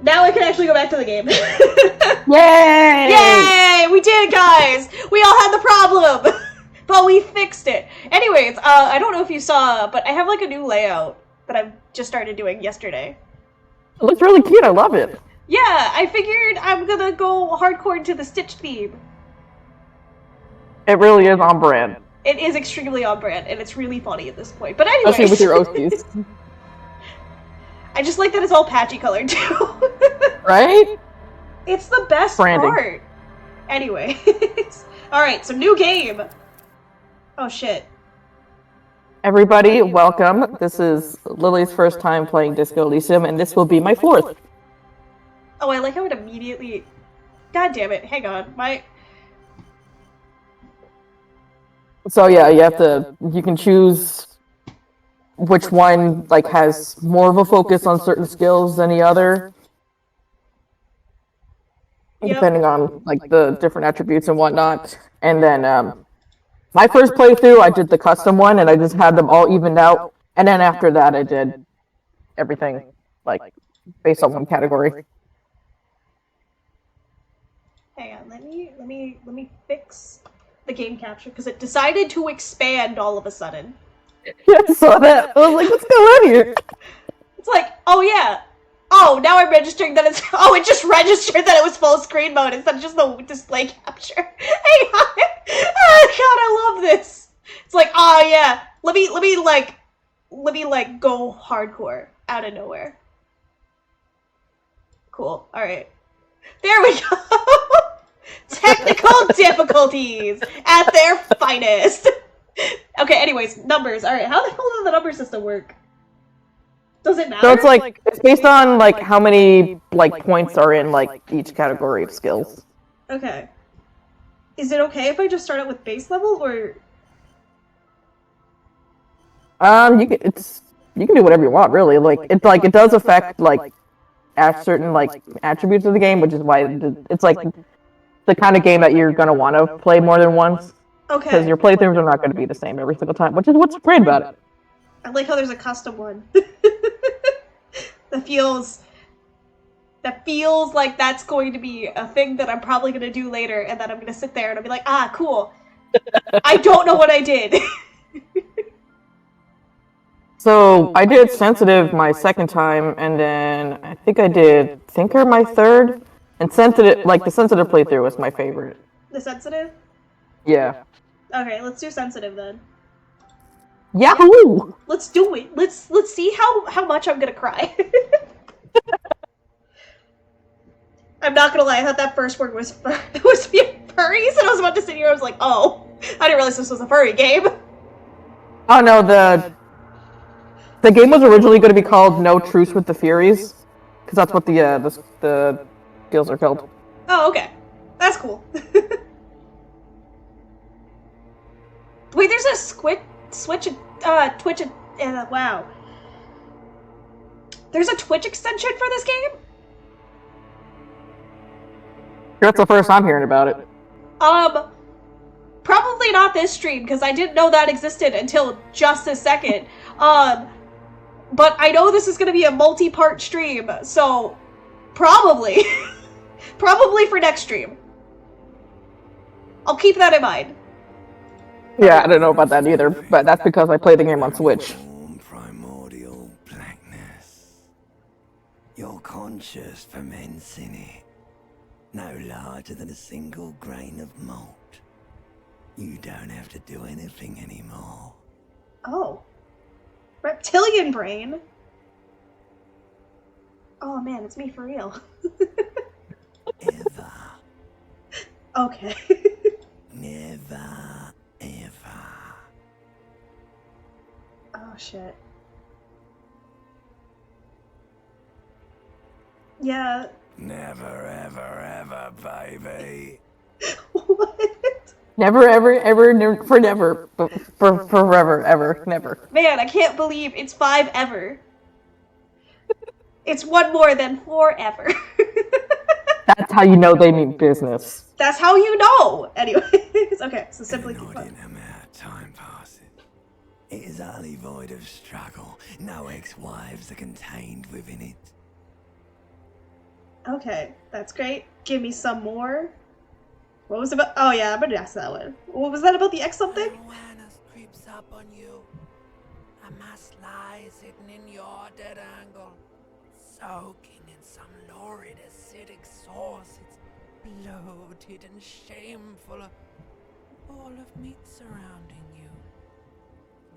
Now I can actually go back to the game. Yay! Yay! We did, guys! We all had the problem! But we fixed it. Anyways, I don't know if you saw, but I have like a new layout that I've just started doing yesterday. It looks really cute. I love it. Yeah, I figured I'm gonna go hardcore into the Stitch theme. It really is on brand. It is extremely on brand, and it's really funny at this point. But anyways, especially with your OCs. I just like that it's all patchy colored too. Right? It's the best Branding. part. Anyways, all right. So new game. Oh shit. Everybody, welcome. This is Lily's first time playing Disco Elysium, and this will be my fourth. Oh, I like how it immediately... God damn it, hang on, So yeah, you can choose which one, like, has more of a focus on certain skills than the other. Yep. Depending on, like, the different attributes and whatnot. And then, my first playthrough, I did the custom one, and I just had them all evened out. And then after that, I did everything, like, based on one category. Hang on, let me fix the game capture, because it decided to expand all of a sudden. Yeah, I saw that. I was like, what's going on here? It's like, oh yeah. Oh, now I'm registering that it's... Oh, it just registered that it was full screen mode instead of just the display capture. Hang on. Oh god, I love this. It's like, oh yeah. Let me go hardcore out of nowhere. Cool. Alright. There we go. Technical difficulties at their finest. Okay, anyways, numbers. Alright, how the hell does the number system work? Does it matter? So it's like, it's based on, like, how many, like, points are in, like, each category of skills. Okay. Is it okay if I just start out with base level, or... You can do whatever you want, really. Like, it does affect, like, certain, like, attributes of the game, which is why it's, like, the kind of game that you're gonna want to play more than once. Okay. Because your playthroughs are not going to be the same every single time, which is what's great about it. I like how there's a custom one. That feels like that's going to be a thing that I'm probably going to do later, and then I'm going to sit there and I'll be like, ah, cool. I don't know what I did. So I did sensitive my second time, and then I think I did thinker my third, and sensitive, like, the sensitive playthrough was my favorite. The sensitive? Yeah. Okay, let's do sensitive then. Yahoo! Let's do it. Let's see how much I'm gonna cry. I'm not gonna lie, I thought that first word was furries, and I was about to sit here, I was like, oh, I didn't realize this was a furry game. Oh no, the game was originally going to be called No Truce with the Furies, because that's what the skills are called. Oh, okay. That's cool. Wait, there's a Twitch, wow. There's a Twitch extension for this game? That's the first I'm hearing about it. Probably not this stream, because I didn't know that existed until just this second. But I know this is gonna be a multi-part stream, so probably. Probably for next stream. I'll keep that in mind. Yeah, I don't know about that either, but that's because I play the game on Switch. Primordial blackness. Your conscious ferments in it, no larger than a single grain of malt. You don't have to do anything anymore. Oh. Reptilian brain? Oh man, it's me for real. Ever. Okay. Never, ever. Oh shit. Yeah. Never, ever, ever, baby. What? Never, ever, for never, but for forever, ever, never. Man, I can't believe it's 5 ever. It's one more than forever. That's how you know they mean business. That's how you know! Anyways, okay, so simply keep An on. inordinate amount of time passes. It is utterly void of struggle. No ex-wives are contained within it. Okay, that's great. Give me some more. What was about? Oh yeah, I'm gonna ask that one. What was that about the X something? Awareness creeps up on you. A mass lies hidden in your dead angle, soaking in some lurid acidic sauce. It's bloated and shameful. A ball of meat surrounding you.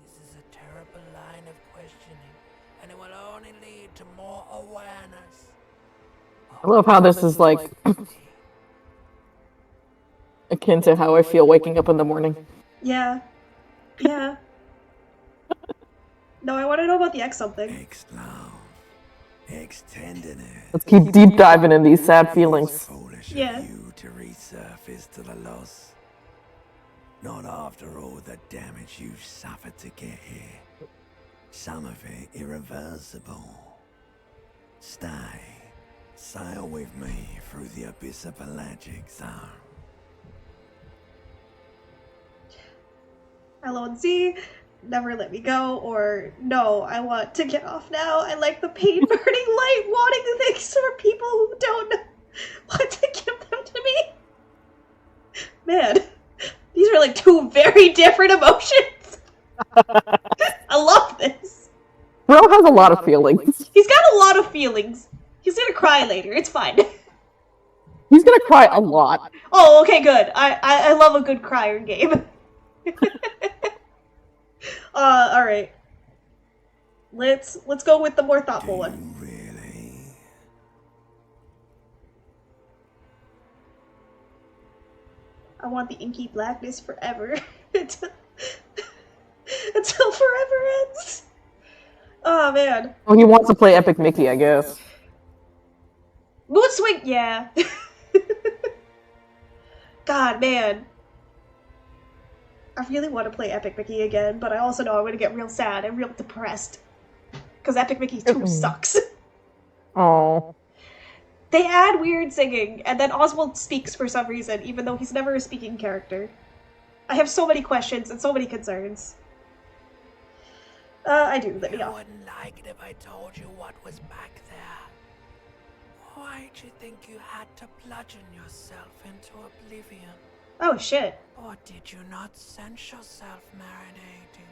This is a terrible line of questioning, and it will only lead to more awareness. I love how this is like akin to how I feel waking up in the morning. Yeah. Yeah. No, I want to know about the X something. Ex-love, ex-tenderness. Let's keep deep diving in these sad feelings. Foolish Yeah. of you to resurface to the loss. Not after all the damage you've suffered to get here. Some of it irreversible. Stay. Sail with me through the abyss of pelagic zone. Hello Z, never let me go, or no, I want to get off now. I like the pain burning light, wanting things for people who don't want to give them to me. Man, these are like two very different emotions. I love this. Bro has a lot of feelings. He's got a lot of feelings. He's gonna cry later, it's fine. He's gonna cry a lot. Oh, okay, good. I love a good crier game. Alright. Let's go with the more thoughtful one. Really? I want the inky blackness forever. until forever ends. Oh man. Well, he wants to play Epic Mickey, I guess. Mood swing, yeah. God, man. I really want to play Epic Mickey again, but I also know I'm going to get real sad and real depressed. Because Epic Mickey 2 sucks. Oh. They add weird singing, and then Oswald speaks for some reason, even though he's never a speaking character. I have so many questions and so many concerns. I do, let me You off. wouldn't like it if I told you what was back there. Why'd you think you had to bludgeon yourself into oblivion? Oh shit. Or did you not sense yourself marinating?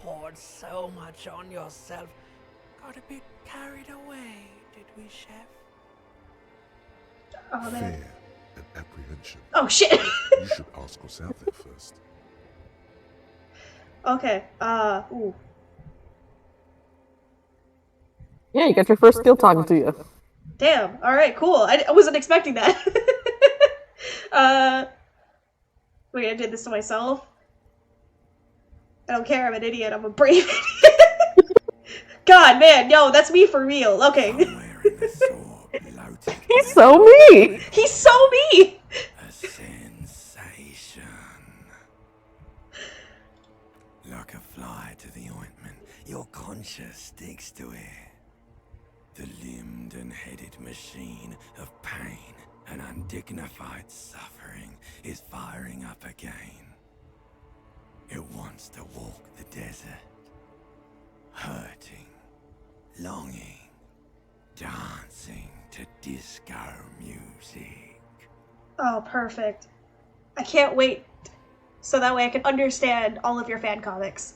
Poured so much on yourself. Got a bit carried away, did we, Chef? Oh man. Fear and apprehension. Oh shit. You should ask what's out there first. Okay, ooh. Yeah, you got your first skill talking to you. Damn, alright, cool. I wasn't expecting that. Wait, I did this to myself? I don't care, I'm an idiot, I'm a brave idiot. God, man, no, that's me for real. Okay. I'm wearing a sword bloated He's with so me! He's so me! a sensation. Like a fly to the ointment, your conscience sticks to it. The limbed and headed machine of pain and undignified suffering is firing up again. It wants to walk the desert, hurting, longing, dancing to disco music. Oh, perfect. I can't wait so that way I can understand all of your fan comics.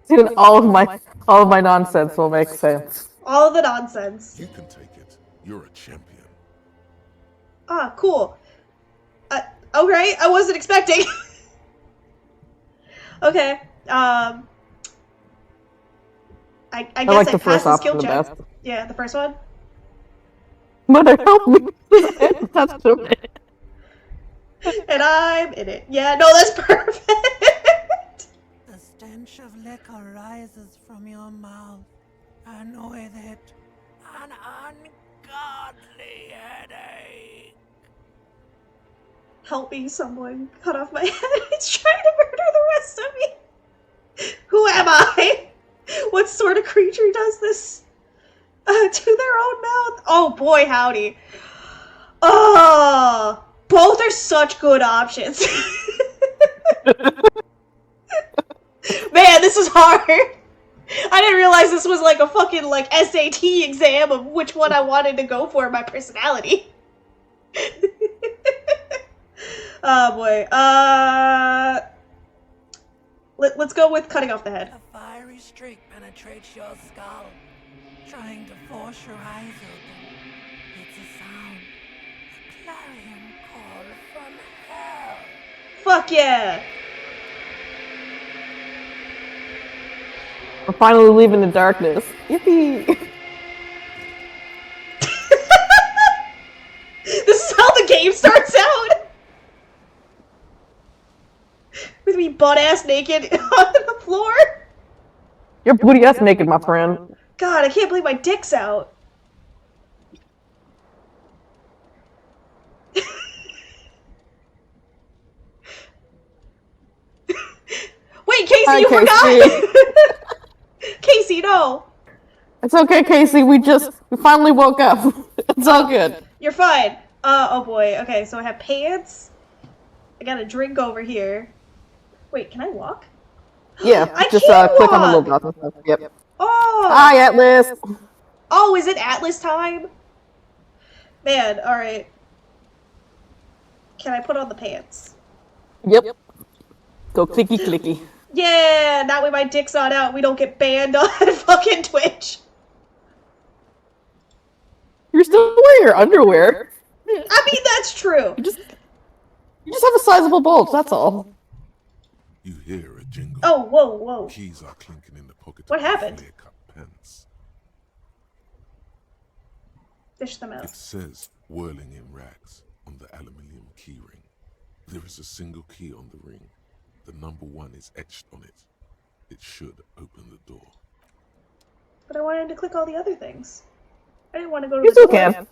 Soon all of my nonsense will make sense. All of the nonsense. You can take it. You're a champion. Ah, cool. Okay, I wasn't expecting. Okay, I guess I like the passed first the skill option the check. best. Yeah, the first one. Mother, help me! That's it. And I'm in it. Yeah, no, that's perfect. The stench of liquor rises from your mouth, and with it, an ungodly headache. Help me, someone. Cut off my head. It's trying to murder the rest of me. Who am I? What sort of creature does this? To their own mouth? Oh boy, howdy. Oh, both are such good options. Man, this is hard. I didn't realize this was like a fucking like SAT exam of which one I wanted to go for in my personality. Oh boy. Let's go with cutting off the head. A fiery streak penetrates your skull, trying to force your eyes open. It's a sound, a clarion call from hell. Fuck yeah. We're finally leaving the darkness. Yippee! This is how the game starts out. With me butt ass naked on the floor. Your booty ass naked, my friend. God, I can't believe my dick's out. Wait, Casey, Hi, you Casey. forgot! Casey, no. It's okay, Casey. We finally woke up. It's all good. You're fine. Oh boy. Okay, so I have pants. I got a drink over here. Wait, can I walk? Yeah, I just can click on the walk! little dots and stuff. Yep. Oh! Hi, Atlas. Oh, is it Atlas time? Man, alright. Can I put on the pants? Yep. Go clicky clicky. Yeah, that way my dick's not out. We don't get banned on fucking Twitch. You're still wearing your underwear. I mean, that's true. You just have a sizable bulge. That's all. You hear a jingle. Oh, whoa, whoa. Keys are clinking in the pocket What of your happened? flare-cut pants. Fish them out. It says whirling in rags on the aluminium keyring. There is a single key on the ring. The number 1 is etched on it. It should open the door. But I wanted to click all the other things. I didn't want to go to You the still door. can.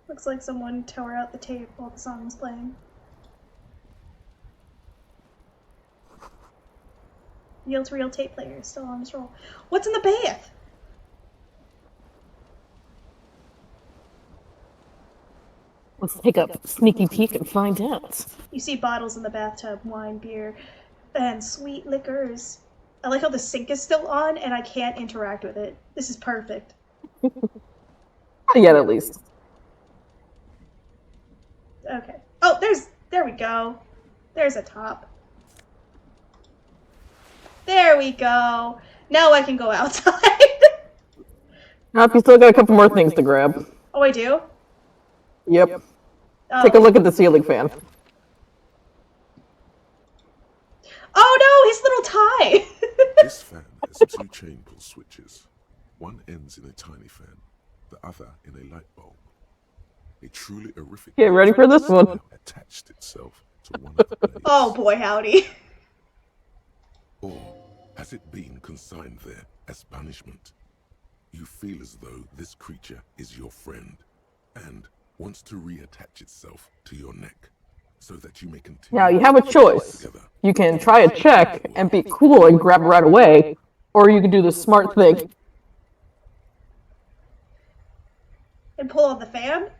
Looks like someone tore out the tape while the song was playing. Reel-to-reel tape player is still on this roll. What's in the bath? Let's take a sneaky peek and find out. You see bottles in the bathtub, wine, beer, and sweet liquors. I like how the sink is still on and I can't interact with it. This is perfect. Not yet, at least. Okay. Oh, there we go. There's a top. There we go. Now I can go outside. Now, you still got a couple more things to grab. Oh, I do? Yep. Oh. Take a look at the ceiling fan. Oh no, his little tie! This fan has 2 chain pull switches. One ends in a tiny fan, the other in a light bulb. A truly horrific. Get ready for this one. Attached itself to one of the blades. Oh boy, howdy. Or has it been consigned there as punishment? You feel as though this creature is your friend and wants to reattach itself to your neck so that you may continue. Now, you have a choice. You can try a check and be cool and grab it right away, or you can do the smart thing. And pull on the fan?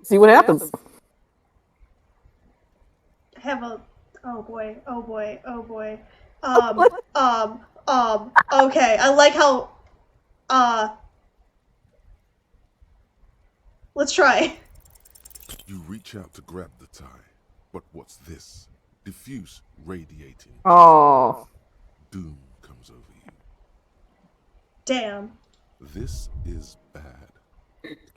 See what happens. I have a... Oh boy, oh boy, oh boy. Okay, I like how... Let's try. You reach out to grab the tie, but what's this? Diffuse radiating. Oh. Doom comes over you. Damn. This is bad.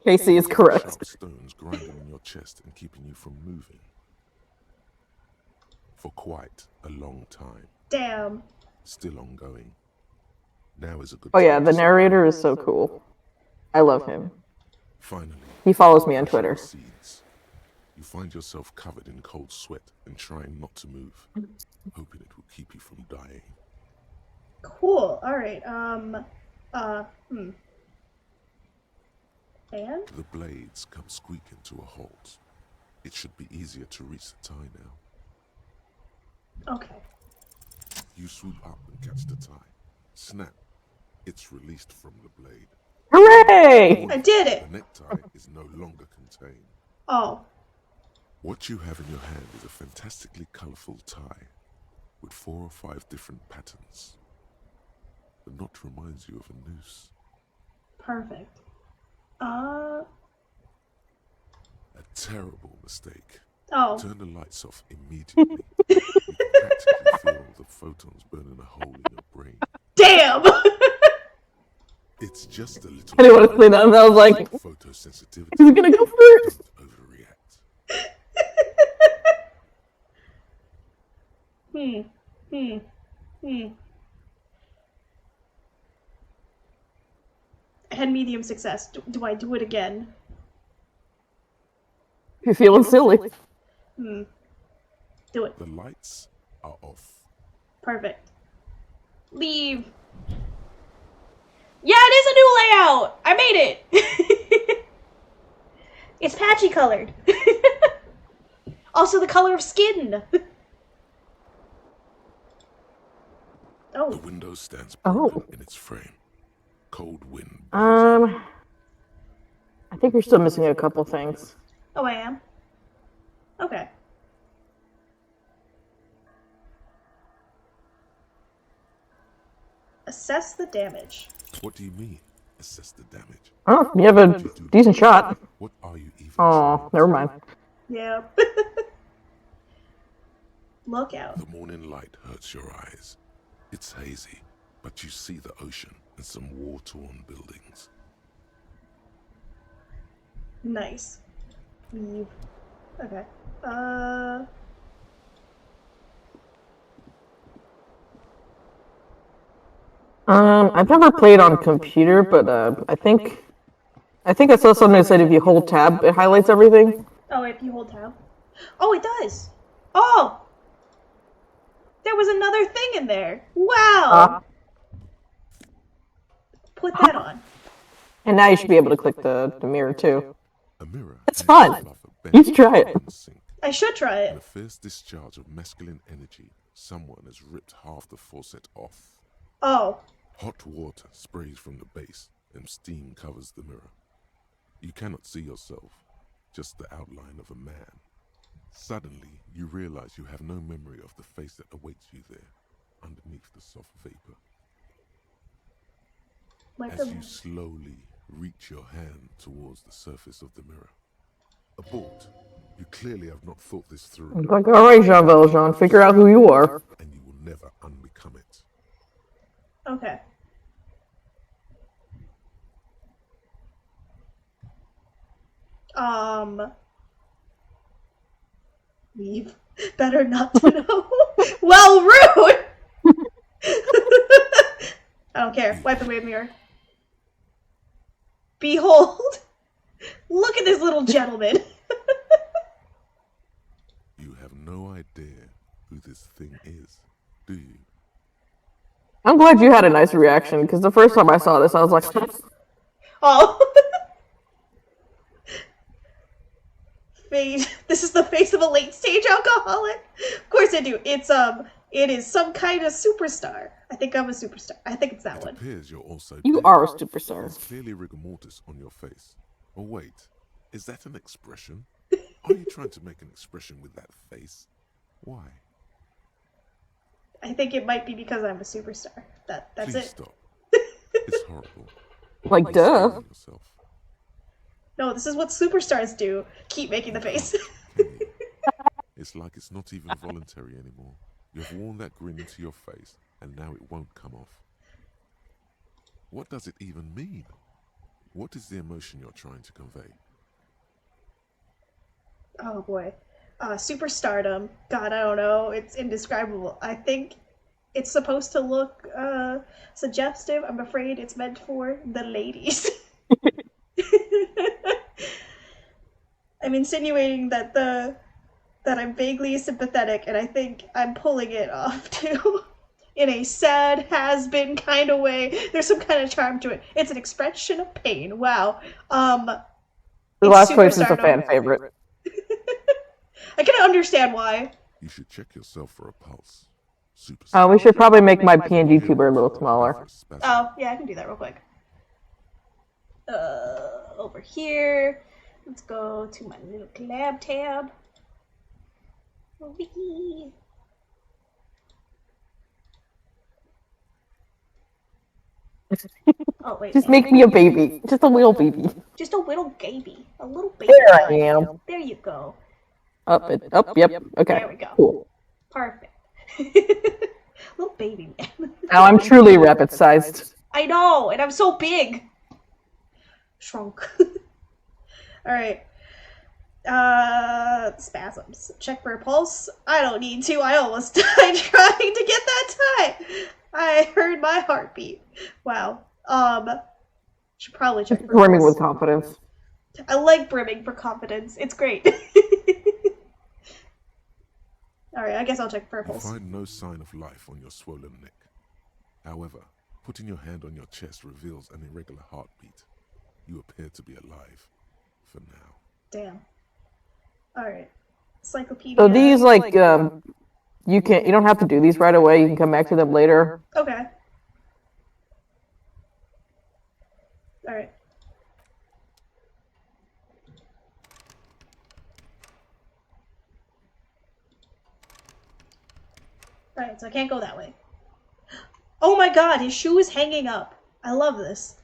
Casey is correct. Sharp stones grinding in your chest and keeping you from moving. For quite a long time. Damn. Still ongoing. Now is a good Oh yeah, time the to narrator is so cool. I love him. Finally, He follows me on Twitter. seeds. You find yourself covered in cold sweat and trying not to move, hoping it will keep you from dying. Cool. Alright, And? The blades come squeaking to a halt. It should be easier to reach the tie now. Okay. You swoop up and catch the tie. Snap. It's released from the blade. Hooray! I did it! The necktie is no longer contained. Oh. What you have in your hand is a fantastically colorful tie with 4 or 5 different patterns. The knot reminds you of a noose. Perfect. A terrible mistake. Oh. Turn the lights off immediately. You can practically feel the photons burning a hole in your brain. Damn! It's just a little. I didn't want to say that, and I was like, Photosensitivity. he's gonna go first. Don't overreact. I had medium success. Do I do it again? You're feeling silly. Do it. The lights are off. Perfect. Leave. Yeah, it is a new layout! I made it! It's patchy colored. Also the color of skin. The Oh. window stands Oh. broken in its frame. Cold wind. I think you're still missing a couple things. Oh, I am? Okay. Assess the damage. What do you mean? Assess the damage. Oh, you have a decent shot. What are you even Oh, trying never to mind. Yeah. Look out. The morning light hurts your eyes. It's hazy, but you see the ocean and some war-torn buildings. Nice. Leave. Okay. I've never played on computer, but I think I saw something that said if you hold tab, it highlights everything. Oh, if you hold tab. Oh, it does. Oh! There was another thing in there. Wow! Put that on. And now you should be able to click the mirror too. A mirror. It's fun. You should try it. I should try In a it. fierce discharge of masculine energy, someone has ripped half the faucet off. Oh. Hot water sprays from the base, and steam covers the mirror. You cannot see yourself, just the outline of a man. Suddenly, you realize you have no memory of the face that awaits you there, underneath the soft vapor. Like As the... you slowly reach your hand towards the surface of the mirror. Abort. You clearly have not thought this through, Like, all right, Jean Valjean, figure out who you are. and you will never unbecome it. Okay. Leave. Better not to know. Well, rude! I don't care. Wipe away mirror. Behold! Look at this little gentleman. You have no idea who this thing is, do you? I'm glad you had a nice reaction, because the first time I saw this, I was like, Oh. Face. This is the face of a late-stage alcoholic. Of course I do. It is some kind of superstar. I think I'm a superstar. I think it's that It one. appears you're also you dead. are a superstar. There's clearly rigor mortis on your face. Oh wait, is that an expression? Are you trying to make an expression with that face? Why? I think it might be because I'm a superstar. That's Please it. stop. It's horrible. Like, You're duh. scaring yourself. No, this is what superstars do. Keep making the face. Can you? It's like it's not even voluntary anymore. You've worn that grin into your face, and now it won't come off. What does it even mean? What is the emotion you're trying to convey? Oh boy. Superstardom. God, I don't know. It's indescribable. I think it's supposed to look suggestive. I'm afraid it's meant for the ladies. I'm insinuating that I'm vaguely sympathetic, and I think I'm pulling it off too. In a sad, has-been kind of way. There's some kind of charm to it. It's an expression of pain. Wow. The last place is a Superstardom. fan favorite. I can understand why. You should check yourself for a pulse. Super. We should probably make my PNG tuber a little smaller. Oh, yeah, I can do that real quick. Over here. Let's go to my little collab tab. Wee. Oh, wait. Just make me a baby. Just a little baby. Just a little baby. A little baby. There I am. There you go. Up, yep. Okay. There we go. Cool. Perfect. Little baby man. Now I'm truly rabbit sized. I know, and I'm so big. Shrunk. Alright. Spasms. Check for a pulse. I don't need to. I almost died trying to get that time. I heard my heartbeat. Wow. Should probably check for Brimming pulse. with confidence. I like brimming for confidence. It's great. Alright, I guess I'll check for a You pulse. find no sign of life on your swollen neck. However, putting your hand on your chest reveals an irregular heartbeat. You appear to be alive. For now. Damn. Alright. Encyclopedia. So these you don't have to do these right away. You can come back to them later. Okay. Alright. Alright, so I can't go that way. Oh my god, his shoe is hanging up. I love this.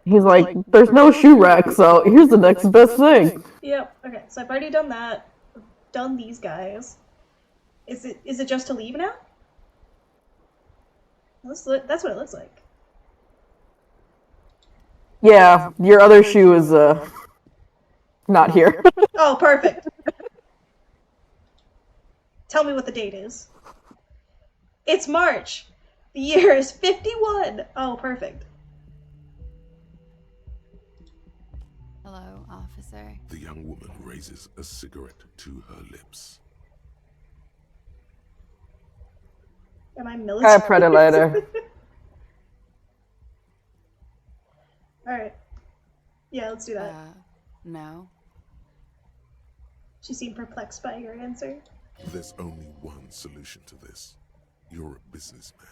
He's like, there's no shoe rack, so here's the next best thing. Yep. Okay, so I've already done that. I've done these guys. Is it just to leave now? That's what it looks like. Yeah, your other shoe is not here. Oh, perfect. Tell me what the date is. It's March. The year is 51. Oh, perfect. Hello, officer. The young woman raises a cigarette to her lips. Am I military? Predator. Alright. Yeah, let's do that. No. She seemed perplexed by your answer. There's only one solution to this. You're a businessman.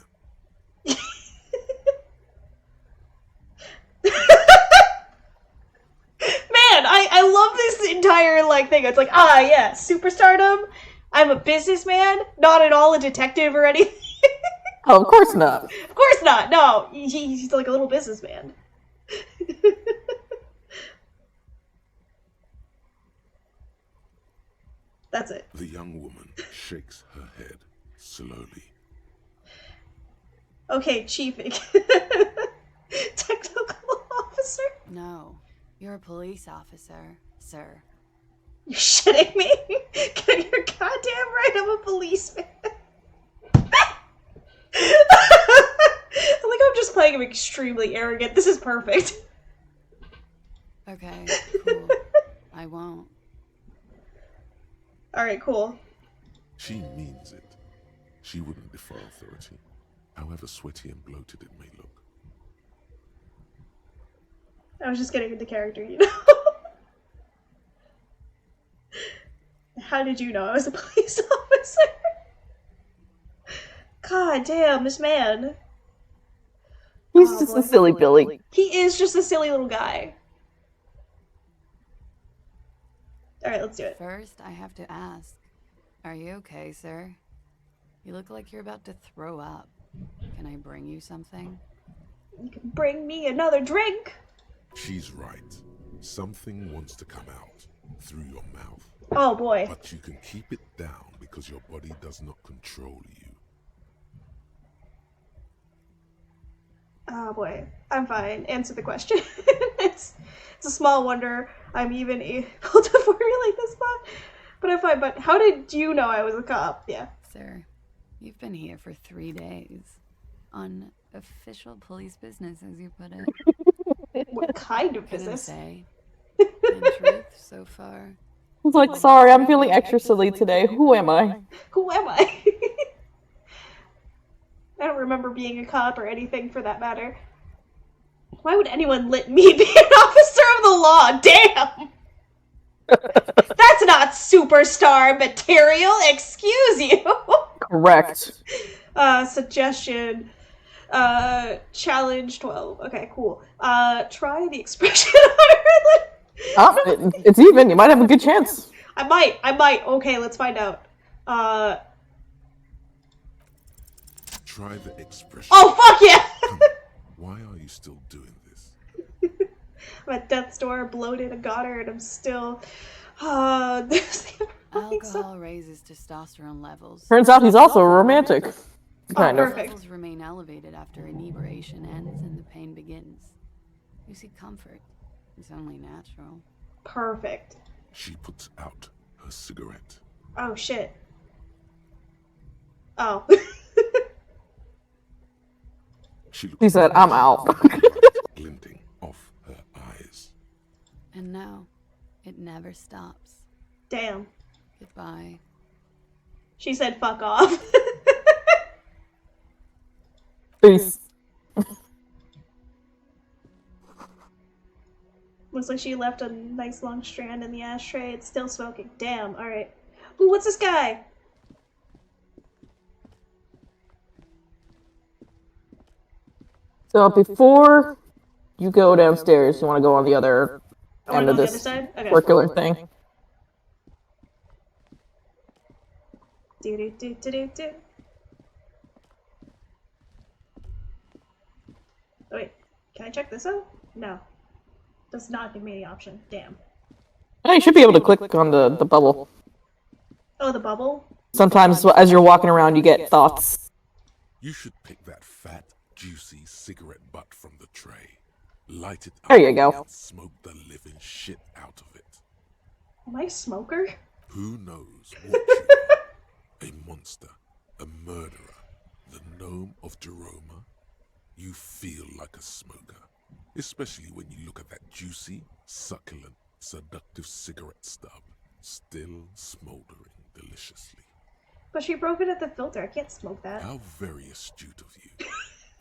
Man, I love this entire thing. It's like, yeah, superstardom. I'm a businessman, not at all a detective or anything. Oh, of course not. Of course not. No, he's like a little businessman. That's it. The young woman shakes her head slowly. Okay, Chief. Technical officer? No. You're a police officer, sir. You're shitting me? You're goddamn right, I'm a policeman. I'm just playing him extremely arrogant. This is perfect. Okay, cool. I won't. Alright, cool. She means it. She wouldn't defy authority, however sweaty and bloated it may look. I was just getting into character, you know? How did you know I was a police officer? God damn, this man. He's just a silly Billy. He is just a silly little guy. Alright, let's do it. First, I have to ask, are you okay, sir? You look like you're about to throw up. Can I bring you something? You can bring me another drink. She's right. Something wants to come out through your mouth. Oh boy. But you can keep it down because your body does not control you. Oh boy. I'm fine. Answer the question. It's a small wonder I'm even able to formulate this thought. But I'm fine. But how did you know I was a cop? Yeah. Sir, you've been here for 3 days. On official police business, as you put it. What kind of Couldn't business? say. In truth, so far. He's like, sorry, I'm feeling extra silly today. Who am I? Who am I? I don't remember being a cop or anything for that matter. Why would anyone let me be an officer of the law? Damn! That's not superstar material, excuse you! Correct. Suggestion. Challenge 12. Okay, cool. Try the expression on her lip. Oh, it's even. You might have a good chance. I might. Okay, let's find out. Try the expression. Oh, fuck yeah! Come on. Why are you still doing this? I'm at death's door, bloated and got her, and I'm still... Alcohol raises testosterone levels. Turns out he's also a romantic. Kind of. perfect. Levels remain elevated after inebriation ends and the pain begins. You see comfort. It's only natural. Perfect. She puts out her cigarette. Oh, shit. Oh. She said, I'm out. Glinting off her eyes. And now, it never stops. Damn. Goodbye. She said fuck off. Peace. Looks like she left a nice long strand in the ashtray. It's still smoking. Damn, alright. Ooh, what's this guy? So before you go downstairs, you want to go on the other end of the this other side? Okay. circular thing. Do. Oh, wait, can I check this out? No. Does not give me the option. Damn. Oh, you should be able to click on the bubble. Oh, the bubble? Sometimes as you're walking around, you get thoughts. You should pick that fat, juicy cigarette butt from the tray. Light it up There you go. and smoke the living shit out of it. Am I a smoker? Who knows what you are? A monster, a murderer, the gnome of Jeroma? You feel like a smoker, especially when you look at that juicy, succulent, seductive cigarette stub, still smoldering deliciously. But she broke it at the filter. I can't smoke that. How very astute of you.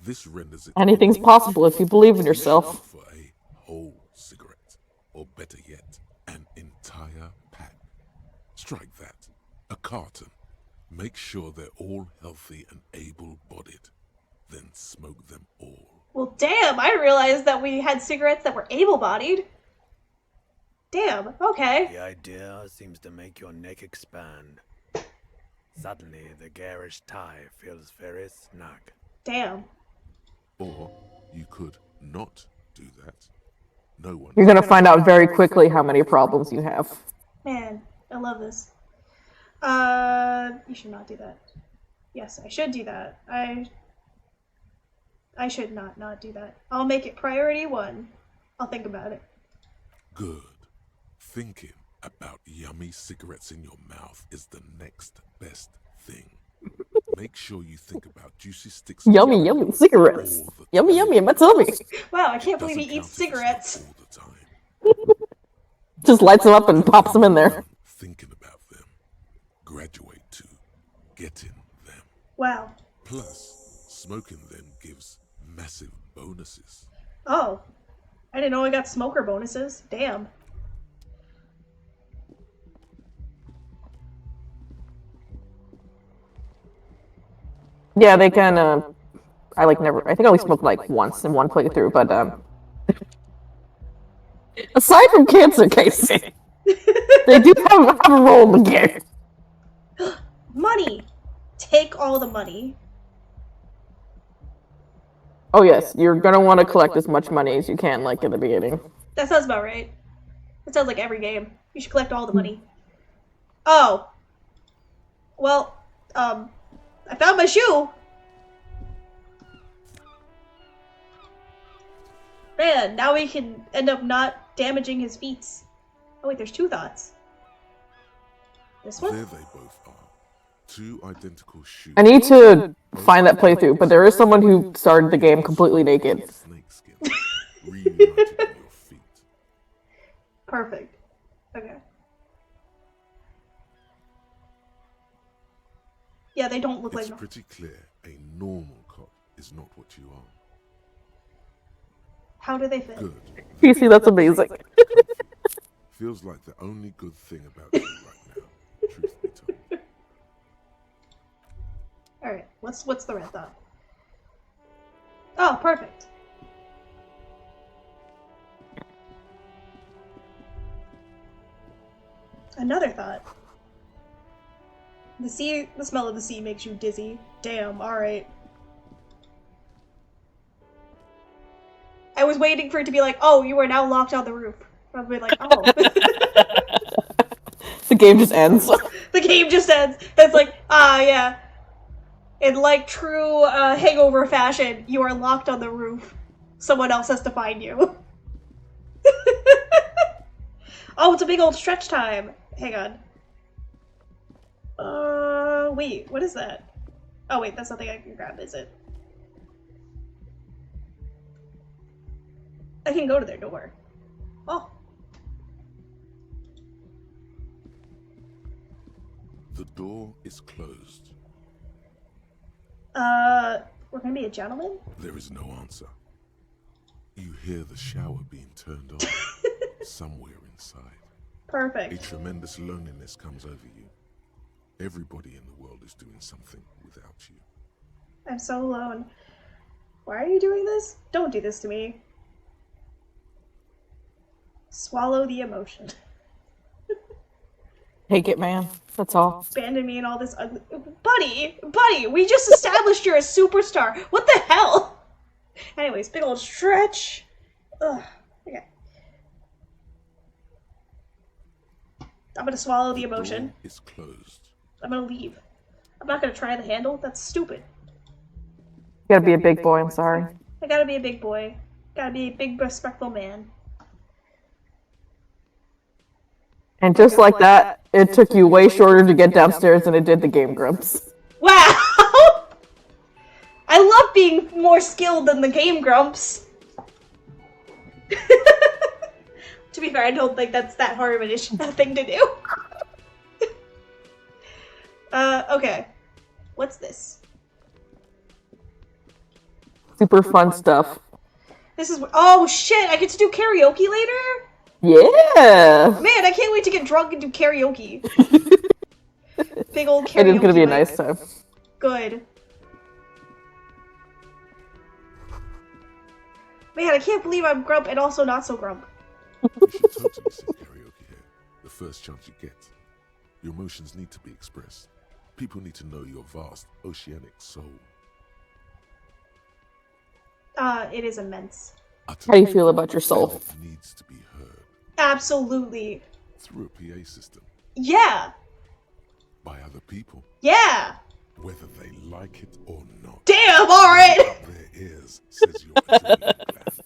This renders it Anything's possible if you believe in yourself. for a whole cigarette, or better yet, an entire pack. Strike that. A carton. Make sure they're all healthy and able-bodied. Then smoke them all. Well, damn, I realized that we had cigarettes that were able-bodied. Damn, okay. The idea seems to make your neck expand. Suddenly, the garish tie feels very snug. Damn. Or you could not do that. No one. You're gonna find out very quickly how many problems you have. Man, I love this. You should not do that. Yes, I should do that. I should not do that. I'll make it priority 1. I'll think about it. Good. Thinking about yummy cigarettes in your mouth is the next best thing. Make sure you think about juicy sticks. Yummy, yummy cigarettes. all the Yummy, time. yummy, my tummy. Wow, I can't believe he Doesn't eats count if it's not cigarettes. all the time. Just lights them up and pops them in there. Thinking about them. Graduate to getting them. Wow. Plus, smoking them gives massive bonuses. Oh. I didn't know I got smoker bonuses. Damn. Yeah, they can, I think I only smoked like once in one playthrough, but, aside from cancer cases, they do have a role in the game. Money! Take all the money. Oh yes, you're gonna want to collect as much money as you can, like in the beginning. That sounds about right. That sounds like every game. You should collect all the money. Oh. Well, I found my shoe! Man, now we can end up not damaging his feet. Oh wait, there's 2 thoughts. This There one? they both are. 2 identical shoes. I need to find that playthrough, but there is someone who started the game completely naked. Snakeskin. Reunited on your feet. Perfect. Okay. Yeah, they don't look It's like... pretty clear a normal cop is not what you are. How do they fit? Good. PC, that's amazing. Feels like the only good thing about you right now, truth be told. Alright, what's the red thought? Oh, perfect. Another thought. The smell of the sea makes you dizzy. Damn, alright. I was waiting for it to be like, oh, you are now locked on the roof. I'll be like, oh. The game just ends. The game just ends. It's like, yeah. In like true hangover fashion, you are locked on the roof. Someone else has to find you. Oh, it's a big old stretch time. Hang on. Wait, what is that? Oh wait, that's nothing I can grab, is it? I can go to their door. Oh. The door is closed. We're gonna be a gentleman? There is no answer. You hear the shower being turned on somewhere inside. A Perfect. tremendous loneliness comes over you. Everybody in the world is doing something without you. I'm so alone. Why are you doing this? Don't do this to me. Swallow the emotion. Take it, man. That's all. Abandon me and all this ugly— Buddy, we just established you're a superstar. What the hell? Anyways, big old stretch. Ugh. Okay. I'm gonna swallow the emotion. Door is closed. I'm gonna leave. I'm not gonna try the handle. That's stupid. You gotta be a big boy, I'm sorry. I gotta be a big boy. Gotta be a big, respectful man. And just like that, it took you way shorter to get downstairs than it did the Game Grumps. Wow! I love being more skilled than the Game Grumps. To be fair, I don't think that's that hard of a thing to do. Okay. What's this? Super fun stuff. This is— oh shit, I get to do karaoke later? Yeah! Man, I can't wait to get drunk and do karaoke. Big old karaoke. It is gonna be a night. nice time. Good. Man, I can't believe I'm Grump and also not so Grump. You should totally sing karaoke here. The first chance you get. Your emotions need to be expressed. People need to know your vast, oceanic soul. It is immense. How do you feel about your soul? It needs to be heard. Absolutely. Through a PA system. Yeah. By other people. Yeah. Whether they like it or not. Damn, alright. Their ears says you're adrenaline gland.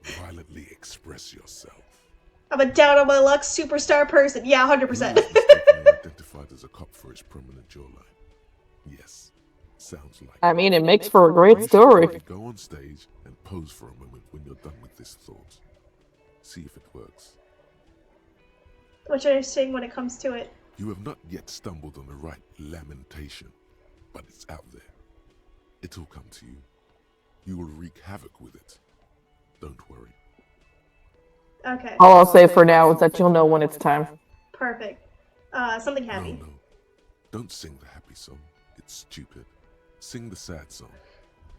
Violently express yourself. I'm a down on my luck superstar person. Yeah, 100%. Who is mistakenly identified as a cop for his prominent jawline. Yes. Sounds like I mean, it makes for a great story. Go on stage and pose for a moment when you're done with this thought. See if it works. What should I sing when it comes to it? You have not yet stumbled on the right lamentation, but it's out there. It'll come to you. You will wreak havoc with it. Don't worry. Okay. All I'll say for now is that you'll know when it's time. Perfect. Something happy. No. Don't sing the happy song. It's stupid. Sing the sad song.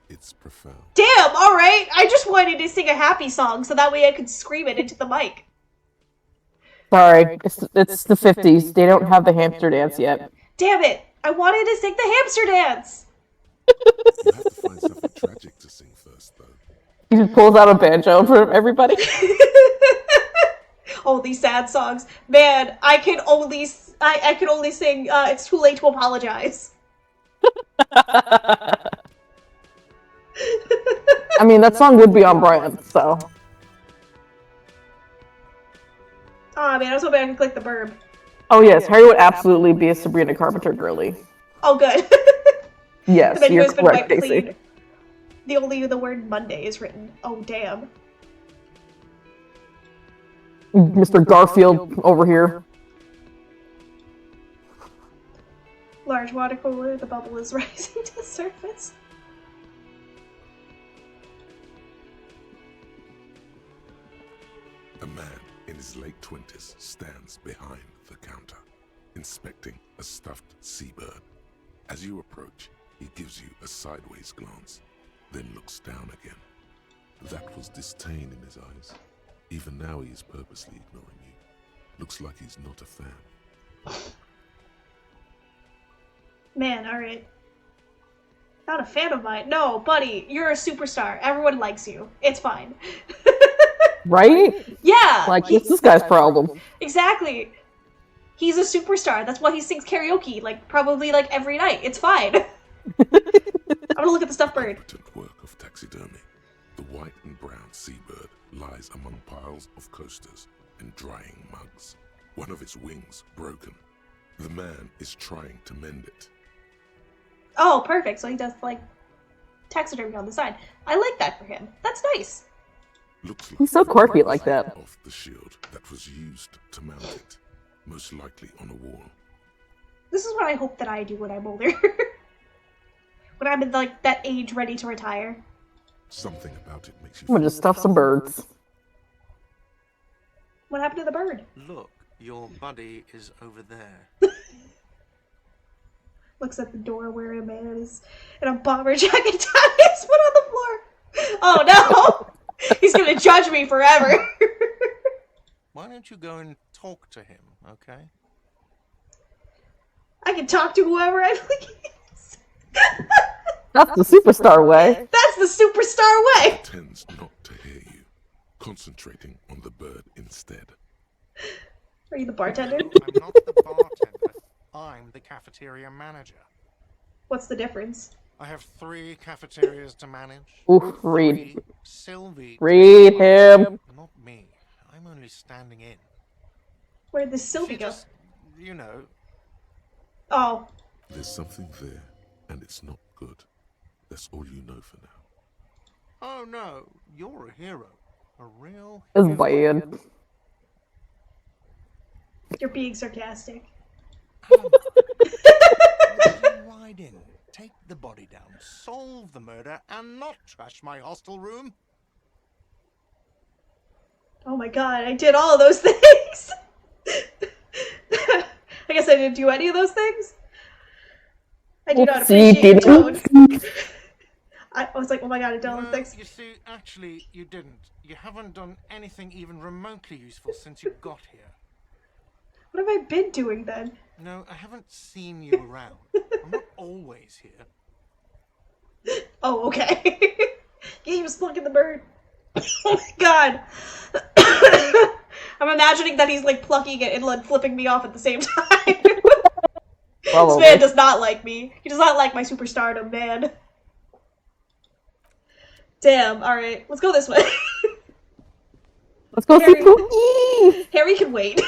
It's profound. Damn, alright! I just wanted to sing a happy song so that way I could scream it into the mic. Sorry, it's the 50s. They don't have the hamster dance yet. Damn it! I wanted to sing the hamster dance! You have to find something tragic to sing first, though. He just pulls out a banjo for everybody. Oh, these sad songs. Man, I can only sing It's Too Late to Apologize. I mean, that song would be on brand, so. Aw, man, I was hoping I could click the burb. Oh yes, Harry would absolutely be a Sabrina Carpenter girly. Oh, good. Yes, The menu you're has been correct, wiped Casey. clean. The word Monday is written. Oh, damn. Mr. Garfield over here. Large water cooler, the bubble is rising to the surface. A man in his late 20s stands behind the counter, inspecting a stuffed seabird. As you approach, he gives you a sideways glance. then looks down again. That was disdain in his eyes. Even now he is purposely ignoring you. Looks like he's not a fan. Man, alright. Not a fan of mine. No, buddy, you're a superstar. Everyone likes you. It's fine. Right? Yeah! Like, what's this guy's problem? Exactly. He's a superstar. That's why he sings karaoke, like, probably, like, every night. It's fine. I'm gonna look at the stuffed bird. Competent work of taxidermy. The white and brown seabird lies among piles of coasters and drying mugs. One of its wings broken. The man is trying to mend it. Oh, perfect. So he does, like, taxidermy on the side. I like that for him. That's nice. Looks like He's so quirky like that. off the shield that was used to mount it, most likely on a wall. This is what I hope that I do when I'm older. When I'm in, like, that age ready to retire. Something about it makes you I'm gonna just stuff some birds. What happened to the bird? Look, your buddy is over there. Looks at the door where a man is in a bomber jacket tying his foot on the floor. Oh no! He's gonna judge me forever. Why don't you go and talk to him, okay? I can talk to whoever I please. That's the superstar way. That's the superstar way. tends not to hear you, concentrating on the bird instead. Are you the bartender? I'm not the bartender. I'm the cafeteria manager. What's the difference? I have 3 cafeterias to manage. Oof, read. 3 Sylvie. Read him. Not me. I'm only standing in. Where'd the She Sylvie go? just, you know, Oh. There's something there, and it's not good. That's all you know for now. oh no, you're a hero. A real It's hero. bad. You're being sarcastic. Come on. Ride in, take the body down, solve the murder, and not trash my hostel room. Oh my god, I did all of those things! I guess I didn't do any of those things? I do not Oopsie, appreciate your tone. didn't. I was like, oh my god, I did all No, those things. you see, actually, you didn't. You haven't done anything even remotely useful since you got here. What have I been doing then? No, I haven't seen you around. I'm not always here. Oh, okay. Yeah, he was plucking the bird. Oh my god. I'm imagining that he's like plucking it and like flipping me off at the same time. This man does not like me. He does not like my superstardom, man. Damn, alright. Let's go this way. Let's go see Harry. Pookie. Harry can wait.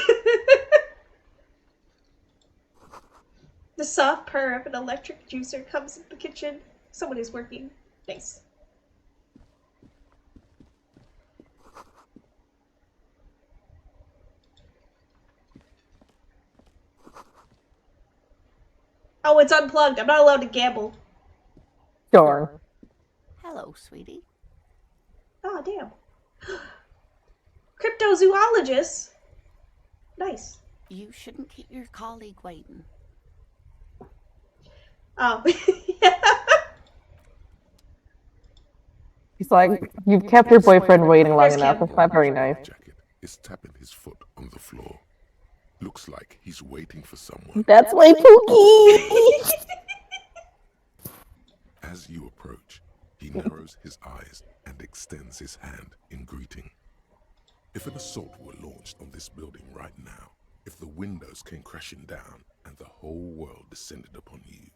The soft purr of an electric juicer comes in the kitchen. Someone is working. Nice. Oh, it's unplugged. I'm not allowed to gamble. Darn. Hello, sweetie. Oh, damn. Cryptozoologist. Nice. You shouldn't keep your colleague waiting. Oh. He's like, you've kept your boyfriend waiting long There's enough. Kim. It's not very nice. Jacket is tapping his foot on the floor. Looks like he's waiting for someone. That's my Pookie. As you approach, he narrows his eyes and extends his hand in greeting. If an assault were launched on this building right now, if the windows came crashing down and the whole world descended upon you,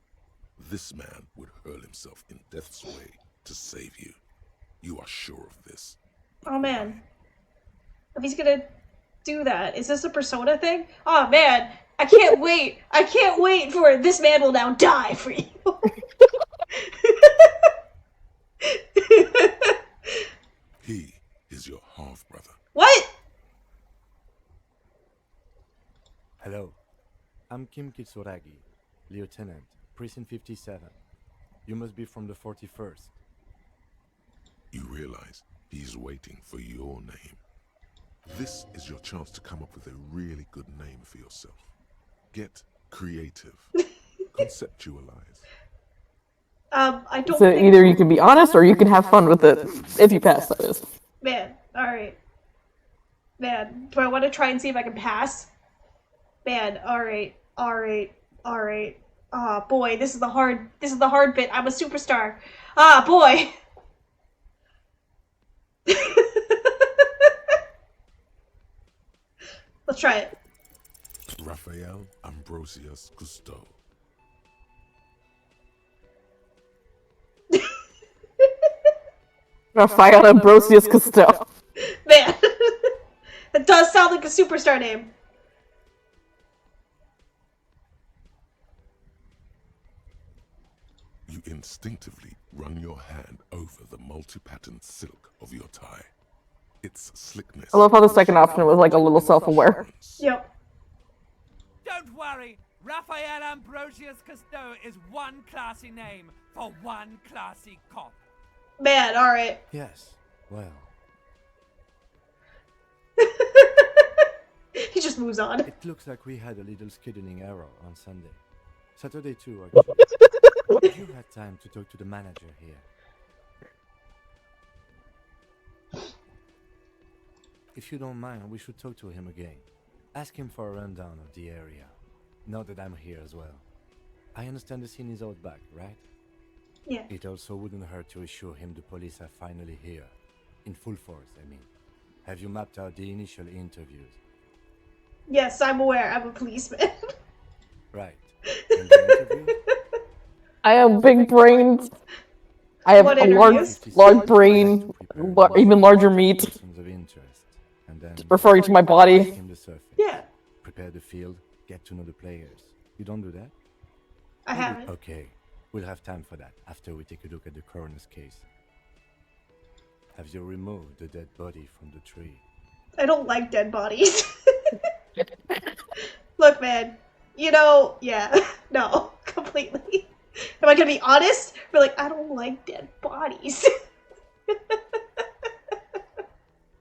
this man would hurl himself in death's way to save you. You are sure of this. Oh, man. If he's gonna do that, is this a Persona thing? Oh, man. I can't wait. I can't wait for this man will now die for you. He is your half-brother. What? Hello, I'm Kim Kitsuragi, Lieutenant, Precinct 57. You must be from the 41st. You realize he's waiting for your name. This is your chance to come up with a really good name for yourself. Get creative. Conceptualize. I don't So think... either you can be honest or you can have fun with it. If you pass, that is. Man, alright. Man, do I want to try and see if I can pass? Man, alright. Ah, boy, this is the hard bit. I'm a superstar. Ah, boy! Let's try it. Raphael Ambrosius Cousteau. Raphael Ambrosius Cousteau. Man, it does sound like a superstar name. You instinctively run your hand over the multi-patterned silk of your tie. Its slickness. I love how the second option was like a little self-aware. Yep. Don't worry, Raphael Ambrosius Cousteau is one classy name for one classy cop. Man, alright. Yes, well, He just moves on. it looks like we had a little scheduling error on Sunday. Saturday too, actually. Have you had time to talk to the manager here? If you don't mind, we should talk to him again. Ask him for a rundown of the area. Now that I'm here as well. I understand the scene is out back, right? Yeah. It also wouldn't hurt to assure him the police are finally here. In full force, I mean. Have you mapped out the initial interviews? Yes, I'm aware. I'm a policeman. Right. And the interview? I have big brains. I have What a interviews? large brain, even larger meat. Persons of interest, and then Referring to my body. skim the surface. Yeah, Prepare the field, get to know the players. You don't do that? I haven't. Okay, we'll have time for that after we take a look at the coroner's case. Have you removed the dead body from the tree? I don't like dead bodies. Look, man. You know, yeah. No, completely. Am I gonna be honest? We're like, I don't like dead bodies.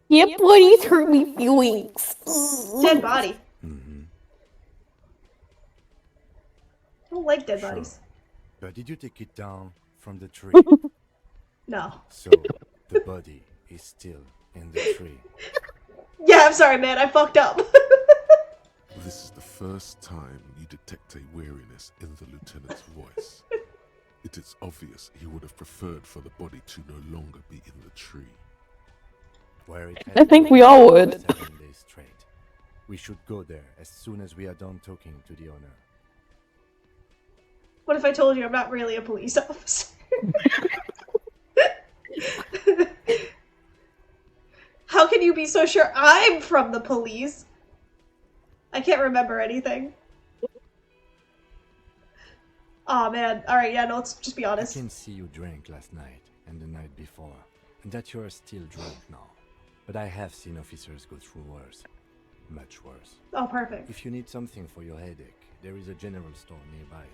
Yeah, bodies hurt me feelings. Dead body. Mm-hmm. I don't like dead Sure. bodies. But did you take it down from the tree? No. So, the body is still in the tree. Yeah, I'm sorry, man. I fucked up. This is the first time you detect a weariness in the lieutenant's voice. It is obvious he would have preferred for the body to no longer be in the tree. Where it I think we all would. 7 days straight. We should go there as soon as we are done talking to the owner. What if I told you I'm not really a police officer? How can you be so sure I'm from the police? I can't remember anything. Aw, man. Alright, yeah, no, let's just be I honest. can see you drank last night and the night before, and that you are still drunk now. But I have seen officers go through worse. Much worse. Oh, perfect. If you need something for your headache, there is a general store nearby.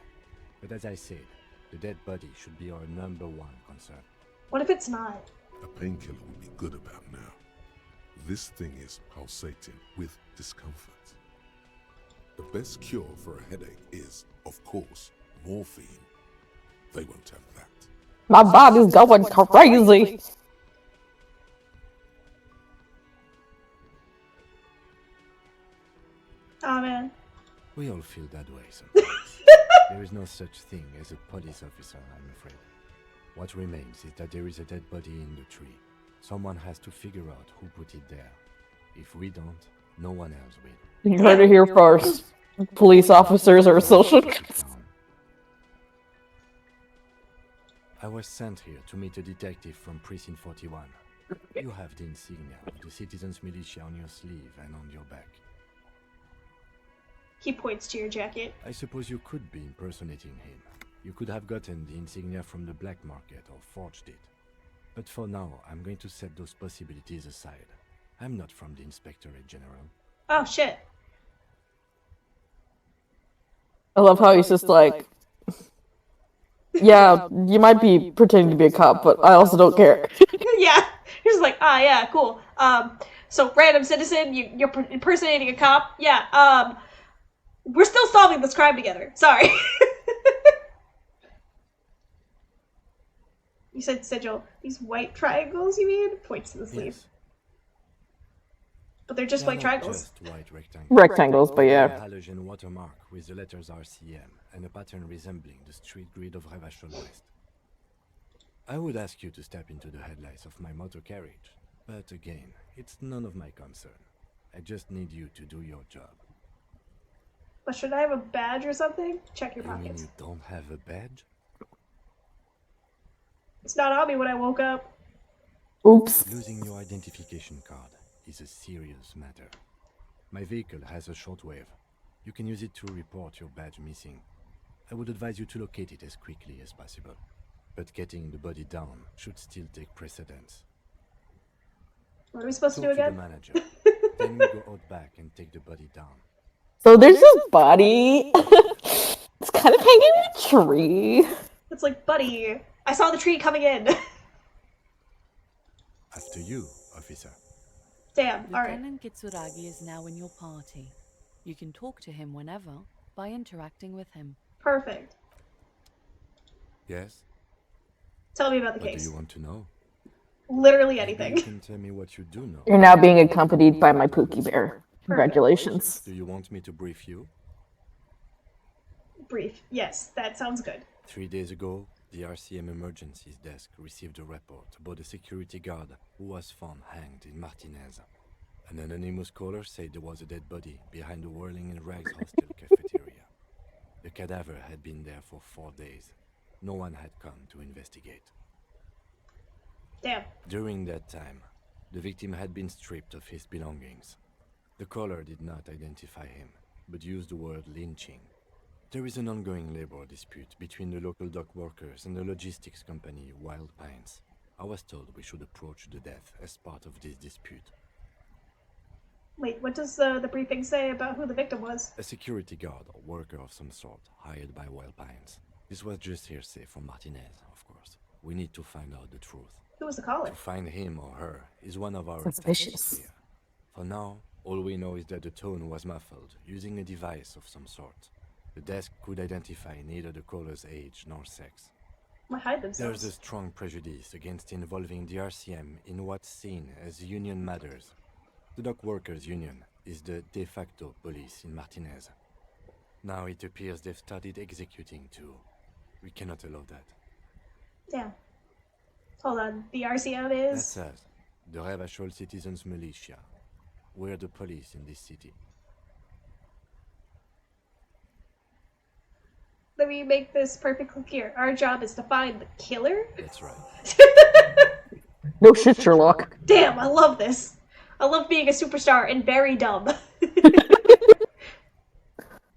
But as I said, the dead body should be our #1 concern. What if it's not? A painkiller would be good about now. This thing is pulsating with discomfort. The best cure for a headache is, of course, morphine. They won't have that. My body's going crazy. Aw, man. We all feel that way sometimes. There is no such thing as a police officer, I'm afraid. What remains is that there is a dead body in the tree. Someone has to figure out who put it there. If we don't, no one else will. You heard it here first. Police officers are social. I was sent here to meet a detective from Precinct 41. You have the insignia of the Citizens Militia on your sleeve and on your back. He points to your jacket. I suppose you could be impersonating him. You could have gotten the insignia from the black market or forged it. But for now, I'm going to set those possibilities aside. I'm not from the Inspectorate General. Oh, shit. I love how he's just like, yeah, you might be pretending to be a cop, but I also don't care. Yeah. He's like, ah, yeah, cool. So random citizen, you're impersonating a cop? Yeah, we're still solving this crime together. Sorry. You said sigil. These white triangles, you mean? Points to the sleeve. Yes. But they're just They are white not triangles. just white rectangles. Rectangles, but A yeah. halogen watermark with the letters RCM and a pattern resembling the street grid of Revachol West. I would ask you to step into the headlights of my motor carriage, but again, it's none of my concern. I just need you to do your job. But should I have a badge or something? Check your You mean pockets. you don't have a badge? It's not on me when I woke up. Oops. Losing your identification card is a serious matter. My vehicle has a shortwave. You can use it to report your badge missing. I would advise you to locate it as quickly as possible. But getting the body down should still take precedence. What are we supposed to do Talk to the again? manager. Then we go out back and take the body down. So there's this body. It's kind of hanging in a tree. It's like, buddy, I saw the tree coming in. After you, officer. Damn, alright. Lieutenant Kitsuragi is now in your party. You can talk to him whenever by interacting with him. Perfect. Yes? Tell me about the What case. do you want to know? Literally Maybe anything. you can tell me what you do know. You're now being accompanied by my Pookie Bear. Congratulations. Do you want me to brief you? Brief. Yes, that sounds good. 3 days ago, the RCM Emergencies Desk received a report about a security guard who was found hanged in Martinez. An anonymous caller said there was a dead body behind the Whirling in Rags hostel cafeteria. The cadaver had been there for 4 days. No one had come to investigate. Damn. During that time, the victim had been stripped of his belongings. The caller did not identify him, but used the word lynching. There is an ongoing labor dispute between the local dock workers and the logistics company Wild Pines. I was told we should approach the death as part of this dispute. Wait, what does the briefing say about who the victim was? A security guard or worker of some sort hired by Wild Pines. This was just hearsay from Martinez, of course. We need to find out the truth. Who was the caller? To find him or her is one of our Suspicious. tasks here. For now, all we know is that the tone was muffled, using a device of some sort. The desk could identify neither the caller's age nor sex. Why hide There's themselves? a strong prejudice against involving the RCM in what's seen as union matters. The dock workers' union is the de facto police in Martinez. Now it appears they've started executing too. We cannot allow that. Damn. Hold on. The RCM is... That's us, the Revachol Citizens Militia. We're the police in this city. Let me make this perfectly clear. Our job is to find the killer? That's right. No shit, Sherlock. Damn, I love this. I love being a superstar and very dumb.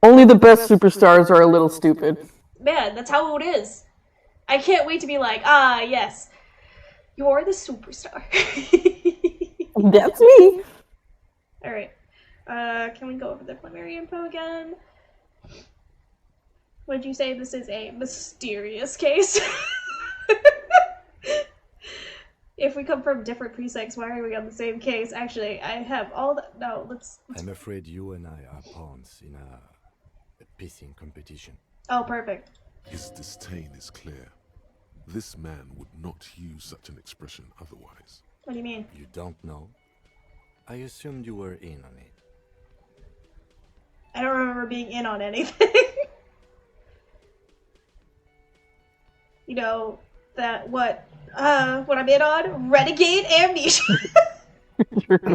Only the best superstars are a little stupid. Man, that's how it is. I can't wait to be like, ah, yes. You're the superstar. That's me. Alright. Can we go over the preliminary info again? Would you say this is a mysterious case? If we come from different precincts, why are we on the same case? Actually, I have all that. No, let's... I'm afraid you and I are pawns in a pissing competition. Oh, perfect. His disdain is clear. This man would not use such an expression otherwise. What do you mean? You don't know? I assumed you were in on it. I don't remember being in on anything. You know, that what I'm in on? Renegade Amnesia.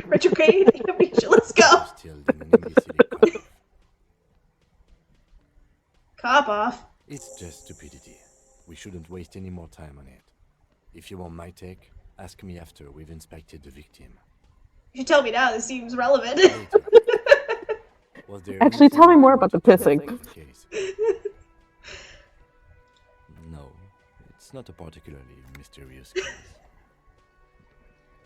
Retrograde Amnesia, let's go. Still in an imbecile cop-off. Cop off. It's just stupidity. We shouldn't waste any more time on it. If you want my take, ask me after we've inspected the victim. You should tell me now, this seems relevant. Later. Was there Actually, anything tell me you more wanted about the to know pissing. about the case? No, it's not a particularly mysterious case.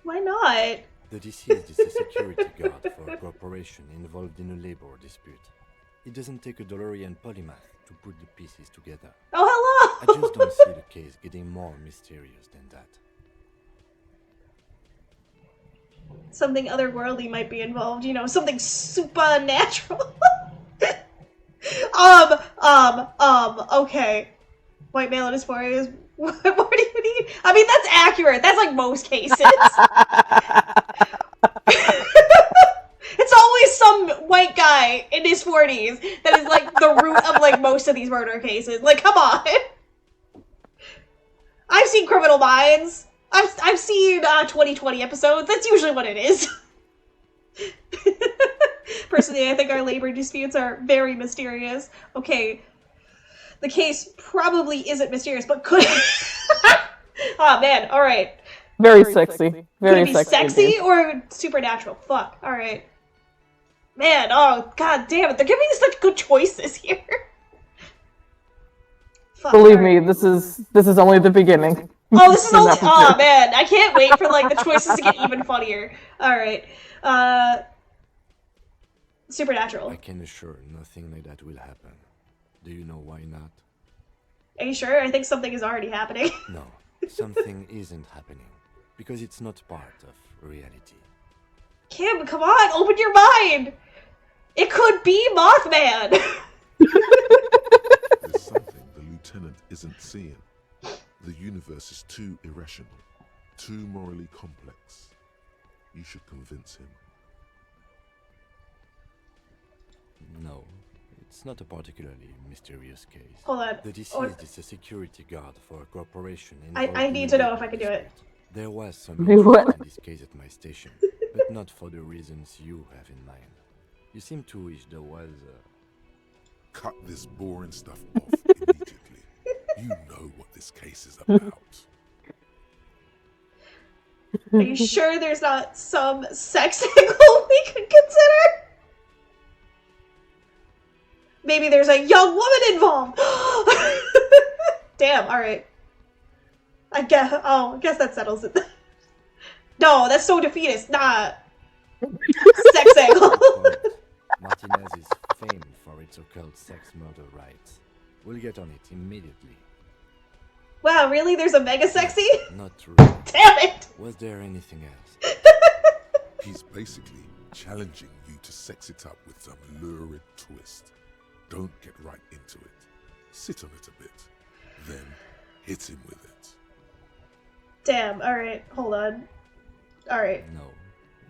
Why not? The deceased is a security guard for a corporation involved in a labor dispute. It doesn't take a DeLorean polymath to put the pieces together. Oh, I hello! just don't see the case getting more mysterious than that. Something otherworldly might be involved, you know, something supernatural. Okay. White male and dysphoria is... What do you need? I mean, that's accurate. That's like most cases. It's always some white guy in his 40s that is like the root of like most of these murder cases. Like, come on. I've seen Criminal Minds. I've seen 2020 episodes. That's usually what it is. Personally, I think our labor disputes are very mysterious. Okay, the case probably isn't mysterious, but could. Oh man, all right. Very sexy. Very Could it be sexy indeed. or supernatural? Fuck. All right. Man, oh god damn it! They're giving us such good choices here. Fuck, Believe alright. me, this is only the beginning. Oh, this is An only. episode. Oh man, I can't wait for like the choices to get even funnier. All right, supernatural. I can assure nothing like that will happen. Do you know why not? Are you sure? I think something is already happening. No, something isn't happening. Because it's not part of reality. Kim, come on, open your mind. It could be Mothman. There's something the lieutenant isn't seeing. The universe is too irrational, too morally complex. You should convince him. No, it's not a particularly mysterious case. Hold on. The deceased is a security guard for a corporation. I need to know if I can do it. There was some Do what? interest in this case at my station, but not for the reasons you have in mind. You seem to wish there was Cut this boring stuff off immediately. You know what this case is about. Are you sure there's not some sex angle we could consider? Maybe there's a young woman involved. Damn. All right. I guess that settles it. No, that's so defeatist. Nah. Sex angle. Martinez is famed for its occult sex murder rights. We'll get on it immediately. Wow, really? There's a mega sexy? Not really. Damn it! Was there anything else? He's basically challenging you to sex it up with some lurid twist. Don't get right into it. Sit on it a bit. Then hit him with it. Damn, alright, hold on. Alright. No.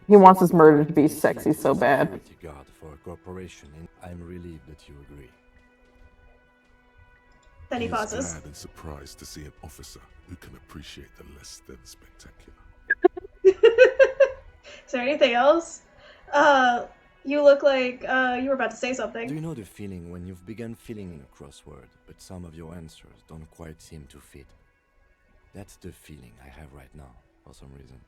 He wants his murder to be sexy so bad. Security guard for a corporation, and I'm relieved that you agree. Then he He's pauses. glad and surprised to see an officer who can appreciate the less than spectacular. Is there anything else? You look like, you were about to say Do something. you know the feeling when you've begun filling in a crossword, but some of your answers don't quite seem to fit? That's the feeling I have right now, for some reason.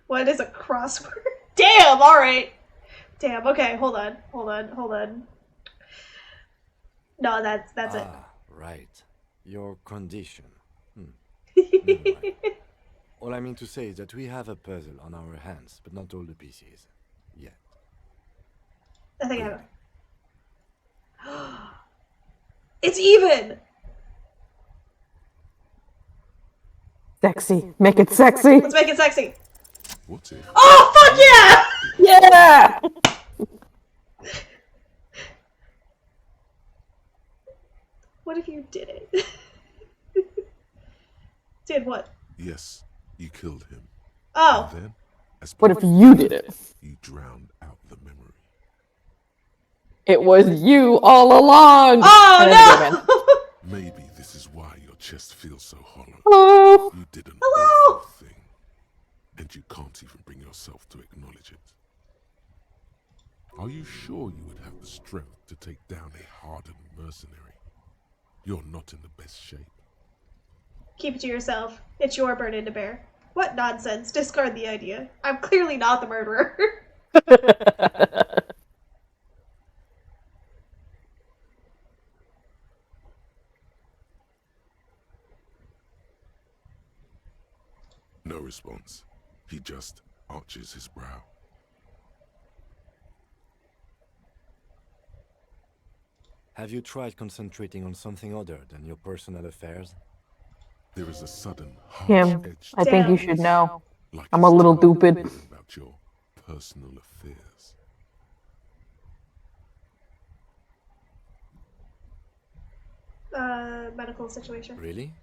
What is a crossword? Damn, alright. Damn, okay, hold on. No, that's it. Right. Your condition. Never mind. All I mean to say is that we have a puzzle on our hands, but not all the pieces. Yet. I think I have. It's even! Sexy. Make it sexy. Let's make it sexy. What's it? Oh, fuck yeah! Yeah! What if you did it? Did what? Yes, you killed him. Oh. And then, as What part if of you the did it? you drowned out the memory. It was you all along! Oh, And no! then again. Maybe this is why your chest feels so hollow. Hello? You did an Hello? awful thing, and you can't even bring yourself to acknowledge it. Are you sure you would have the strength to take down a hardened mercenary? You're not in the best shape. Keep it to yourself. It's your burden to bear. What nonsense. Discard the idea. I'm clearly not the murderer. No response. He just arches his brow. Have you tried concentrating on something other than your personal affairs? There is a sudden, Kim, harsh-edged I think you Damn. should know. like I'm he's a little telling you stupid. about your personal affairs. Medical situation. Really?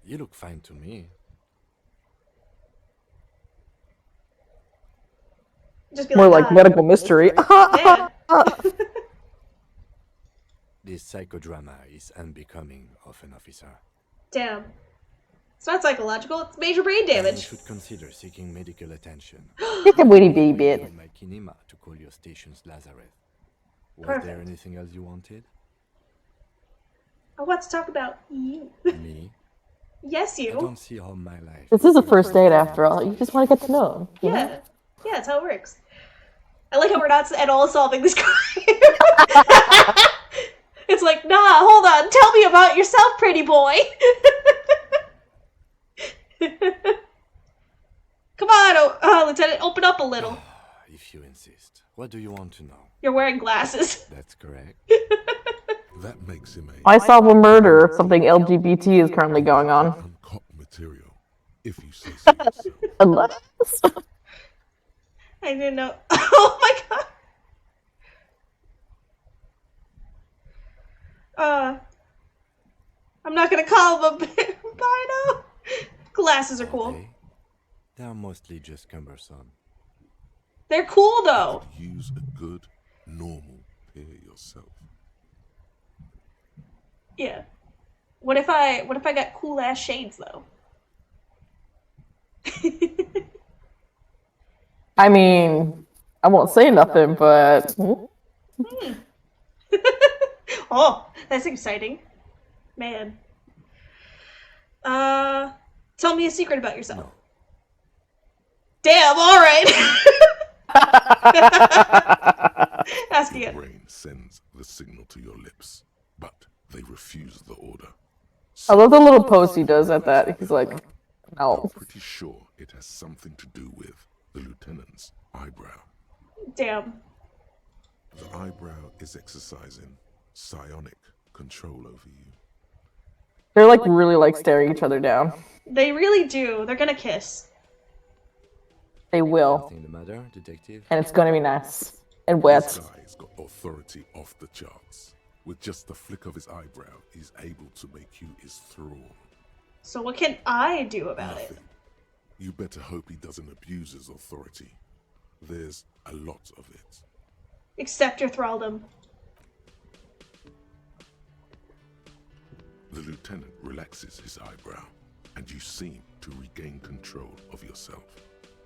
You look fine to me. Just be More like "Ah, medical mystery. man." This psychodrama is unbecoming of an officer. Damn. It's not psychological, it's major brain You damage. should consider seeking medical attention. Take a witty bitty bit. On my kinema to call your station's Lazareth. Was Perfect. there anything else you wanted? I want to talk about you. Me? Yes, I you. don't see how my life. This is a first date after all. You just want to get to know him. you know? Yeah. Yeah, that's how it works. I like how we're not at all solving this crime. It's like, nah, hold on, tell me about yourself, pretty boy. Come on, Lieutenant, open up a little. If you insist. What do you want to know? You're wearing glasses. That's correct. That makes him I solve a murder. Something LGBT is currently going on. uncut material, if you say so yourself. Unless. I didn't know. Oh my god. I'm not gonna call them a albino. Glasses are cool. They are mostly just cumbersome. They're cool though. Use a good, normal peer yourself. Yeah. What if I got cool ass shades though? I mean, I won't say nothing, but Oh, that's exciting. Man. Tell me a secret about yourself. No. Damn, alright. Ask Your again. brain sends the signal to your lips, but they refuse the order. I love the little pose he does at that. He's like, no. I'm pretty sure it has something to do with the lieutenant's eyebrow. Damn. The eyebrow is exercising psionic control over you. They're like really like staring each other down. They really do. They're gonna kiss. They will. Nothing the matter, detective? And it's gonna be nice. And This wet. guy's got authority off the charts. With just the flick of his eyebrow, he's able to make you his thrall. So what can I do about it? Nothing. You better hope he doesn't abuse his authority. There's a lot of it. Accept your thraldom. The lieutenant relaxes his eyebrow, and you seem to regain control of yourself.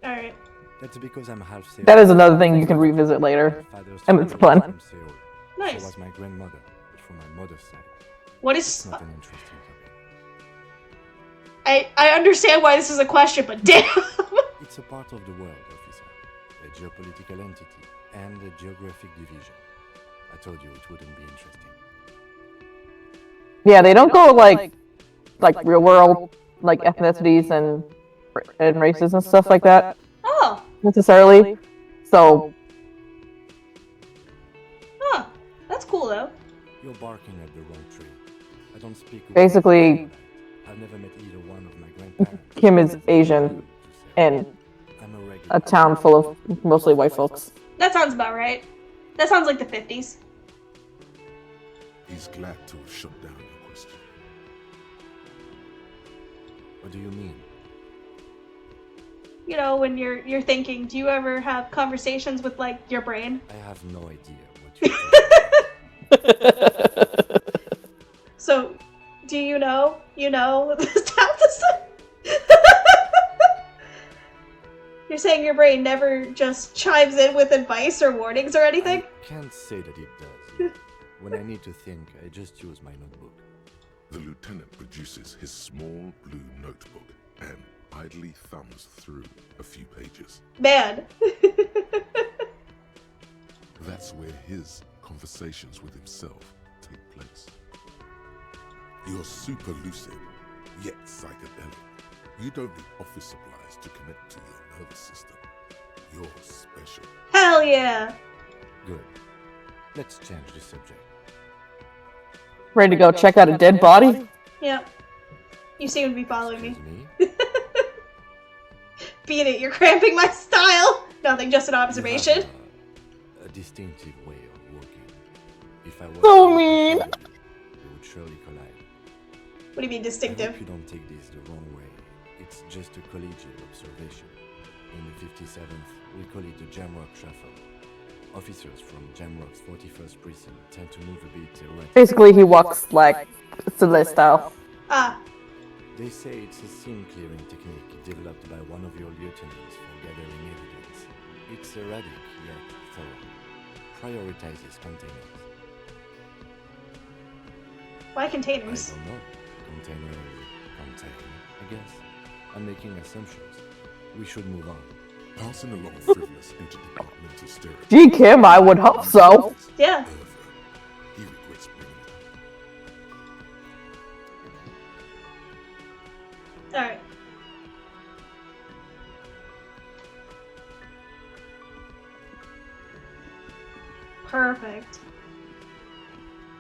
Alright. That's because I'm half Seoul. That is another thing you can revisit later. Father's And it's family is fun. from Seoul. Nice. So was my grandmother, but from my mother's side. What It's is... not an interesting topic. I understand why this is a question, but damn! It's a part of the world, officer. A geopolitical entity and a geographic division. I told you it wouldn't be interesting. Yeah, they don't go like real world, like ethnicities and races and stuff like that Oh! necessarily. So Huh. That's cool, though. You're barking at the wrong tree. I don't speak with basically, I've never met either one of my grandparents. Kim is Asian and I'm a regular. a town full of mostly white folks. That sounds about right. That sounds like the 50s. He's glad to have shut down your question. What do you mean? You know, when you're thinking, do you ever have conversations with, like, your brain? I have no idea what you So, do you know? You know? You're saying your brain never just chimes in with advice or warnings or anything? I can't say that it does. When I need to think, I just use my notebook. The lieutenant produces his small blue notebook and idly thumbs through a few pages. Man. That's where his conversations with himself take place. You're super lucid, yet psychedelic. You don't need office supplies to connect to your nervous system. You're special. Hell yeah. Good. Let's change the subject. Ready to go check out a dead body? Yeah. You seem to be following me. Excuse me? Beat it, you're cramping my style! Nothing, just an You observation. have a distinctive way of working. If I was So to look mean. behind you, we would surely collide. What do you mean I distinctive? hope you don't take this the wrong way. It's just a collegiate observation. In the 57th, we call it the Jamrock Shuffle. Officers from Jamrock's 41st precinct tend to move a bit erratic. Basically, he walks like Celeste style. Ah, They say it's a scene clearing technique developed by one of your lieutenants for gathering evidence. It's erratic yet thorough. Prioritizes containers. why I containers? don't know. Containers contain, I guess. I'm making assumptions. We should move on. Passing along frivolous interdepartmental stereotypes. Gee, Kim, I would hope so. Yeah. He regrets bringing it. Alright. Perfect.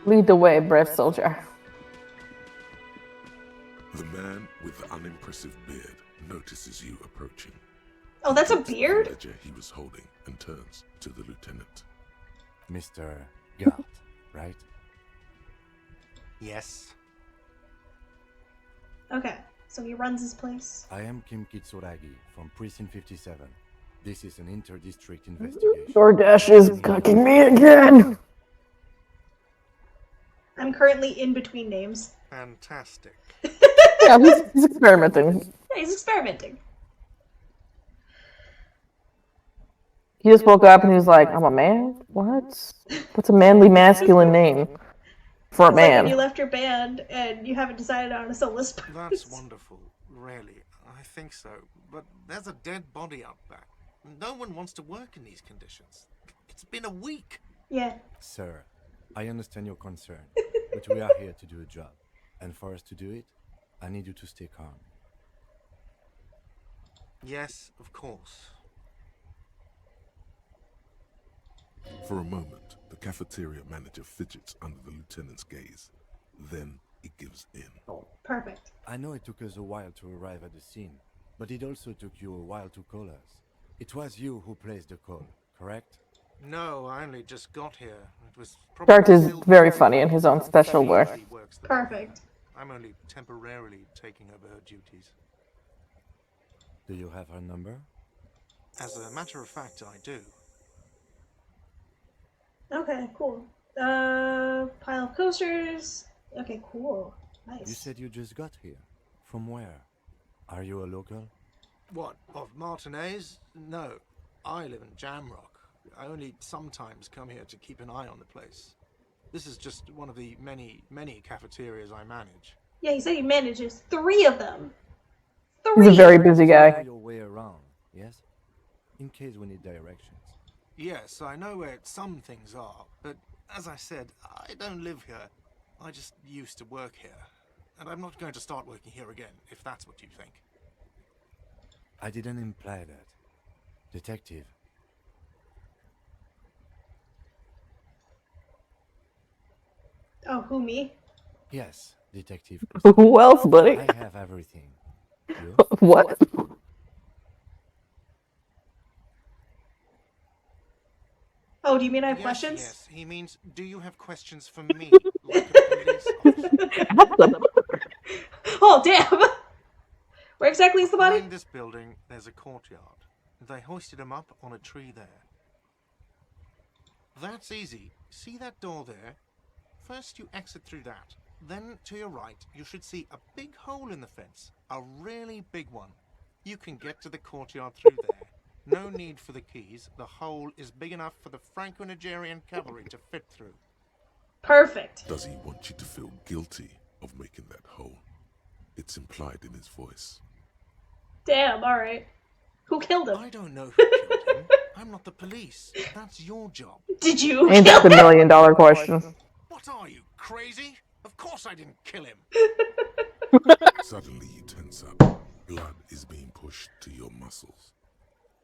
Lead the way, brave soldier. The man with the unimpressive beard notices you approaching. Oh, that's a Takes the beard? ledger he was holding and turns to the lieutenant. Mr. Gart, right? Yes. Okay, so he runs his place. I am Kim Kitsuragi from Precinct 57. This is an inter-district investigation. DoorDash is cooking me again. I'm currently in between names. Fantastic. Yeah, he's experimenting. Yeah, he's experimenting. He just woke up and he was like, I'm a man? What? What's a manly masculine name for a It's like when you man? left your band and you haven't decided on a soloist. That's wonderful. Really, I think so. But there's a dead body out back. No one wants to work in these conditions. It's been a week. Yeah. Sir, I understand your concern, but we are here to do a job. And for us to do it, I need you to stay calm. Yes, of course. For a moment, the cafeteria manager fidgets under the lieutenant's gaze. Then he gives in. Perfect. I know it took us a while to arrive at the scene, but it also took you a while to call us. It was you who placed the call, correct? No, I only just got here. It was Dart is still very funny in his own special way. usually works the way. Perfect. I'm only temporarily taking over her duties. Do you have her number? As a matter of fact, I do. Okay, cool. Pile of coasters. Okay, cool. Nice. You said you just got here. From where? Are you a local? What, of Martinez? No, I live in Jamrock. I only sometimes come here to keep an eye on the place. This is just one of the many, many cafeterias I manage. Yeah, he said he manages 3 of them. He's a very busy Know guy. your way around, yes? In case we need directions. Yes, I know where some things are, but as I said, I don't live here. I just used to work here. And I'm not going to start working here again, if that's what you think. I didn't imply that. Detective. Oh, who, me? Yes, Detective. Who else, buddy? I have everything. You? What? Oh, do you mean I have Yes, questions? Yes, he means, do you have questions for me? Like a police officer? Oh, damn! Where exactly is the body? Behind this building, there's a courtyard. They hoisted him up on a tree there. That's easy. See that door there? First you exit through that. Then to your right, you should see a big hole in the fence. A really big one. You can get to the courtyard through there. No need for the keys. The hole is big enough for the Franco-Nigerian cavalry to fit through. Perfect. Does he want you to feel guilty of making that hole? It's implied in his voice. Damn, alright. Who killed him? I don't know who killed him. I'm not the police. That's your job. Did you Ain't kill that the him? $1,000,000 question? What are you, crazy? Of course I didn't kill him. Suddenly you tense up. Blood is being pushed to your muscles.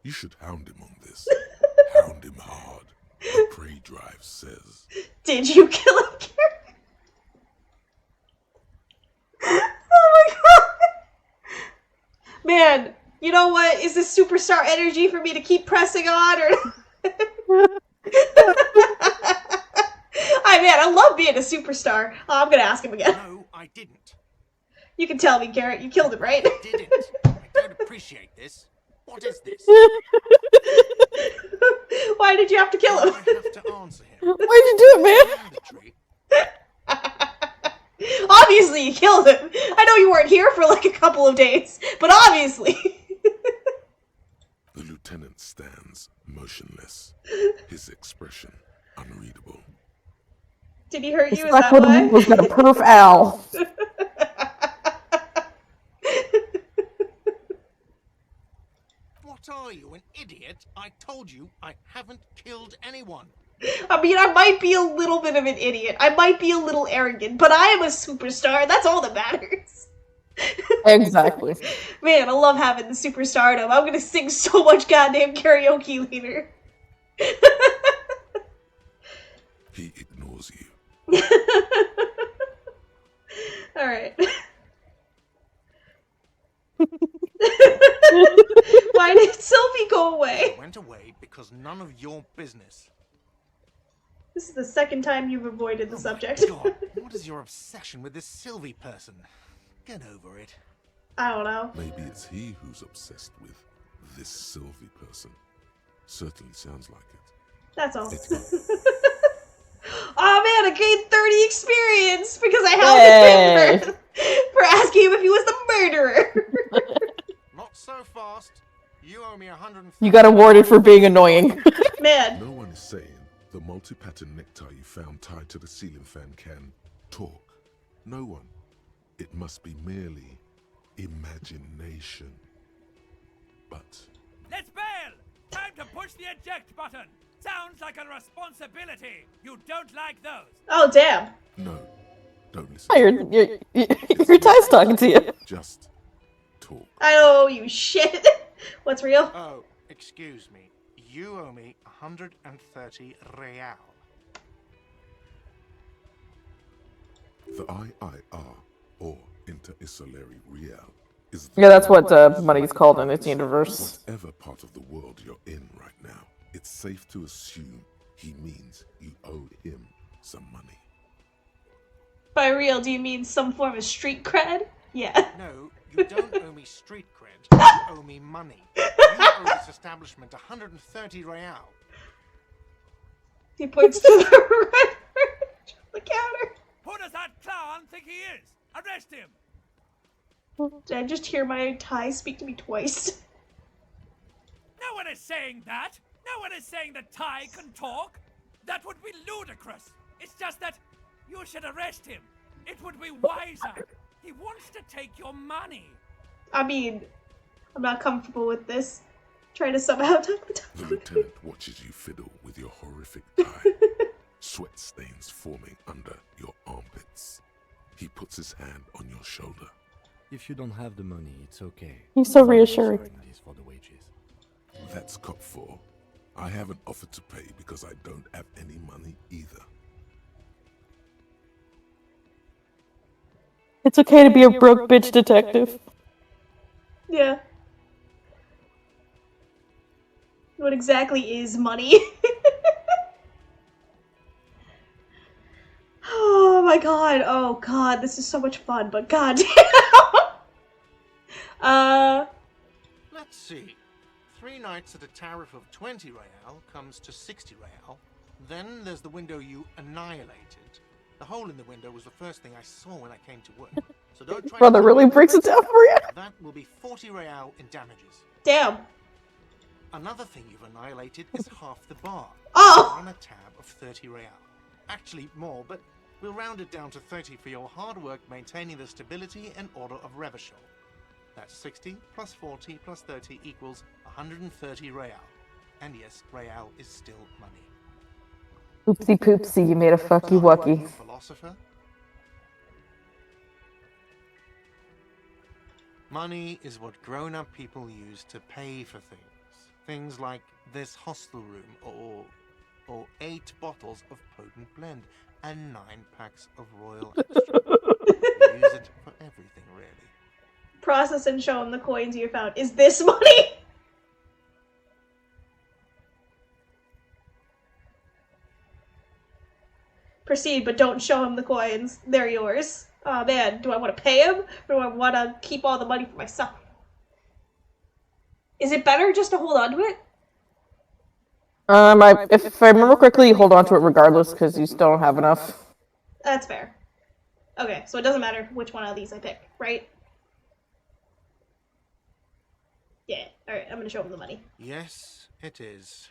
You should hound him on this. Hound him hard. The prey drive says. Did you kill him, Karen? Oh my god! Man, you know what? Is this superstar energy for me to keep pressing on, or... I love being a superstar. Oh, I'm gonna ask him again. No, I didn't. You can tell me, Garrett. You killed him, right? I didn't. I don't appreciate this. What is this? Why did you have to kill Do him? I have to answer him? Why'd you do it, man? Mandatory. Obviously, you killed him. I know you weren't here for like a couple of days, but obviously. The lieutenant stands motionless, his expression unreadable. Did he hurt It's you? Is like that one why? of them was got a perf owl. What are you, an idiot? I told you I haven't killed anyone. I mean, I might be a little bit of an idiot. I might be a little arrogant, but I am a superstar. That's all that matters. Exactly. Man, I love having the superstardom. I'm gonna sing so much goddamn karaoke later. He ignores you. Alright. Why did Sylvie go away? I went away because none of your business. This is the second time you've avoided the subject. God, what is your obsession with this Sylvie person? Get over it. I don't know. Maybe it's he who's obsessed with this Sylvie person. Certainly sounds like it. That's all. It's Oh man, I gained 30 experience because I held him for asking him if he was the murderer. Not so fast. You owe me 150. You got awarded for being annoying. Man. No one is saying the multi-pattern necktie you found tied to the ceiling fan can talk. No one. It must be merely imagination. But Let's bail! Time to push the eject button! Sounds like a responsibility! You don't like those! Oh, damn. no, don't listen. Oh, your Ty's talking to you. Just talk. I owe you shit. What's real? Oh, excuse me. You owe me 130 real. The IIR, or Inter-Isolary Real, is Yeah, that's what money's called in this universe. whatever part of the world you're in right now. It's safe to assume he means you owe him some money. By real, do you mean some form of street cred? Yeah. No, you don't owe me street cred. You owe me money. You owe this establishment 130 real. He points to the right the counter. Who does that clown think he is? Arrest him! Did I just hear my Thai speak to me twice? No one is saying that! No one is saying that Ty can talk! That would be ludicrous! It's just that you should arrest him! It would be wiser! He wants to take your money! I mean, I'm not comfortable with this. Trying to somehow talk The lieutenant watches you fiddle with your horrific tie, sweat stains forming under your armpits. He puts his hand on your shoulder. If you don't have the money, it's okay. He's so I'm reassuring. sorting this for the wages. That's cop 4. I haven't offered to pay because I don't have any money either. It's okay to be a broke bitch detective. Yeah. What exactly is money? Oh my god. Oh god, this is so much fun, but god damn. Let's see. 3 nights at a tariff of 20 real comes to 60 real. Then there's the window you annihilated. The hole in the window was the first thing I saw when I came to work. So don't try Brother to really breaks it down for you. That will be 40 real in damages. Damn. Another thing you've annihilated is half the bar. Oh! On a tab of 30 real. Actually more, but we'll round it down to 30 for your hard work maintaining the stability and order of Revachol. That's 60 plus 40 plus 30 equals 130 real. And yes, real is still money. Oopsie poopsie, you made a fucky wucky. Philosopher? Money is what grown-up people use to pay for things. Things like this hostel room, or 8 bottles of potent blend, and 9 packs of Royal Extra. We use it for everything, really. Process and show him the coins you found. Is this money? Proceed, but don't show him the coins. They're yours. Oh man, do I want to pay him? Or do I want to keep all the money for myself? Is it better just to hold on to it? If I remember correctly, you hold on to it regardless because you still don't have enough. That's fair. Okay, so it doesn't matter which one of these I pick, right? Yeah, alright, I'm gonna show him the money. Yes, it is.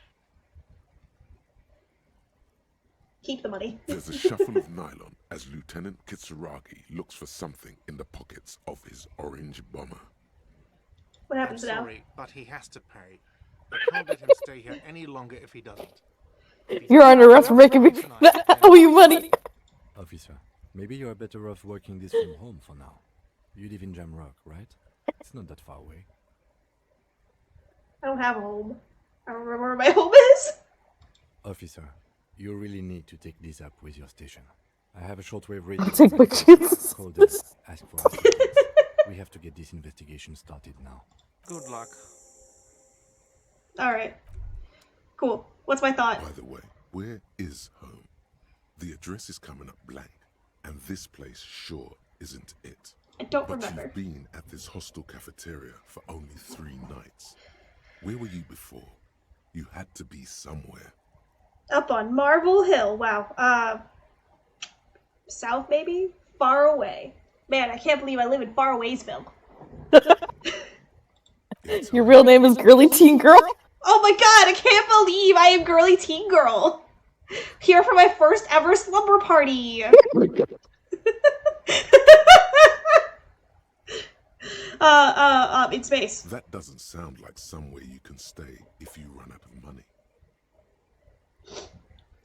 Keep the money. There's a shuffle of nylon as Lieutenant Kitsuragi looks for something in the pockets of his orange bomber. What I'm happens now? sorry, but he has to pay. I can't let him stay here any longer if he doesn't. If he's You're under arrest for making me tonight, owe you money. Officer, maybe you're better off working this from home for now. You live in Jamrock, right? It's not that far away. I don't have a home. I don't remember where my home is. Officer, you really need to take this up with your station. I have a shortwave radio. Take my chances. Call them, ask for assistance. We have to get this investigation started now. Good luck. Alright. Cool. What's my thought? By the way, where is home? The address is coming up blank, and this place sure isn't it. I don't But remember. you've been at this hostel cafeteria for only 3 nights. Where were you before? You had to be somewhere. Up on Marble Hill. Wow. South maybe? Far away. Man, I can't believe I live in Farawaysville. Your real name is Girly Teen Girl? Oh my god, I can't believe I am Girly Teen Girl. Here for my first ever slumber party. In space. That doesn't sound like somewhere you can stay if you run out of money.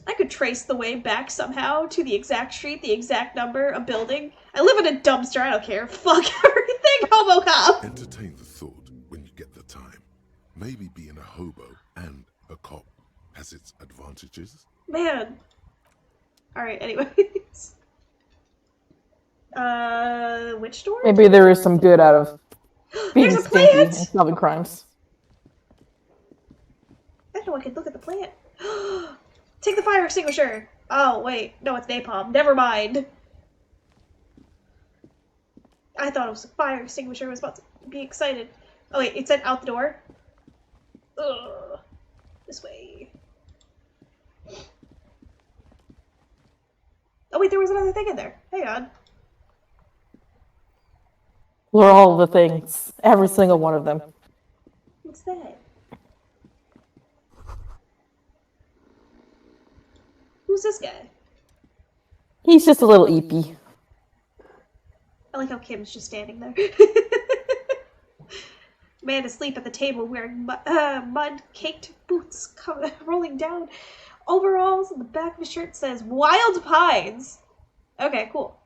I could trace the way back somehow to the exact street, the exact number, a building. I live in a dumpster, I don't care. Fuck everything, Hobocop! Entertain the thought when you get the time. Maybe being a hobo and a cop has its advantages. Man. Alright, anyways. Which door? Maybe there is some good out of being There's a stinky plant! and solving crimes. I didn't know I could look at the plant. Take the fire extinguisher! Oh, wait. No, it's napalm. Never mind. I thought it was a fire extinguisher. I was about to be excited. Oh, wait. It said out the door? Ugh. This way. Oh, wait. There was another thing in there. Hang on. We're all the things. Every single one of them. What's that? Who's this guy? He's just a little eepy. I like how Kim's just standing there. Man asleep at the table wearing mud-caked boots rolling down. Overalls, and the back of his shirt says Wild Pines. Okay, cool.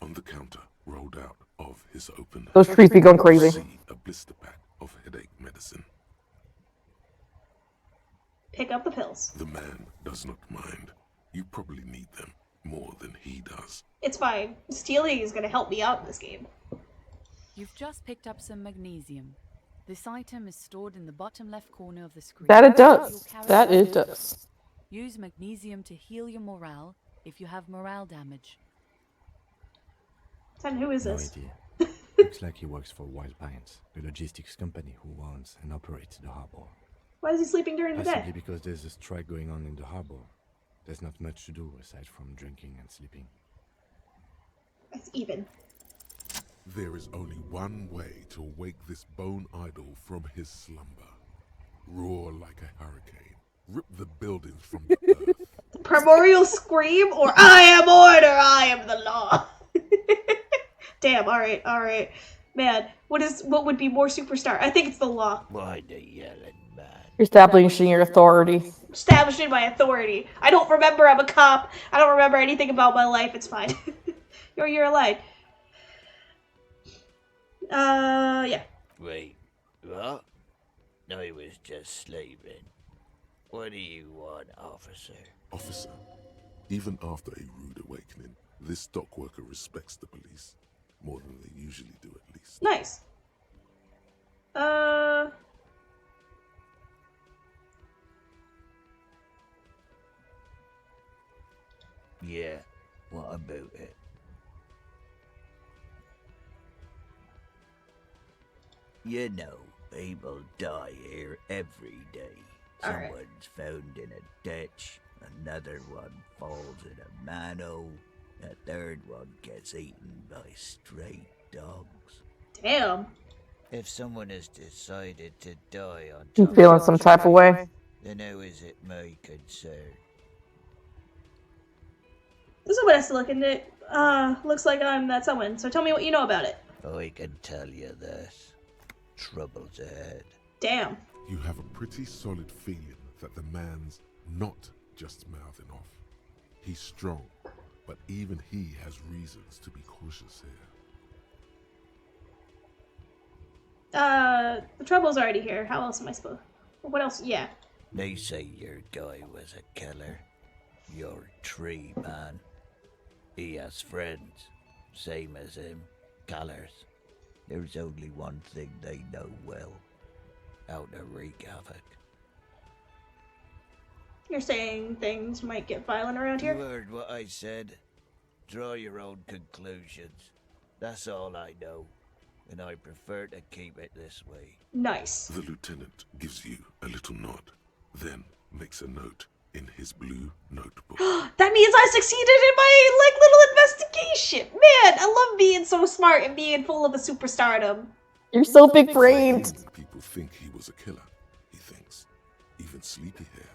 On the counter, rolled out of his open Those trees be going crazy. see a blister pack of headache medicine. Pick up the pills. The man does not mind. You probably need them more than he does. It's fine. Stealing is gonna help me out in this game. You've just picked up some magnesium. This item is stored in the bottom left corner of the screen. That it Your does. character That it sheet. does. Use magnesium to heal your morale if you have morale damage. Ten, who is No this? idea. Looks like he works for Wild Pines, the logistics company who owns and operates the harbor. Why is he sleeping during the Possibly day? because there's a strike going on in the harbor. There's not much to do aside from drinking and sleeping. It's even. There is only one way to wake this bone idol from his slumber. Roar like a hurricane. Rip the buildings from the earth. Primordial scream or I am order, I am the law. Damn, alright. Man, what would be more superstar? I think it's the law. Why the yelling man? You're establishing your authority. Establishing my authority. I don't remember I'm a cop. I don't remember anything about my life. It's fine. You're alive. Yeah. Wait, what? No, he was just sleeping. What do you want, officer? Officer, even after a rude awakening, this stock worker respects the police. More than they usually do, at least. Nice. Yeah, what about it? You know, people die here every day. All right. Someone's found in a ditch, another one falls in a manhole, a third one gets eaten by stray dogs. Damn. If someone has decided to die on You top feeling of some a type of tree, way? then how is it my concern? Someone has to look into it. Looks like I'm that someone, so tell me what you know about it. I can tell you this. Trouble's ahead. Damn. You have a pretty solid feeling that the man's not just mouthing off. He's strong, but even he has reasons to be cautious here. The trouble's already here. How else am I supposed? What else? Yeah. They say your guy was a killer. Your tree man. He has friends, same as him, killers. There's only one thing they know well. How to wreak havoc. You're saying things might get violent around You here? heard what I said. Draw your own conclusions. That's all I know, and I prefer to keep it this way. Nice. The lieutenant gives you a little nod, then makes a note in his blue notebook. That means I succeeded in my, like, little investigation. Man, I love being so smart and being full of a superstardom. You're so big-brained. People think he was a killer, he thinks. Even sleepy hair.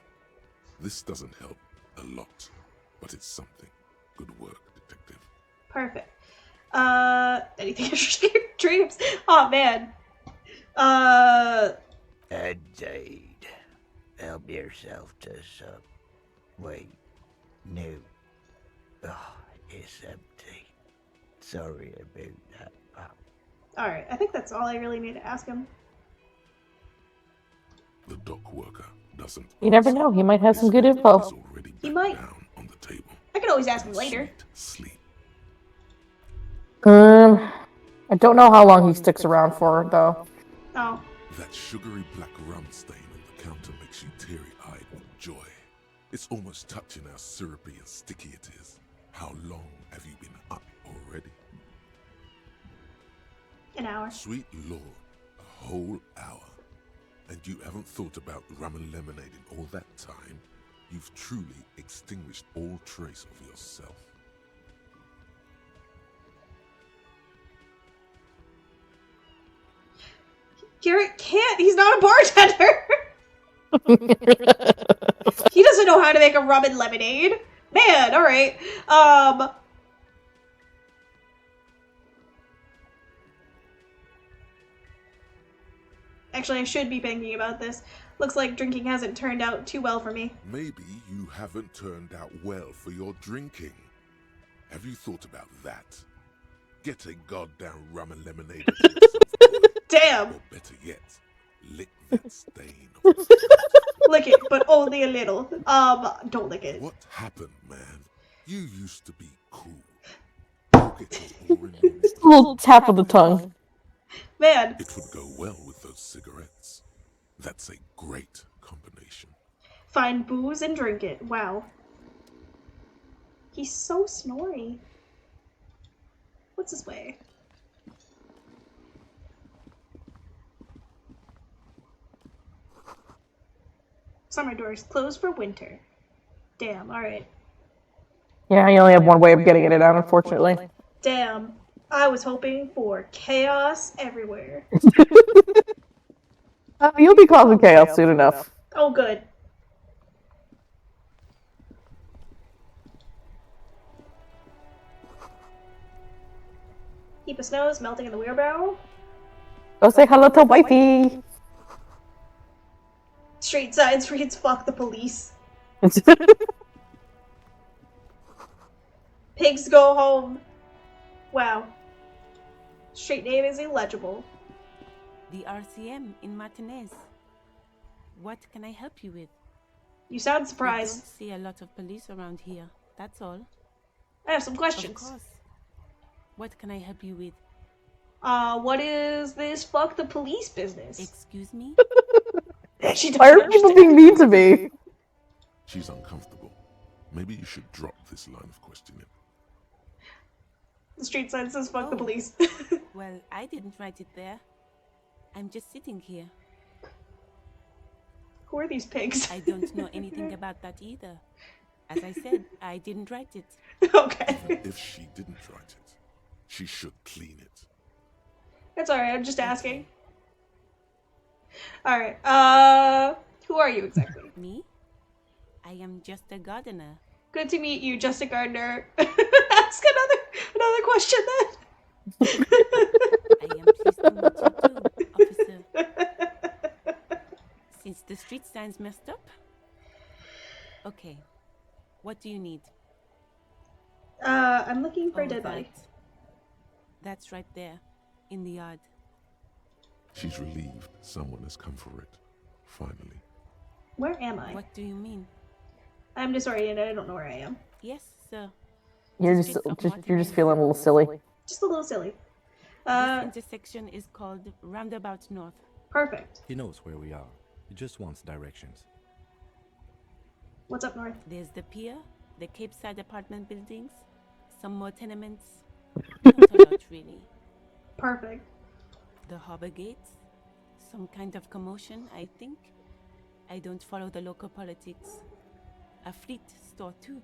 This doesn't help a lot, but it's something. Good work, detective. Perfect. Anything interesting in your dreams? Oh, man. Indeed. Help yourself to some. Wait. No. Oh, it's empty. Sorry about that, pal. Alright, I think that's all I really need to ask him. The dock worker doesn't. You never know. He might have some good info. It's already He back might. down on the table. I could always ask him later. Sleep. I don't know how long he sticks around for, though. Oh. That sugary black rum stain on the counter makes you teary-eyed with joy. It's almost touching how syrupy and sticky it is. How long have you been up already? An hour. Sweet Lord, a whole hour. And you haven't thought about rum and lemonade in all that time? You've truly extinguished all trace of yourself. Garrett can't. He's not a bartender. He doesn't know how to make a rum and lemonade. Man, alright. Actually, I should be thinking about this. Looks like drinking hasn't turned out too well for me. Maybe you haven't turned out well for your drinking. Have you thought about that? Get a goddamn rum and lemonade. Damn. Or better yet, lick that stain. Of Lick it, but only a little. Don't lick it. What happened, man? You used to be cool. Go get your orange A little tap of the tongue. Man. It would go well with those cigarettes. That's a great combination. Find booze and drink it. Wow. He's so snory. What's this way? Summer doors closed for winter. Damn, alright. Yeah, you only have one way of getting it out, unfortunately. Damn. I was hoping for chaos everywhere. You'll be causing chaos soon enough. Oh, good. Heap of snow is melting in the wheelbarrow. Go say hello to wifey. Street signs reads "fuck the police." Pigs go home. Wow. Street name is illegible. The RCM in Martinez. What can I help you with? You sound I surprised. don't see a lot of police around here. That's all. I have some Of questions. course. What can I help you with? What is this "fuck the police" business? Excuse me? She Why are people being mean to me? She's uncomfortable. Maybe you should drop this line of questioning. The street sign says "fuck the Oh. police." Well, I didn't write it there. I'm just sitting here. Who are these pigs? I don't know anything about that either. As I said, I didn't write it. Okay. If she didn't write it, she should clean it. That's alright, I'm just asking. Alright, who are you exactly? Me? I am just a gardener. Good to meet you, just a gardener. Ask another question then. I am pleased to meet you too, officer. Since the street sign's messed up? Okay. What do you need? I'm looking for a dead body. That's right there, in the yard. She's relieved someone has come for it. Finally. Where am I? What do you mean? I'm disoriented. I don't know where I am. Yes, sir. You're just feeling a little silly. Just a little silly. This intersection is called Roundabout North. Perfect. He knows where we are. He just wants directions. What's up north? There's the pier, the Cape Side apartment buildings, some more tenements. Not a lot, really. Perfect. The harbor gates, some kind of commotion, I think. I don't follow the local politics. A fleet store too.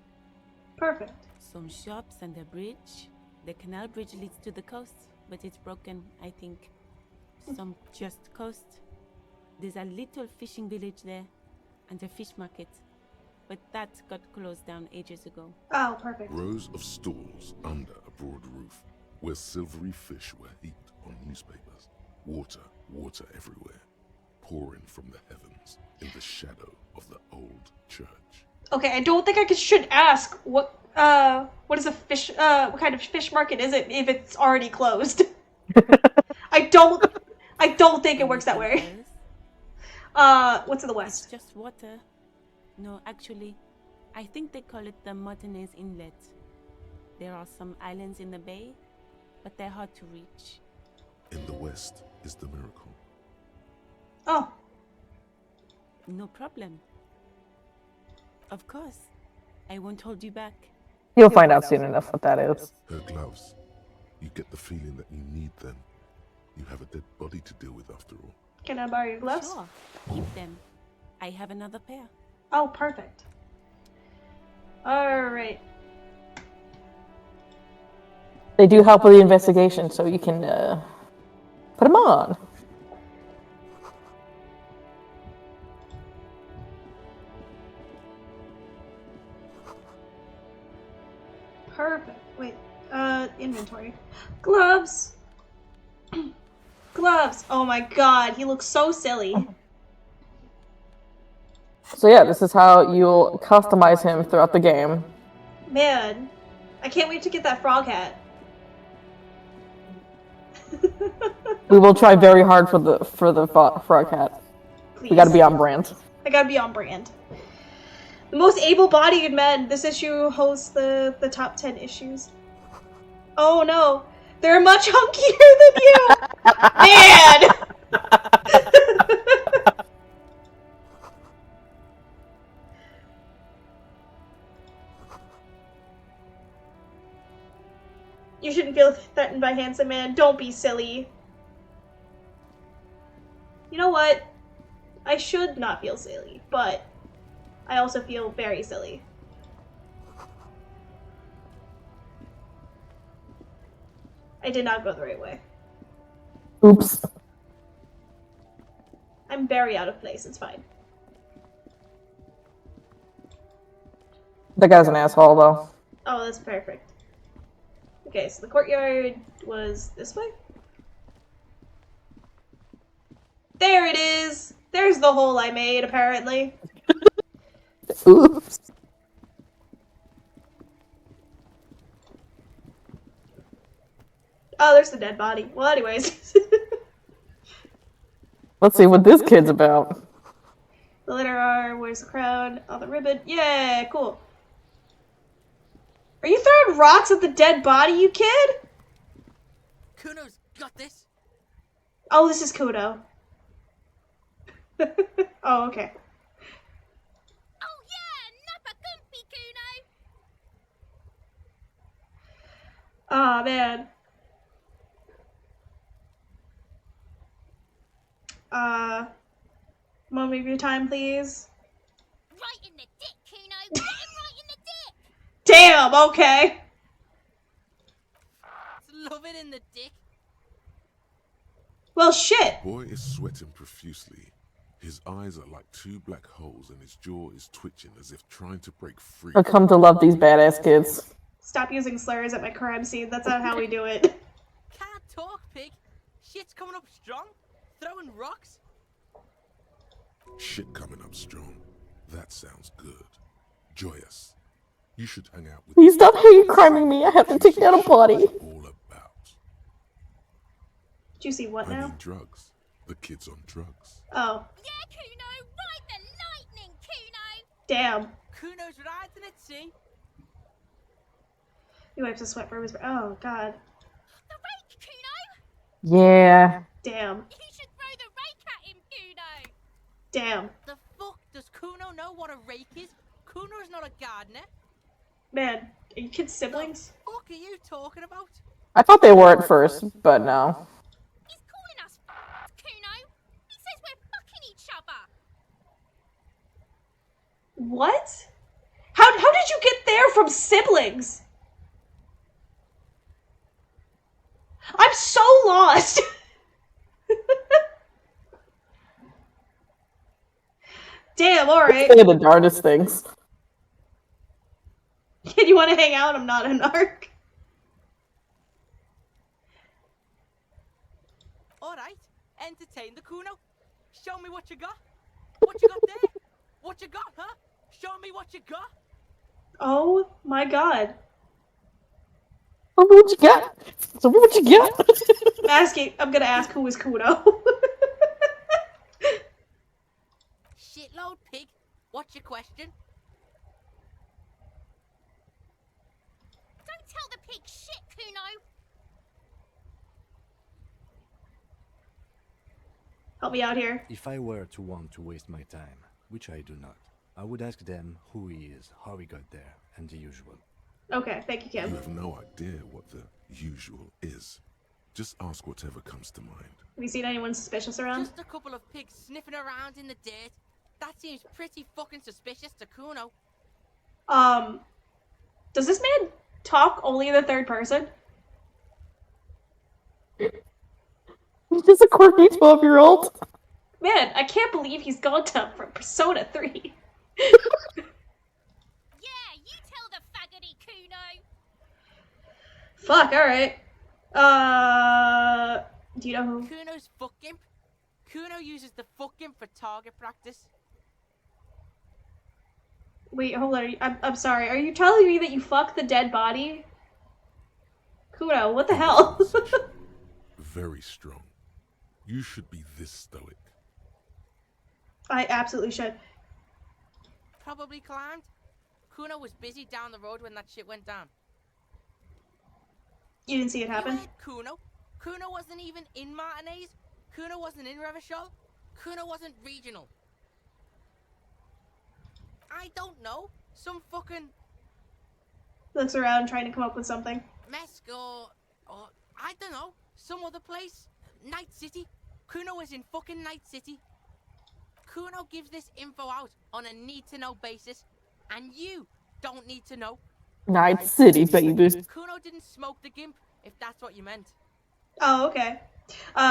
Perfect. Some shops and a bridge. The canal bridge leads to the coast, but it's broken, I think. Some just coast. There's a little fishing village there, and a fish market. But that got closed down ages ago. Oh, perfect. Rows of stalls under a broad roof, where silvery fish were heaped on newspapers. Water everywhere, pouring from the heavens in the shadow of the old church. Okay, I don't think I should ask what is a fish, what kind of fish market is it if it's already closed? I don't think it works that way. What's in the west? It's just water. No, actually, I think they call it the Martinez Inlet. There are some islands in the bay, but they're hard to reach. In the west is the miracle. Oh. No problem. Of course. I won't hold you back. You'll find out soon enough what that is. Her gloves. You get the feeling that you need them. You have a dead body to deal with after all. Can I borrow your gloves? Sure. Keep them. I have another pair. Oh, perfect. Alright. They do help with the investigation, so you can put them on. Perfect. Wait, inventory. Gloves! Gloves! Oh my god, he looks so silly. So yeah, this is how you'll customize him throughout the game. Man, I can't wait to get that frog hat. We will try very hard for the frog hat. Please. We gotta be on brand. I gotta be on brand. The most able-bodied men. This issue hosts the top 10 issues. Oh no, they're much hunkier than you! Man! You shouldn't feel threatened by handsome man. Don't be silly. You know what? I should not feel silly, but I also feel very silly. I did not go the right way. Oops. I'm very out of place. It's fine. That guy's an asshole, though. Oh, that's perfect. Okay, so the courtyard was this way? There it is! There's the hole I made, apparently. Oops. Oh, there's the dead body. Well, anyways. Let's see what this kid's about. The letter R, where's the crown? Oh, the ribbon. Yeah, cool. Are you throwing rocks at the dead body, you kid? Kuno's got this. Oh, this is Kuno. Oh, okay. Oh yeah, Nappa Gumpy Kuno. Aw, man. of your time, please? Right in the dick, Kuno. Get him right in the dick. Damn, okay. Love it in the dick. Well, shit. Boy is sweating profusely. His eyes are like two black holes and his jaw is twitching as if trying to break free. I've come to love these badass kids. Stop using slurs at my crime scene. That's not how we do it. Can't talk, pig. Shit's coming up strong. Throwing rocks. Shit coming up strong. That sounds good. Joyous. You should hang out with Please stop hate criming me. I have to take down a body. all about. Do you see what I now? mean drugs. The kid's on drugs. Oh, Yeah, Kuno. Ride the lightning, Kuno. damn. Kuno's riding it, see? He wipes the sweat from his. Oh, God. The rake, Kuno. Yeah. Damn. You should throw the rake at him, Kuno. Damn. The fuck? Does Kuno know what a rake is? Kuno's not a gardener. Man, are you kids siblings? What are you talking about? I thought they were at first, but no. He's calling us Kuno. He says we're fucking each other. What? How did you get there from siblings? I'm so lost. Damn, alright. They're the darndest things. Kid, you want to hang out? I'm not a narc. Alright, entertain the Kuno. Show me what you got. What you got there? What you got, huh? Show me what you got. Oh my god. What you got? So what you got? I'm gonna ask who is Kuno. Shitload, pig. What's your question? Don't tell the pig shit, Kuno. Help me out here. If I were to want to waste my time, which I do not, I would ask them who he is, how he got there, and the usual. Okay, thank you, Kim. You have no idea what the usual is. Just ask whatever comes to mind. Have you seen anyone suspicious around? Just a couple of pigs sniffing around in the dirt. That seems pretty fucking suspicious to Kuno. Does this man talk only in the third person? He's just a quirky 12-year-old. Man, I can't believe he's gone to from Persona 3. Yeah, you tell the faggoty, Kuno. Fuck, alright. Do you know who? Kuno's fuck imp. Kuno uses the fuck imp for target practice. Wait, hold on. I'm sorry. Are you telling me that you fuck the dead body? Kuno, what the hell? Very strong. You should be this stoic. I absolutely should. Probably climbed. Kuno was busy down the road when that shit went down. You didn't see it You happen? heard Kuno. Kuno wasn't even in Martinez. Kuno wasn't in Revachol. Kuno wasn't regional. I don't know. Some fucking Looks around trying to come up with something. Mesco or I don't know. Some other place. Night City. Kuno was in fucking Night City. Kuno gives this info out on a need-to-know basis, and you don't need to know. Night City, baby. Kuno didn't smoke the gimp, if that's what you meant. Oh, okay.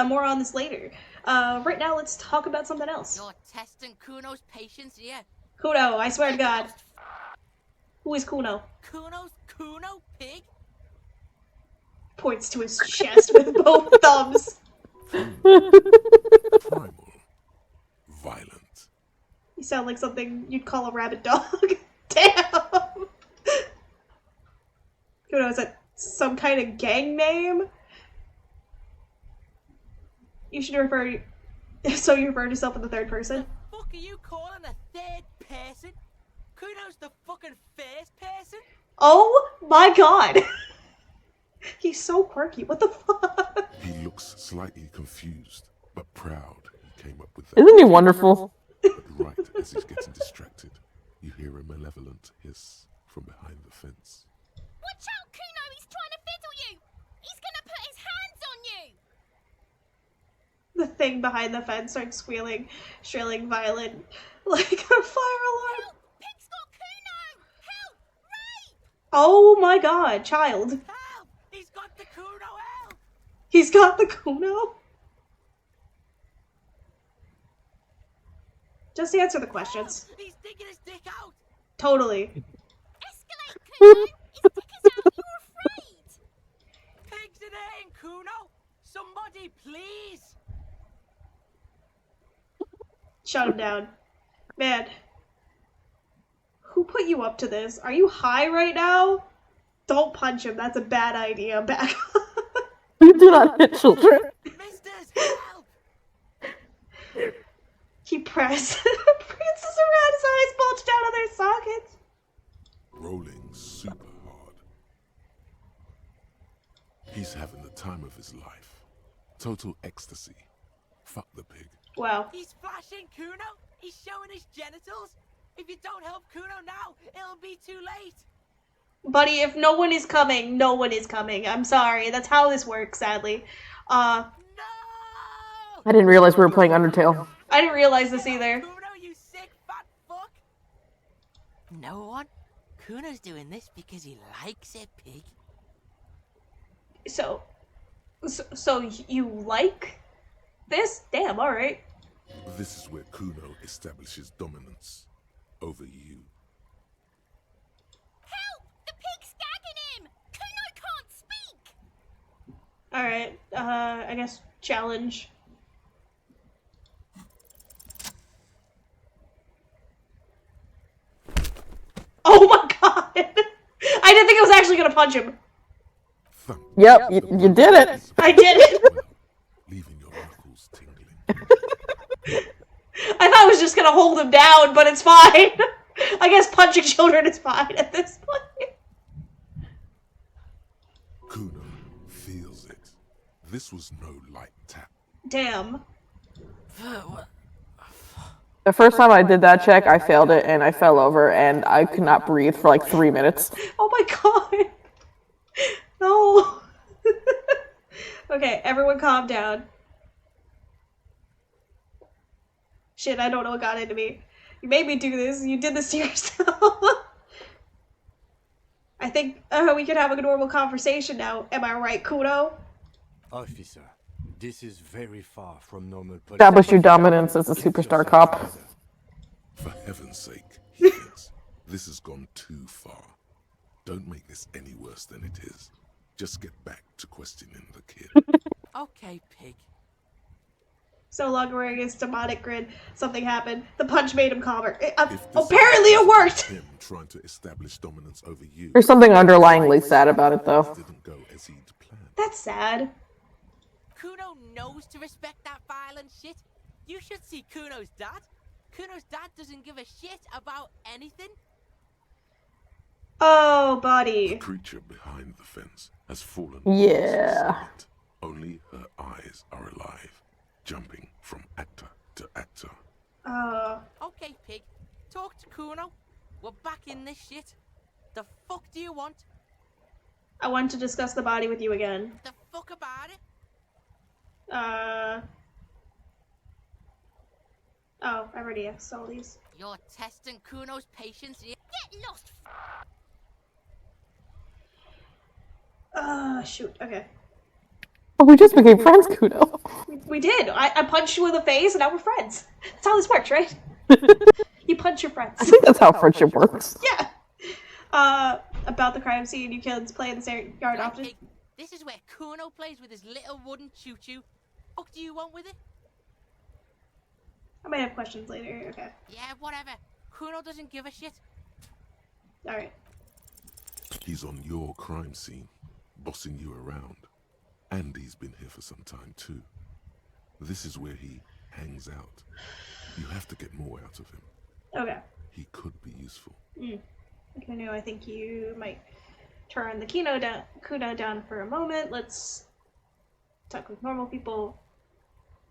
More on this later. Right now, let's talk about something else. You're testing Kuno's patience here. Kuno, I swear to God. Who is Kuno? Kuno, pig? Points to his chest with both thumbs. Primal. Violent. You sound like something you'd call a rabid dog. Damn! Kuno, is that some kind of gang name? You should refer to... So you refer to yourself in the third person? The fuck are you calling a third person? Kuno's the fucking first person? Oh my god! He's so quirky. What the fuck? He looks slightly confused, but proud he came up with that. Isn't he wonderful? But right as he's getting distracted, you hear a malevolent hiss from behind the fence. Watch out, Kuno! He's trying to fiddle you! He's gonna put his hands on you! The thing behind the fence starts squealing, shrilling violent, like a fire alarm. Help! Pig's got Kuno! Help! Rape! Oh my god, child. Help! He's got the Kuno, help! He's got the Kuno? Just answer the questions. He's digging his dick out! Totally. Escalate, Kuno! His dick is out! You're afraid! Pigs in here, Kuno! Somebody, please! Shut him down. Man. Who put you up to this? Are you high right now? Don't punch him. That's a bad idea. Back up. You do not hit children. Misters, help! He pressed. Princess around his eyes bulged out of their sockets. Rolling super hard. He's having the time of his life. Total ecstasy. Fuck the pig. Wow. He's flashing Kuno! He's showing his genitals! If you don't help Kuno now, it'll be too late! Buddy, if no one is coming, no one is coming. I'm sorry. That's how this works, sadly. No! I didn't realize we were playing Undertale. I didn't realize this either. Kuno, you sick fat fuck! No one? Kuno's doing this because he likes it, pig. So you like this? Damn, alright. This is where Kuno establishes dominance over you. Help! The pig's gagging him! Kuno can't speak! Alright, I guess challenge. Oh my god! I didn't think I was actually gonna punch him. Yep, you did it. I did it. Leaving your knuckles tingling. I thought I was just gonna hold him down, but it's fine. I guess punching children is fine at this point. Kuno feels it. This was no light tap. Damn. The first time I did that check, I failed it and I fell over and I could not breathe for like 3 minutes. Oh my god. No. Okay, everyone calm down. Shit, I don't know what got into me. You made me do this. You did this to yourself. I think we can have a normal conversation now. Am I right, Kuno? Officer, this is very far from normal police. Establish your dominance as a superstar cop. For heaven's sake, he thinks, this has gone too far. Don't make this any worse than it is. Just get back to questioning the kid. Okay, pig. So long wearing his demonic grin, something happened. The punch made him calmer. If this Apparently it worked! him trying to establish dominance over you. There's something underlyingly sad about it, though. Didn't go as he'd planned. That's sad. Kuno knows to respect that violent shit. You should see Kuno's dad. Kuno's dad doesn't give a shit about anything. Oh, The buddy. creature behind the fence has fallen. Yeah. silent. Only her eyes are alive, jumping from actor to actor. Okay, pig. Talk to Kuno. We're back in this shit. The fuck do you want? I want to discuss the body with you again. The fuck about it? Oh, I already asked all these. You're testing Kuno's patience here. Get lost! Shoot, okay. Oh, we just became friends, Kuno. We did. I punched you in the face and now we're friends. That's how this works, right? You punch your friends. I think that's how friendship works. Yeah. About the crime scene, you kids play in the yard often. Pig, this is where Kuno plays with his little wooden choo-choo. What do you want with it? I might have questions later. Okay. Yeah, whatever. Kuno doesn't give a shit. Alright. He's on your crime scene, bossing you around. And he's been here for some time too. This is where he hangs out. You have to get more out of him. Okay. He could be useful. Kuno, I think you might turn the Kuno down for a moment. Let's talk with normal people.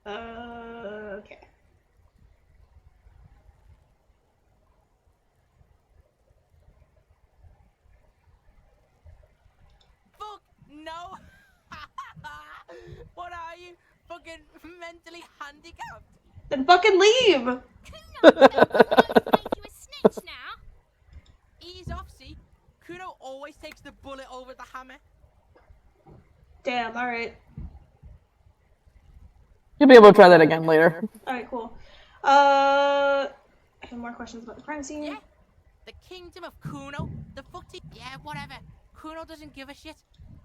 Okay. Fuck no! What are you? fucking mentally handicapped. Then fucking leave! Kuno, make you a snitch now. Ease off, see? Kuno always takes the bullet over the hammer. Damn, alright. You'll be able to try that again later. Alright, cool. I have more questions about the crime scene. Yeah? The kingdom of Kuno? The fuck yeah, whatever. Kuno doesn't give a shit.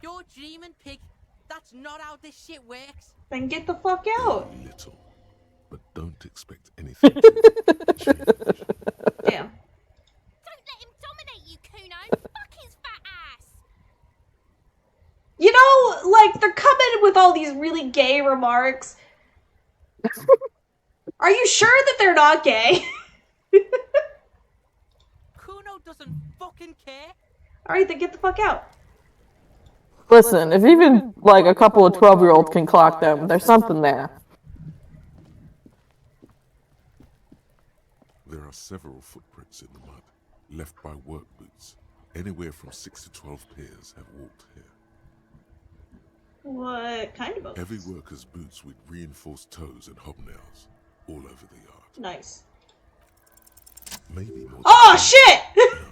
You're dreaming, pig. That's not how this shit works. Then get the fuck out. Little, but don't expect anything to change. Damn. Don't let him dominate you, Kuno. Fuck his fat ass. You know, like, they're coming with all these really gay remarks. Are you sure that they're not gay? Kuno doesn't fucking care. Alright, then get the fuck out. Listen, if even like a couple of 12-year-olds can clock them, there's something there. There are several footprints in the mud, left by work boots. Anywhere from 6 to 12 pairs have walked here. What kind of boots? Heavy workers' boots with reinforced toes and hobnails all over the yard. Nice. Maybe more. Oh shit! No.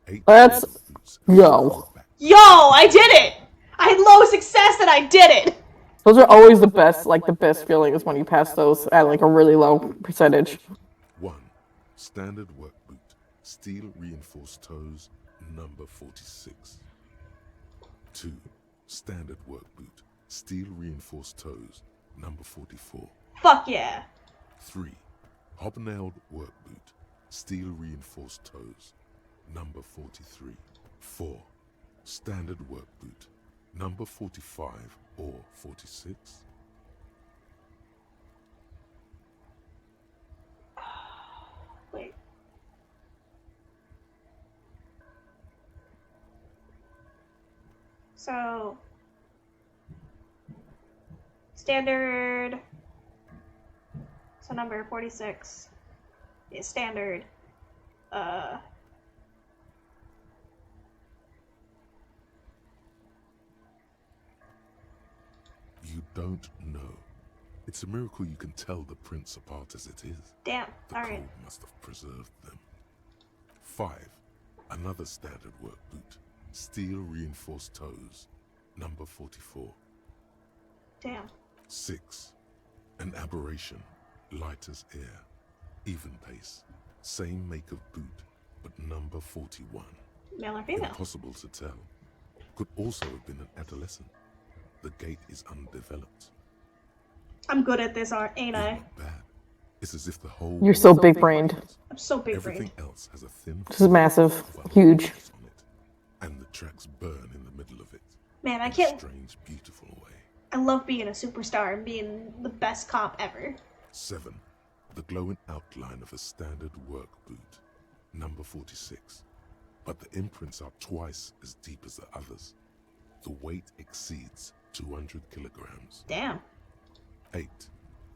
8 That's boots yo. Yo, I did it! I had low success and I did it! Those are always the best, like the best feeling is when you pass those at like a really low percentage. 1. Standard work boot, steel reinforced toes, number 46. 2. Standard work boot, steel reinforced toes, number 44. Fuck yeah. 3. Hobnailed work boot, steel reinforced toes, number 43. 4. Standard work boot, number 45 or 46. Wait. So, standard, so number 46 is standard, You don't know. It's a miracle you can tell the prints apart as it is. damn, The alright. code must have preserved them. 5. Another standard work boot, steel reinforced toes, number 44. Damn. 6. An aberration, light as air, even pace, same make of boot, but number 41. Male or female? Impossible to tell. Could also have been an adolescent. The gait is undeveloped. I'm good at this, ain't I? Not bad. It's as if the whole You're so big-brained. I'm so big everything brained. else has a thin This is massive, film of huge. marks on it, and the tracks burn in the middle of it. Man, I in a can't. strange, beautiful way. I love being a superstar and being the best cop ever. 7. The glowing outline of a standard work boot, number 46. But the imprints are twice as deep as the others. The weight exceeds 200 kilograms. Damn. 8.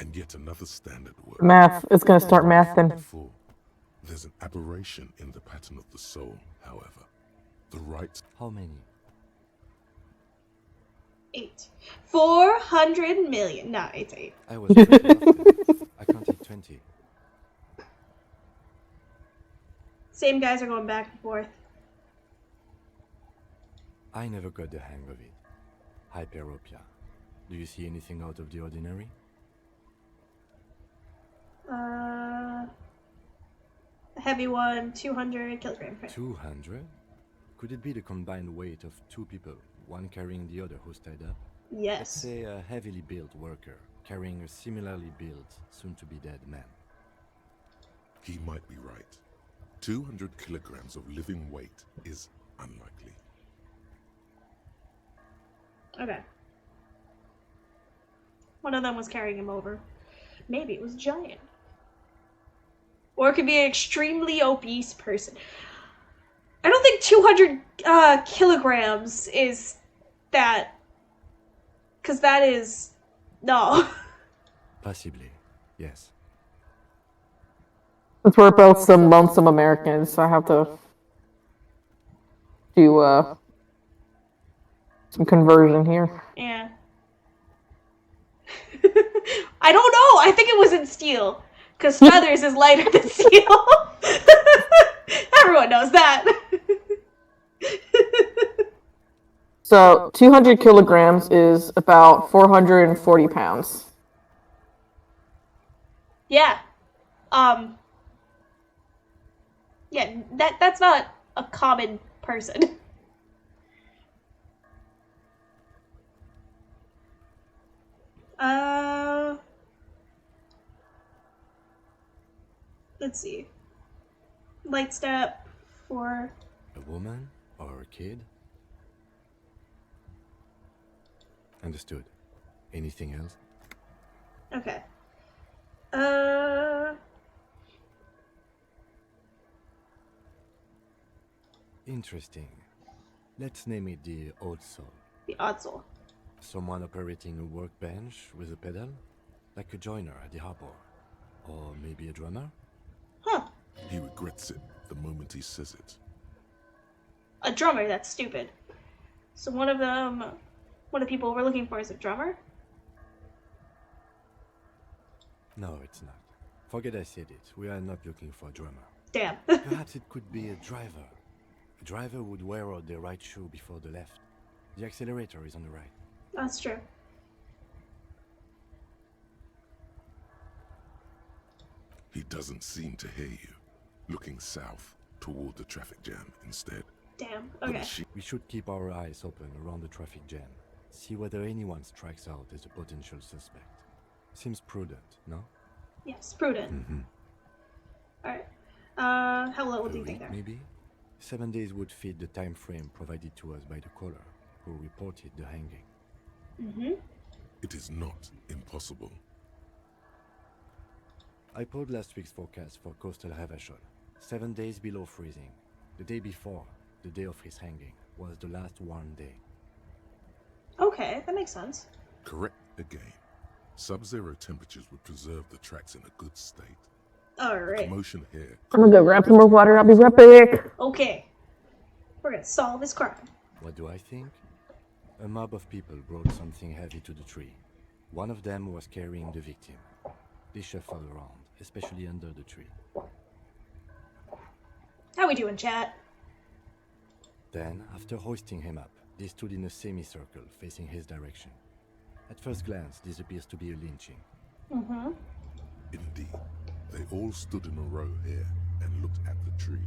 And yet another standard work. Math. It's gonna start math then. 4. There's an aberration in the pattern of the soul, however. The right. How many? 8. 400 million. No, it's 8. I was right after. I counted 20. Same guys are going back and forth. I never got the hang of it. Hyperopia. Do you see anything out of the ordinary? A heavy one, 200 kilogram. 200? Could it be the combined weight of two people, one carrying the other who's tied up? Let's Yes. say a heavily built worker carrying a similarly built, soon-to-be-dead man. He might be right. 200 kilograms of living weight is unlikely. Okay. One of them was carrying him over. Maybe it was a giant. Or it could be an extremely obese person. I don't think 200 kilograms is that. Because that is. No. Possibly, yes. Since we're both some lonesome Americans, I have to do some conversion here. Yeah. I don't know. I think it was in steel. Because feathers is lighter than steel. Everyone knows that. So 200 kilograms is about 440 pounds. Yeah. Yeah, that's not a common person. Let's see. Light step for A woman or a kid? Understood. Anything else? okay. Interesting. Let's name it the Old Soul. The odd soul. Someone operating a workbench with a pedal? Like a joiner at the harbor. Or maybe a drummer? Huh. He regrets it the moment he says it. A drummer, that's stupid. So one of the people we're looking for is a drummer? No, it's not. Forget I said it. We are not looking for a drummer. Damn. Perhaps it could be a driver. A driver would wear out the right shoe before the left. The accelerator is on the right. That's true. He doesn't seem to hear you, looking south toward the traffic jam instead. Damn. But Okay. We should keep our eyes open around the traffic jam. See whether anyone strikes out as a potential suspect. Seems prudent, no? Yes, prudent. Mm-hmm. Alright. How low do you think there? Maybe? 7 days would fit the time frame provided to us by the caller, who reported the hanging. Mm-hmm. It is not impossible. I pulled last week's forecast for coastal Havashol. 7 days below freezing. The day before, the day of his hanging, was the last warm day. Okay, that makes sense. Correct again. Sub-zero temperatures would preserve the tracks in a good state. Alright. Commotion here. I'm gonna go grab some more water. I'll be right back. Okay. We're gonna solve this crime. What do I think? A mob of people brought something heavy to the tree. One of them was carrying the victim. They shuffled around, especially under the tree. How we doing, chat? Then, after hoisting him up, they stood in a semicircle facing his direction. At first glance, this appears to be a lynching. Mm-hmm. Indeed. They all stood in a row here and looked at the tree.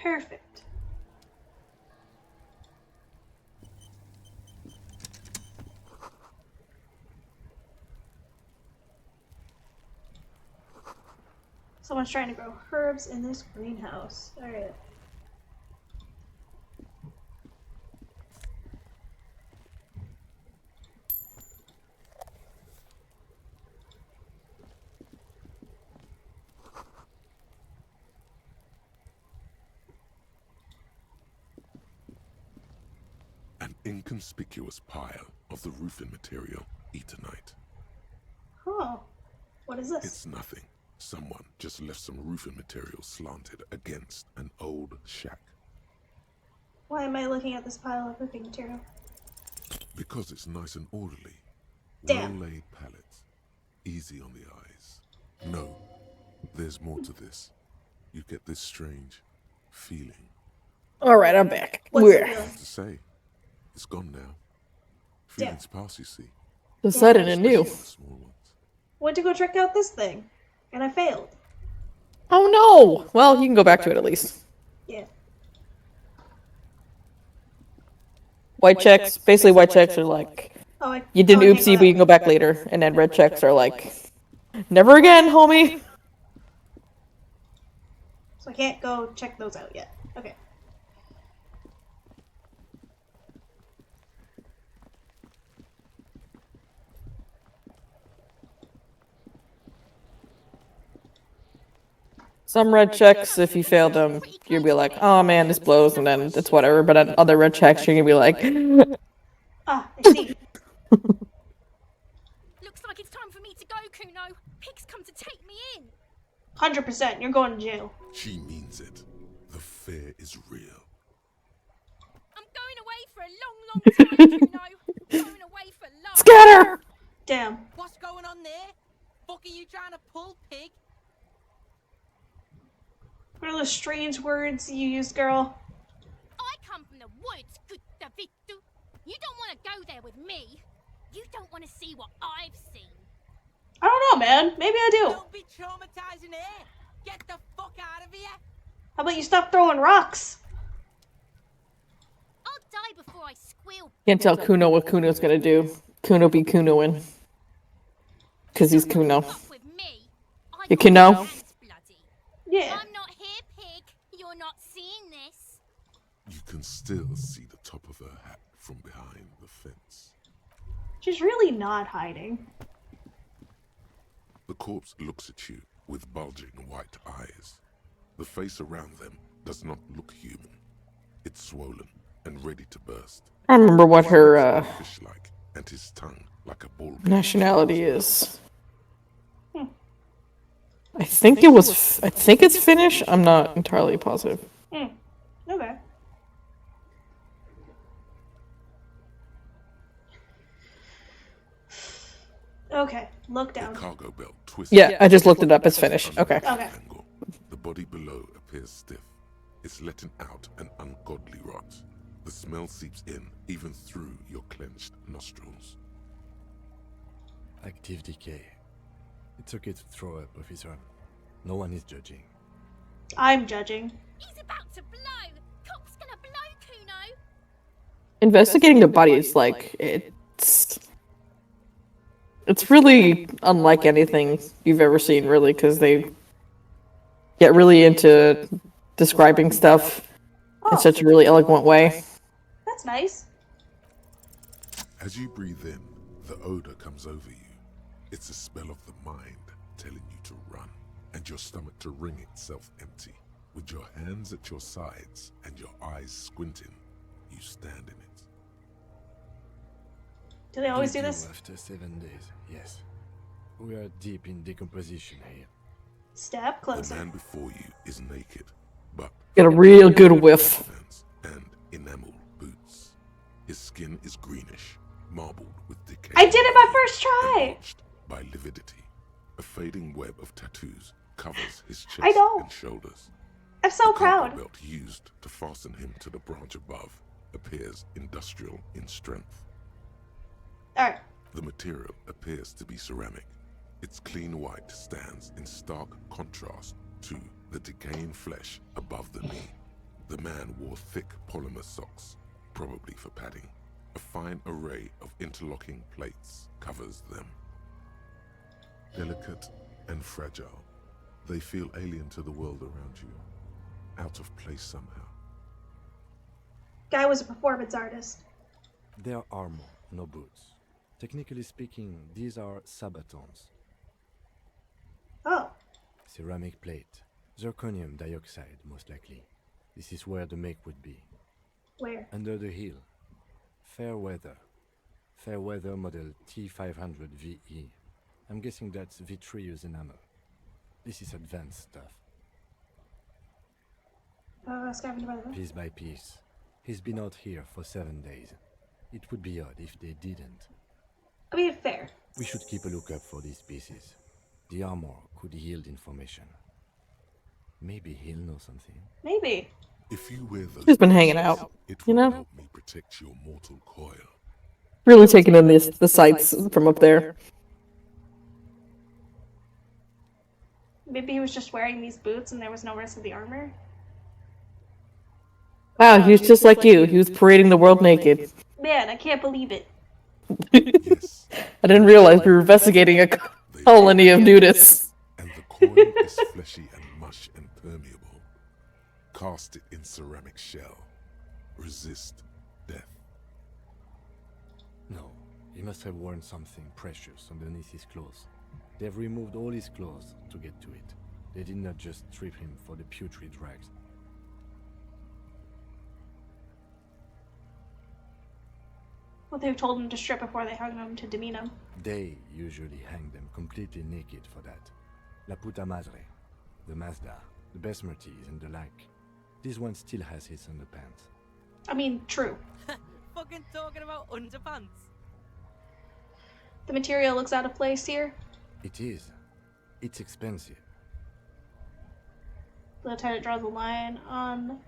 Perfect. Someone's trying to grow herbs in this greenhouse. Alright. An inconspicuous pile of the roofing material, Eternite. Oh. What is this? It's nothing. Someone just left some roofing material slanted against an old shack. Why am I looking at this pile of roofing material? Because it's nice and orderly. Damn. Well-laid pallets. Easy on the eyes. No, there's more to this. You get this strange feeling. Alright, I'm back. What's Where? the To say, it's gone now. Feelings pass, you see. The sudden and new. Especially the small ones. Went to go check out this thing, and I failed. Oh no! Well, you can go back to it at least. Yeah. White checks, basically white checks are like, Oh, you did an okay, oopsie, but you can go back later. And then red checks are like, never again, homie! So I can't go check those out yet. Okay. Some red checks, if you fail them, you'll be like, oh man, this blows, and then it's whatever. But on other red checks, you're gonna be like, Ah, I see. Looks like it's time for me to go, Kuno. Pig's come to take me in. 100%, you're going to jail. She means it. The fear is real. I'm going away for a long, long time, Kuno. Going away for life. scatter! Damn. What's going on there? Fuck are you trying to pull, pig? What are those strange words you use, girl? I come from the woods, good Davidu. You don't want to go there with me. You don't want to see what I've seen. I don't know, man. Maybe I do. Don't be traumatizing here. Get the fuck out of here. How about you stop throwing rocks? I'll die before I squeal. Can't tell Kuno what Kuno's gonna do. Kuno be Kunoing. Because he's Kuno. With me, You Kuno? Yeah. I'm not here, pig. You're not seeing this. You can still see the top of her hat from behind the fence. She's really not hiding. The corpse looks at you with bulging white eyes. The face around them does not look human. It's swollen and ready to burst. I don't remember what her Fish-like, and his tongue like a bull. nationality is. I think it was. I think it's Finnish. I'm not entirely positive. Okay. Okay, look down. The cargo belt twists. Yeah, I just looked it up. It's Finnish. Okay. Okay. The body below appears stiff. It's letting out an ungodly rot. The smell seeps in, even through your clenched nostrils. Active decay. It's okay to throw up, officer. No one is judging. I'm judging. He's about to blow. Cop's gonna blow, Kuno. Investigating the body is like it's really unlike anything you've ever seen, really, because they get really into describing stuff in such a really eloquent way. That's nice. As you breathe in, the odor comes over you. It's a spell of the mind telling you to run, and your stomach to wring itself empty. With your hands at your sides and your eyes squinting, you stand in it. Do they always do this? After 7 days, yes. We are deep in decomposition here. Step closer. The man before you is naked, but Get a real good whiff. and enameled boots. His skin is greenish, marbled with decay. I did it my first try. By lividity. A fading web of tattoos covers his chest I know. and shoulders. I'm so The cargo proud. belt used to fasten him to the branch above appears industrial in strength. Alright. The material appears to be ceramic. Its clean white stands in stark contrast to the decaying flesh above the knee. The man wore thick polymer socks, probably for padding. A fine array of interlocking plates covers them. Delicate and fragile, they feel alien to the world around you, out of place somehow. Guy was a performance artist. They are armor, no boots. Technically speaking, these are sabatons. Oh. Ceramic plate. Zirconium dioxide, most likely. This is where the make would be. Where? Under the hill. Fair weather. Fair weather model T500 VE. I'm guessing that's vitreous enamel. This is advanced stuff. Scavenger by the Piece by piece. He's been out here for 7 days. It would be odd if they didn't. I mean, fair. We should keep a lookout for these pieces. The armor could yield information. Maybe he'll know something. Maybe. If you wear those He's been hanging out, it you will know? help me protect your mortal coil. Really taking in the sights from up there. Maybe he was just wearing these boots and there was no rest of the armor. Wow, he was just like you. He was parading the world naked. Man, I can't believe it. I didn't realize we were investigating a colony of nudists. And the coil is fleshy and mush and permeable. Cast it in ceramic shell. Resist death. No, he must have worn something precious underneath his clothes. They've removed all his clothes to get to it. They did not just strip him for the putrid rags. Well, they told him to strip before they hung him to demean him. They usually hang them completely naked for that. La puta madre, the Mazda, the Besmerties, and the like. This one still has his underpants. I mean, true. Fucking talking about underpants. The material looks out of place here. It is. It's expensive. The lieutenant draws a line on...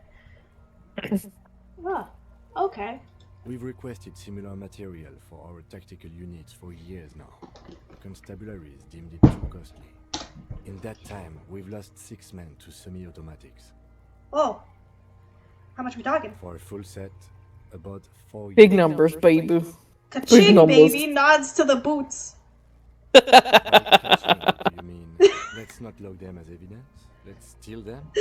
Ah, okay. We've requested similar material for our tactical units for years now. The constabularies deemed it too costly. In that time, we've lost 6 men to semi-automatics. Oh. How much are we talking? For a full set, about 4 Big years. numbers, baby. Ka-ching, numbers. baby! Nods to the boots. By catching, you mean let's not log them as evidence? Let's steal them?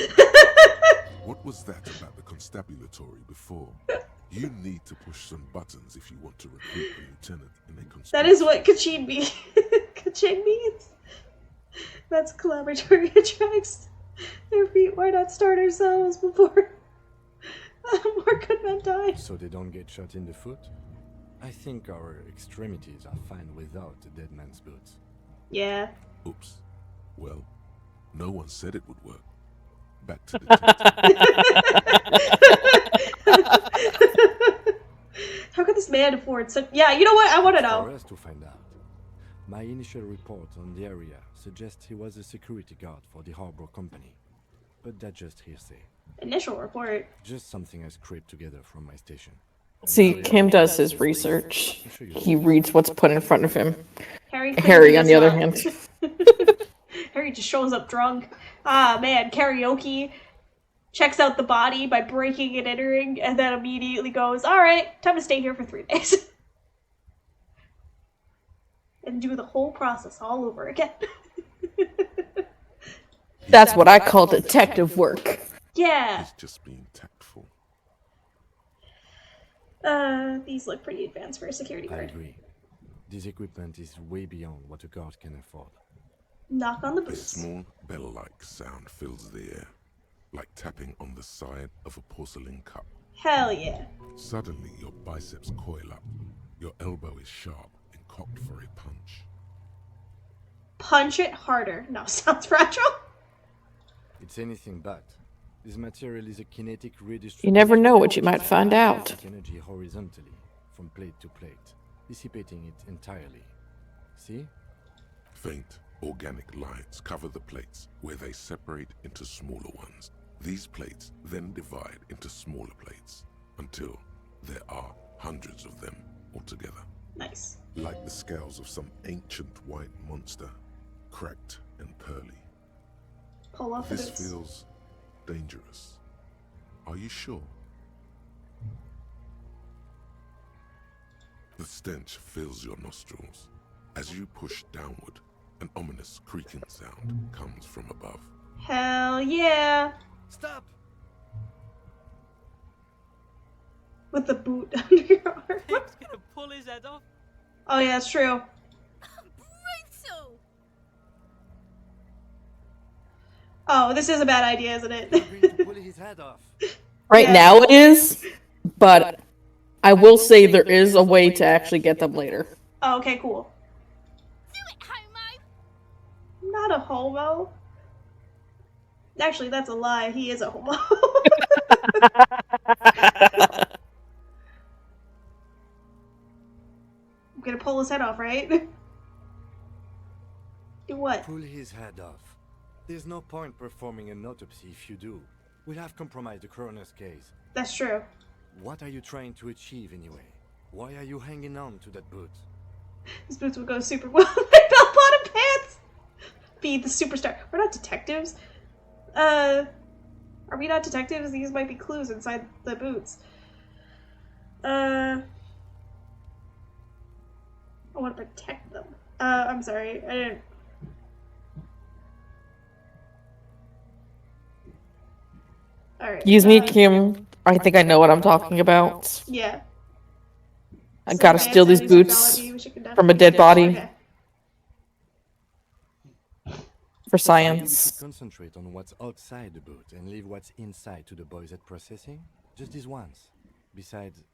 What was that about the constabulatory before? You need to push some buttons if you want to recruit a lieutenant in a constabulary. That is what ka-ching means. Ka-ching means? That's collaboratory attracts their feet. Why not start ourselves before more good men die? So they don't get shot in the foot? I think our extremities are fine without a dead man's boots. Yeah. Oops. Well, no one said it would work. Back to the How could this man afford such... Yeah, you know what? I want to For know. us to find out. My initial report on the area suggests he was a security guard for the harbor company. But that's just hearsay. Initial report. Just something I scraped together from my station. See, Kim does his research. He reads what's put in front of him. Harry, on the other hand. Harry just shows up drunk. Ah, man, karaoke. Checks out the body by breaking and entering, and then immediately goes, alright, time to stay here for 3 days. And do the whole process all over again. That's what I call detective work. Yeah. He's just being tactful. These look pretty advanced for a security I guard. agree. This equipment is way beyond what a guard can afford. Knock on the A boots. small bell-like sound fills the air, like tapping on the side of a porcelain cup. Hell yeah. Suddenly, your biceps coil up. Your elbow is sharp and cocked for a punch. Punch it harder. No, sounds fragile. It's anything but. This material is a kinetic redistribution. You never know what you might find out. Energy horizontally, from plate to plate, dissipating it entirely. See? Faint, organic lines cover the plates where they separate into smaller ones. These plates then divide into smaller plates until there are hundreds of them altogether. Nice. Like the scales of some ancient white monster, cracked and pearly. Pull off the This boots. feels dangerous. Are you sure? The stench fills your nostrils. As you push downward, an ominous creaking sound comes from above. Hell yeah. Stop! With the boot under your arm. Pig's gonna pull his head off. Oh yeah, that's true. Brutal! Oh, this is a bad idea, isn't it? Pull his head off. Right Yeah. now it is, but I will say there is a way to actually get them later. Oh, okay, cool. Do it, homo! Not a homo. Actually, that's a lie. He is a homo. I'm gonna pull his head off, right? Do what? Pull his head off. There's no point performing an autopsy if you do. We'll have compromised the coroner's case. That's true. What are you trying to achieve anyway? Why are you hanging on to that boot? His boots would go super well with my bell-bottom pants. Be the superstar. We're not detectives. Are we not detectives? These might be clues inside the boots. I want to protect them. I'm sorry. I didn't. Alright. Use me, Kim. I think I know what I'm talking about. Yeah. I gotta steal these boots from a dead body for You science. could concentrate on what's outside the boot and leave what's inside to the boys at processing. Just this once. Besides,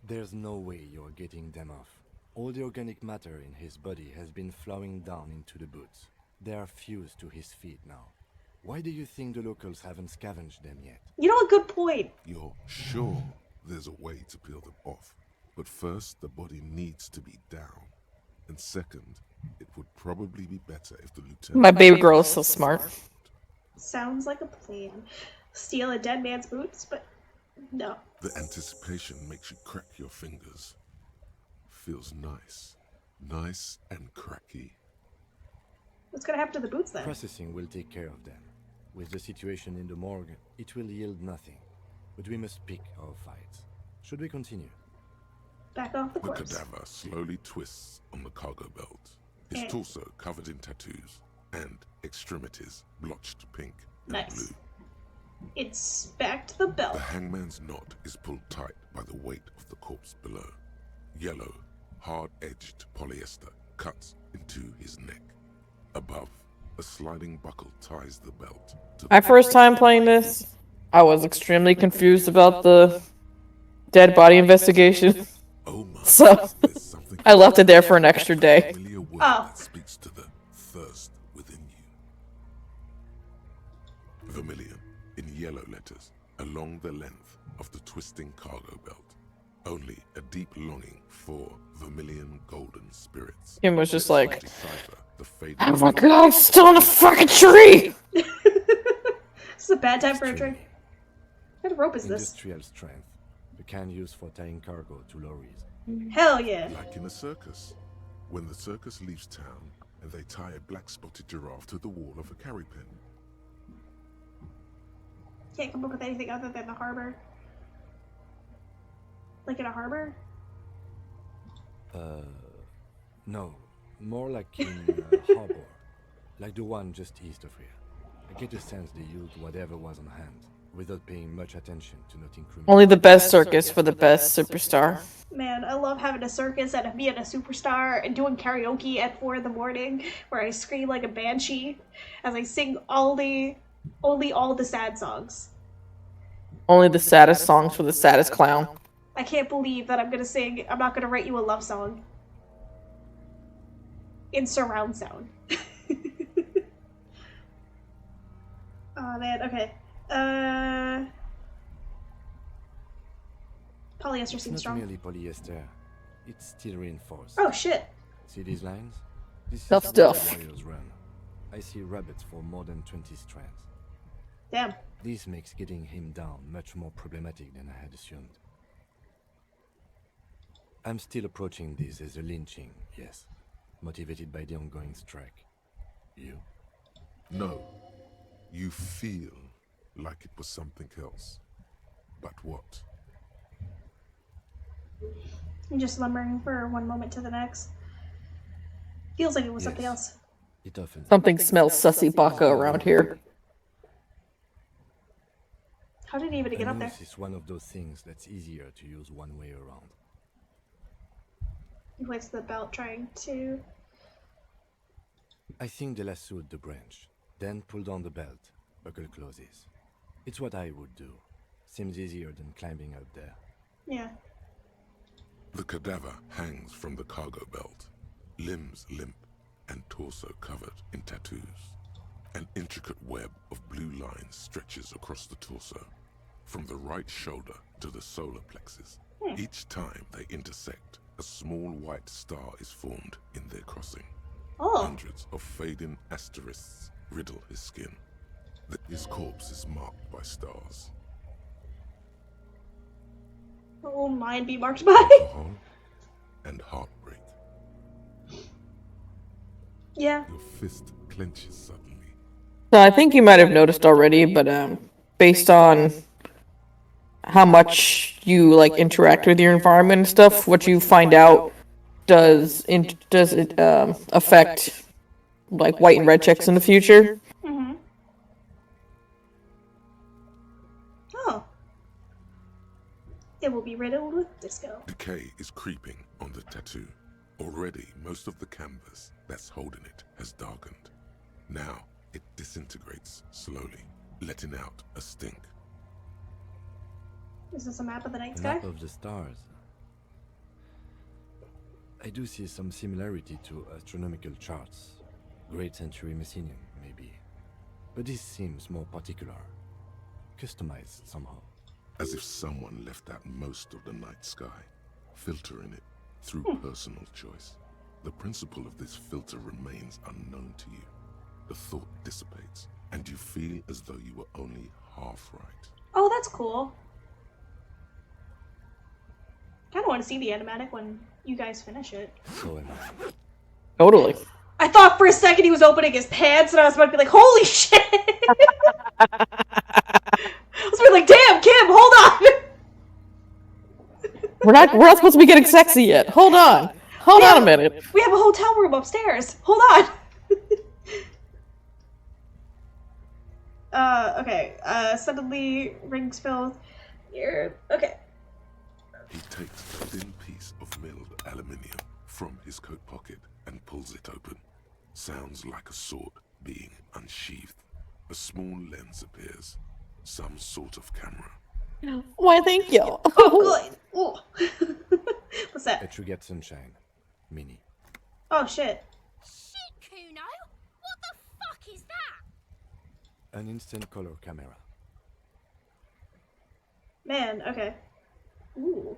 there's no way you're getting them off. All the organic matter in his body has been flowing down into the boots. They are fused to his feet now. Why do you think the locals haven't scavenged them yet? You know, a good point. You're sure there's a way to peel them off, but first the body needs to be down. And second, it would probably be better if the lieutenant... My baby girl is so smart. Sounds like a plan. Steal a dead man's boots, but no. The anticipation makes you crack your fingers. Feels nice. Nice and cracky. What's gonna happen to the boots then? Processing will take care of them. With the situation in the morgue, it will yield nothing. But we must pick our fights. Should we continue? Back off the The corpse. cadaver slowly twists on the cargo belt. His torso covered in tattoos and extremities blotched pink and Nice. blue. It's back to the belt. The hangman's knot is pulled tight by the weight of the corpse below. Yellow, hard-edged polyester cuts into his neck. Above, a sliding buckle ties the belt to My first time playing this, I was extremely confused about the dead body investigation. Oh my, So, there's something I left it there for an extra day. familiar word Oh. that speaks to the thirst within you. Vermilion, in yellow letters, along the length of the twisting cargo belt. Only a deep longing for vermilion golden spirits. Kim was just like, Decipher the fading oh my god, I'm still in a fucking tree! This is a bad time for a drink. What kind of rope is this? Industrial strength. The kind used for tying cargo to lorries. Hell yeah. like in a circus. When the circus leaves town and they tie a black-spotted giraffe to the wall of a carry pin. Can't come up with anything other than the harbor. Like in a harbor? No. More like in harbor. Like the one just east of here. I get the sense they used whatever was on hand, without paying much attention to nothing criminal. Only the best circus for the best superstar. Man, I love having a circus and being a superstar and doing karaoke at 4 in the morning where I scream like a banshee as I sing all the sad songs. Only the saddest songs for the saddest clown. I can't believe that I'm not gonna write you a love song. In surround sound. Oh man, okay. Polyester It's seems not strong. merely polyester. It's steel reinforced. Oh shit. See these lines? This is Tough where stuff. the warriors run. I see rabbits for more than 20 strands. Damn. This makes getting him down much more problematic than I had assumed. I'm still approaching this as a lynching, yes. Motivated by the ongoing strike. You? No. You feel like it was something else. But what? I'm just lumbering for one moment to the next. Feels like it was something else. It often Something smells sussy baka around here. How did he even get up there? This is one of those things that's easier to use one way around. He hoists the belt trying to... I think they lassoed the branch, then pulled on the belt, buckle closes. It's what I would do. Seems easier than climbing up there. Yeah. The cadaver hangs from the cargo belt, limbs limp and torso covered in tattoos. An intricate web of blue lines stretches across the torso, from the right shoulder to the solar plexus. Each time they intersect, a small white star is formed in their crossing. Oh. Hundreds of fading asterisks riddle his skin. His corpse is marked by stars. Oh, mine be marked by. Alcohol and heartbreak. Yeah. Your fist clenches suddenly. So I think you might have noticed already, but based on how much you like interact with your environment and stuff, what you find out does it affect like white and red checks in the future? Mm-hmm. Oh. It will be riddled with disco. Decay is creeping on the tattoo. Already, most of the canvas that's holding it has darkened. Now, it disintegrates slowly, letting out a stink. Is this a map of the night A sky? map of the stars. I do see some similarity to astronomical charts. Great Century Messinian, maybe. But this seems more particular. Customized somehow. As if someone left out most of the night sky, filtering it through personal choice. the principle of this filter remains unknown to you. The thought dissipates, and you feel as though you were only half right. Oh, that's cool. Kind of want to see the animatic when you guys finish it. So am I. Totally. I thought for a second he was opening his pants, and I was about to be like, "Holy shit!" I was gonna be like, "Damn, Kim, hold on." We're not supposed to be getting sexy yet. Hold on. Hold on a minute. We have a hotel room upstairs. Hold on. Okay. Suddenly rings filled. Here. Okay. He takes a thin piece of milled aluminium from his coat pocket and pulls it open. Sounds like a sword being unsheathed. A small lens appears. Some sort of camera. Why, thank you. Oh, good. Ooh. What's that? Let you get sunshine. Mini. Oh, shit. Shit, Kuno! What the fuck is that? An instant color camera. Man, okay. Ooh.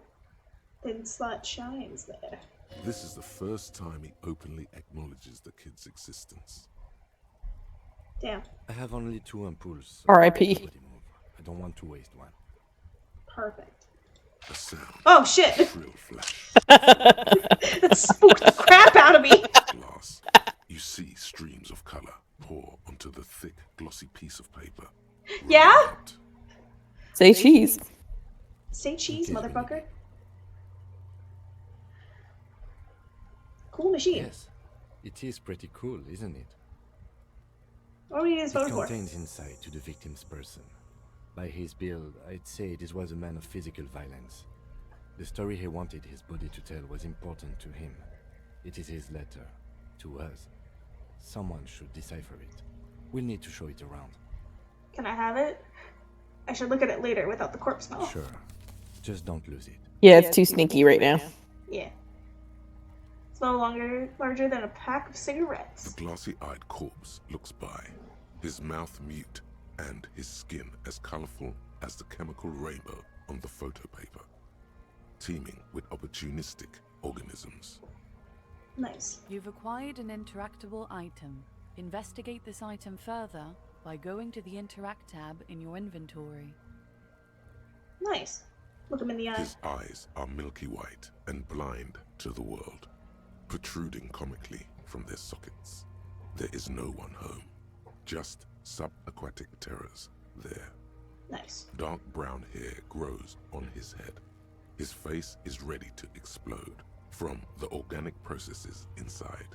Thin slot shines there. This is the first time he openly acknowledges the kid's existence. Damn. I have only 2 ampoules. R.I.P. I don't want to waste one. Perfect. A sound. Oh, shit. Shrill flash. That spooked the crap out of me. Glass. You see streams of color pour onto the thick, glossy piece of paper. Yeah? Say cheese. Say cheese, motherfucker. Cool machine. Yes. It is pretty cool, isn't it? What do we need this It photo for? contains insight to the victim's person. By his build, I'd say this was a man of physical violence. The story he wanted his body to tell was important to him. It is his letter. To us. Someone should decipher it. We'll need to show it around. Can I have it? I should look at it later without the corpse smell. Sure. Just don't lose it. Yeah, it's too sneaky right now. Yeah. It's no longer larger than a pack of cigarettes. The glossy-eyed corpse looks by, his mouth mute, and his skin as colorful as the chemical rainbow on the photo paper, teeming with opportunistic organisms. Nice. You've acquired an interactable item. Investigate this item further by going to the Interact tab in your inventory. Nice. Look him in the eye. His eyes are milky white and blind to the world, protruding comically from their sockets. There is no one home, just subaquatic terrors there. Nice. Dark brown hair grows on his head. His face is ready to explode from the organic processes inside.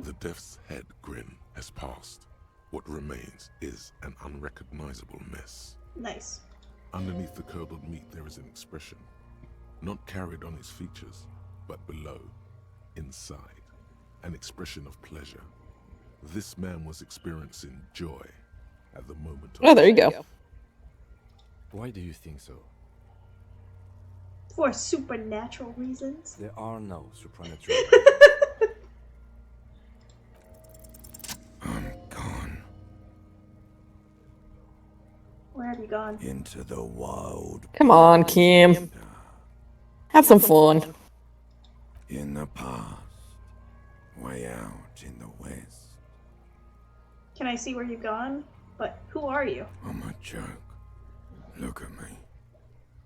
The death's head grin has passed. What remains is an unrecognizable mess. Nice. Underneath the curdled meat there is an expression, not carried on his features, but below, inside, an expression of pleasure. This man was experiencing joy at the moment of Oh, there you go. Why do you think so? For supernatural reasons. There are no supernatural. I'm gone. Where have you gone? Into the wild. Come on, Kim. Have some fun. In the past. Way out in the west. Can I see where you've gone? But who are you? I'm a joke. Look at me.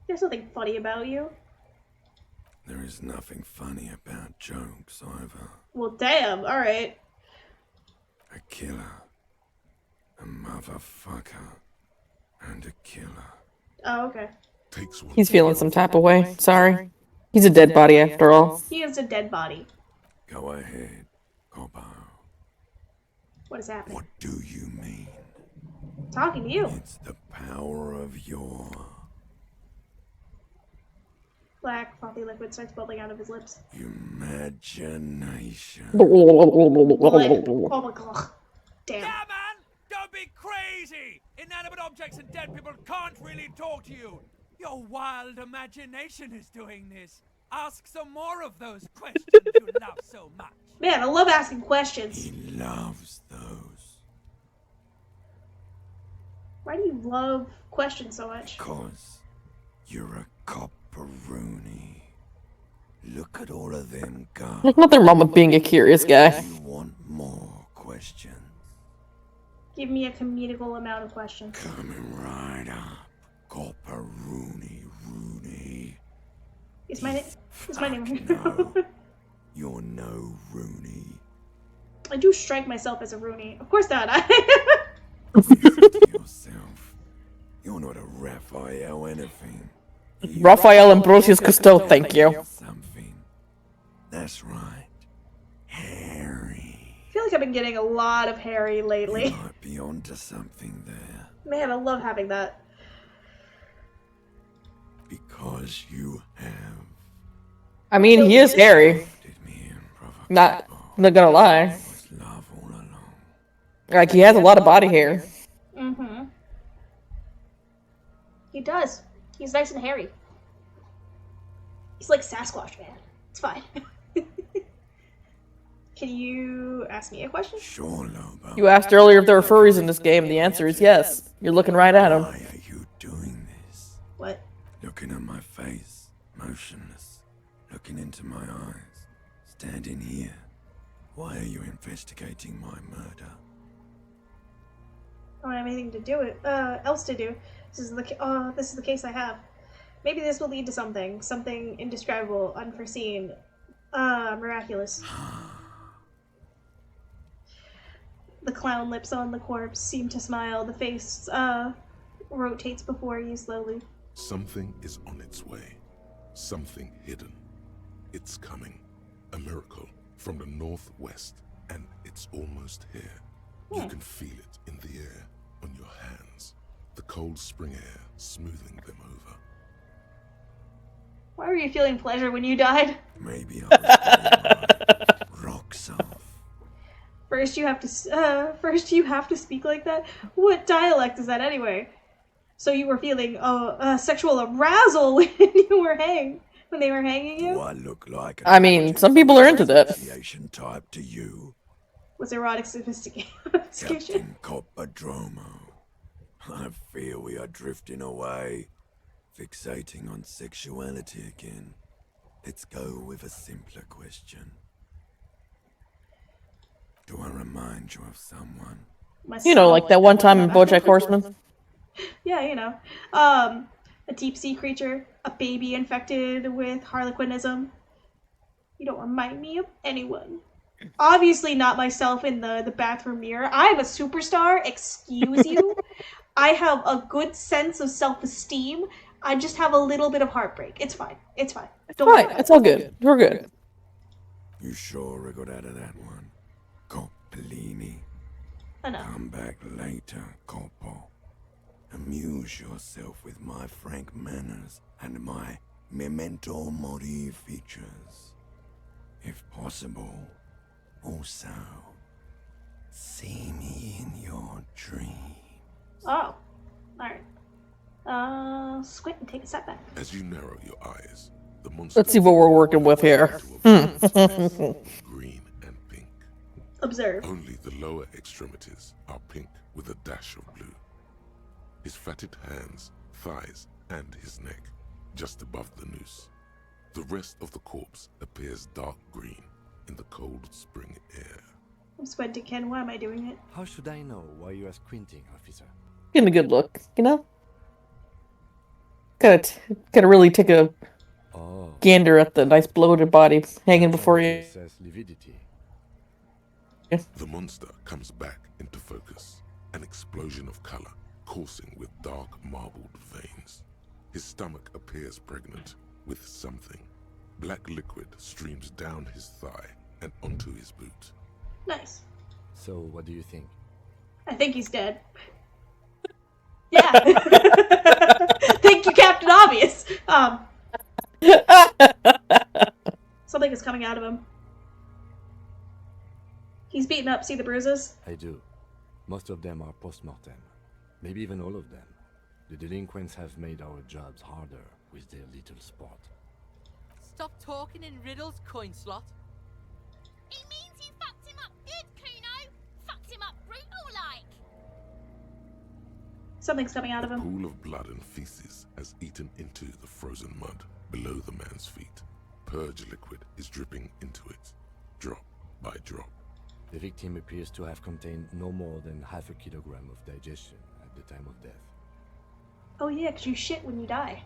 There's nothing funny about you. There is nothing funny about jokes either. Well, damn. Alright. A killer. A motherfucker. And a killer. Oh, okay. He's feeling some type of way. Sorry. He's a dead body after all. He is a dead body. Go ahead, Cobbo. What is happening? What do you mean? Talking to you. It's the power of your Black, frothy liquid starts bubbling out of his lips. imagination. Oh my god. Damn. Yeah, man! Don't be crazy! Inanimate objects and dead people can't really talk to you. Your wild imagination is doing this. Ask some more of those questions you love so much. Man, I love asking questions. He loves those. Why do you love questions so much? Because you're a copperoonie. Look at all of them go. Like nothing wrong with being a curious guy. You want more questions? Give me a comedical amount of questions. Coming right up. Copper Rooney. Is my name? No. You're no Rooney. I do strike myself as a Rooney. Of course not. Yourself. You're not a Raphael anything. Raphael Ambrosius Cousteau, thank you. Something. That's right. Harry. I feel like I've been getting a lot of Harry lately. You might be onto something there. Man, I love having that. Because you have. I mean, he is hairy. Not gonna lie. Like, he has a lot of body hair. Mm-hmm. He does. He's nice and hairy. He's like Sasquatch, man. It's fine. Can you ask me a question? Sure, Lobo. You asked earlier if there were furries in this game. The answer is yes. You're looking right at him. Why are you doing this? What? Looking at my face, motionless. Looking into my eyes. Standing here. Why are you investigating my murder? I don't have anything to do with else to do. This is the case I have. Maybe this will lead to something indescribable, unforeseen, miraculous. The clown lips on the corpse seem to smile. The face rotates before you slowly. Something is on its way. Something hidden. It's coming. A miracle from the northwest, and it's almost here. You can feel it in the air, on your hands. The cold spring air smoothing them over. Why were you feeling pleasure when you died? Maybe I was getting my rocks off. First you have to speak like that? What dialect is that anyway? So you were feeling sexual arousal when they were hanging you? Do I look like I mean, some people are into that. Type to you? Was erotic sophistication? Captain Coppadromo. I fear we are drifting away. Fixating on sexuality again. Let's go with a simpler question. Do I remind you of someone? You know, like that one time in BoJack Horseman? Yeah, you know. A deep sea creature, a baby infected with harlequinism. You don't remind me of anyone. Obviously not myself in the bathroom mirror. I'm a superstar, excuse you. I have a good sense of self-esteem. I just have a little bit of heartbreak. It's fine. It's fine. Don't worry about it. It's all good. We're good. You sure wriggled out of that one? Coppellini. Enough. Come back later, Coppo. Amuse yourself with my frank manners and my memento mori features. If possible, also, see me in your dreams. Oh. Alright. Squint and take a step back. As you narrow your eyes, the monster... Let's see what we're working with here. Green and pink. Observe. Only the lower extremities are pink with a dash of blue. His fatted hands, thighs, and his neck, just above the noose. The rest of the corpse appears dark green in the cold spring air. I'm squinting, Ken. Why am I doing it? How should I know why you are squinting, officer? Getting a good look, you know? Gotta really take a gander at the nice bloated body hanging before you. The monster comes back into focus, an explosion of color, coursing with dark marbled veins. His stomach appears pregnant with something. Black liquid streams down his thigh and onto his boot. Nice. So, what do you think? I think he's dead. Yeah. Thank you, Captain Obvious. Something is coming out of him. He's beaten up. See the bruises? I do. Most of them are post-mortem. Maybe even all of them. The delinquents have made our jobs harder with their little sport. Stop talking in riddles, coin slot. It means you fucked him up good, Kuno. Fucked him up brutal-like. Something's coming out of him. A pool of blood and feces has eaten into the frozen mud below the man's feet. purge liquid is dripping into it, drop by drop. The victim appears to have contained no more than half a kilogram of digestion at the time of death. Oh yeah, because you shit when you die.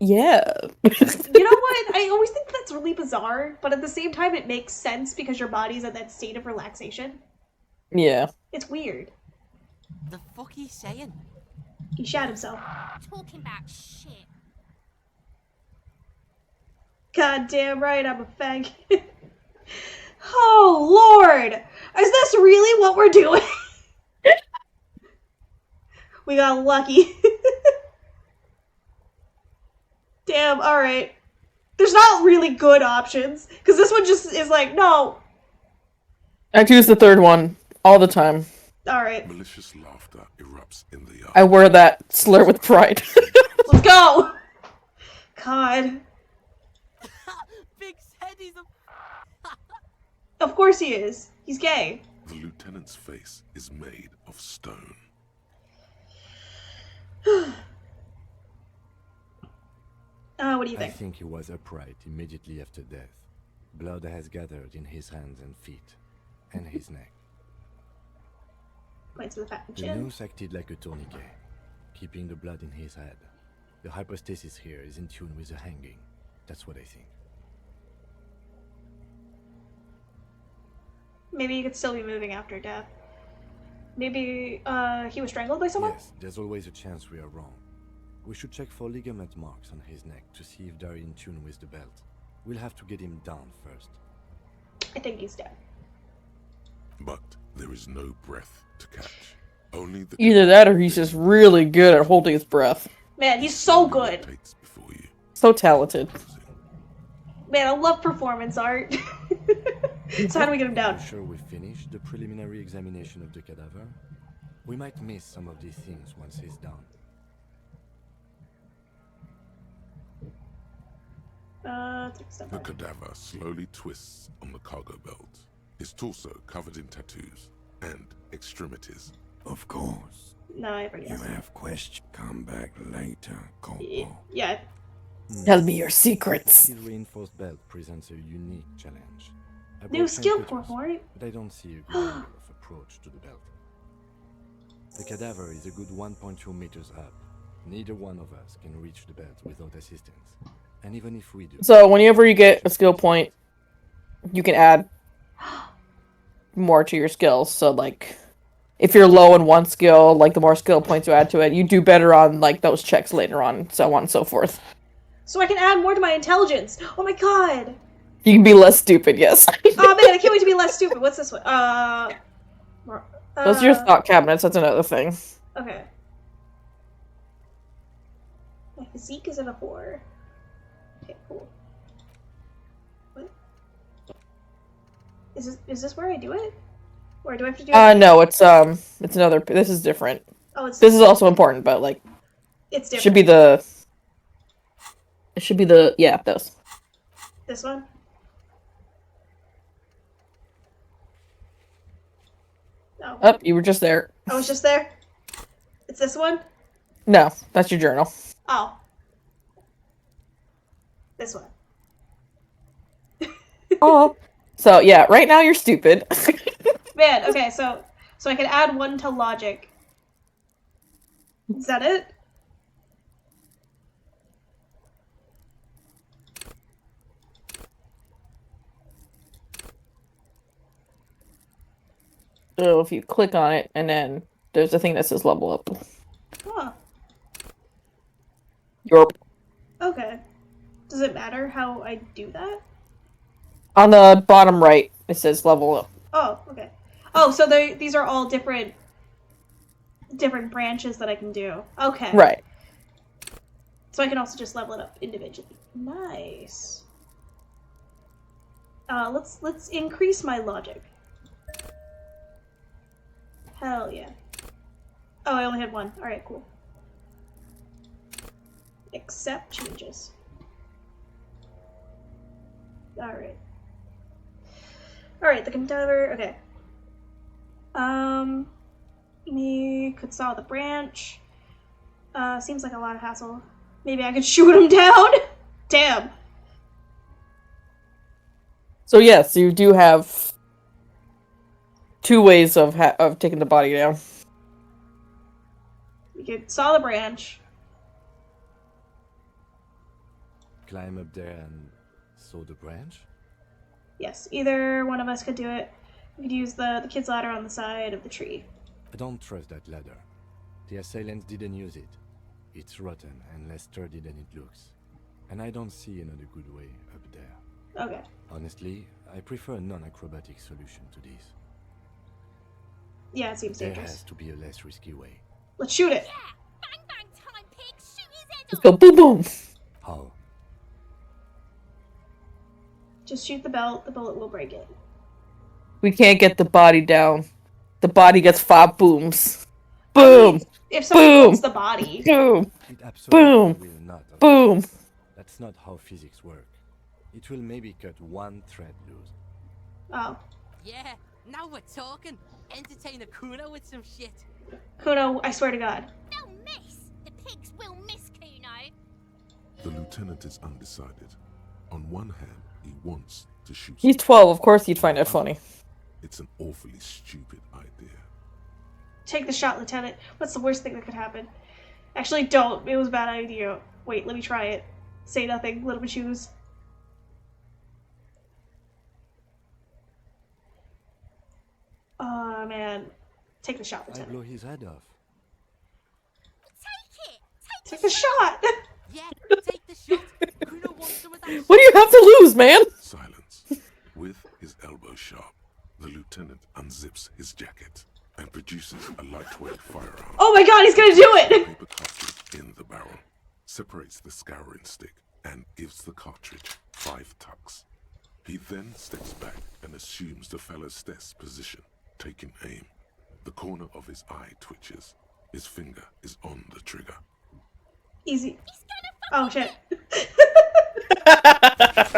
Yeah. You know what? I always think that's really bizarre, but at the same time it makes sense because your body's in that state of relaxation. Yeah. It's weird. The fuck he's saying? He shat himself. Talking about shit. God damn right, I'm a faggot. Oh, Lord! Is this really what we're doing? We got lucky. Damn, alright. There's not really good options, because this one just is like, no. I choose the third one all the time. Alright. Malicious laughter erupts in the eye. I wear that slur with pride. Let's go! God. Big said he's a... Of course he is. He's gay. The lieutenant's face is made of stone. What do you I think? think he was upright immediately after death. Blood has gathered in his hands and feet, and his neck. Points to the fat The chin. noose acted like a tourniquet, keeping the blood in his head. The hypostasis here is in tune with the hanging. That's what I think. Maybe he could still be moving after death. Maybe, he was strangled by someone? Yes, there's always a chance we are wrong. We should check for ligament marks on his neck to see if they're in tune with the belt. We'll have to get him down first. I think he's dead. But there is no breath to catch. Only the Either that or he's just really good at holding his breath. Man, he's so good. So talented. Man, I love performance art. So how do we get him down? Sure we finished the preliminary examination of the cadaver? We might miss some of these things once he's down. Take a step The back. cadaver slowly twists on the cargo belt, his torso covered in tattoos, and extremities. Of course. No, I already You asked. have questions. Come back later, Corporal. Yeah. Tell me your secrets. His reinforced belt presents a unique challenge. I New brought skill temperatures, for it. but I don't see a good angle of approach to the belt. The cadaver is a good 1.2 meters up. Neither one of us can reach the belt without assistance. And even if we do... So whenever you get a skill point, you can add more to your skills. So like, if you're low in one skill, like the more skill points you add to it, you do better on like those checks later on, so on and so forth. So I can add more to my intelligence. Oh my god. You can be less stupid, yes. Oh man, I can't wait to be less stupid. What's this one? Those are your thought cabinets, that's another thing. Okay. My physique is at a 4. Okay, cool. What? Is this where I do it? Or do I have to do it? No, it's another, this is different. Oh, it's This is also important, but like, It's different. it should be the, yeah, those. This one? No. Oh, you were just there. I was just there? It's this one? No, that's your journal. Oh. This one. Oh. So, yeah, right now you're stupid. Man, okay, so I can add 1 to logic. Is that it? So if you click on it, and then there's a thing that says level up. Huh. Yorp. Okay. Does it matter how I do that? On the bottom right, it says level up. Oh, okay. Oh, so these are all different branches that I can do. Okay. Right. So I can also just level it up individually. Nice. Let's increase my logic. Hell yeah. Oh, I only had 1. Alright, cool. Accept changes. Alright. Alright, the cadaver, okay. We could saw the branch. Seems like a lot of hassle. Maybe I could shoot him down? Damn. So yes, you do have two ways of taking the body down. We could saw the branch. Climb up there and saw the branch? Yes, either one of us could do it. We could use the kid's ladder on the side of the tree. I don't trust that ladder. The assailants didn't use it. It's rotten and less sturdy than it looks. And I don't see another good way up there. Okay. Honestly, I prefer a non-acrobatic solution to this. Yeah, it seems There dangerous. has to be a less risky way. Let's shoot it. Yeah! Bang bang time, pig! Shoot his head Let's off! go boom boom. How? Just shoot the belt. The bullet will break it. We can't get the body down. The body gets 5 booms. I Boom. mean, if someone Boom. holds the body. Boom. It absolutely Boom. will not. Boom. That's not how physics work. It will maybe cut one thread loose. Oh. Yeah, now we're talking. Entertain a Kuno with some shit. Kuno, I swear to God. They'll miss! The pigs will miss Kuno! The lieutenant is undecided. On one hand, he wants to shoot. He's 12. Of course he'd find it funny. It's an awfully stupid idea. Take the shot, Lieutenant. What's the worst thing that could happen? Actually, don't. It was a bad idea. Wait, let me try it. Say nothing. Let him choose. Oh, man. Take the shot, I Lieutenant. blow his head off. Take it! Take the shot! Yeah, take the shot. Kuno wants some of that. What do you have to lose, man? Silence. With his elbow sharp, the lieutenant unzips his jacket and produces a lightweight firearm. Oh my God, he's gonna do it! Paper cartridge in the barrel, separates the scouring stick, and gives the cartridge 5 tucks. He then steps back and assumes the fellow's desk position, taking aim. The corner of his eye twitches. His finger is on the trigger. Easy. Oh shit. His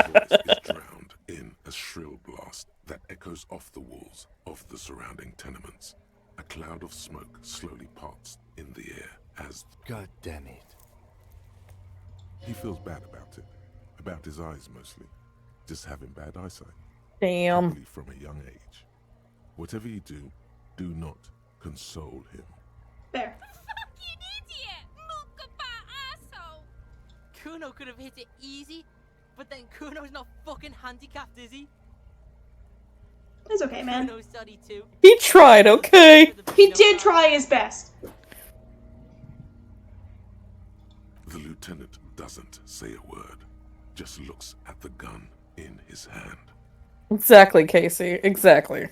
voice is drowned in a shrill blast that echoes off the walls of the surrounding tenements. A cloud of smoke slowly parts in the air as God damn it. he feels bad about it. About his eyes mostly. Just having bad eyesight. Damn. Probably from a young age. Whatever you do not console him. There. Fucking idiot! Mookaba asshole! Kuno could have hit it easy, but then Kuno's not fucking handicapped, is he? It's okay, man. Kuno's sorry too. He tried, okay? He did try his best. The lieutenant doesn't say a word. Just looks at the gun in his hand. Exactly, Casey. Exactly.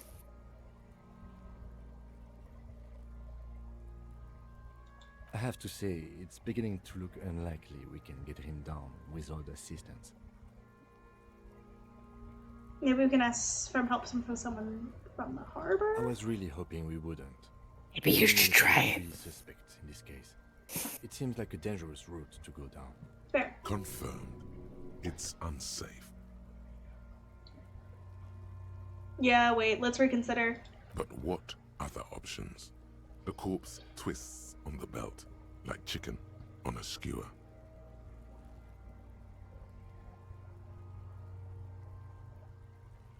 I have to say, it's beginning to look unlikely we can get him down without assistance. Maybe we can ask for help from someone from the harbor? I was really hoping we wouldn't. Maybe you should try it. Suspect in this case. It seems like a dangerous route to go down. Fair. Confirmed. It's unsafe. Yeah, wait, let's reconsider. But what other options? The corpse twists on the belt, like chicken on a skewer.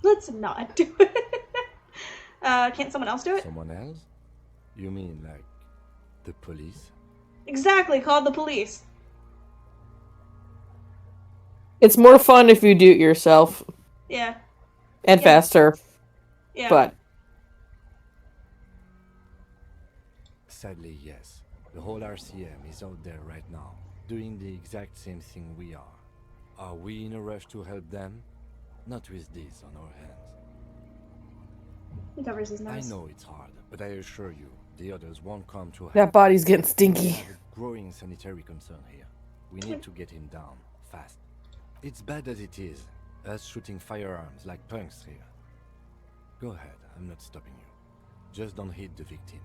Let's not do it. Can't someone else do it? Someone else? You mean like the police? Exactly, call the police. It's more fun if you do it yourself. Yeah. And Yeah. faster. Yeah. But Sadly, yes. The whole RCM is out there right now, doing the exact same thing we are. Are we in a rush to help them? Not with this on our hands. He covers his I nose. know it's hard, but I assure you, the others won't come to help. that body's getting We stinky. have a growing sanitary concern here. We need to get him down, fast. It's bad as it is, us shooting firearms like punks here. Go ahead, I'm not stopping you. Just don't hit the victim.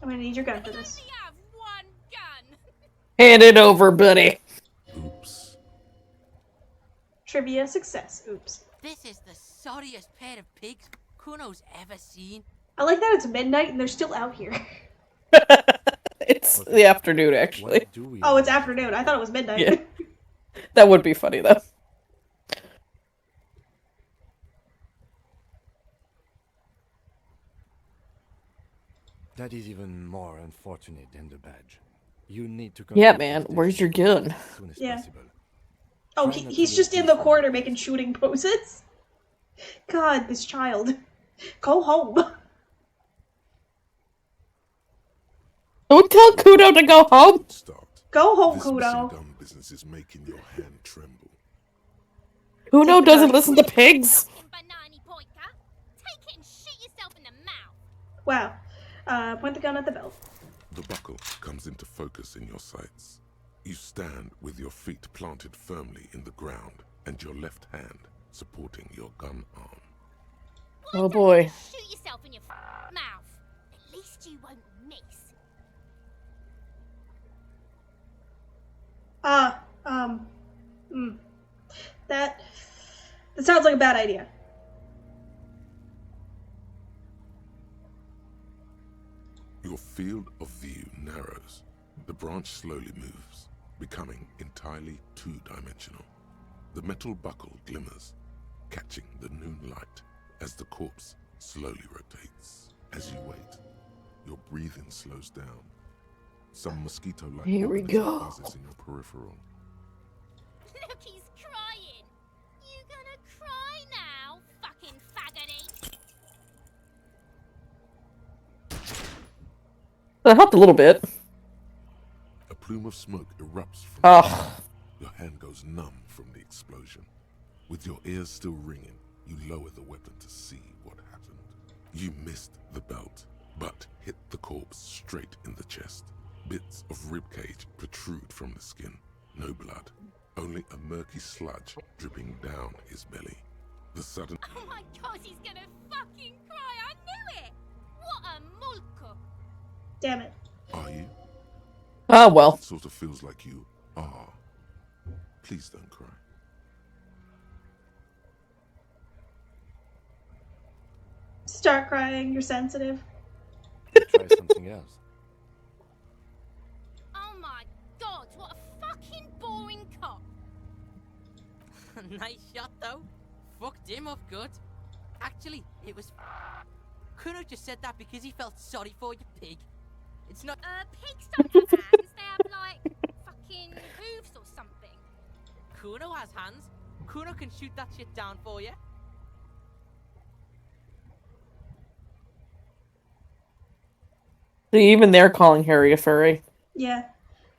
I'm gonna need your gun for this. We have one gun! Hand it over, buddy. Oops. Trivia success. Oops. This is the sorriest pair of pigs Kuno's ever seen. I like that it's midnight and they're still out here. It's the afternoon, actually. What do we Oh, it's do? afternoon. I thought it was midnight. That would be funny though. That is even more unfortunate than the badge. You need to Yeah, contact man. the Where's your station gun? as soon as Yeah. possible. Oh, Try not to he's lose just in this the corner one. making shooting poses. God, this child. Go home. Don't tell Kudo to go home. Start. Go home, This missing Kudo. gun business is making your hand tremble. Kudo the doesn't gun. listen to pigs. Fucking banana boyka. Take it and shoot yourself in the mouth. Wow. Point the gun at the belt. The buckle comes into focus in your sights. You stand with your feet planted firmly in the ground and your left hand supporting your gun arm. Why Oh don't boy. you shoot yourself in your mouth? At least you won't miss. That sounds like a bad idea. Your field of view narrows. The branch slowly moves, becoming entirely two-dimensional. The metal buckle glimmers, catching the noon light as the corpse slowly rotates. As you wait, your breathing slows down. Some mosquito-like Here we organism go. buzzes in your peripheral. Look, he's crying. You gonna cry now, fucking faggoty? That helped a little bit. A plume of smoke erupts from Ugh. your hand goes numb from the explosion. With your ears still ringing, you lower the weapon to see what happened. You missed the belt, but hit the corpse straight in the chest. Bits of ribcage protrude from the skin. No blood, only a murky sludge dripping down his belly. The sudden... Oh my god, he's gonna fucking cry. I knew it. What a mulko. Damn it. Are you? Oh well. It sort of feels like you are. Please don't cry. Start crying. You're sensitive. Try something else. Oh my god, what a fucking boring cop. Nice shot, though. Fucked him up good. Actually, it was... Kuno just said that because he felt sorry for you, pig. It's not... Pigs don't have hands. They have, like, fucking hooves or something. Kuno has hands. Kuno can shoot that shit down for you. Even they're calling Harry a furry. Yeah.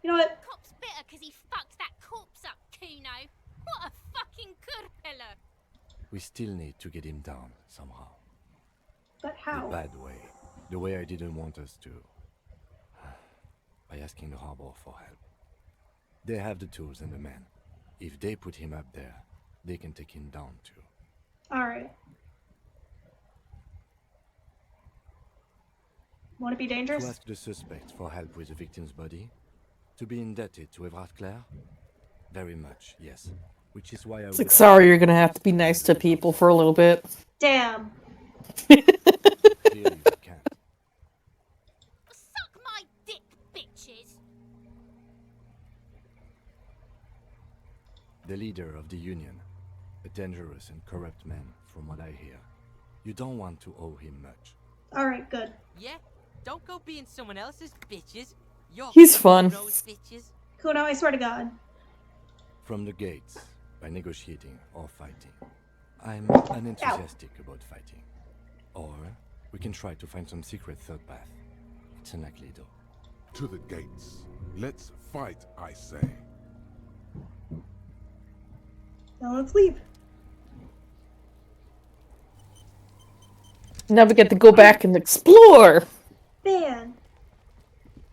You know what? Cop's bitter because he fucked that corpse up, Kuno. What a fucking kurpiller. We still need to get him down somehow. But how? The bad way. The way I didn't want us to. By asking the harbor for help. They have the tools and the men. If they put him up there, they can take him down too. Alright. Won't it be To dangerous? ask the suspect for help with the victim's body? To be indebted to Everard Clare? Very much, yes. Which is why I It's would... like, sorry, you're gonna have to be nice to people for a little bit. Damn. Clearly we can't. Suck my dick, bitches. The leader of the Union. A dangerous and corrupt man, from what I hear. You don't want to owe him much. Alright, good. Yeah? Don't go being someone else's bitches. You're He's fun. Kuno's bitches. Kuno, I swear to God. From the gates, by negotiating or fighting. I'm unenthusiastic about fighting. Or we can try to find some secret third path. It's unlikely though. To the gates. Let's fight, I say. Now let's leave. Now we get to go back and explore. Man.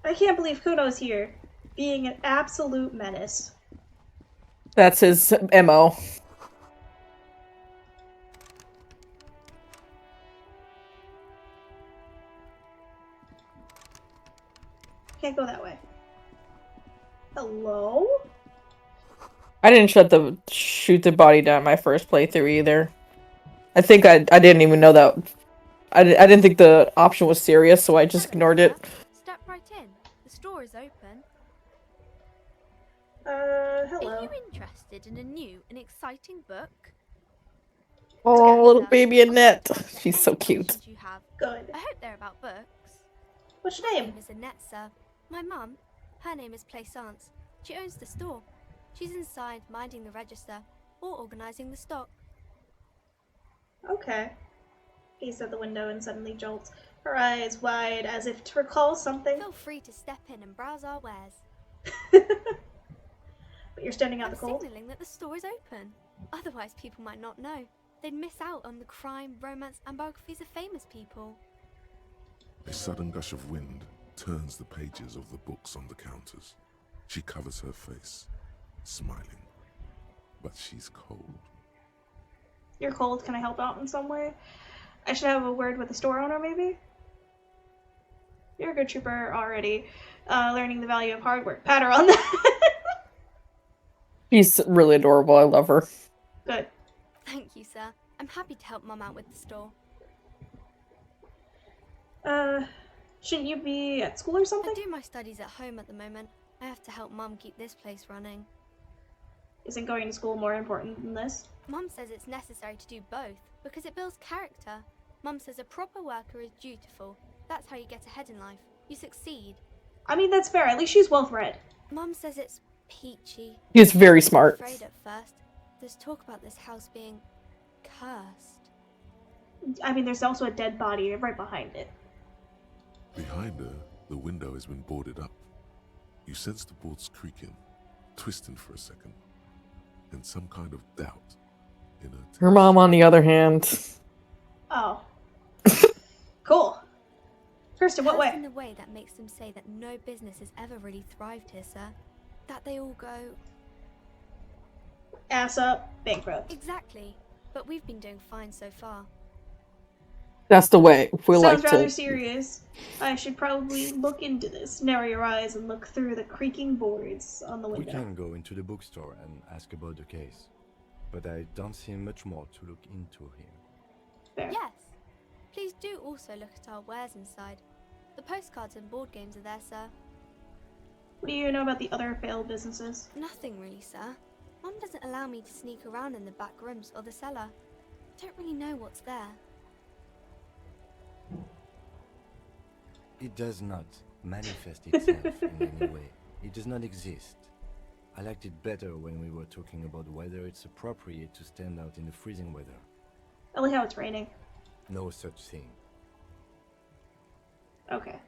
I can't believe Kuno's here. Being an absolute menace. That's his MO. Can't go that way. Hello? I didn't shoot the body down my first playthrough either. I think I didn't even know that. I didn't think the option was serious, so I just ignored it. Step right in. The store is open. Are hello. you interested in a new and exciting book? Oh, little Sir, baby I'll Annette. answer She's so any cute. questions you have. Good. I hope they're about books. What's your My name? name is Annette, sir. My mum, her name is Plaisance. She owns the store. She's inside minding the register or organising the stock. Okay. Gazes at the window and suddenly jolts, her eyes wide as if to recall something. Feel free to step in and browse our wares. But you're standing out I'm the cold? signalling that the store is open. Otherwise, people might not know. They'd miss out on the crime, romance, and biographies of famous people. A sudden gush of wind turns the pages of the books on the counters. She covers her face, smiling. But she's cold. You're cold. Can I help out in some way? I should have a word with the store owner, maybe? You're a good trooper already. Learning the value of hard work. Pat her on that. She's really adorable. I love her. Good. Thank you, sir. I'm happy to help Mum out with the store. Shouldn't you be at school or something? I do my studies at home at the moment. I have to help Mum keep this place running. Isn't going to school more important than this? Mum says it's necessary to do both because it builds character. Mum says a proper worker is dutiful. That's how you get ahead in life. You succeed. I mean, that's fair. At least she's well read. Mum says it's peachy. He's very smart. I'm afraid at first. There's talk about this house being cursed. I mean, there's also a dead body right behind it. Behind her, the window has been boarded up. You sense the boards creaking, twisting for a second, and some kind of doubt in her. Her mom, on the other hand. Oh. Cool. First, in what way? In the way that makes them say that no business has ever really thrived here, sir. That they all go... Ass up, bankrupt. Exactly. But we've been doing fine so far. That's the way we like Sounds rather to. serious. I should probably look into this. Narrow your eyes and look through the creaking boards on the We window. can go into the bookstore and ask about the case, but I don't see much more to look into here. Fair. Yes. Please do also look at our wares inside. The postcards and board games are there, sir. What do you know about the other failed businesses? Nothing really, sir. Mum doesn't allow me to sneak around in the back rooms or the cellar. I don't really know what's there. It does not manifest itself in any way. It does not exist. I liked it better when we were talking about whether it's appropriate to stand out in the freezing weather. Only how it's raining. No such thing. Okay.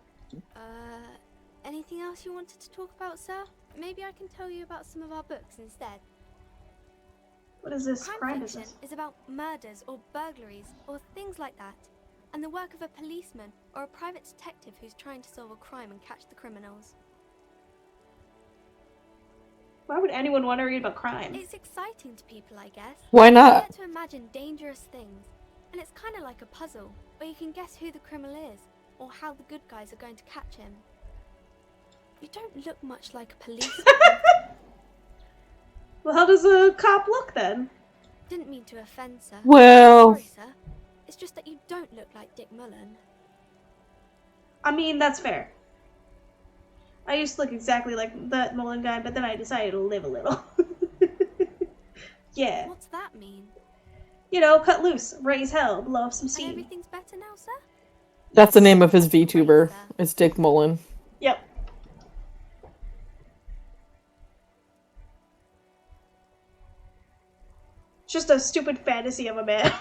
Anything else you wanted to talk about, sir? Maybe I can tell you about some of our books instead. What is this crime fiction business? is about murders or burglaries or things like that, and the work of a policeman or a private detective who's trying to solve a crime and catch the criminals. Why would anyone want to read about crime? It's exciting to people, I guess. Why not? You get to imagine dangerous things, and it's kind of like a puzzle, where you can guess who the criminal is, or how the good guys are going to catch him. You don't look much like a policeman. Well, how does a cop look then? Didn't mean to offend, sir. Well- Sorry, sir. It's just that you don't look like Dick Mullen. I mean, that's fair. I used to look exactly like that Mullen guy, but then I decided to live a little. Yeah. What's that mean? You know, cut loose, raise hell, blow off some And steam. everything's better now, sir? That's the name of his VTuber. It's Dick Mullen. Yep. Just a stupid fantasy of a man.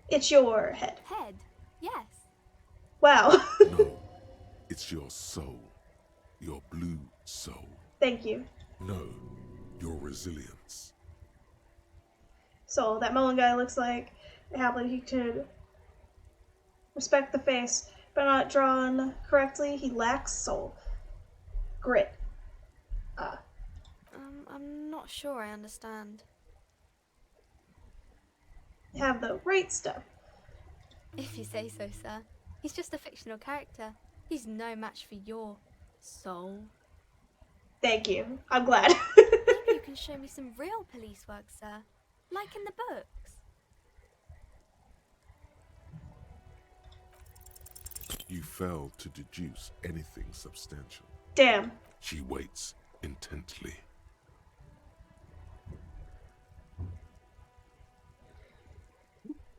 It's your head. Head? Yes. Wow. No, it's your soul. Your blue soul. Thank you. No, your resilience. So that Mullen guy looks like happily he could respect the face, but not drawn correctly. He lacks soul. Grit. I'm not sure I understand. Have the right stuff. If you say so, sir. He's just a fictional character. He's no match for your soul. Thank you. I'm glad. Maybe you can show me some real police work, sir. Like in the books. You fail to deduce anything substantial. Damn. She waits intently.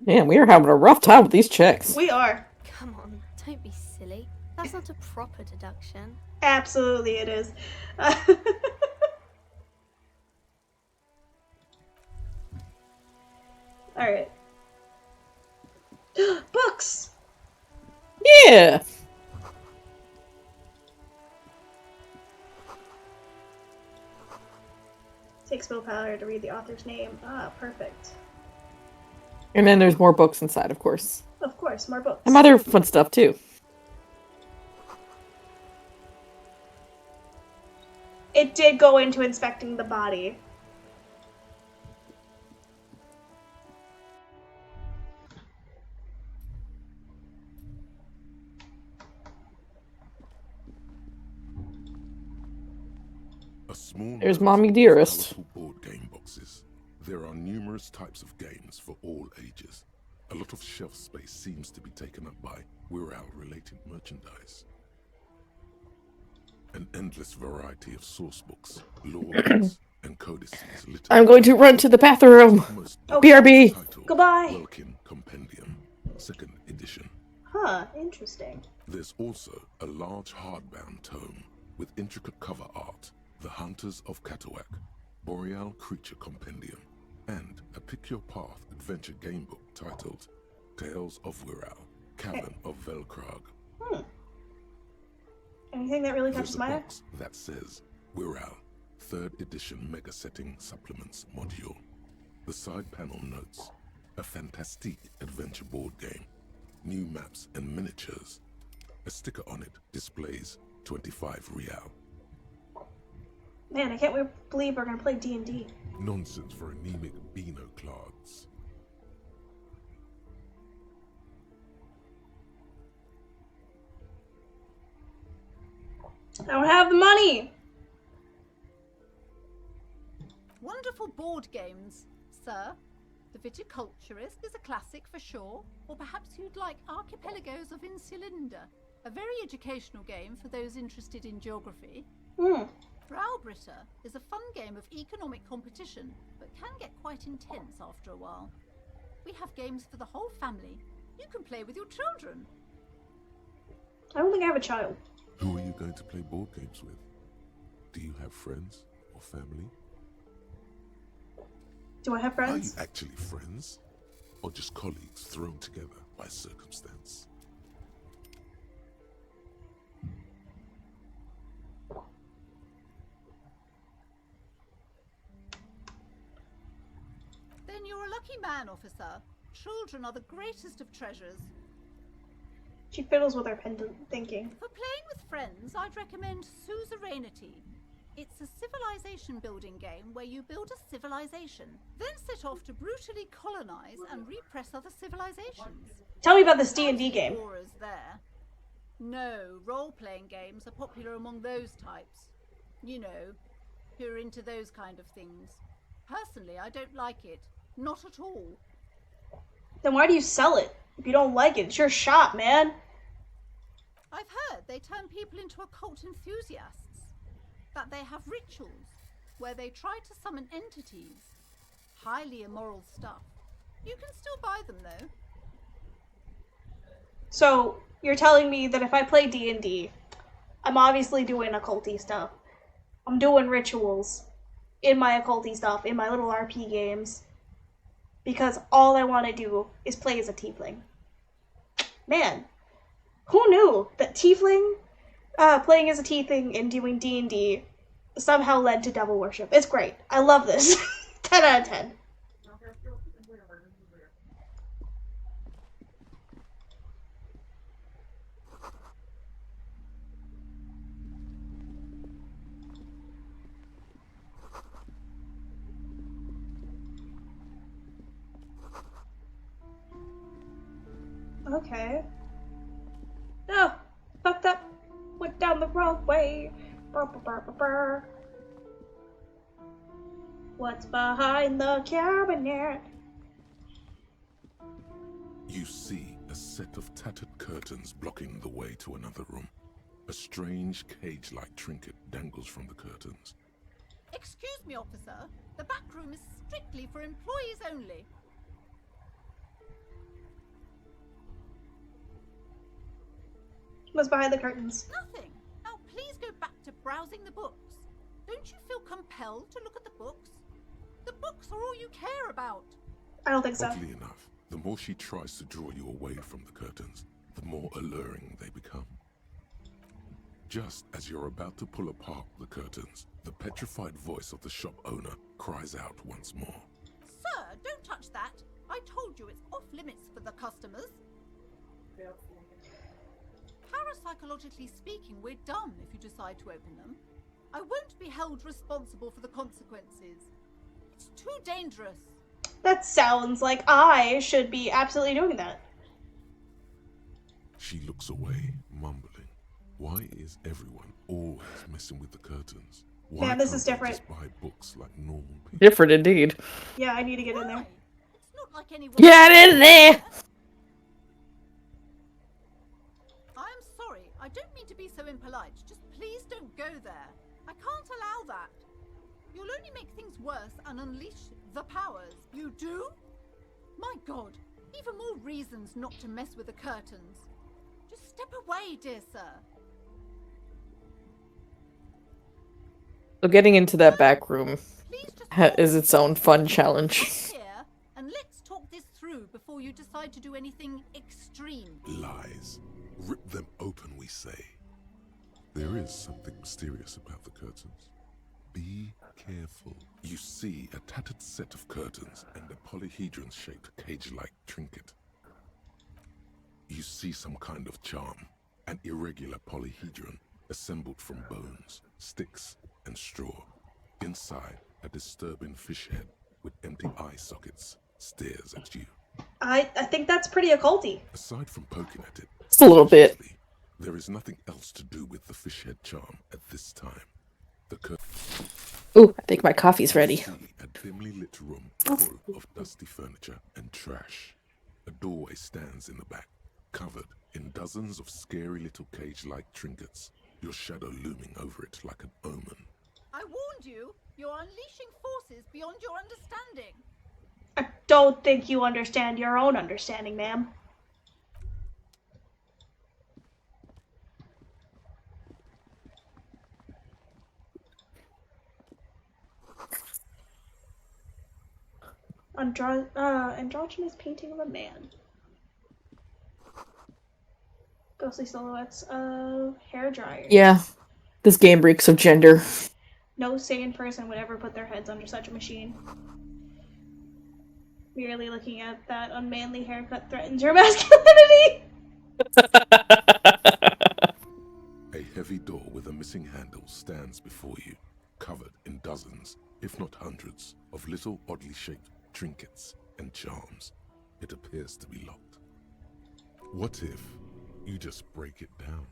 Man, we are having a rough time with these chicks. We are. Come on, don't be silly. That's not a proper deduction. Absolutely it is. Alright. Books! Yeah! Takes willpower to read the author's name. Ah, perfect. And then there's more books inside, of course. Of course, more books. And other fun stuff, too. It did go into inspecting the body. A small There's note Mommy of Dearest. colourful board game boxes. There are numerous types of games for all ages. A lot of shelf space seems to be taken up by Wirral-related merchandise. An endless variety of source books, lore books, and codices littered. I'm going to run to the bathroom. BRB. Goodbye. Welkin Compendium, 2nd edition. Huh, interesting. There's also a large hardbound tome with intricate cover art, The Hunters of Katawak, Boreal Creature Compendium, and a Pick Your Path adventure gamebook titled Tales of Wirral, Cavern of Velkrag. Anything that really There's catches a my eye? box that says Wirral, 3rd edition Mega Setting Supplements Module. The side panel notes, a fantastique adventure board game, new maps and miniatures. A sticker on it displays 25 real. Man, I can't believe we're gonna play D&D. Nonsense for anemic Beano-clads. I don't have the money! Wonderful board games, sir. The Viticulturist is a classic for sure, or perhaps you'd like Archipelagos of Insulinda, a very educational game for those interested in geography. Browbritter is a fun game of economic competition, but can get quite intense after a while. We have games for the whole family. You can play with your children. I don't think I have a child. Who are you going to play board games with? Do you have friends or family? Do I have friends? Are you actually friends? Or just colleagues thrown together by circumstance? Then you're a lucky man, officer. Children are the greatest of treasures. She fiddles with her pendant, thinking. For playing with friends, I'd recommend Suzerainty. It's a civilization building game where you build a civilization, then set off to brutally colonize and repress other civilizations. Tell me about this D&D game. Explorers there. No, role-playing games are popular among those types. You know, who are into those kind of things. Personally, I don't like it. Not at all. Then why do you sell it? If you don't like it, it's your shop, man. I've heard they turn people into occult enthusiasts. That they have rituals where they try to summon entities. Highly immoral stuff. You can still buy them, though. So, you're telling me that if I play D&D, I'm obviously doing occulty stuff. I'm doing rituals in my occulty stuff, in my little RP games. Because all I want to do is play as a tiefling. Man, who knew that tiefling, playing as a tiefling and doing D&D somehow led to devil worship? It's great. I love this. 10 out of 10. Okay. No! Fucked up! Went down the wrong way! Burr, burr, burr, burr, burr. What's behind the cabinet? You see a set of tattered curtains blocking the way to another room. A strange cage-like trinket dangles from the curtains. Excuse me, officer. The back room is strictly for employees only. What's behind the curtains? Nothing. Now please go back to browsing the books. Don't you feel compelled to look at the books? The books are all you care about. I don't think so. Oddly enough, the more she tries to draw you away from the curtains, the more alluring they become. Just as you're about to pull apart the curtains, the petrified voice of the shop owner cries out once more. Sir, don't touch that. I told you it's off limits for the customers. Parapsychologically speaking, we're done if you decide to open them. I won't be held responsible for the consequences. It's too dangerous. That sounds like I should be absolutely doing that. She looks away, mumbling. Why is everyone always messing with the curtains? Why Man, this can't is they different. just buy books like normal people? Different indeed. Yeah, I need to get in there. It's not like anyone... Get in there! I'm sorry. I don't mean to be so impolite. Just please don't go there. I can't allow that. You'll only make things worse and unleash the powers. You do? My God. Even more reasons not to mess with the curtains. Just step away, dear sir. So getting into that back room is its own fun challenge. Here, and let's talk this through before you decide to do anything extreme. Lies. Rip them open, we say. There is something mysterious about the curtains. Be careful. You see a tattered set of curtains and a polyhedron-shaped cage-like trinket. You see some kind of charm, an irregular polyhedron assembled from bones, sticks, and straw. Inside, a disturbing fish head with empty eye sockets stares at you. I think that's pretty occulty. Aside from poking at it, Just a little bit. there is nothing else to do with the fish head charm at this time. The Ooh, I think my coffee's ready. a dimly lit room full of dusty furniture and trash. A doorway stands in the back, covered in dozens of scary little cage-like trinkets, your shadow looming over it like an omen. I warned you. You're unleashing forces beyond your understanding. I don't think you understand your own understanding, ma'am. Androgynous painting of a man. Ghostly silhouettes of hair dryers. Yeah, this game reeks of gender. No sane person would ever put their heads under such a machine. Merely looking at that unmanly haircut threatens your masculinity! A heavy door with a missing handle stands before you, covered in dozens, if not hundreds, of little oddly shaped trinkets and charms. It appears to be locked. What if you just break it down?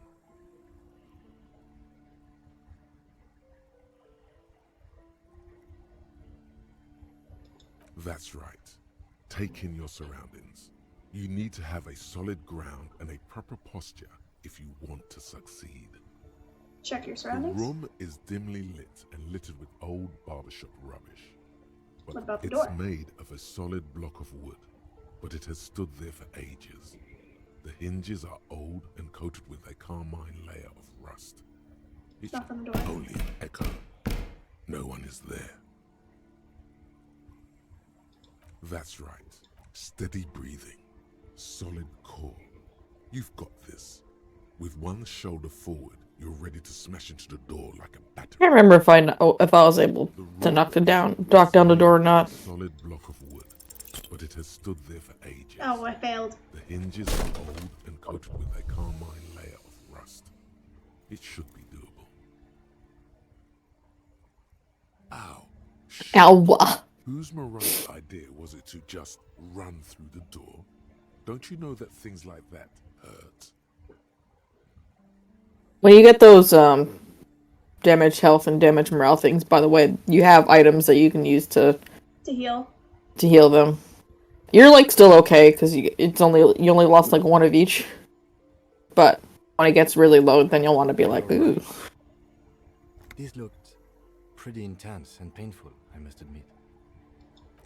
That's right. Take in your surroundings. You need to have a solid ground and a proper posture if you want to succeed. Check your The surroundings. room is dimly lit and littered with old barbershop rubbish. What about the It's door? made of a solid block of wood, but it has stood there for ages. The hinges are old and coated with a carmine layer of rust. It's Knock on the door. only an echo. No one is there. That's right. Steady breathing. Solid core. You've got this. With one shoulder forward, you're ready to smash into the door like a I battery. can't remember if I was able to knock down the door or not. Solid block of wood, but it has stood there for ages. Oh, I failed. The hinges are old and coated with a carmine layer of rust. It should be doable. Ow. Ow. Whose morose idea was it to just run through the door? Don't you know that things like that hurt? When you get those damage health and damage morale things, by the way, you have items that you can use to To heal. heal them. You're like still okay because you only lost like one of each. But when it gets really low, then you'll want to be like, ooh. This looked pretty intense and painful, I must admit.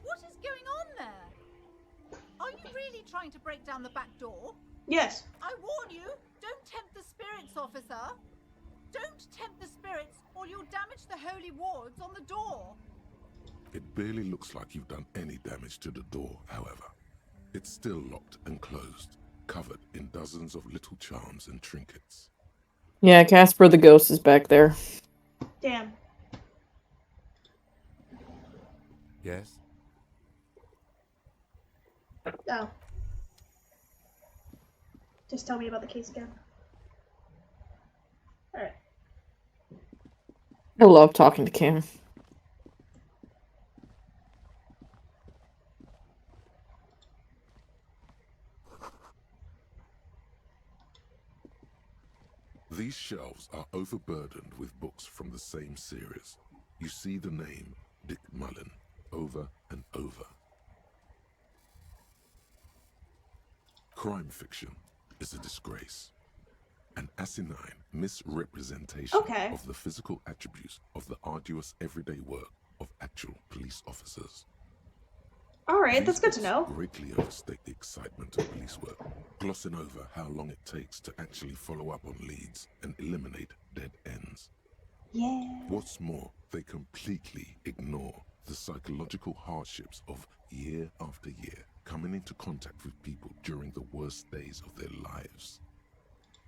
What is going on there? Are you really trying to break down the back door? Yes. I warn you, don't tempt the spirits, officer. Don't tempt the spirits, or you'll damage the holy wards on the door. It barely looks like you've done any damage to the door, however. It's still locked and closed, covered in dozens of little charms and trinkets. Yeah, Casper the ghost is back there. Damn. Yes? Oh. Just tell me about the case again. Alright. I love talking to Kim. These shelves are overburdened with books from the same series. You see the name Dick Mullen over and over. Crime fiction is a disgrace. An asinine misrepresentation of the physical attributes of the arduous everyday work of actual police officers. Alright, that's good to know. Greatly overstate the excitement of police work, glossing over how long it takes to actually follow up on leads and eliminate dead ends. Yeah. What's more, they completely ignore the psychological hardships of year after year coming into contact with people during the worst days of their lives.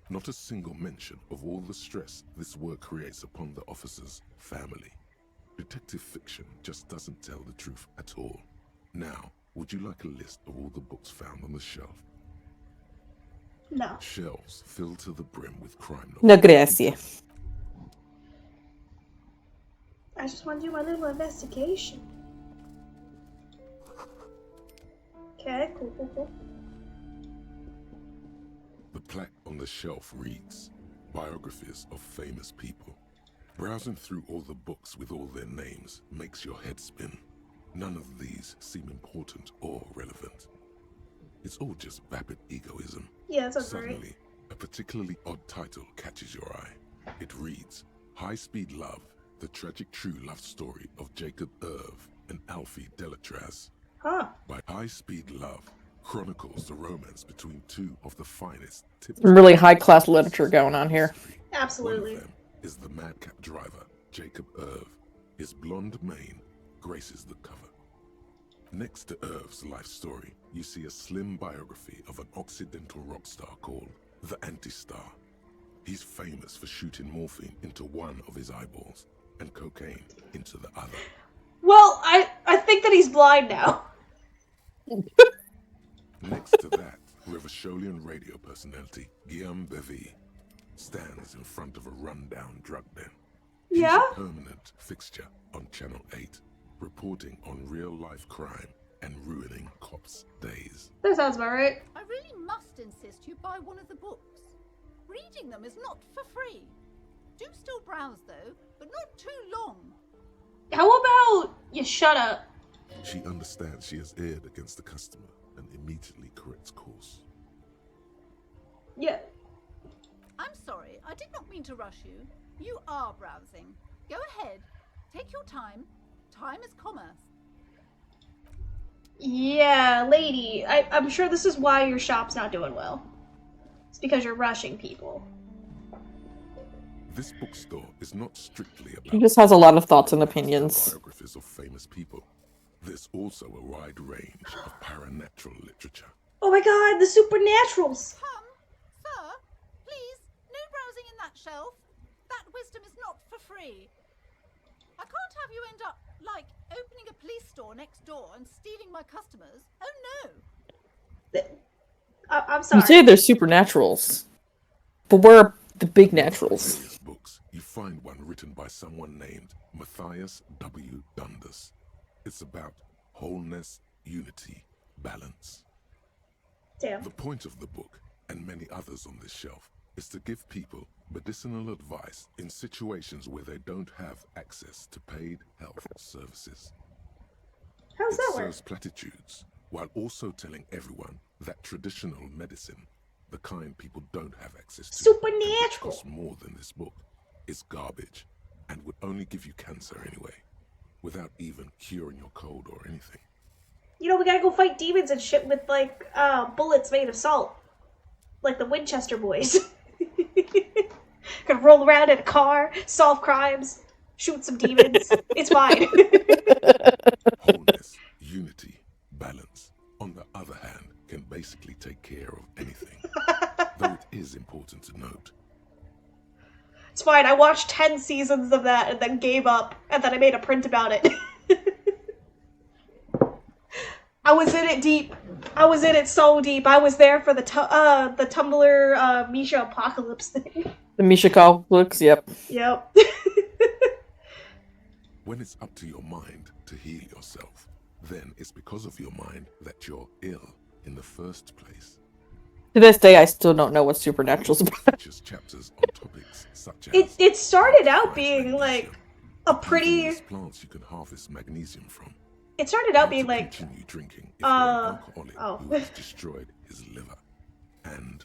Not a single mention of all the stress this work creates upon the officer's family. Detective fiction just doesn't tell the truth at all. Now, would you like a list of all the books found on the shelf? No. Shelves filled to the brim with crime novels. No, gracias. I just want to do my little investigation. Okay, cool. The plaque on the shelf reads, Biographies of Famous People. Browsing through all the books with all their names makes your head spin. None of these seem important or relevant. It's all just vapid egoism. Yeah, that's Suddenly, right. a particularly odd title catches your eye. It reads, High Speed Love, the tragic true love story of Jacob Irv and Alfie Delatraz. Huh. By High Speed Love chronicles the romance between two of the finest Some really high-class literature going on here. Absolutely. One of them is the madcap driver, Jacob Irv. His blonde mane graces the cover. Next to Irv's life story, you see a slim biography of an Occidental rock star called the Anti-Star. He's famous for shooting morphine into one of his eyeballs and cocaine into the other. Well, I think that he's blind now. Next to that, Revacholian radio personality Guillaume Bevy stands in front of a rundown drug den. Yeah? He's a permanent fixture on Channel 8, reporting on real-life crime and ruining cops' days. That sounds about right. I really must insist you buy one of the books. Reading them is not for free. Do still browse though, but not too long. How about you shut up? She understands she has erred against the customer and immediately corrects course. Yeah. I'm sorry, I did not mean to rush you. You are browsing. Go ahead. Take your time. Time is commerce. Yeah, lady. I'm sure this is why your shop's not doing well. It's because you're rushing people. This bookstore is not strictly about... He just has a lot of thoughts and opinions. ...biographies of famous people. There's also a wide range of paranatural literature. Oh my god, the supernaturals! Come, sir, please, no browsing in that shelf. That wisdom is not for free. I can't have you end up, like, opening a police store next door and stealing my customers. Oh no! I'm sorry. You say they're supernaturals, but where are the big naturals? In books, you find one written by someone named Matthias W. Dundas. It's about wholeness, unity, balance. Damn. The point of the book, and many others on this shelf, is to give people medicinal advice in situations where they don't have access to paid health services. How's that It work? serves platitudes, while also telling everyone that traditional medicine, the kind people don't have access to, Supernatural, and which costs more than this book, is garbage and would only give you cancer anyway, without even curing your cold or anything. You know, we gotta go fight demons and shit with, like, bullets made of salt. Like the Winchester boys. Gonna roll around in a car, solve crimes, shoot some demons. It's fine. Wholeness, unity, balance, on the other hand, can basically take care of anything. Though it is important to note. It's fine, I watched 10 seasons of that and then gave up, and then I made a print about it. I was in it deep. I was in it so deep. I was there for the Tumblr Misha Apocalypse thing. The Misha Apocalypse, yep. Yep. When it's up to your mind to heal yourself, then it's because of your mind that you're ill in the first place. To this day, I still don't know what Supernatural's about. Just chapters on topics such as It started out being like a pretty. these plants you can harvest magnesium from. It started out being like. Continue drinking if you're an alcoholic who has destroyed his liver. And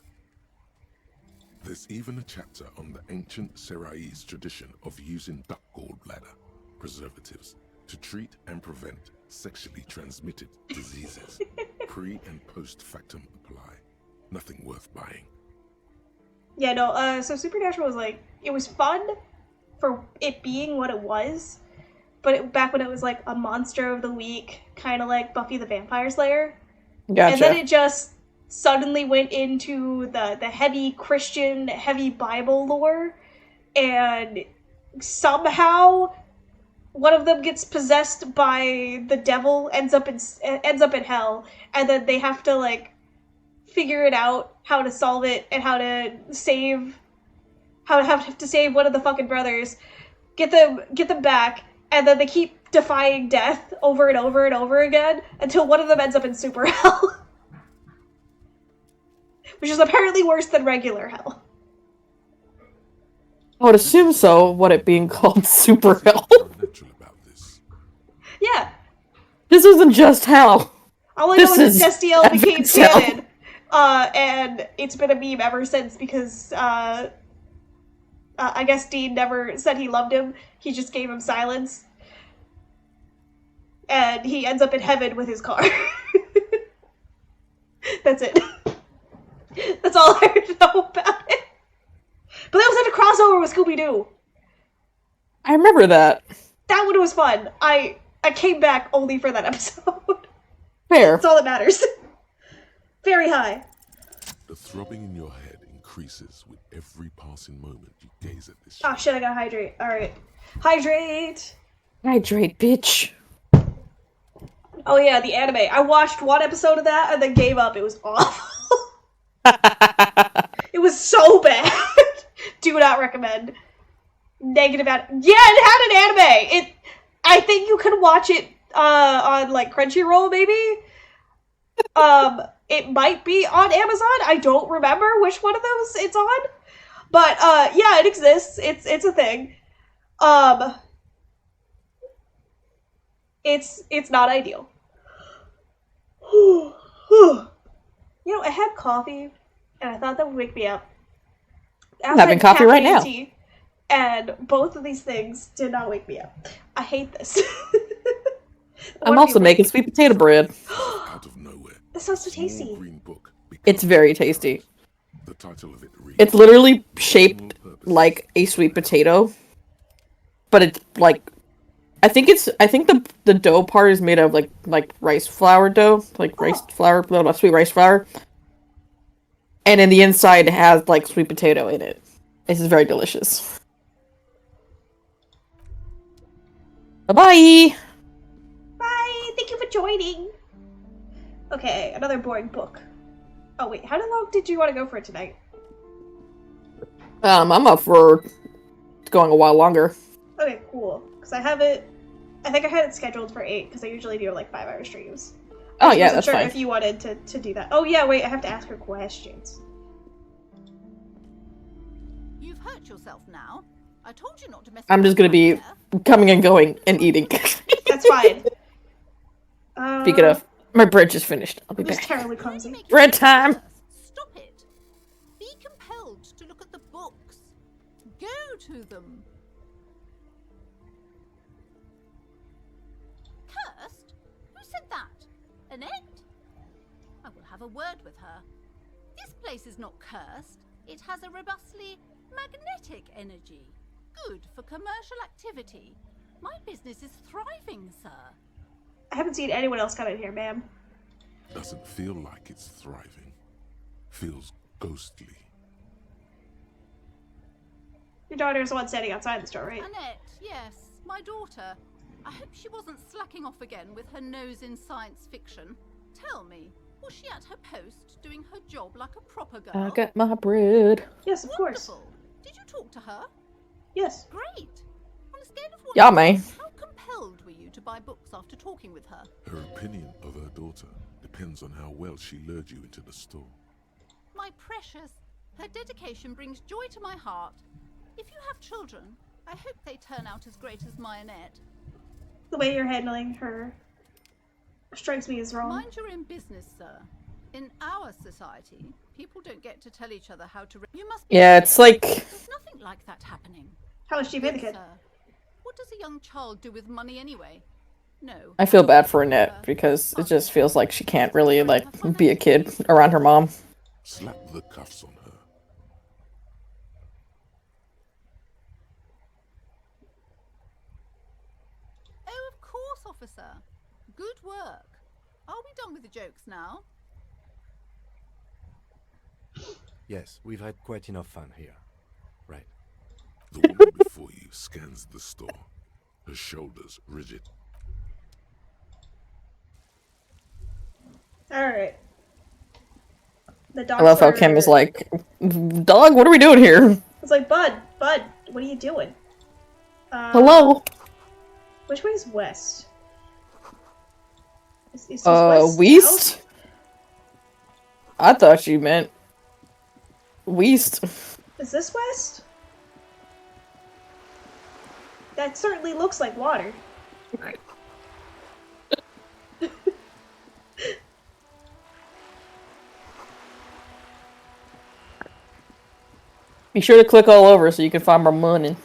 there's even a chapter on the ancient Seraï's tradition of using duck gallbladder preservatives to treat and prevent sexually transmitted diseases. Pre and post factum apply. Nothing worth buying. Yeah, no, so Supernatural was like, it was fun for it being what it was, but back when it was like a monster of the week, kind of like Buffy the Vampire Slayer. Gotcha. And then it just suddenly went into the heavy Christian, heavy Bible lore, and somehow one of them gets possessed by the devil, ends up in hell, and then they have to like figure it out, how to solve it, and how to save one of the fucking brothers, get them back, and then they keep defying death over and over and over again until one of them ends up in super hell. Which is apparently worse than regular hell. I would assume so, what it being called super hell. Yeah. This isn't just hell. All I know is that Destiel became advanced hell. canon. And it's been a meme ever since because, I guess Dean never said he loved him. He just gave him silence. And he ends up in heaven with his car. That's it. That's all I know about it. But that was such a crossover with Scooby-Doo. I remember that. That one was fun. I came back only for that episode. Fair. That's all that matters. Very high. The throbbing in your head increases with every passing moment you gaze at this. Oh shit, I gotta hydrate. Alright. Hydrate! Hydrate, bitch. Oh yeah, the anime. I watched one episode of that and then gave up. It was awful. It was so bad. Do not recommend. Negative ad. Yeah, it had an anime! I think you can watch it on like Crunchyroll maybe. It might be on Amazon. I don't remember which one of those it's on. But yeah, it exists. It's a thing. It's not ideal. You know, I had coffee and I thought that would wake me up. I'm having coffee right now. Tea, and both of these things did not wake me up. I hate this. I'm also making sweet potato bread. That sounds so tasty. It's very tasty. The title of it reads, It's literally shaped like a sweet potato, but it's like I think the dough part is made of like rice flour dough, like rice flour, sweet rice flour, and in the inside it has like sweet potato in it. This is very delicious. Bye-bye! Bye! Thank you for joining! Okay, another boring book. Oh wait, how long did you want to go for tonight? I'm up for going a while longer. Okay, cool. Because I think I had it scheduled for 8, because I usually do like 5-hour streams. Oh I yeah, wasn't that's sure fine. if you wanted to do that. Oh yeah, wait, I have to ask her questions. You've hurt yourself now. I told you not to mess I'm just gonna be coming and going and eating. That's fine. Speaking of, My bridge is finished. I'll be It was back. terribly clumsy. Bread time! Stop it! Be compelled to look at the books. Go to them. Cursed? Who said that? Annette? I will have a word with her. This place is not cursed. It has a robustly magnetic energy. Good for commercial activity. My business is thriving, sir. I haven't seen anyone else come in here, ma'am. Doesn't feel like it's thriving. Feels ghostly. Your daughter's the one standing outside the store, right? Annette, yes, my daughter. I hope she wasn't slacking off again with her nose in science fiction. Tell me, was she at her post doing her job like a proper girl? I got my bread. Yes, of course. Wonderful. Did you talk to her? Yes. Great. On a scale of 1 Yeah, to man. 10, how compelled were you to buy books after talking with her? Her opinion of her daughter depends on how well she lured you into the store. My precious, her dedication brings joy to my heart. If you have children, I hope they turn out as great as my Annette. The way you're handling her strikes me as wrong. Mind your own business, sir. In our society, people don't get to tell each other how to. You must. Be Yeah, it's like. There's nothing like that happening. How much do you pay the Good, kid? sir. What does a young child do with money anyway? No. I feel bad for Annette because it just feels like she can't really, like, be a kid around her mom. Slap the cuffs on her. Oh, of course, officer. Good work. Are we done with the jokes now? Yes, we've had quite enough fun here. Right. The woman before you scans the store, her shoulders rigid. Alright. The I love how Kim is like, dog, what are we doing here? It's like, Bud, what are you doing? Hello? Which way is west? Is west West? south? I thought you meant West. Is this west? That certainly looks like water. Be sure to click all over so you can find more money.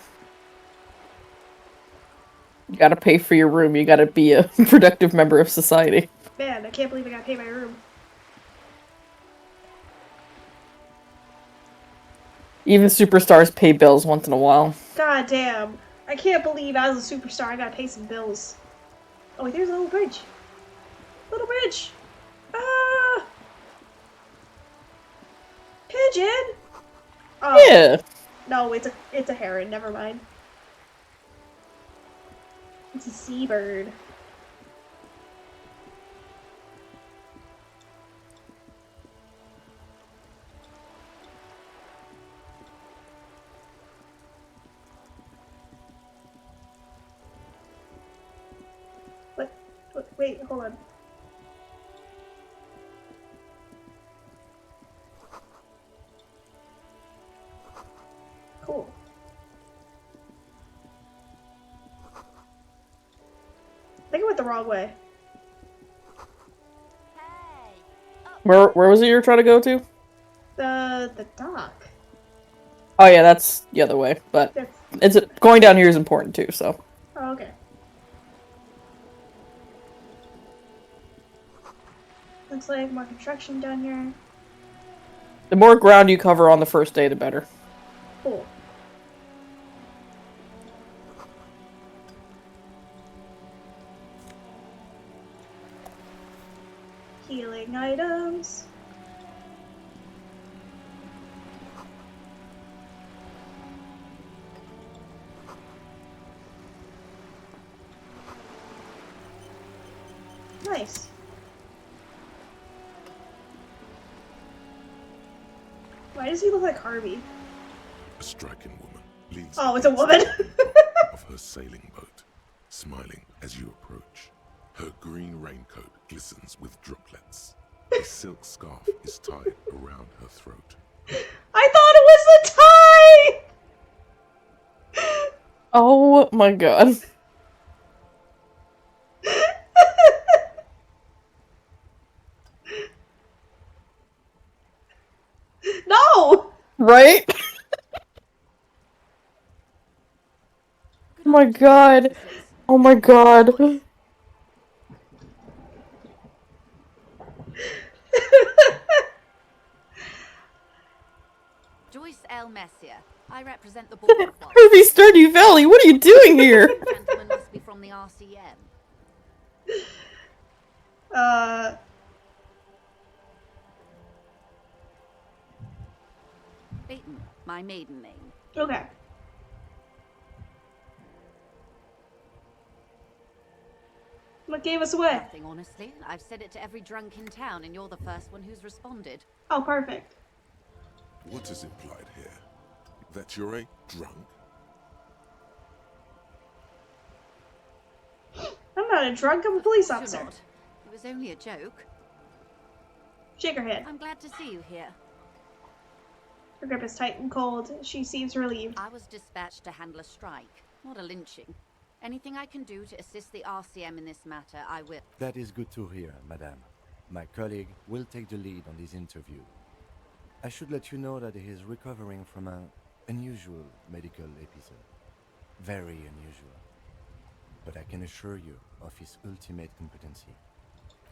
You gotta pay for your room. You gotta be a productive member of society. Man, I can't believe I gotta pay my room. Even superstars pay bills once in a while. God damn. I can't believe as a superstar I gotta pay some bills. Oh wait, there's a little bridge. Little bridge! Ah! Pigeon! Oh. Yeah. No, it's a heron, never mind. It's a seabird. What? Wait, hold on. Cool. I think I went the wrong way. Where was it you were trying to go to? The dock. Oh yeah, that's the other way. But it's going down here is important too. So. Oh, okay. Looks like more construction down here. The more ground you cover on the first day, the better. Cool. Healing items. Nice. Why does he look like Harvey? A striking woman leads. Oh, it's a woman. of her sailing boat, smiling as you approach. Her green raincoat glistens with droplets. A silk scarf is tied around her throat. I thought it was a tie. Oh my god. right? Oh my god. Oh my god. Joyce L. Messier. I represent the board of Harvey Stardew Valley, what are you doing here? Gentleman must be from the RCM. Peyton, my maiden name. Okay. What gave us away? Nothing, honestly. I've said it to every drunk in town, and you're the first one who's responded. Oh, perfect. What is implied here? That you're a drunk? I'm not a drunk, I'm a police You're officer. not. It was only a joke. Shake her head. I'm glad to see you here. Her grip is tight and cold. She seems relieved. I was dispatched to handle a strike, not a lynching. Anything I can do to assist the RCM in this matter, I will. That is good to hear, madame. My colleague will take the lead on this interview. I should let you know that he is recovering from an unusual medical episode. Very unusual. But I can assure you of his ultimate competency.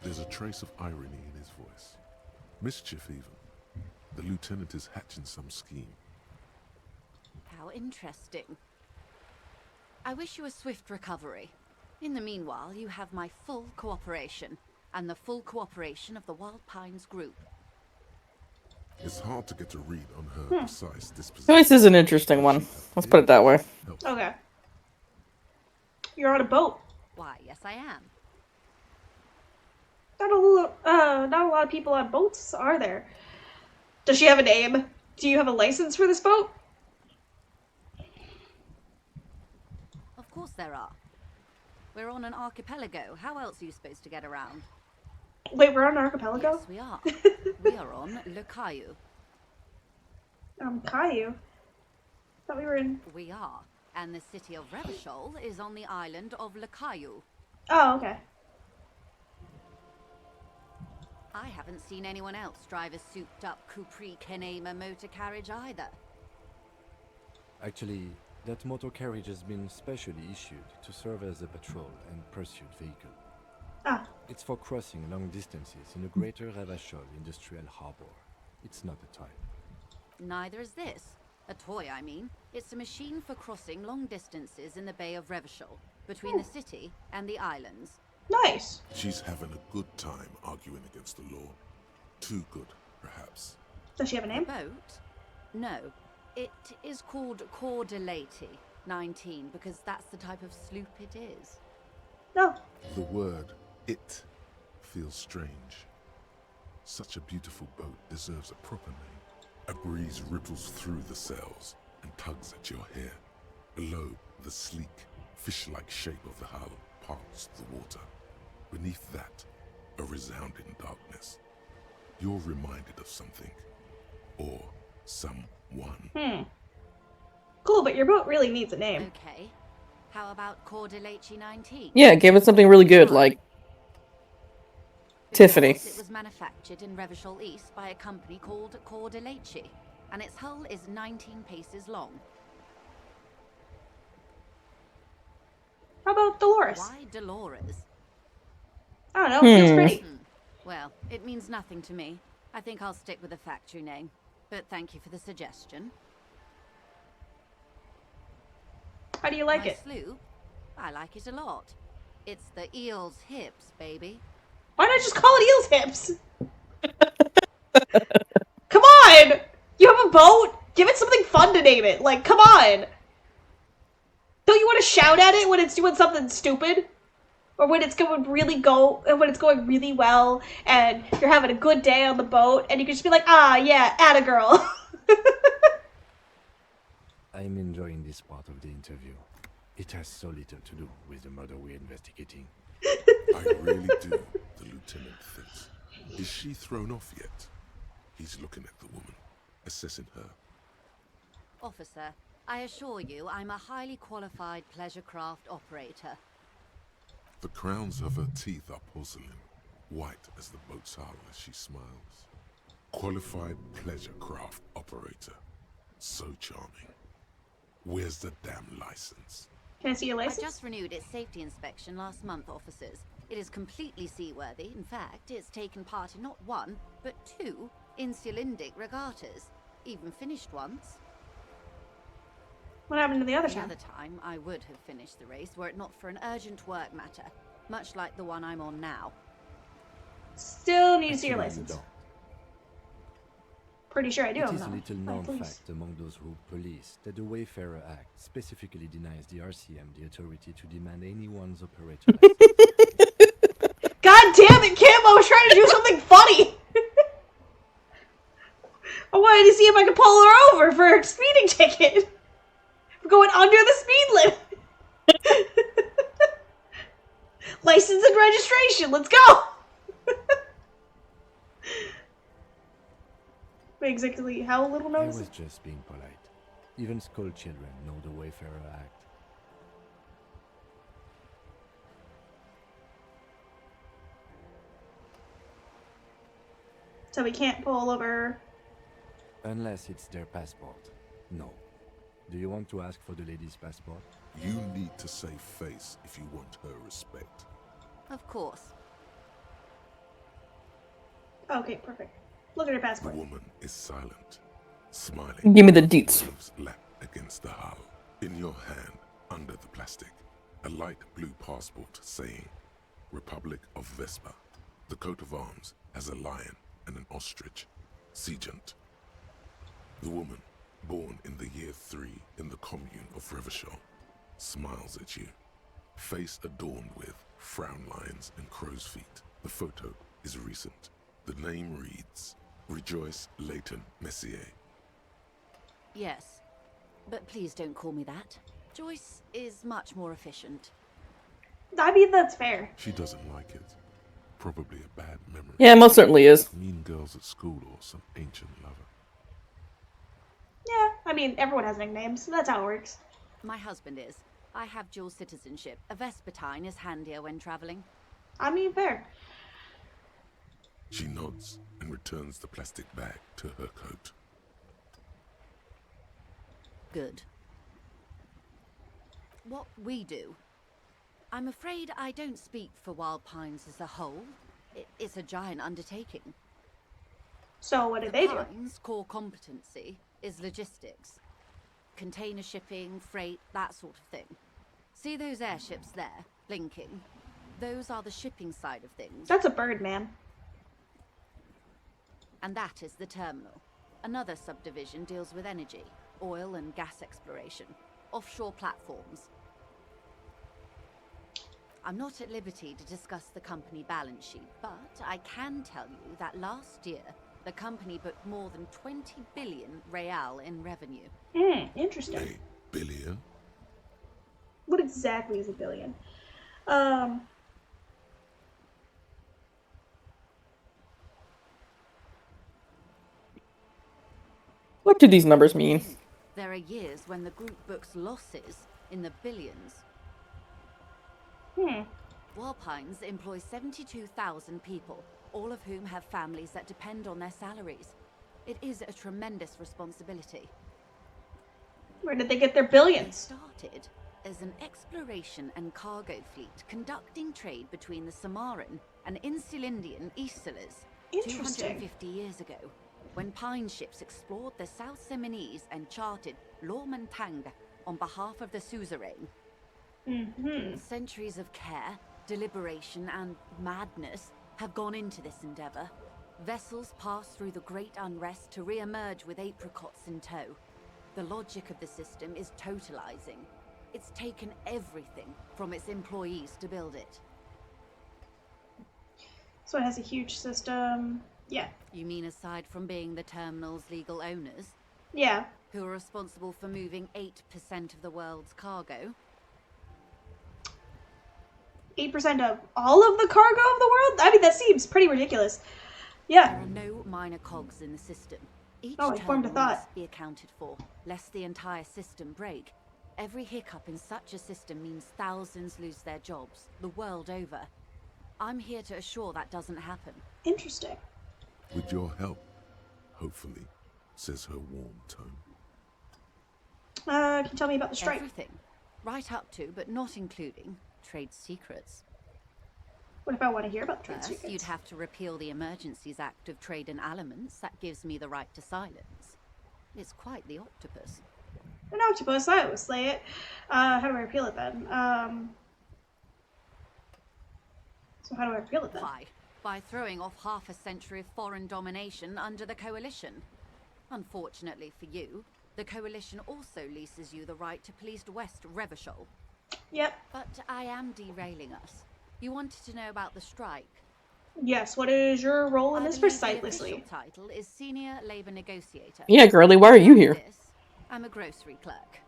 There's a trace of irony in his voice. Mischief, even. The lieutenant is hatching some scheme. How interesting. I wish you a swift recovery. In the meanwhile, you have my full cooperation, and the full cooperation of the Wild Pines group. It's hard to get a read on her precise disposition. Joyce is an interesting one. Let's put it that way. Okay. You're on a boat. Why, yes I am. Not a lot of people on boats, are there? Does she have a name? Do you have a license for this boat? Of course there are. We're on an archipelago. How else are you supposed to get around? Wait, we're on an archipelago? Yes, we are. We are on Le Caillou. Caillou? Thought we were in... We are. And the city of Revachol is on the island of Le Caillou. Oh, okay. I haven't seen anyone else drive a souped-up Capri Kenema motor carriage either. Actually, that motor carriage has been specially issued to serve as a patrol and pursuit vehicle. Ah. It's for crossing long distances in the greater Revachol industrial harbor. It's not a toy. Neither is this. A toy, I mean. It's a machine for crossing long distances in the Bay of Revachol, between the city and the islands. Nice. She's having a good time arguing against the law. Too good, perhaps. Does she have a name? The boat? No. It is called Cordelati 19 because that's the type of sloop it is. No. The word "it" feels strange. Such a beautiful boat deserves a proper name. A breeze ripples through the sails and tugs at your hair. Below, the sleek, fish-like shape of the hull parts the water. Beneath that, a resounding darkness. You're reminded of something. Or someone. Cool, but your boat really needs a name. Okay. How about Cordelati 19? Yeah, give it something really good, like Tiffany. It was manufactured in Revachol East by a company called Cordelati, and its hull is 19 paces long. How about Dolores? Why Dolores? I don't know, it feels pretty. Well, it means nothing to me. I think I'll stick with the factory name. But thank you for the suggestion. How do you like My it? sloop? I like it a lot. It's the eel's hips, baby. Why not just call it Eel's Hips? Come on! You have a boat? Give it something fun to name it. Like, come on! Don't you want to shout at it when it's doing something stupid? Or when it's going really well, and you're having a good day on the boat, and you can just be like, ah, yeah, atta girl. I'm enjoying this part of the interview. It has so little to do with the murder we're investigating. I really do, the lieutenant thinks. Is she thrown off yet? He's looking at the woman, assessing her. Officer, I assure you I'm a highly qualified pleasure craft operator. The crowns of her teeth are porcelain, white as the boat's hull as she smiles. Qualified pleasure craft operator. So charming. Where's the damn license? Can I see your license? I just renewed its safety inspection last month, officers. It is completely seaworthy. In fact, it's taken part in not one, but 2 Insulindic regattas. Even finished once. What happened to the other The time? other time, I would have finished the race were it not for an urgent work matter, much like the one I'm on now. Still need to see your Actually, you license. don't. Pretty sure I do. It I'm is a not. little Fine, known please. fact among those rogue police that the Wayfarer Act specifically denies the RCM the authority to demand anyone's operator license. God damn it, Kim! I was trying to do something funny! I wanted to see if I could pull her over for a speeding ticket. For going under the speed limit. License and registration, let's go! Wait, exactly how little I knows? was just being polite. Even school children know the Wayfarer Act. So we can't pull over. Unless it's their passport. No. Do you want to ask for the lady's passport? You need to save face if you want her respect. Of course. Okay, perfect. Look at her The passport. woman is silent, smiling. Give me the deets. Gloves lapped against the hull. In your hand, under the plastic, a light blue passport saying, Republic of Vespa. The coat of arms has a lion and an ostrich. Seagent. The woman, born in the year 3 in the commune of Revachol, smiles at you. Face adorned with frown lines and crow's feet. The photo is recent. The name reads, Rejoice Leighton Messier. Yes. But please don't call me that. Joyce is much more efficient. I mean, that's fair. She doesn't like it. Probably a bad memory. Yeah, most certainly is. Mean girls at school or some ancient lover. Yeah, I mean, everyone has nicknames. That's how it works. My husband is. I have dual citizenship. A Vespertine is handier when traveling. I mean, fair. She nods and returns the plastic bag to her coat. Good. What we do. I'm afraid I don't speak for Wild Pines as a whole. It's a giant undertaking. So what do they do? Pines' core competency is logistics. Container shipping, freight, that sort of thing. See those airships there, blinking? Those are the shipping side of things. That's a bird, man. And that is the terminal. Another subdivision deals with energy, oil and gas exploration, offshore platforms. I'm not at liberty to discuss the company balance sheet, but I can tell you that last year, the company booked more than 20 billion real in revenue. Interesting. A billion? What exactly is a billion? What do these numbers mean? There are years when the group books losses in the billions. Walpines employs 72,000 people, all of whom have families that depend on their salaries. It is a tremendous responsibility. Where did they get their They billions? started as an exploration and cargo fleet conducting trade between the Samaran and Insulindian Isolas Interesting. 250 years ago, when pine ships explored the South Seminese and charted Lormantang on behalf of the suzerain. Centuries of care, deliberation, and madness have gone into this endeavor. Vessels pass through the great unrest to re-emerge with apricots in tow. The logic of the system is totalizing. It's taken everything from its employees to build it. So it has a huge system. Yeah. You mean aside from being the terminal's legal owners, Yeah. who are responsible for moving 8% of the world's cargo? 8% of all of the cargo of the world? I mean, that seems pretty ridiculous. There Yeah. are no minor cogs in the system. Each Oh, I formed a terminal thought. must be accounted for, lest the entire system break. Every hiccup in such a system means thousands lose their jobs, the world over. I'm here to assure that doesn't happen. Interesting. With your help, hopefully, says her warm tone. can you tell me about the strike? Everything. Right up to, but not including, trade secrets. What if I want to hear about the trade First, secrets? you'd have to repeal the Emergencies Act of Trade in Elements. That gives me the right to silence. It's quite the octopus. An octopus, I would slay it. How do I repeal it then? So how do I repeal it then? Why? By throwing off half a century of foreign domination under the Coalition. Unfortunately for you, the Coalition also leases you the right to police West Revachol. Yep. But I am derailing us. You wanted to know about the strike. Yes, what is your role in this precisely? precisely? The official title is Senior Labor Negotiator. Yeah, girly, why are you here? I'm a grocery clerk.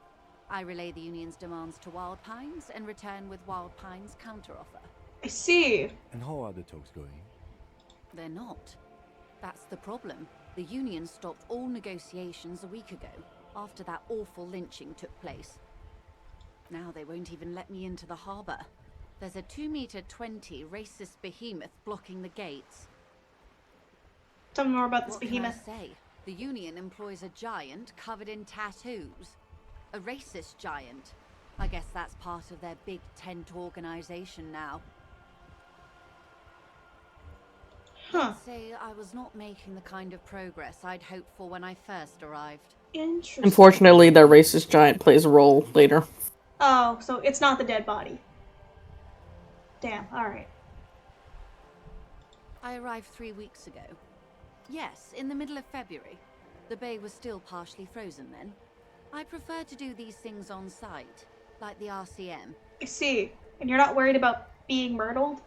I relay the union's demands to Wild Pines and return with Wild Pines' counteroffer. I see. And how are the talks going? They're not. That's the problem. The union stopped all negotiations a week ago, after that awful lynching took place. Now they won't even let me into the harbour. There's a 2-meter-20 racist behemoth blocking the gates. Tell me more about this What behemoth. Can I say? The union employs a giant covered in tattoos. A racist giant. I guess that's part of their big tent organisation now. Huh. I'd say I was not making the kind of progress I'd hoped for when I first arrived. Interesting. Unfortunately, the racist giant plays a role later. Oh, so it's not the dead body. Damn, alright. I arrived 3 weeks ago. Yes, in the middle of February. The bay was still partially frozen then. I prefer to do these things on site, like the RCM. I see. And you're not worried about being murdered?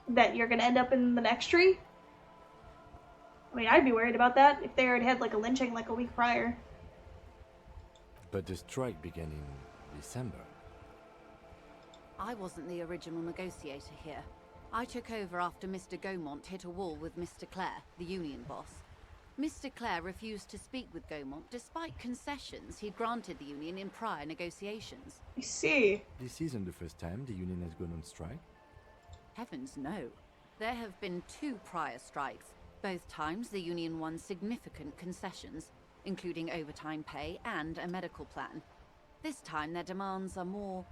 That you're gonna end up in the next tree? I mean, I'd be worried about that if they had had like a lynching like a week prior. But the strike began in December. I wasn't the original negotiator here. I took over after Mr. Gaumont hit a wall with Mr. Clare, the union boss. Mr. Clare refused to speak with Gaumont despite concessions he'd granted the union in prior negotiations. I see. This isn't the first time the union has gone on strike. Heavens no. There have been 2 prior strikes. Both times the union won significant concessions, including overtime pay and a medical plan. This time their demands are more,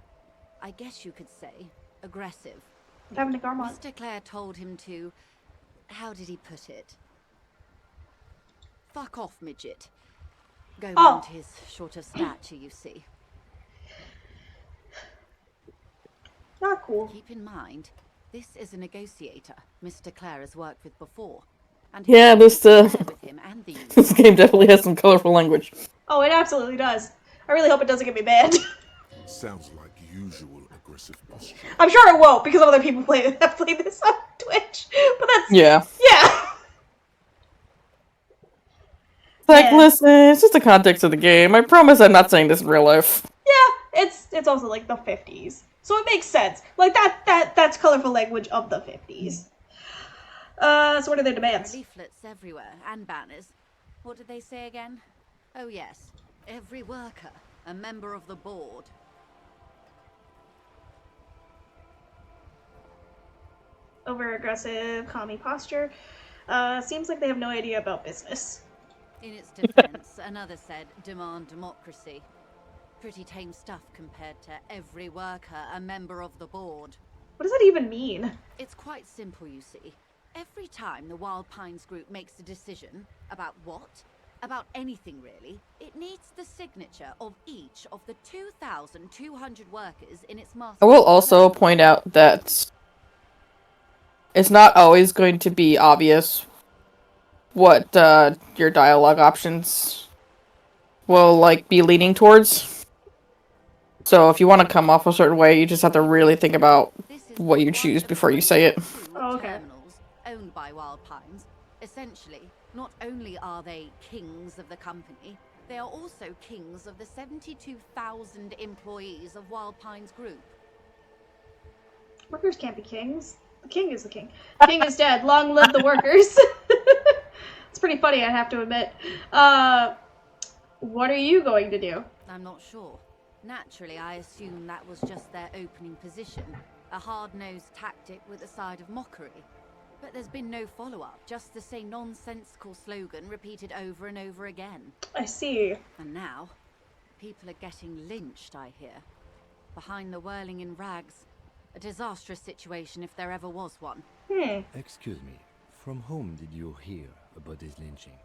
I guess you could say, aggressive. What happened to Gaumont? Mr. Clare told him to, how did he put it? Fuck off, midget. Gaumont is short of stature, you see. Not cool. Keep in mind, this is a negotiator Mr. Clare has worked with before. And Yeah, this with him and the union. this game definitely has some colorful language. Oh, it absolutely does. I really hope it doesn't get me banned. Sounds like usual aggressive posture. I'm sure it won't because other people have played this on Twitch. But that's Yeah. Yeah. Like, listen, it's just the context of the game. I promise I'm not saying this in real life. Yeah, it's also like the 50s. So it makes sense. Like that's colorful language of the 50s. So what are their demands? Leaflets everywhere and banners. What did they say again? Oh yes, every worker, a member of the board. Over-aggressive, commie posture. Seems like they have no idea about business. In its defense, another said, demand democracy. Pretty tame stuff compared to every worker, a member of the board. What does that even mean? It's quite simple, you see. Every time the Wild Pines group makes a decision about what? About anything really, it needs the signature of each of the 2,200 workers in its master. I will also point out that it's not always going to be obvious what your dialogue options will like be leaning towards. So if you want to come off a certain way, you just have to really think about what you choose before you say it. Oh, okay. Terminals owned by Wild Pines. Essentially, not only are they kings of the company, they are also kings of the 72,000 employees of Wild Pines Group. Workers can't be kings. The king is the king. The king is dead. Long live the workers. It's pretty funny, I have to admit. What are you going to do? I'm not sure. Naturally, I assume that was just their opening position. A hard-nosed tactic with a side of mockery. But there's been no follow-up, just the same nonsensical slogan repeated over and over again. I see. And now, People are getting lynched, I hear. Behind the whirling in rags. A disastrous situation if there ever was one. Excuse me, from whom did you hear about this lynching?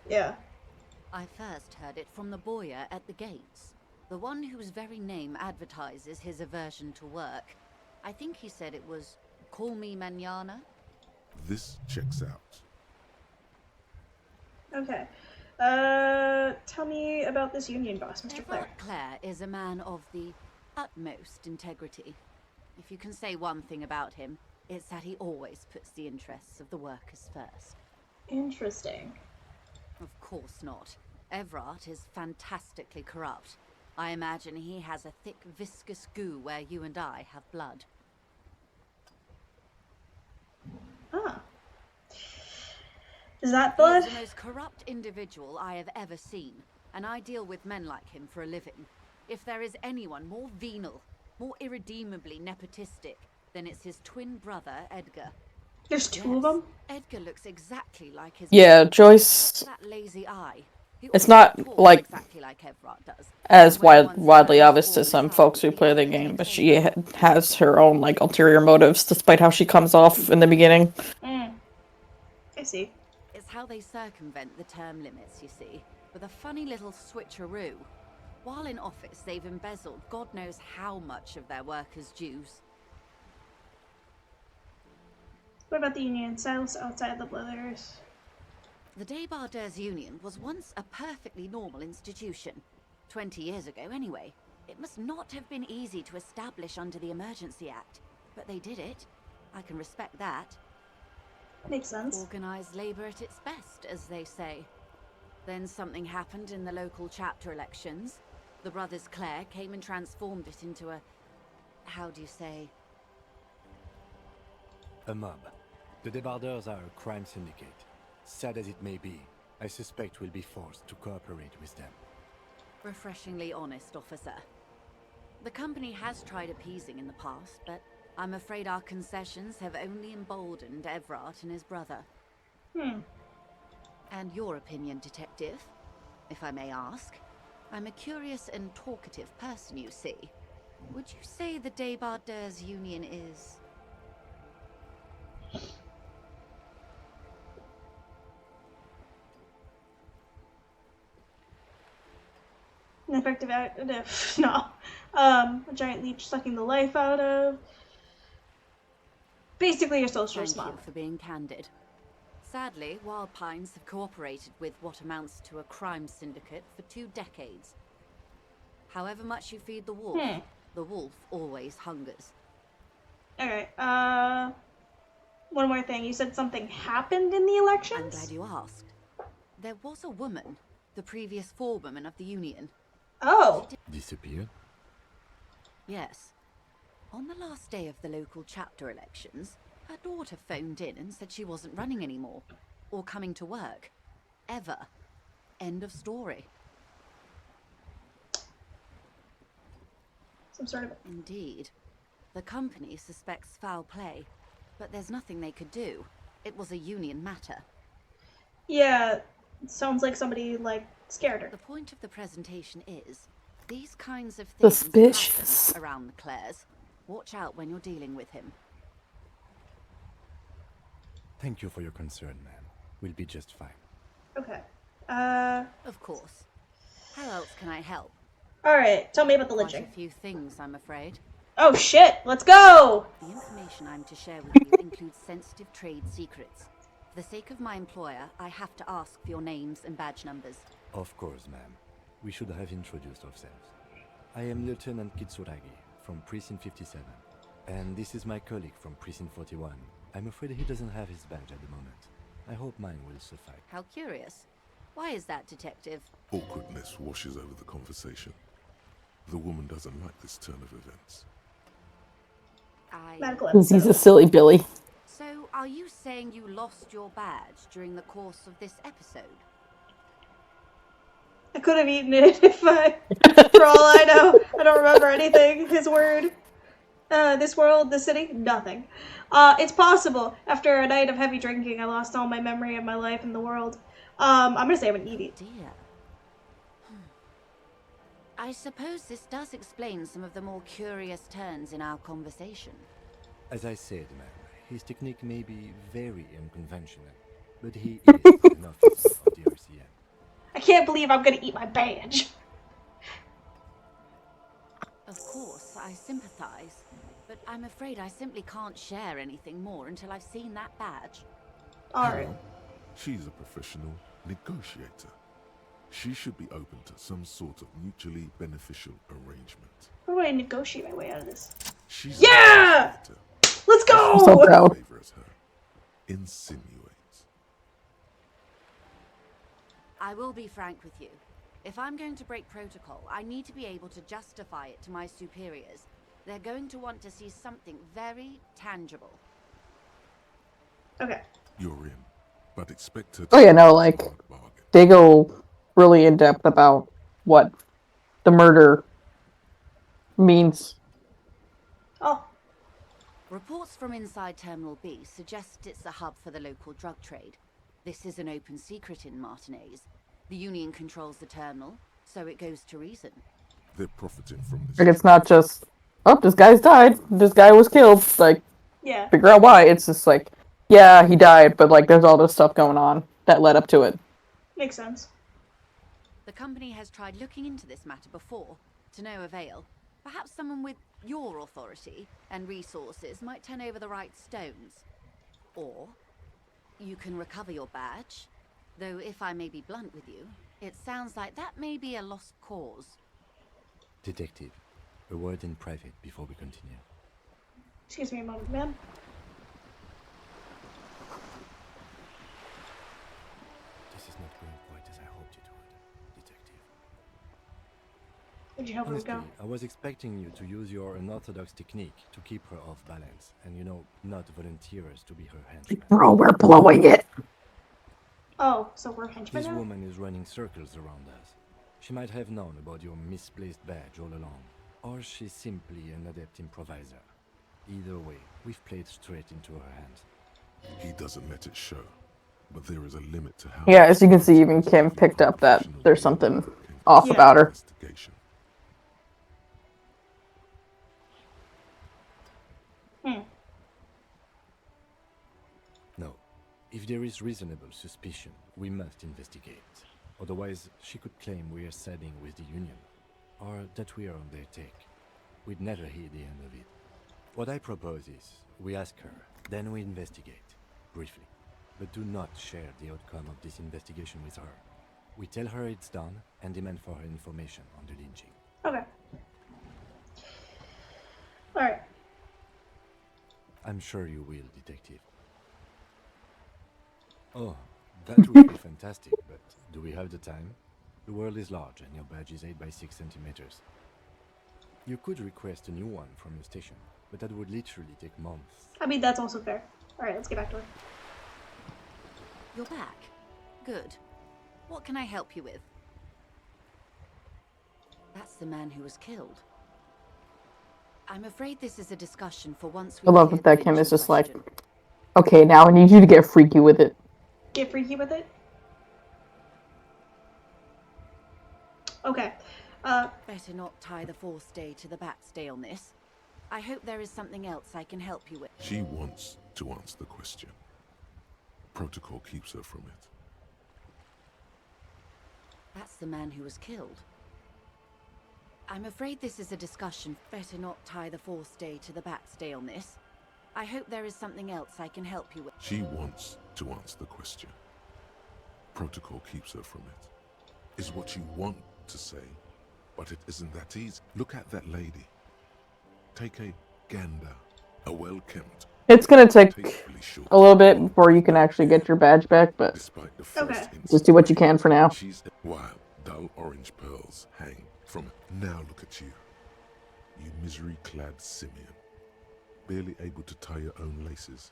Yeah. I first heard it from the bowyer at the gates. The one whose very name advertises his aversion to work. I think he said it was, "Call me mañana." This checks out. Okay. Tell me about this union boss, Mr. Clare. Clare is a man of the utmost integrity. If you can say one thing about him, it's that he always puts the interests of the workers first. Interesting. Of course not. Evrart is fantastically corrupt. I imagine he has a thick, viscous goo where you and I have blood. Ah. Is that blood? He's the most corrupt individual I have ever seen, and I deal with men like him for a living. If there is anyone more venal, more irredeemably nepotistic, then it's his twin brother, Edgar. There's two of them? Edgar looks exactly like his Yeah, brother. Joyce. That lazy eye. He It's also not talks like exactly like Evrart does. as widely obvious to some folks who play the game, but she has her own like ulterior motives, despite how she comes off in the beginning. I see. It's how they circumvent the term limits, you see, with a funny little switcheroo. While in office, they've embezzled God knows how much of their workers' dues. What about the union? Silence outside the blathers. The Débardeurs Union was once a perfectly normal institution. 20 years ago, anyway. It must not have been easy to establish under the Emergency Act, but they did it. I can respect that. Makes sense. Organized labor at its best, as they say. Then something happened in the local chapter elections. The brothers Clare came and transformed it into a... how do you say? A mob. The Débardeurs are a crime syndicate. Sad as it may be, I suspect we'll be forced to cooperate with them. Refreshingly honest, officer. The company has tried appeasing in the past, but I'm afraid our concessions have only emboldened Evrart and his brother. And your opinion, detective, if I may ask? I'm a curious and talkative person, you see. Would you say the Débardeurs Union is... An effective no. A giant leech sucking the life out of. Basically, your social Thank smog. you for being candid. Sadly, Wild Pines have cooperated with what amounts to a crime syndicate for 2 decades. However much you feed the wolf, the wolf always hungers. Okay, one more thing. You said something happened in the elections? I'm glad you asked. There was a woman, the previous forewoman of the union. Oh. Disappeared? Yes. On the last day of the local chapter elections, her daughter phoned in and said she wasn't running anymore, or coming to work. Ever. End of story. Some sort of... Indeed. The company suspects foul play, but there's nothing they could do. It was a union matter. Yeah, it sounds like somebody, like, scared her. The point of the presentation is, these kinds of things Suspicious. happen around the Clares. Watch out when you're dealing with him. Thank you for your concern, ma'am. We'll be just fine. Okay. Of course. How else can I help? Alright, tell me about the Quite lynching. a few things, I'm afraid. Oh shit, let's go! The information I'm to share with you includes sensitive trade secrets. For the sake of my employer, I have to ask for your names and badge numbers. Of course, ma'am. We should have introduced ourselves. I am Lieutenant Kitsuragi from Precinct 57. And this is my colleague from Precinct 41. I'm afraid he doesn't have his badge at the moment. I hope mine will suffice. How curious. Why is that, Detective? Awkwardness washes over the conversation. The woman doesn't like this turn of events. He's a silly Billy. So, are you saying you lost your badge during the course of this episode? I could have eaten it if I... For all I know. I don't remember anything. His word. This world, the city, nothing. It's possible. After a night of heavy drinking, I lost all my memory of my life in the world. I'm gonna say I'm an idiot. Dear. I suppose this does explain some of the more curious turns in our conversation. As I said, ma'am, his technique may be very unconventional, but he is an officer of the RCM. I can't believe I'm gonna eat my badge. Of course, I sympathize, but I'm afraid I simply can't share anything more until I've seen that badge. Alright. She's a professional negotiator. She should be open to some sort of mutually beneficial arrangement. How do I negotiate my way out of this? She's Yeah! Let's go! I'm so proud. Favors her. Insinuates. I will be frank with you. If I'm going to break protocol, I need to be able to justify it to my superiors. They're going to want to see something very tangible. Okay. You're in, but expect her to Oh yeah, no, like, they go really in depth about what the murder means. Oh. Reports from inside Terminal B suggest it's a hub for the local drug trade. This is an open secret in Martinez. The Union controls the terminal, so it goes to reason. They're profiting from this. Like, it's not just, oh, this guy's died, this guy was killed, like, yeah. Figure out why. It's just like, yeah, he died, but like, there's all this stuff going on that led up to it. Makes sense. The company has tried looking into this matter before, to no avail. Perhaps someone with your authority and resources might turn over the right stones. Or you can recover your badge, though if I may be blunt with you, it sounds like that may be a lost cause. Detective, a word in private before we continue. Excuse me a moment, ma'am. This is not going quite as I hoped it would, Detective. Would you help her Honestly, go? I was expecting you to use your unorthodox technique to keep her off balance, and not volunteer us to be her henchmen. Bro, we're blowing it. Oh, so we're henchmen This now? woman is running circles around us. She might have known about your misplaced badge all along, or she's simply an adept improviser. Either way, we've played straight into her hands. He doesn't let it show, but there is a limit to how. Yeah, as you can see, even Kim picked up that there's something off about her. No. If there is reasonable suspicion, we must investigate. Otherwise, she could claim we are siding with the Union, or that we are on their take. We'd never hear the end of it. What I propose is, we ask her, then we investigate, briefly. But do not share the outcome of this investigation with her. We tell her it's done, and demand for her information on the lynching. Okay. Alright. I'm sure you will, Detective. Oh, that would be fantastic, but do we have the time? The world is large, and your badge is 8 by 6 centimeters. You could request a new one from your station, but that would literally take months. I mean, that's also fair. Alright, let's get back to her. You're back. Good. What can I help you with? That's the man who was killed. I'm afraid this is a discussion for once we... I love that Kim is just like, okay, now I need you to get freaky with it. Get freaky with it? Okay. Better not tie the fourth day to the bat's day on this. I hope there is something else I can help you with. She wants to answer the question. Protocol keeps her from it. That's the man who was killed. I'm afraid this is a discussion. Better not tie the fourth day to the bat's day on this. I hope there is something else I can help you with. She wants to answer the question. Protocol keeps her from it. Is what you want to say, but it isn't that easy. Look at that lady. Take a gander, a well-kempt. It's gonna take a little bit before you can actually get your badge back, but just do what you can for now. While dull orange pearls hang from now look at you. You misery-clad simian. Barely able to tie your own laces.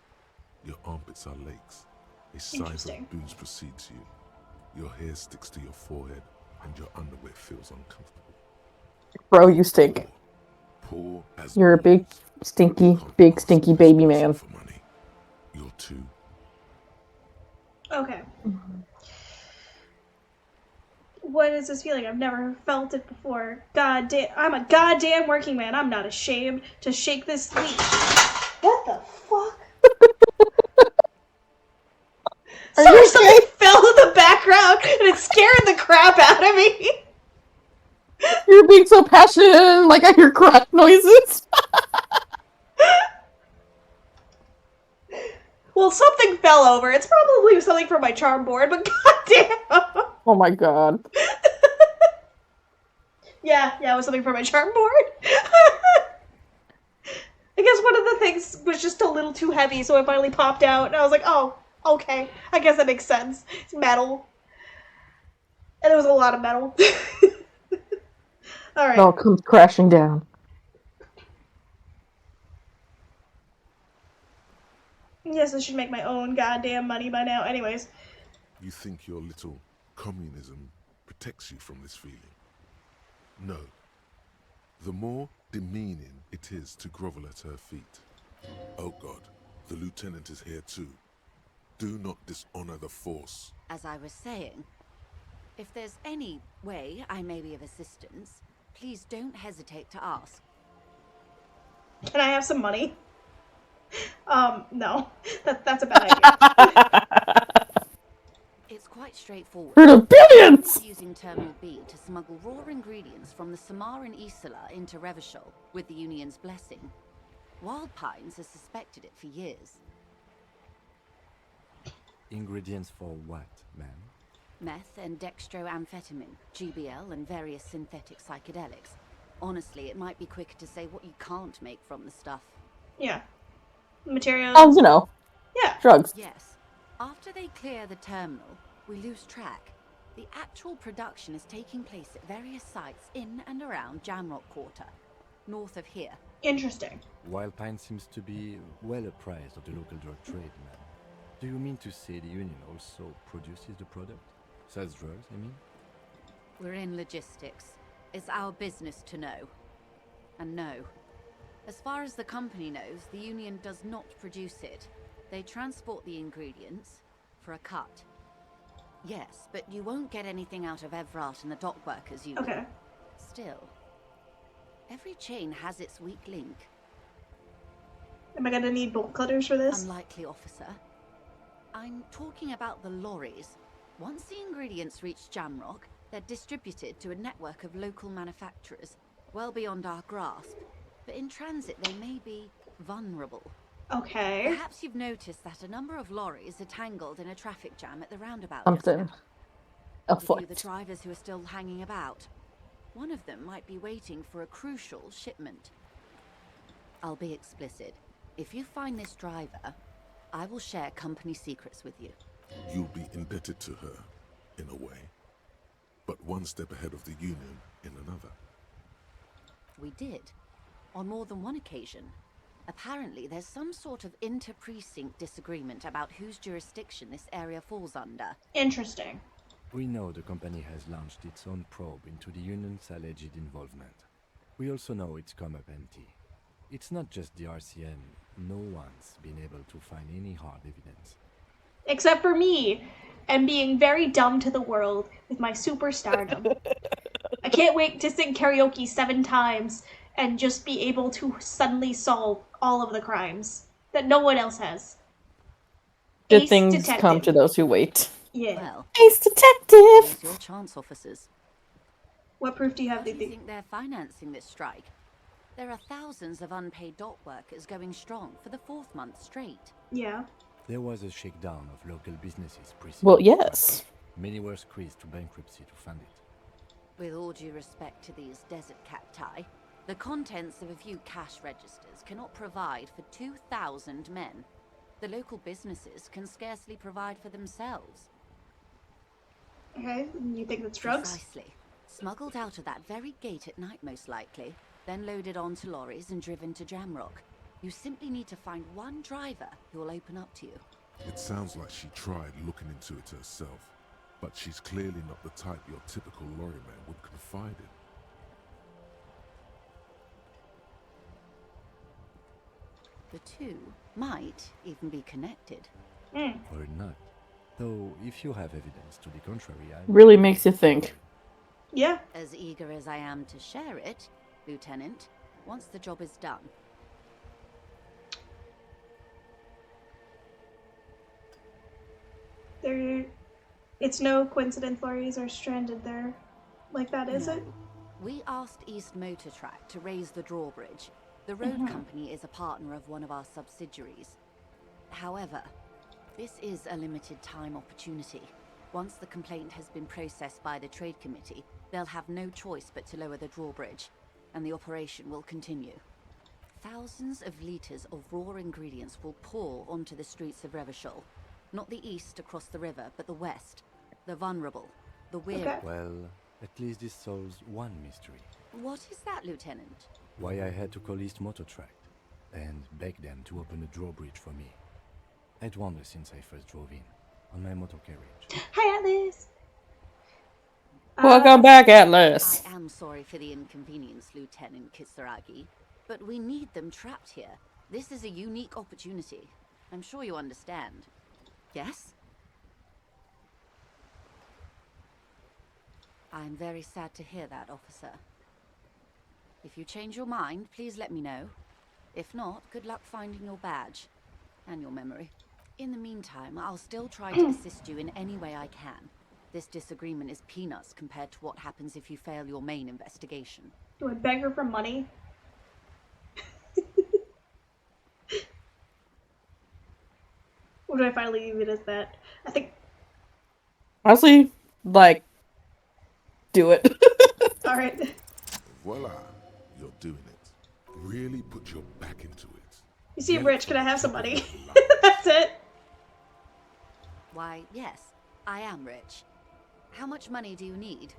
Your armpits are lakes. A size of booze precedes you. Your hair sticks to your forehead, and your underwear feels uncomfortable. Bro, you stink. Poor as You're a big stinky baby man. You're too. Okay. What is this feeling? I've never felt it before. God damn, I'm a goddamn working man. I'm not ashamed to shake this leaf. What the fuck? Sorry, something fell in the background and it scared the crap out of me. You're being so passionate, like I hear crack noises. Well, something fell over. It's probably something from my charm board, but goddamn. Oh my god. Yeah, it was something from my charm board. I guess one of the things was just a little too heavy, so it finally popped out, and I was like, oh, okay. I guess that makes sense. It's metal. And there was a lot of metal. Alright. It all comes crashing down. Yes, I should make my own goddamn money by now. Anyways. You think your little communism protects you from this feeling? No. The more demeaning it is to grovel at her feet. Oh God, the lieutenant is here too. Do not dishonor the force. As I was saying, if there's any way I may be of assistance, please don't hesitate to ask. Can I have some money? No. That's a bad idea. It's quite straightforward. For the billions! Using Terminal B to smuggle raw ingredients from the Samar and Isola into Revachol with the Union's blessing. Wild Pines has suspected it for years. Ingredients for what, ma'am? Meth and dextroamphetamine, GBL and various synthetic psychedelics. Honestly, it might be quicker to say what you can't make from the stuff. Yeah. Materials. Oh, you know. Yeah. Drugs. Yes. After they clear the terminal, we lose track. The actual production is taking place at various sites in and around Jamrock Quarter, north of here. Interesting. Wild Pine seems to be well apprised of the local drug trade, ma'am. Do you mean to say the Union also produces the product? Sells drugs, I mean? We're in logistics. It's our business to know. And no. As far as the company knows, the Union does not produce it. They transport the ingredients for a cut. Yes, but you won't get anything out of Evrat and the dock workers, you know. Okay. Still, every chain has its weak link. Am I gonna need bolt cutters for this? Unlikely, officer. I'm talking about the lorries. Once the ingredients reach Jamrock, they're distributed to a network of local manufacturers, well beyond our grasp. But in transit, they may be vulnerable. Okay. Perhaps you've noticed that a number of lorries are tangled in a traffic jam at the roundabout. Something. A few the drivers who are still hanging about. One of them might be waiting for a crucial shipment. I'll be explicit. If you find this driver, I will share company secrets with you. You'll be indebted to her, in a way. But one step ahead of the Union in another. We did. On more than one occasion. Apparently, there's some sort of inter-precinct disagreement about whose jurisdiction this area falls under. Interesting. We know the company has launched its own probe into the Union's alleged involvement. We also know it's come up empty. It's not just the RCM. No one's been able to find any hard evidence. Except for me, and being very dumb to the world with my superstardom. I can't wait to sing karaoke 7 times and just be able to suddenly solve all of the crimes that no one else has. Good Ace things detective. come to those who wait. Yeah. Well, Ace detective! here's your chance, officers. What proof do you have, How do you Didi? think they're financing this strike? There are thousands of unpaid dock workers going strong for the 4th month straight. Yeah. There was a shakedown of local businesses preceding. Well, yes. Many were squeezed to bankruptcy to fund it. With all due respect to these desert cacti, the contents of a few cash registers cannot provide for 2,000 men. The local businesses can scarcely provide for themselves. Okay, you think that's drugs? Precisely. Smuggled out of that very gate at night, most likely, then loaded onto lorries and driven to Jamrock. You simply need to find one driver who will open up to you. It sounds like she tried looking into it herself, but she's clearly not the type your typical lorryman would confide in. The two might even be connected. Or not. Though, if you have evidence to the contrary, I Really makes you think. Yeah. As eager as I am to share it, Lieutenant, once the job is done. It's no coincidence lorries are stranded there like that, is No. it? We asked East Motor Track to raise the drawbridge. The road company is a partner of one of our subsidiaries. However, this is a limited time opportunity. Once the complaint has been processed by the Trade Committee, they'll have no choice but to lower the drawbridge, and the operation will continue. Thousands of litres of raw ingredients will pour onto the streets of Revachol. Not the east across the river, but the west. The vulnerable. The weary. Okay. Well, at least this solves one mystery. What is that, Lieutenant? Why I had to call East Motor Track and beg them to open the drawbridge for me. I'd wondered since I first drove in, on my motor carriage. Hi, Atlas! Welcome back, Atlas! I am sorry for the inconvenience, Lieutenant Kisaragi, but we need them trapped here. This is a unique opportunity. I'm sure you understand. Yes? I'm very sad to hear that, officer. If you change your mind, please let me know. If not, good luck finding your badge and your memory. In the meantime, I'll still try to assist you in any way I can. This disagreement is peanuts compared to what happens if you fail your main investigation. Do I beg her for money? Or do I finally leave it as that? I think... Honestly, like, do it. Alright. Voila, you're doing it. Really put your back into it. You seem rich, can I have some money? That's it. Why, yes, I am rich. How much money do you need?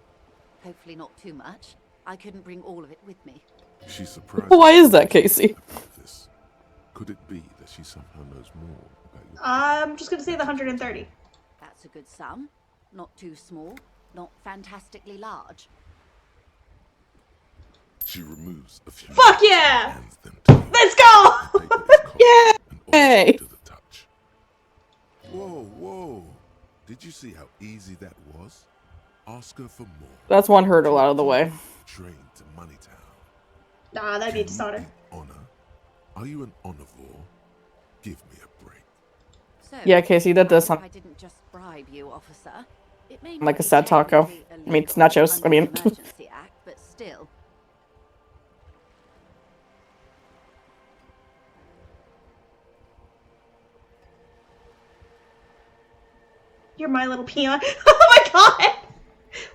Hopefully not too much. I couldn't bring all of it with me. She's surprised. Why is that, Casey? This. Could it be that she somehow knows more about you? I'm just gonna say the 130. That's a good sum. Not too small, not fantastically large. She removes a few. Fuck yeah! Hands them to you. Let's go! The paper is cold and Yay! to the touch. Whoa, whoa. Did you see how easy that was? Ask her for more. That's one hurdle out of the way. Train to Moneytown. Nah, that'd be a dishonor. Honor? Are you an omnivore? Give me a break. So, Yeah, Casey, that does sound I didn't just bribe you, officer. It may like not a be sad taco. technically I mean, it's illegal nachos. I under mean... the Emergency Act, but still. You're my little peon. Oh my god!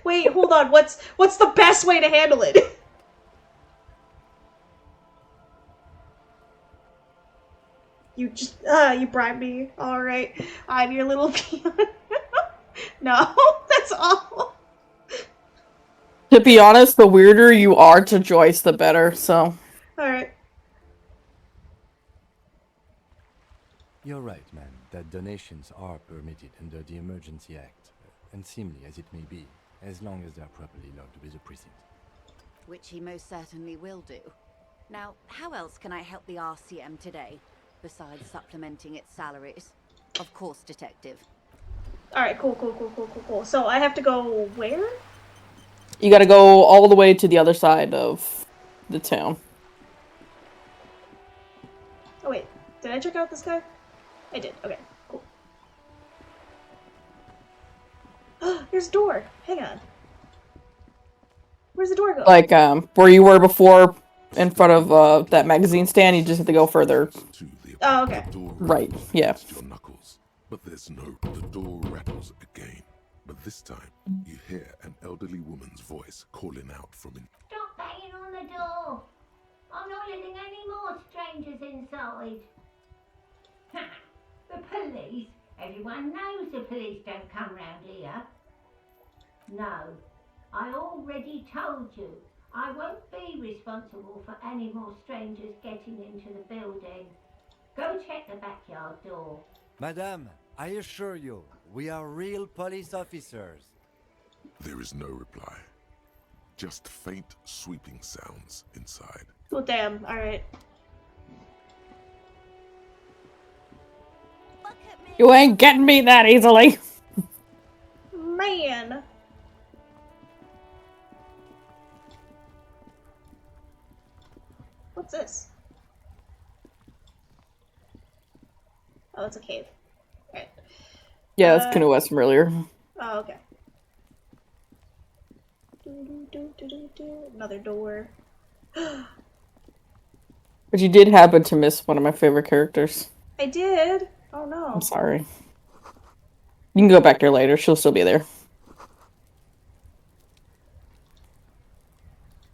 Wait, hold on. What's the best way to handle it? You bribed me. Alright. I'm your little peon. No, that's awful. To be honest, the weirder you are to Joyce, the better, so... Alright. You're right, man, that donations are permitted under the Emergency Act, unseemly as it may be, as long as they're properly logged with the precinct. Which he most certainly will do. Now, how else can I help the RCM today, besides supplementing its salaries? Of course, Detective. Alright, cool. So I have to go where? You gotta go all the way to the other side of the town. Oh wait, did I check out this guy? I did, okay, cool. There's a door, hang on. Where's the door go? Like, where you were before, in front of, that magazine stand, you just have to go further. Oh, okay. Right, yeah. Your knuckles, but there's no. The door rattles again, but this time you hear an elderly woman's voice calling out from in. Stop banging on the door. I'm not letting any more strangers inside. The police? Everyone knows the police don't come round here. No, I already told you. I won't be responsible for any more strangers getting into the building. Go check the backyard door. Madame, I assure you, we are real police officers. There is no reply. Just faint sweeping sounds inside. Well, damn, alright. You ain't getting me that easily! Man! What's this? Oh, it's a cave. Right. Yeah, it's Canoes from earlier. Oh, okay. Another door. But you did happen to miss one of my favorite characters. I did. Oh no. I'm sorry. You can go back there later. She'll still be there.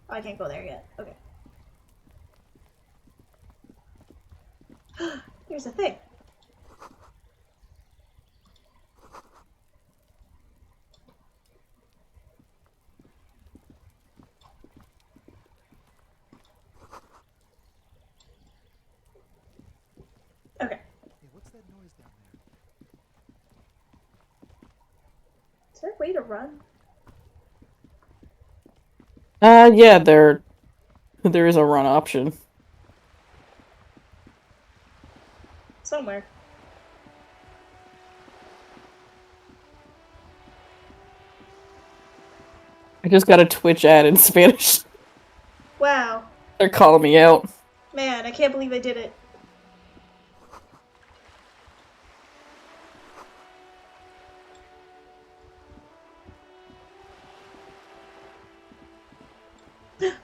Oh, I can't go there yet. Okay. Here's the thing. Okay. Hey, what's that noise down there? Is there a way to run? Yeah, there is a run option. Somewhere. I just got a Twitch ad in Spanish. Wow. They're calling me out. Man, I can't believe I did it.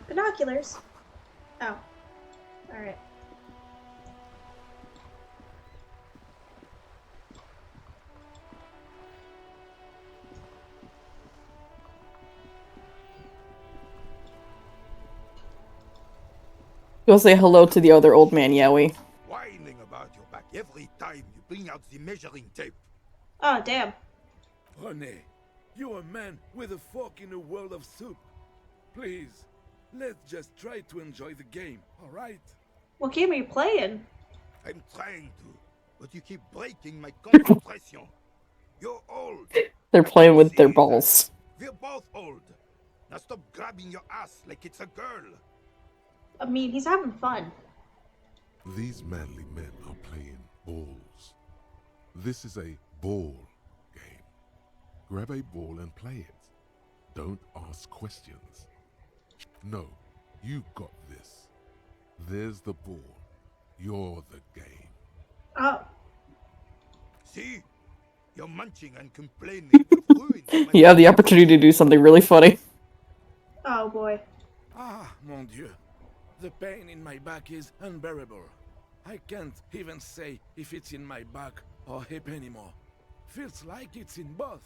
Binoculars. Oh. Alright. Go say hello to the other old man, Yowie. Whining about your back every time you bring out the measuring tape. Oh, damn. René, you're a man with a fork in a world of soup. Please, let's just try to enjoy the game, alright? What game are you playing? I'm trying to, but you keep breaking my concentration. You're old. They're playing with their balls. We're both old. Now stop grabbing your ass like it's a girl. I mean, he's having fun. These manly men are playing balls. This is a ball game. Grab a ball and play it. Don't ask questions. No, you got this. There's the ball. You're the game. Oh. See? You're munching and complaining. You have the opportunity to do something really funny. Oh boy. Ah, mon Dieu. The pain in my back is unbearable. I can't even say if it's in my back or hip anymore. Feels like it's in both.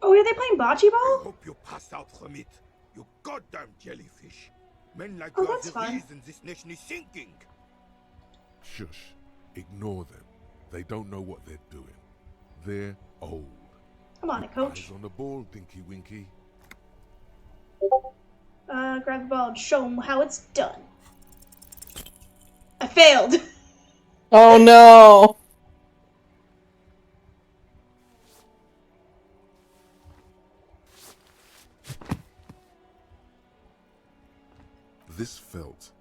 Oh, are they playing bocce ball? I hope you pass out from it. You goddamn jellyfish. Men like you are the reason this nation is sinking. Shush. Ignore them. They don't know what they're doing. They're old. Come on, coach. Eyes on the ball, Dinky Winky. Grab the ball and show them how it's done. I failed. Oh no. This felt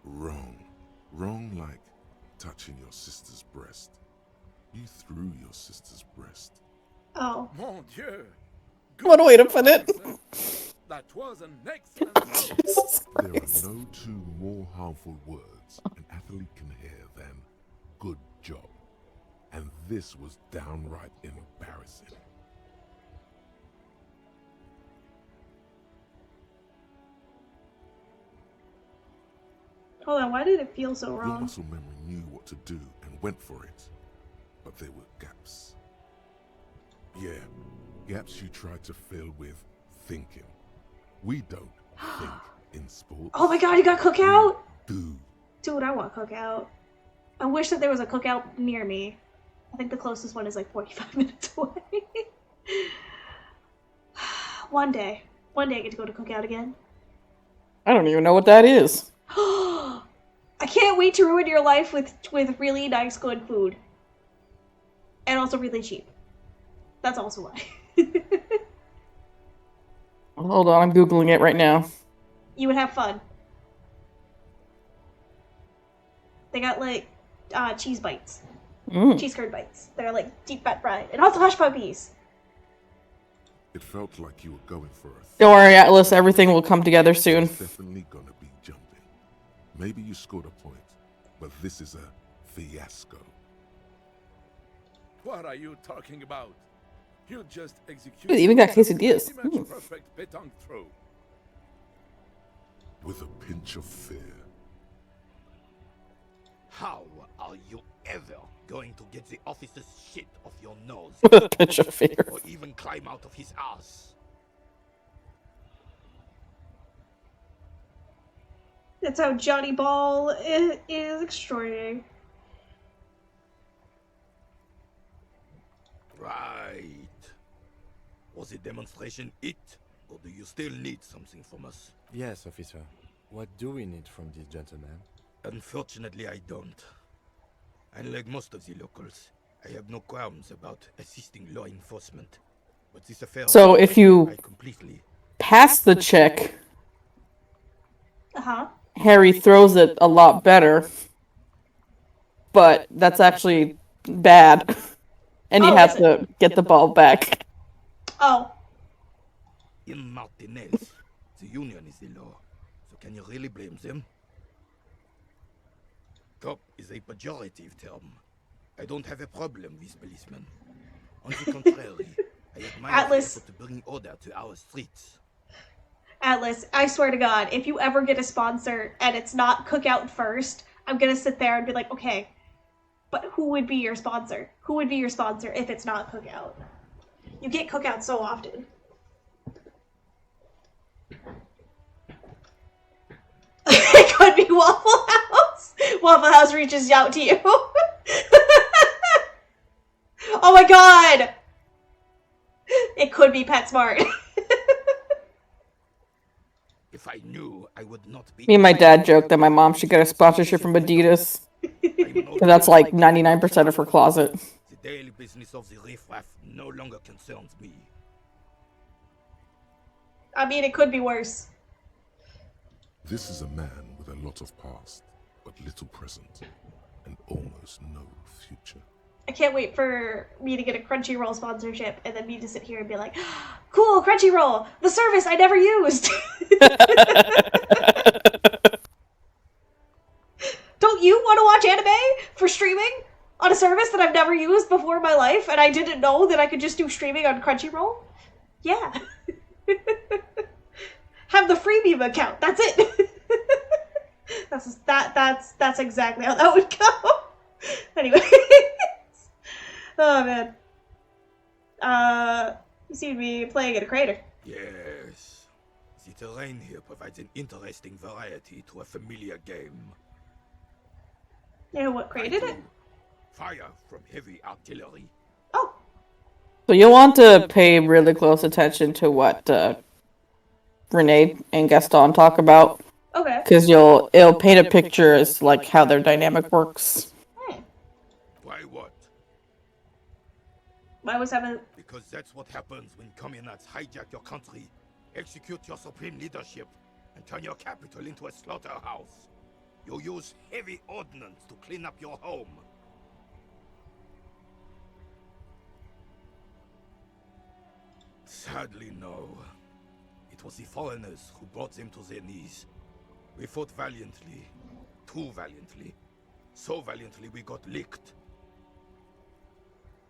wrong. Wrong like touching your sister's breast. You threw your sister's breast. Oh. Mon Dieu. What a way to put it. That was an excellent There are no two more harmful words an athlete can hear than good job. And this was downright embarrassing. Hold on, why did it feel so Your wrong? muscle memory knew what to do and went for it. But there were gaps. Yeah, gaps you tried to fill with thinking. We don't think in sports. Oh my god, you got cookout? Do. Dude, I want cookout. I wish that there was a cookout near me. I think the closest one is like 45 minutes away. One day I get to go to cookout again. I don't even know what that is. I can't wait to ruin your life with really nice, good food. And also really cheap. That's also why. Hold on, I'm Googling it right now. You would have fun. They got like cheese bites. Cheese curd bites. They're like deep fat fried. And also hush puppies. It felt like you were going for a Don't worry, Atlas. Everything will come together soon. It's definitely gonna be jumping. Maybe you scored a point, but this is a fiasco. What are you talking about? You just Ooh, executed they even got a quesadillas. pretty much perfect pétanque throw. With a pinch of fear. How are you ever going to get the officer's shit off your nose? With a pinch of fear. Or even climb out of his ass? That's how Johnny Ball is extraordinary. Right. Was the demonstration it? Or do you still need something from us? Yes, officer. What do we need from this gentleman? Unfortunately, I don't. Unlike most of the locals, I have no qualms about assisting law enforcement. But this affair... So if you I completely... pass the check, Uh-huh. Harry throws it a lot better. But that's actually bad. And you have to get the ball back. Oh. In Martinez, the union is the law. So can you really blame them? Cop is a pejorative term. I don't have a problem with policemen. On the contrary, I admire Atlas. the effort to bring order to our streets. Atlas, I swear to God, if you ever get a sponsor and it's not Cookout first, I'm gonna sit there and be like, okay, but who would be your sponsor? Who would be your sponsor if it's not Cookout? You get Cookout so often. It could be Waffle House. Waffle House reaches out to you. Oh my God! It could be PetSmart. If I knew, I would not be... Me and my dad joked that my mom should get a sponsorship from Adidas. Because that's like 99% of her closet. The daily business of the riffraff no longer concerns me. I mean, it could be worse. This is a man with a lot of past, but little present, and almost no future. I can't wait for me to get a Crunchyroll sponsorship and then me to sit here and be like, cool, Crunchyroll, the service I never used. Don't you want to watch anime for streaming on a service that I've never used before in my life and I didn't know that I could just do streaming on Crunchyroll? Yeah. Have the freemium account. That's it. That's exactly how that would go. Anyway. Oh man. You seem to be playing in a crater. Yes. The terrain here provides an interesting variety to a familiar game. You know what created it? Fire from heavy artillery. So you'll want to pay really close attention to what Renee and Gaston talk about. Okay. Because it'll paint a picture as like how their dynamic works. Why what? Why was having... Because that's what happens when communards hijack your country, execute your supreme leadership, and turn your capital into a slaughterhouse. You use heavy ordnance to clean up your home. Sadly, no. It was the foreigners who brought them to their knees. We fought valiantly. Too valiantly. So valiantly we got licked.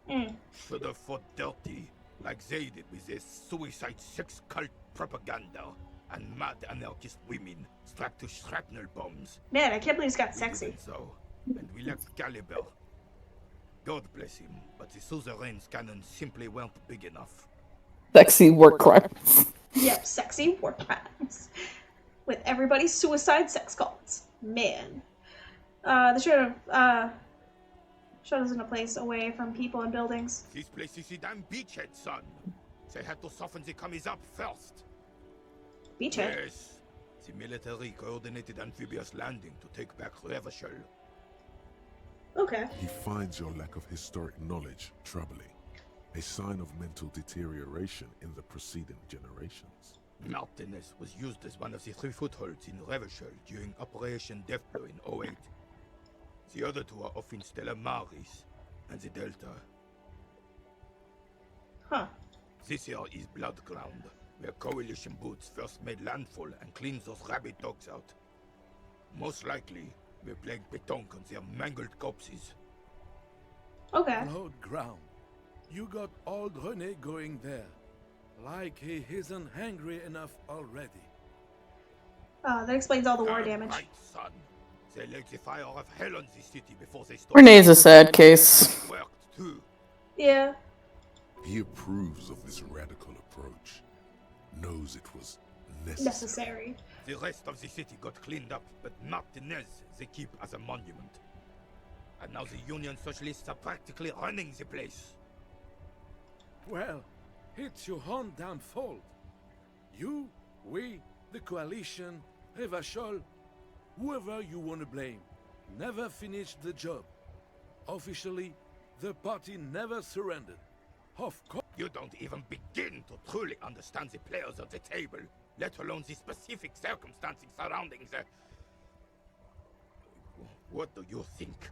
Should have fought dirty, like they did with their suicide sex cult propaganda and mad anarchist women strapped to shrapnel bombs. Man, I can't believe he's got sexy. So, and we lacked caliber. God bless him, but the suzerain's cannons simply weren't big enough. Sexy work crimes. Yep, sexy war crimes. With everybody's suicide sex cults. Man. They should have, shut us in a place away from people and buildings. This place is a damn beachhead, son. They had to soften the commies up first. Beachhead? Yes. The military coordinated amphibious landing to take back Revachol. Okay. He finds your lack of historic knowledge troubling, a sign of mental deterioration in the preceding generations. Martinez was used as one of the 3 footholds in Revachol during Operation Deathblow in 08. The other 2 are off in Stella Maris and the Delta. Huh. This here is Blood Ground, where coalition boots first made landfall and cleaned those rabid dogs out. Most likely, we're playing pétanque on their mangled corpses. Okay. Blood Ground. You got old René going there. Like he isn't hungry enough already. That explains all the war damage. Right, son. They lit the fire of hell on the city before they stopped. Renee's a sad case. Worked too. Yeah. He approves of this radical approach. Knows it was Necessary. The rest of the city got cleaned up, but Martinez they keep as a monument. And now the Union Socialists are practically running the place. Well, it's your own damn fault. You, we, the coalition, Revachol, whoever you want to blame, never finished the job. Officially, the party never surrendered. Of course. You don't even begin to truly understand the players at the table, let alone the specific circumstances surrounding the... What do you think?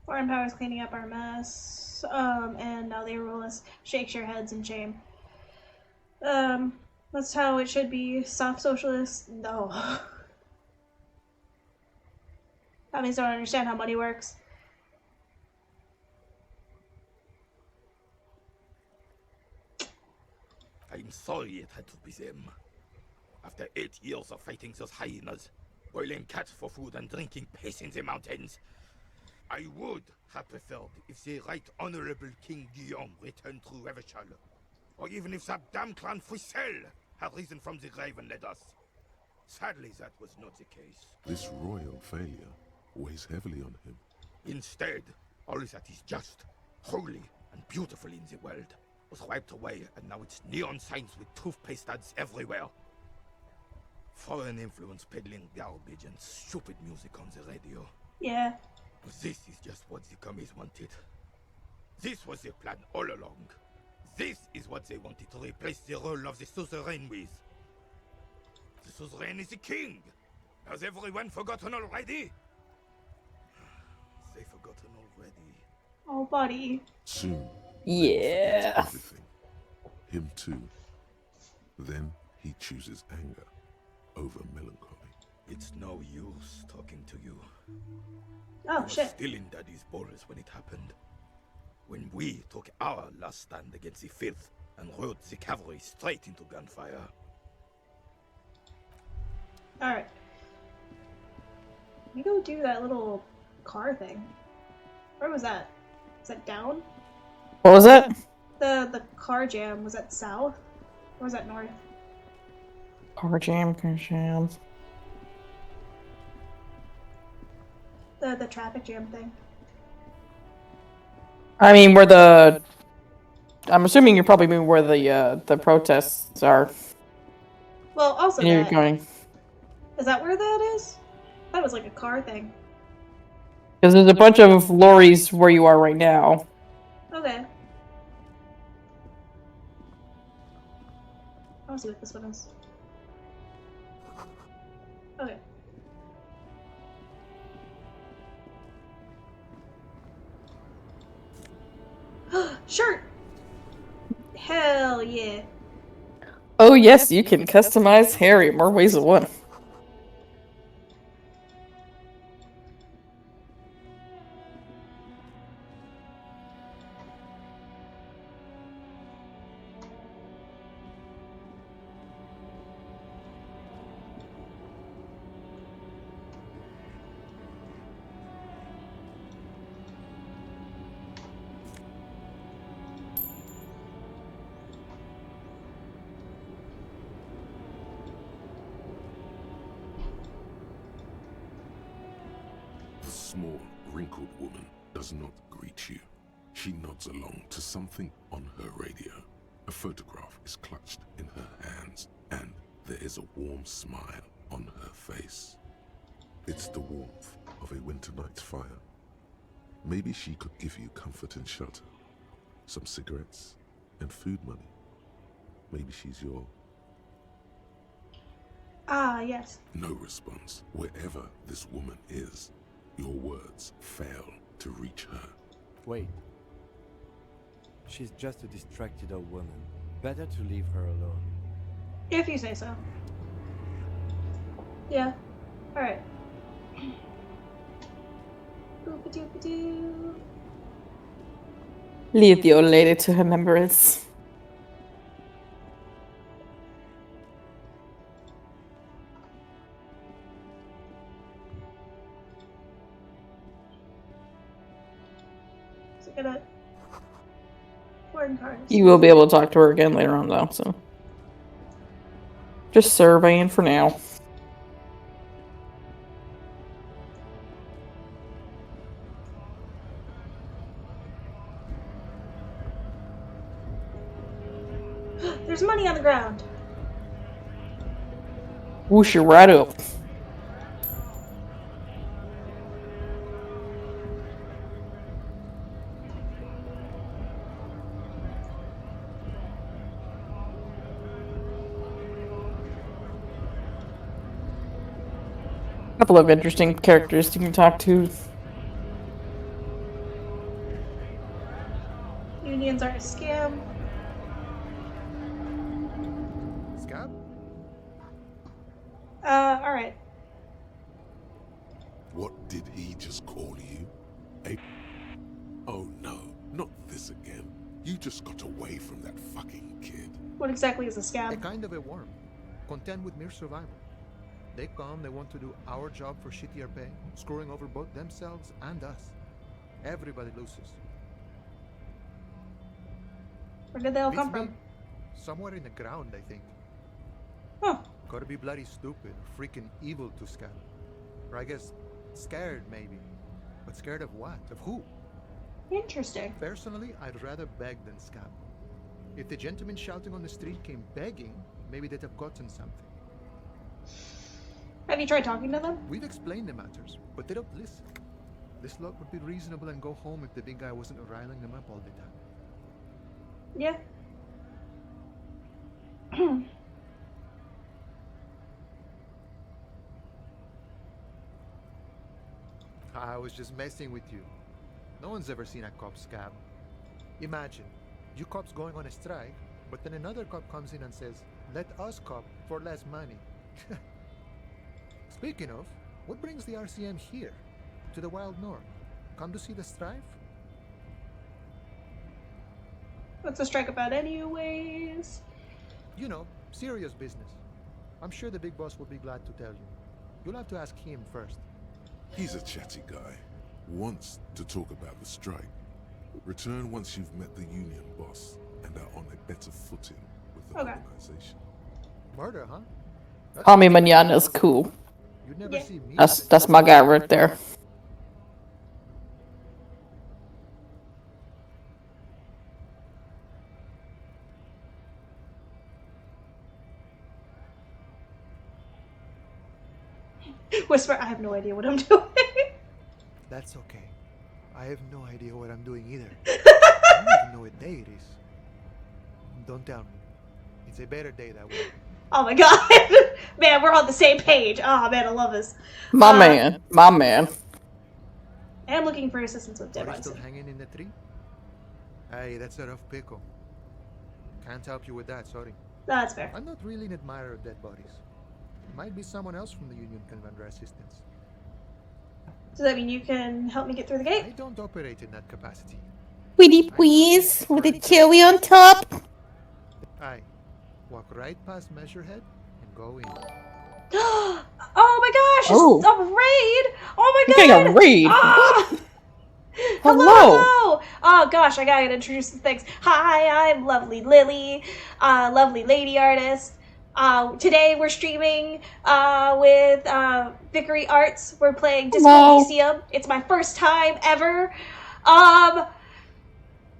Foreign powers cleaning up our mess, and now they rule us. Shake your heads in shame. That's how it should be. Soft socialists? No. Commies don't understand how money works. I'm sorry it had to be them. After 8 years of fighting those hyenas, boiling cats for food and drinking piss in the mountains, I would have preferred if the Right Honorable King Guillaume returned through Revachol, or even if that damn clan Frisel had risen from the grave and led us. Sadly, that was not the case. This royal failure weighs heavily on him. Instead, all that is just, holy, and beautiful in the world was wiped away, and now it's neon signs with toothpaste ads everywhere. Foreign influence peddling garbage and stupid music on the radio. Yeah. This is just what the commies wanted. This was their plan all along. This is what they wanted to replace the role of the suzerain with. The suzerain is the king. Has everyone forgotten already? They've forgotten already. Oh, buddy. Soon. Yeah. Everything. Him too. Then he chooses anger over melancholy. It's no use talking to you. Oh, I was shit. still in Daddy's borders when it happened. When we took our last stand against the filth and rode the cavalry straight into gunfire. Alright. Let me go do that little car thing. Where was that? Was that down? What was that? The car jam. Was that south? Or was that north? Car jam. The traffic jam thing. I mean, I'm assuming you probably mean where the protests are. Well, also And you're that. going. Is that where that is? I thought it was like a car thing. Because there's a bunch of lorries where you are right now. Okay. I'll see what this one is. Okay. Shirt! Hell yeah. Oh yes, you can customize Harry more ways than one. The small, wrinkled woman does not greet you. She nods along to something on her radio. A photograph is clutched in her hands, and there is a warm smile on her face. It's the warmth of a winter night's fire. Maybe she could give you comfort and shelter. Some cigarettes and food money. Maybe she's your... Ah, yes. No response. Wherever this woman is, your words fail to reach her. Wait. She's just a distracted old woman. Better to leave her alone. If you say so. Yeah. Alright. Boop-a-doop-a-doo. Leave the old lady to her memories. So gonna foreign cards. You will be able to talk to her again later on, though, so. Just surveying for now. There's money on the ground. Whoosh you right up. Couple of interesting characters you can talk to. Unions are a scam. Scab? Alright. What did he just call you? Oh no, not this again. You just got away from that fucking kid. What exactly is a scam? A kind of a worm, content with mere survival. They come, they want to do our job for shittier pay, screwing over both themselves and us. Everybody loses. Where did they all come Beats me. from? Somewhere in the ground, I think. Huh. Gotta be bloody stupid or freaking evil to scab. Or I guess scared, maybe. But scared of what? Of who? Interesting. Personally, I'd rather beg than scab. If the gentleman shouting on the street came begging, maybe they'd have gotten something. Have you tried talking to them? We've explained the matters, but they don't listen. This lot would be reasonable and go home if the big guy wasn't riling them up all the time. Yeah. I was just messing with you. No one's ever seen a cop scab. Imagine, you cops going on a strike, but then another cop comes in and says, let us cop for less money. Speaking of, what brings the RCM here? To the Wild North? Come to see the strife? What's the strike about anyways? You know, serious business. I'm sure the big boss will be glad to tell you. You'll have to ask him first. He's a chatty guy. Wants to talk about the strike. Return once you've met the union boss and are on a better footing with the organization. Murder, huh? Call me Manana is cool. You'd never see me. That's my guy right there. Whisper, I have no idea what I'm doing. That's okay. I have no idea what I'm doing either. I don't even know what day it is. Don't tell me. It's a better day that way. Oh my god. Man, we're on the same page. Oh man, I love this. My man. My man. And I'm looking for assistance with Are you deadlines. still hanging in the tree? Hey, that's a rough pickle. Can't help you with that, sorry. No, that's fair. I'm not really an admirer of dead bodies. Might be someone else from the union can render assistance. Does that mean you can help me get through the gate? I don't operate in that capacity. Pretty please, with a cherry on top. Aye. Walk right past Measurehead and go in. Oh my gosh! Oh. It's a raid! Oh my You god! getting a raid? Ah! Hello. Hello! Oh gosh, I gotta introduce some things. Hi, I'm Lovely Lily, lovely lady artist. Today we're streaming with VickriArts. We're playing Discoelysium. It's my first time ever.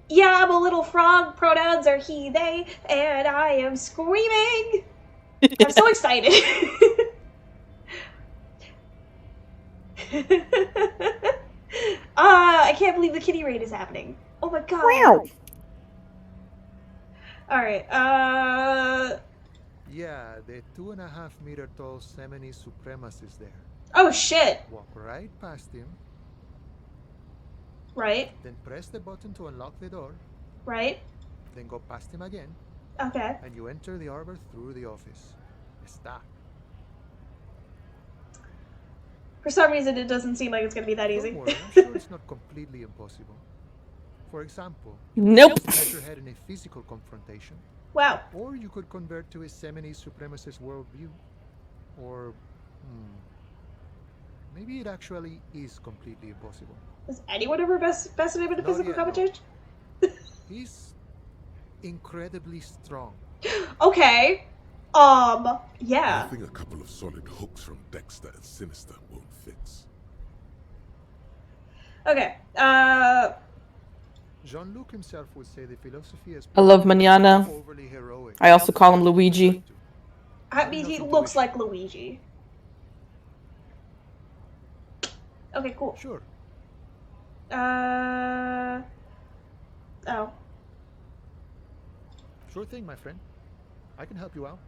Yeah, I'm a little frog. Pronouns are he, they, and I am screaming. I'm so excited. I can't believe the kitty raid is happening. Oh my god. Wow. Alright, Yeah, the 2.5 meter tall Semini supremacist there. oh shit. Walk right past him, Right. then press the button to unlock the door, Right? Then go past him again. Okay. And you enter the arbor through the office. Está. For some reason, it doesn't seem like it's gonna be that easy. Don't worry, I'm sure it's not completely impossible. For example, Nope. you could meet your head in a physical confrontation. Wow. Or you could convert to a Seminese supremacist worldview. Or, maybe it actually is completely impossible. Has anyone ever bested him in a physical competition? He's incredibly strong. Okay. Yeah. I think a couple of solid hooks from Dexter and Sinister won't fix. Okay. Jean-Luc himself would say the philosophy is I love Manana. overly heroic. I also call him Luigi. I mean, he looks like Luigi. Okay, cool. Sure. Oh. Sure thing, my friend. I can help you out.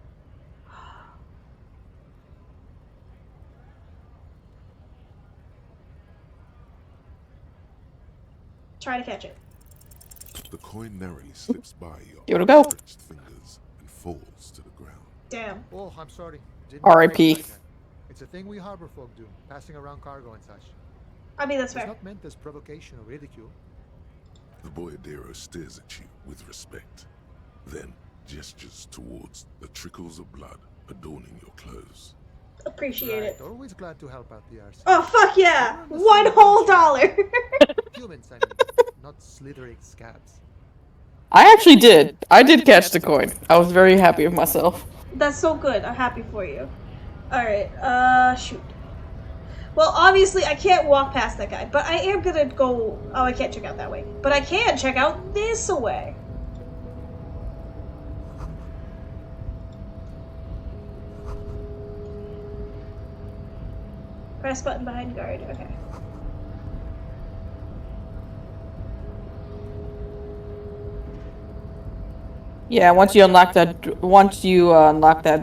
Try to catch it. The coin narrowly slips by your Here we go. outstretched fingers and falls to the ground. Damn. Oh, I'm sorry. R.I.P. It's a thing we harbor folk do, passing around cargo and such. I mean, that's fair. It's not meant as provocation or ridicule. The boyadero stares at you with respect, then gestures towards the trickles of blood adorning your clothes. Appreciate it. Always glad to help out the RC. Oh, fuck yeah! $1 whole dollar! Humans, I mean, not slithering scabs. I actually did. I did catch the coin. I was very happy with myself. That's so good. I'm happy for you. Alright, shoot. Well, obviously, I can't walk past that guy, but I am gonna go... Oh, I can't check out that way. But I can check out this way. Press button behind guard. Okay. Yeah, once you unlock that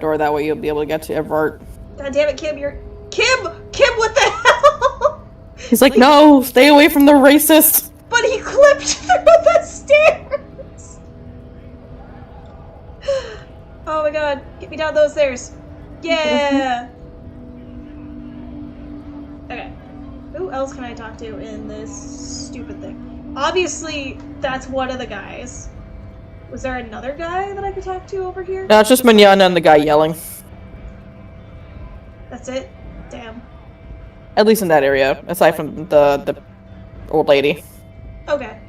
door, that way you'll be able to get to Everett. God damn it, Kim, you're... Kim, what the hell? He's like, no, stay away from the racist. But he clipped through the stairs! Oh my god, get me down those stairs. Yeah! Okay. Who else can I talk to in this stupid thing? Obviously, that's one of the guys. Was there another guy that I could talk to over here? No, it's just Manana and the guy yelling. That's it? Damn. At least in that area, aside from the old lady. Okay.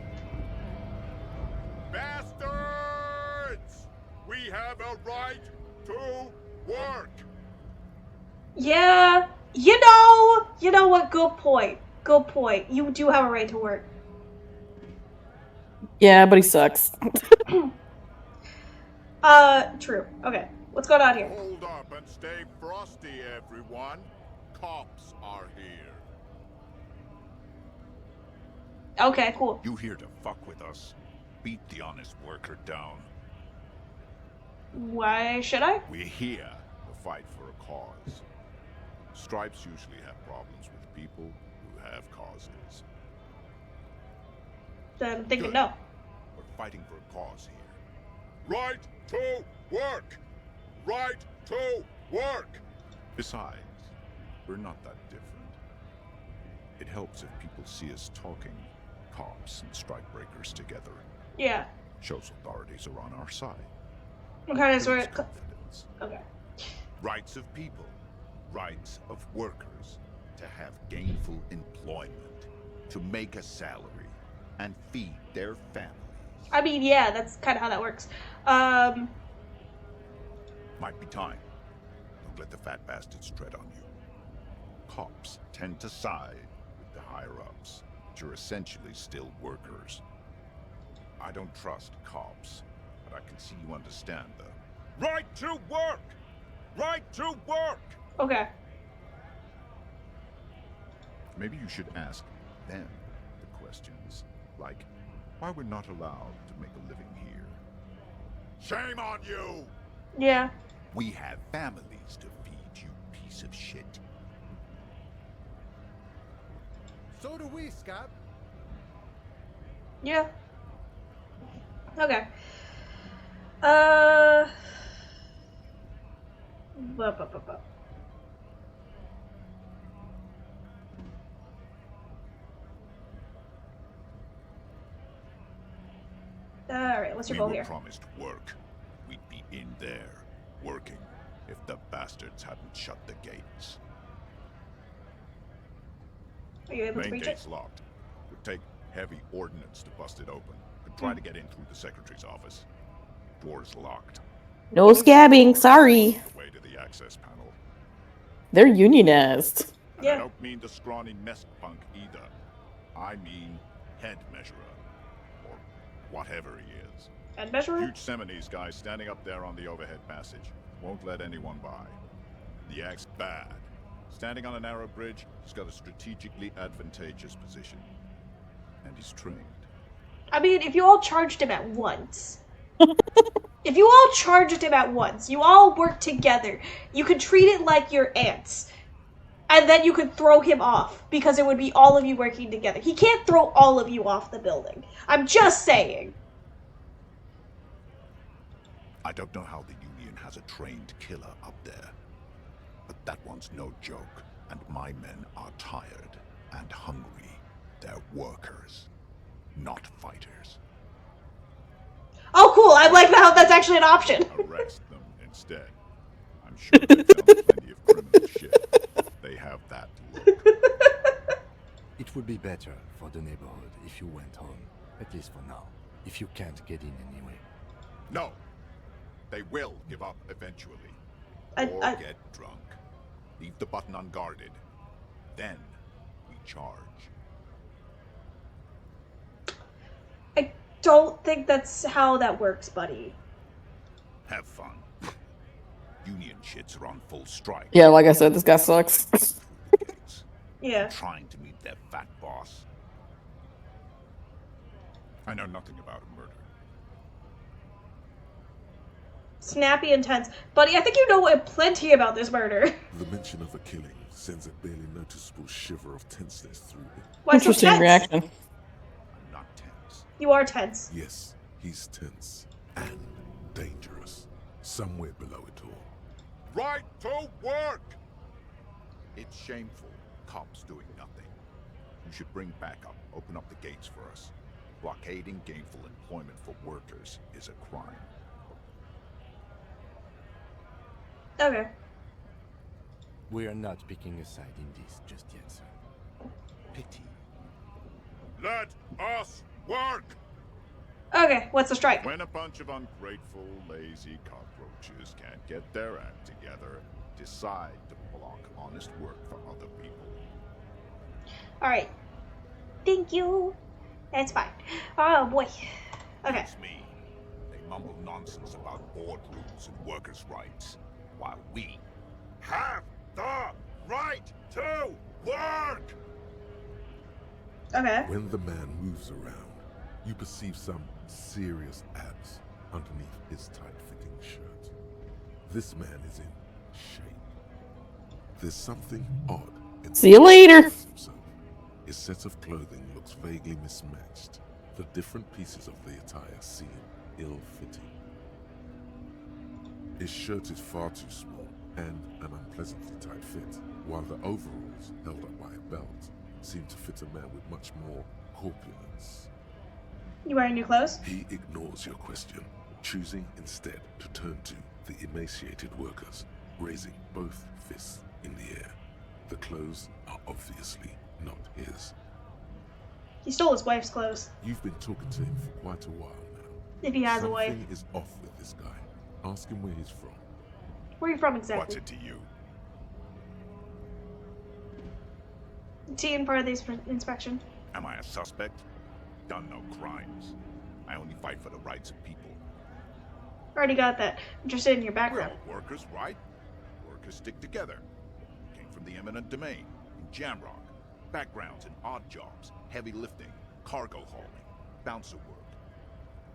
Bastards! We have a right to work! Yeah, you know what? Good point. Good point. You do have a right to work. Yeah, but he sucks. True. Okay. What's going on here? Hold up and stay frosty, everyone. Cops are here. Okay, cool. You here to fuck with us? Beat the honest worker down. Why should I? We're here to fight for a cause. Stripes usually have problems with people who have causes. Then I'm thinking no. We're fighting for a cause here. Right to work! Right to work! Besides, we're not that different. It helps if people see us talking, cops and strikebreakers together. Yeah. Shows authorities are on our side. What kind of sort Builds of... confidence. Okay. Rights of people, rights of workers to have gainful employment, to make a salary, and feed their families. I mean, yeah, that's kind of how that works. Might be time. Don't let the fat bastards tread on you. Cops tend to side with the higher-ups, but you're essentially still workers. I don't trust cops, but I can see you understand the Right to work! Right to work! Okay. Maybe you should ask them the questions, like why we're not allowed to make a living here. Shame on you! Yeah. We have families to feed, you piece of shit. So do we, Scab. Yeah. Okay. Alright, what's your goal We here? were promised work. We'd be in there, working, if the bastards hadn't shut the gates. Are you able to Main breach gate's it? locked. Would take heavy ordnance to bust it open. Could try to get in through the secretary's office. Door's locked. No scabbing, sorry. Way to the access panel. They're unionized. And I don't mean the scrawny mess punk either. I mean head measurer. Or whatever he is. Head measurer? Huge Seminese guy standing up there on the overhead passage. Won't let anyone by. The act's bad. Standing on a narrow bridge, he's got a strategically advantageous position. And he's trained. I mean, if you all charged him at once. If you all charged him at once, you all work together, you could treat it like your ants. And then you could throw him off, because it would be all of you working together. He can't throw all of you off the building. I'm just saying. I don't know how the Union has a trained killer up there. But that one's no joke, and my men are tired and hungry. They're workers, not fighters. Oh, cool. I like how that's actually an option. Arrest them instead. I'm sure they've done plenty of criminal shit. They have that look. It would be better for the neighborhood if you went home, at least for now, if you can't get in anyway. No. They will give up eventually. I Get drunk. Leave the button unguarded. Then we charge. I don't think that's how that works, buddy. Have fun. Union shits are on full strike. Yeah, like I said, this guy sucks. Yeah. Trying to meet their fat boss. I know nothing about a murder. Snappy intense. Buddy, I think you know plenty about this murder. The mention of a killing sends a barely noticeable shiver of tenseness through me. Why so Interesting tense? reaction. I'm not tense. You are tense. Yes, he's tense and dangerous. Somewhere below it all. Right to work! It's shameful. Cops doing nothing. You should bring backup. Open up the gates for us. Blockading gainful employment for workers is a crime. Okay. We are not picking a side in this just yet, sir. Pity. Let us work! Okay, what's the strike? When a bunch of ungrateful, lazy cockroaches can't get their act together, decide to block honest work for other people. Alright. Thank you. That's fine. Oh boy. Okay. It's me. They mumble nonsense about boardrooms and workers' rights, while we have the right to work! Okay. When the man moves around, you perceive some serious abs underneath his tight-fitting shirt. This man is in shape. There's something odd in See you later. himself. His set of clothing looks vaguely mismatched. The different pieces of the attire seem ill-fitting. His shirt is far too small and an unpleasantly tight fit, while the overalls, held up by a belt, seem to fit a man with much more corpulence. You wearing new clothes? He ignores your question, choosing instead to turn to the emaciated workers, raising both fists in the air. The clothes are obviously not his. He stole his wife's clothes. You've been talking to him for quite a while now. If he has a wife. Something is off with this guy. Ask him where he's from. Where are you from exactly? What's it to you? Tea and part of the inspection. Am I a suspect? Done no crimes. I only fight for the rights of people. Already got that. Interested in your We're background. all workers, right? Workers stick together. Came from the eminent domain, in Jamrock. Backgrounds in odd jobs, heavy lifting, cargo hauling, bouncer work.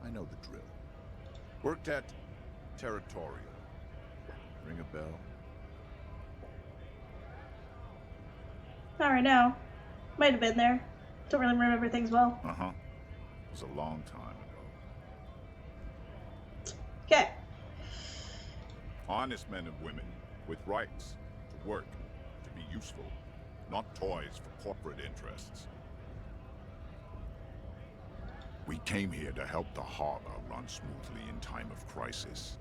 I know the drill. Worked at Territorial. Ring a bell? Not right now. Might have been there. Don't really remember things well. Uh-huh. It was a long time ago. Honest men and women with rights to work, to be useful, not toys for corporate interests. We came here to help the harbor run smoothly in time of crisis.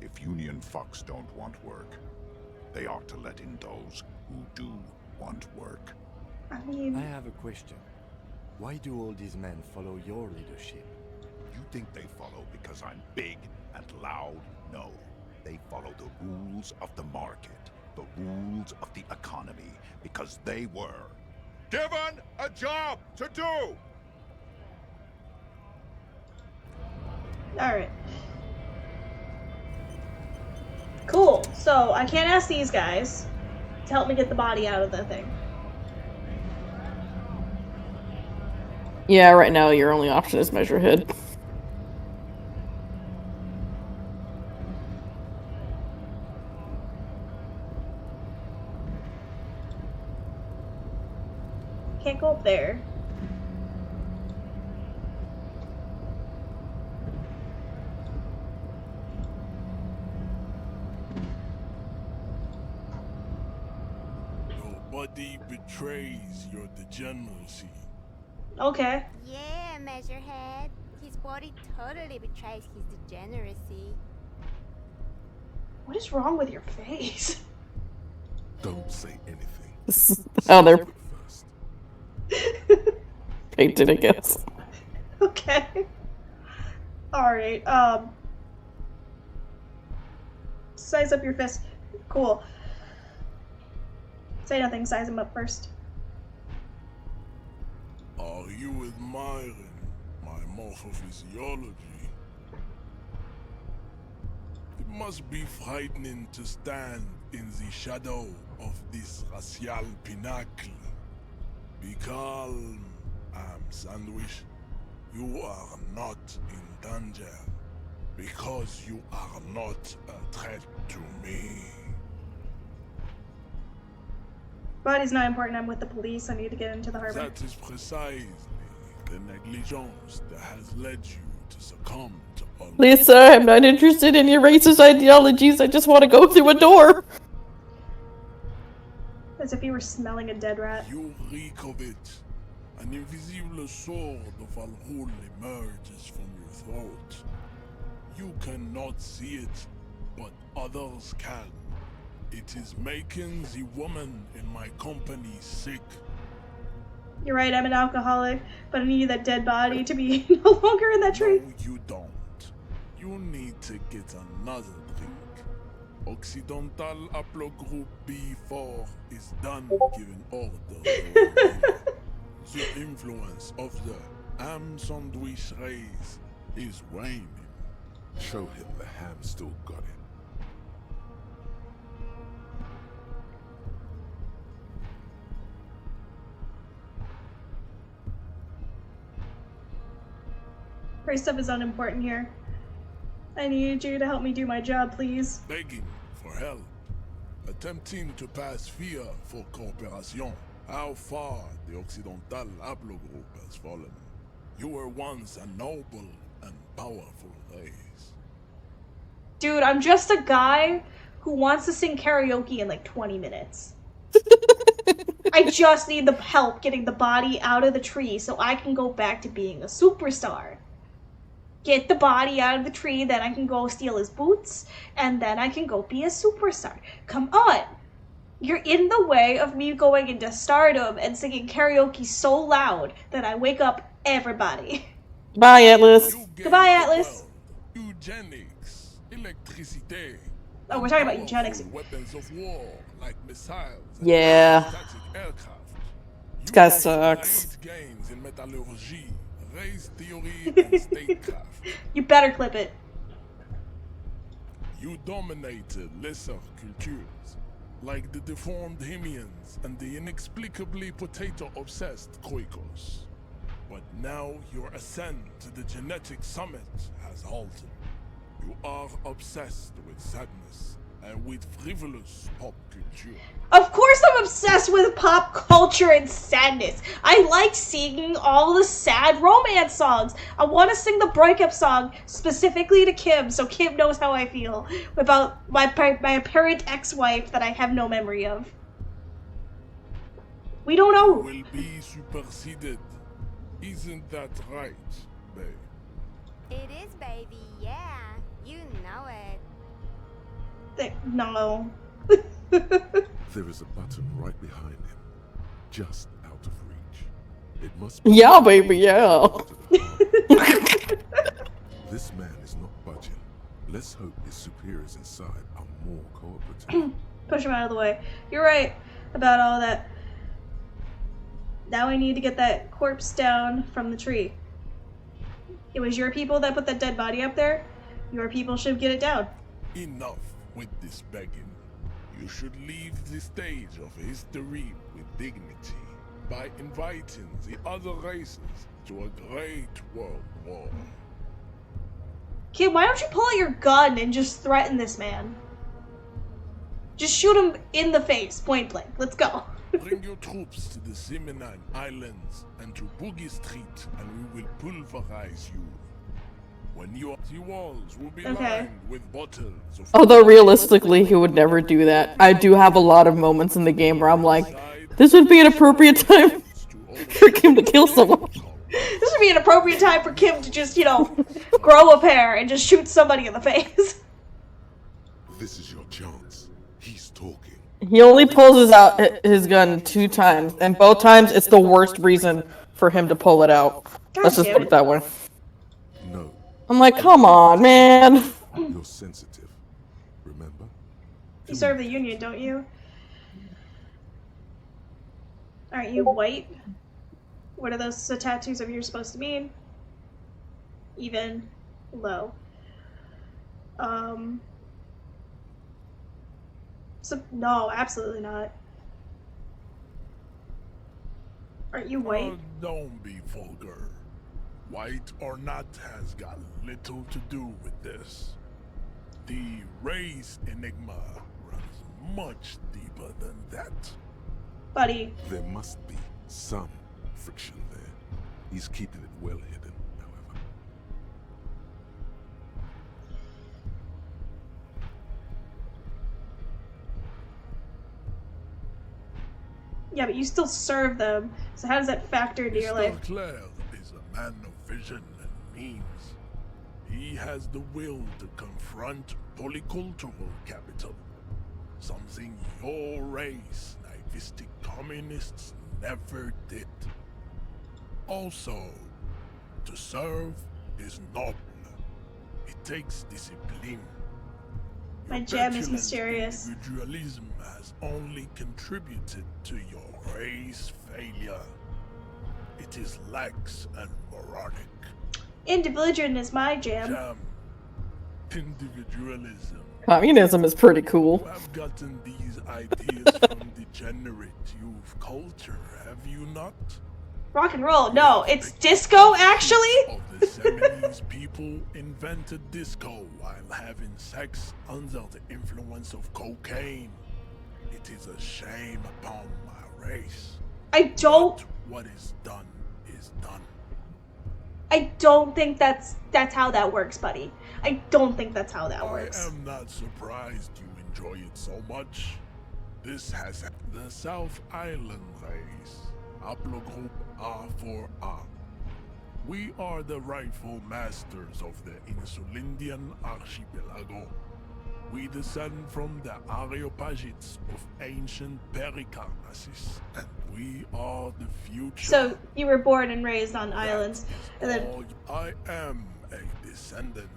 If union fucks don't want work, they ought to let in those who do want work. I have a question. Why do all these men follow your leadership? You think they follow because I'm big and loud? No. They follow the rules of the market, the rules of the economy, because they were given a job to do! Alright. Cool. So, I can't ask these guys to help me get the body out of the thing. Yeah, right now your only option is measure head. Can't go up there. Nobody betrays your degeneracy. Okay. Yeah, Measurehead. His body totally betrays his degeneracy. What is wrong with your face? Don't say anything. Oh, they're painted, I guess. Okay. Alright, size up your fist. Cool. Say nothing, size him up first. Are you admiring my morphophysiology? It must be frightening to stand in the shadow of this racial pinnacle. Be calm, Sandwich. You are not in danger, because you are not a threat to me. Body's not important, I'm with the police, I need to get into the harbor. That is precisely the negligence that has led you to succumb to all. Lisa, I'm not interested in your racist ideologies, I just want to go through a door. As if you were smelling a dead rat. You reek of it. An invisible sword of Al-Ghul emerges from your throat. You cannot see it, but others can. It is making the woman in my company sick. You're right, I'm an alcoholic, but I need that dead body to be no longer in that tree. No, you don't. You need to get another drink. Occidental Haplogroup B4 is done giving orders. The influence of the ham sandwich race is waning. Show him the ham still got it. First stuff is unimportant here. I need you to help me do my job, please. Begging for help. Attempting to pass fear for cooperation. How far the Occidental Haplogroup has fallen. You were once a noble and powerful race. Dude, I'm just a guy who wants to sing karaoke in like 20 minutes. I just need the help getting the body out of the tree so I can go back to being a superstar. Get the body out of the tree, then I can go steal his boots, and then I can go be a superstar. Come on! You're in the way of me going into stardom and singing karaoke so loud that I wake up everybody. Bye, Atlas. Goodbye, Atlas. Eugenics, electricité. Oh, we're talking about eugenics. Weapons of war, like missiles. Yeah. Static aircraft. This guy sucks. Gains in metallurgy, race theory, and statecraft. You better clip it. You dominated lesser cultures, like the deformed Hemians and the inexplicably potato-obsessed Khoikos. But now your ascent to the genetic summit has halted. You are obsessed with sadness, and with frivolous pop culture. Of course I'm obsessed with pop culture and sadness. I like singing all the sad romance songs. I want to sing the breakup song specifically to Kim, so Kim knows how I feel about my apparent ex-wife that I have no memory of. We don't know. Will be superseded. Isn't that right, babe? It is, baby, yeah. You know it. No. There is a button right behind him, just out of reach. It must be. Yeah, baby, yeah. This man is not budging. Let's hope his superiors inside are more cooperative. Push him out of the way. You're right about all that. Now I need to get that corpse down from the tree. It was your people that put that dead body up there. Your people should get it down. Enough with this begging. You should leave the stage of history with dignity by inviting the other races to a great world war. Kid, why don't you pull out your gun and just threaten this man? Just shoot him in the face, point blank. Let's go. Bring your troops to the Simonine Islands and to Boogie Street, and we will pulverize you. When the walls will be lined with bottles of... Although realistically, he would never do that. I do have a lot of moments in the game where I'm like, this would be an appropriate time for Kim to kill someone. This would be an appropriate time for Kim to just, grow a pair and just shoot somebody in the face. This is your chance. He's talking. He only pulls out his gun 2 times, and both times it's the worst reason for him to pull it out. Let's just put it that way. No. I'm like, come on, man. You're sensitive. Remember? You serve the Union, don't you? Aren't you white? What are those tattoos of yours supposed to mean? Even, low. So, no, absolutely not. Aren't you white? Don't be vulgar. White or not has got little to do with this. The race enigma runs much deeper than that. Buddy. There must be some friction there. He's keeping it well hidden, however. Yeah, but you still serve them. So how does that factor into your life? Claire is a man of vision and means. He has the will to confront polycultural capital. Something your race, naivistic communists, never did. Also, to serve is noble. It takes discipline. My gem is mysterious. Individualism has only contributed to your race failure. It is lax and moronic. Individualism is my jam. Individualism. Communism is pretty cool. You have gotten these ideas from degenerate youth culture, have you not? Rock and roll. No, it's disco, actually? The 70s people invented disco while having sex under the influence of cocaine. It is a shame upon my race. I don't... But what is done is done. I don't think that's how that works, buddy. I don't think that's how that works. I am not surprised you enjoy it so much. This has the South Island race. Haplogroup R4R. We are the rightful masters of the Insulindian archipelago. We descend from the Areopagites of ancient Pericarnassus, and we are the future. So, you were born and raised on islands, and then... I am a descendant.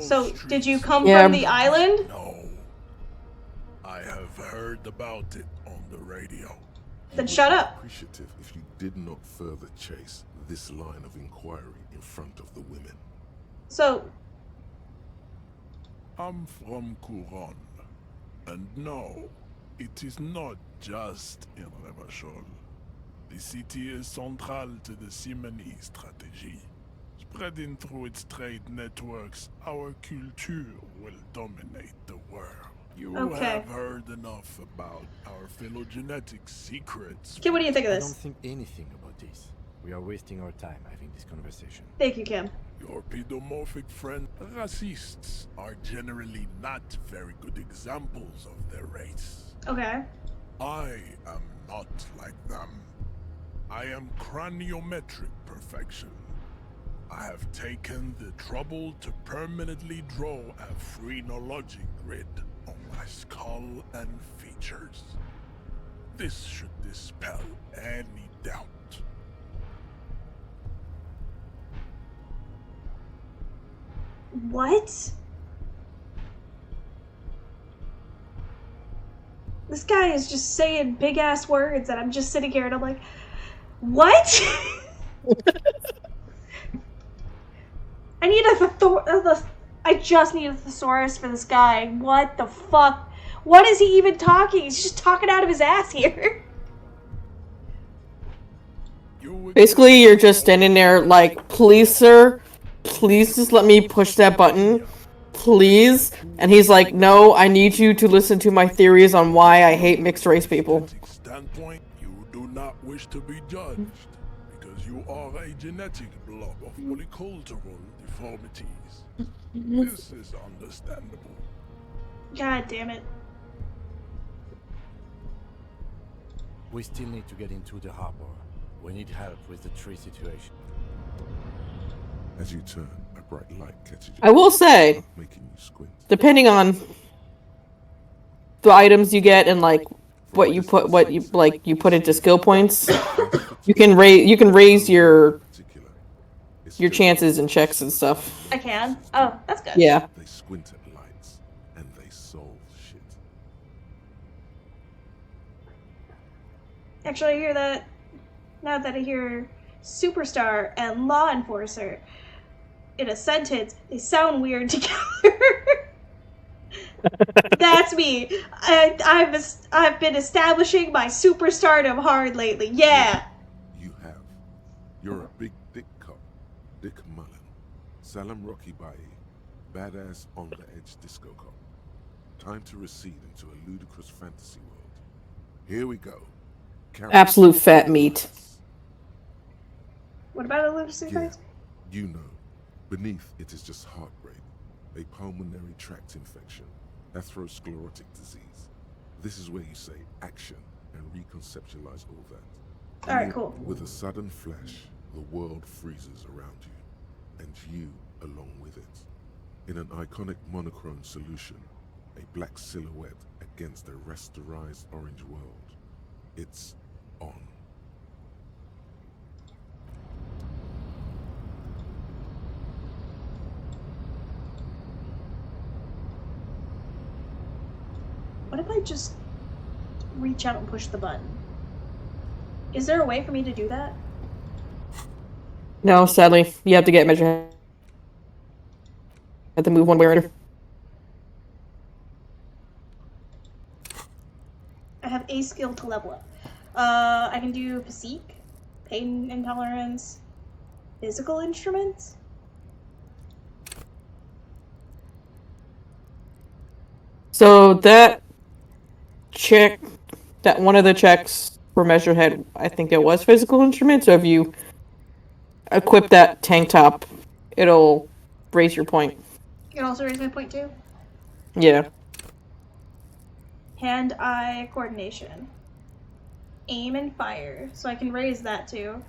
So, did you come from the island? No. I have heard about it on the radio. Then shut up. Appreciative if you did not further chase this line of inquiry in front of the women. So... I'm from Couronne. And no, it is not just in Revachol. The city is central to the Simony strategy. Spreading through its trade networks, our culture will dominate the world. You Okay. have heard enough about our phylogenetic secrets. Kim, what do you think of I this? don't think anything about this. We are wasting our time having this conversation. Thank you, Kim. Your pedomorphic friend, racists, are generally not very good examples of their race. Okay. I am not like them. I am craniometric perfection. I have taken the trouble to permanently draw a phrenologic grid on my skull and features. This should dispel any doubt. What? This guy is just saying big ass words, and I'm just sitting here and I'm like, what? I need I just need a thesaurus for this guy. What the fuck? What is he even talking? He's just talking out of his ass here. Basically, you're just standing there like, please, sir, please just let me push that button. Please. And he's like, no, I need you to listen to my theories on why I hate mixed race people. Standpoint, you do not wish to be judged because you are a genetic blob of polycultural deformities. This is understandable. God damn it. We still need to get into the harbor. We need help with the tree situation. As you turn, a bright light catches you. I will say, making you squint. depending on the items you get and like what you put into skill points, you can raise your chances and checks and stuff. I can? Oh, that's good. Yeah. They squint at lights and they solve shit. Actually, I hear that. Now that I hear superstar and law enforcer in a sentence, they sound weird together. That's me. I've been establishing my superstardom hard lately. Yeah. You have. You're a big dick cop. Dick Mullen. Salem Rocky Baye. Badass on the edge disco cop. Time to recede into a ludicrous fantasy world. Here we go. Absolute fat meat. What about a lunacy Yeah, face? you know. Beneath it is just heartbreak, a pulmonary tract infection, atherosclerotic disease. This is where you say action and reconceptualize all that. Alright, cool. With a sudden flash, the world freezes around you, and you along with it. In an iconic monochrome solution, a black silhouette against a rasterized orange world. It's on. What if I just reach out and push the button? Is there a way for me to do that? No, sadly, you have to get measure. You have to move one way or another. I have a skill to level up. I can do physique, pain intolerance, physical instruments. So that check, that one of the checks for measure head, I think it was physical instruments. So if you equip that tank top, it'll raise your point. You can also raise my point too. Yeah. Hand-eye coordination. Aim and fire. So I can raise that too.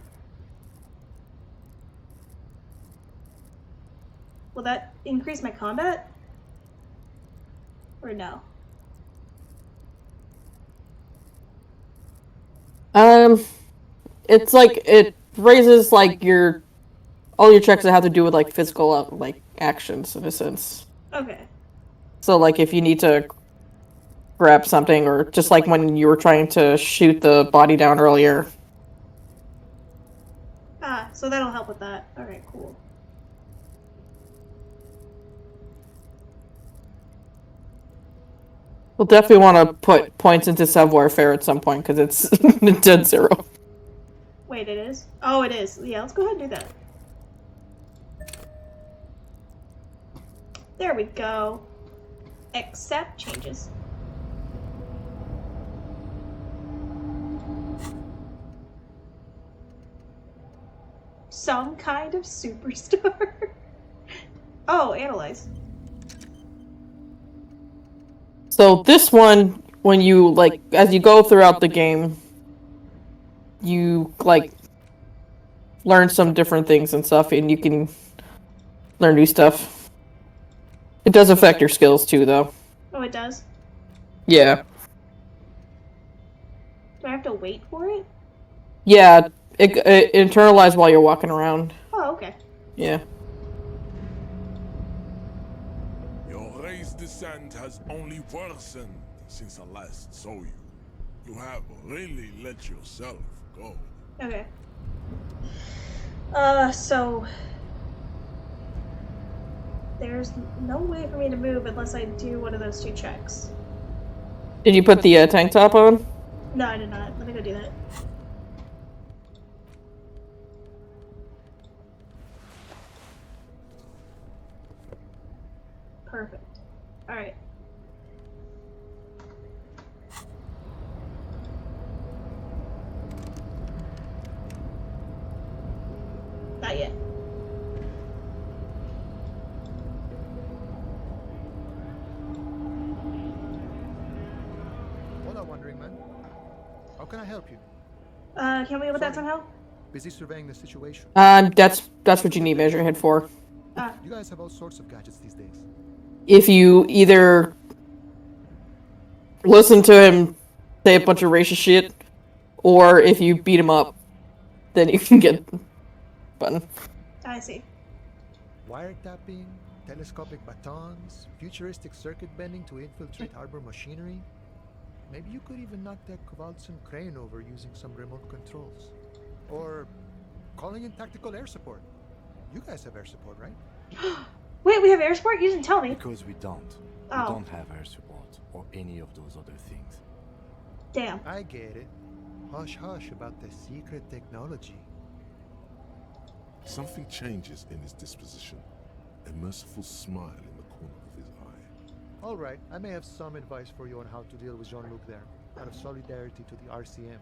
Will that increase my combat? Or no? It's like it raises like all your checks that have to do with like physical like actions in a sense. Okay. So like if you need to grab something, or just like when you were trying to shoot the body down earlier. Ah, so that'll help with that. Alright, cool. We'll definitely want to put points into savoir-faire at some point, because it's dead zero. Wait, it is? Oh, it is. Yeah, let's go ahead and do that. There we go. Accept changes. Some kind of superstar. Oh, analyze. So this one, when you, like, as you go throughout the game, you, like, learn some different things and stuff, and you can learn new stuff. It does affect your skills, too, though. Oh, it does? Yeah. Do I have to wait for it? Yeah, it internalizes while you're walking around. Oh, okay. Yeah. Your race descent has only worsened since I last saw you. You have really let yourself go. Okay. So... There's no way for me to move unless I do one of those 2 checks. Did you put the tank top on? No, I did not. Let me go do that. Perfect. Alright. Not yet. Hola, Wandering Man. How can I help you? Can we with that somehow? Busy surveying the situation. That's what you need Measure Head for. You guys have all sorts of gadgets these days. If you either listen to him say a bunch of racist shit, or if you beat him up, then you can get button. I see. Wiretapping, telescopic batons, futuristic circuit bending to infiltrate harbor machinery. Maybe you could even knock that Kowalson crane over using some remote controls. Or calling in tactical air support. You guys have air support, right? Wait, we have air support? You didn't tell me. Because we don't. Oh. We don't have air support or any of those other things. Damn. I get it. Hush hush about the secret technology. Something changes in his disposition. A merciful smile in the corner of his eye. All right, I may have some advice for you on how to deal with Jean-Luc there, out of solidarity to the RCM.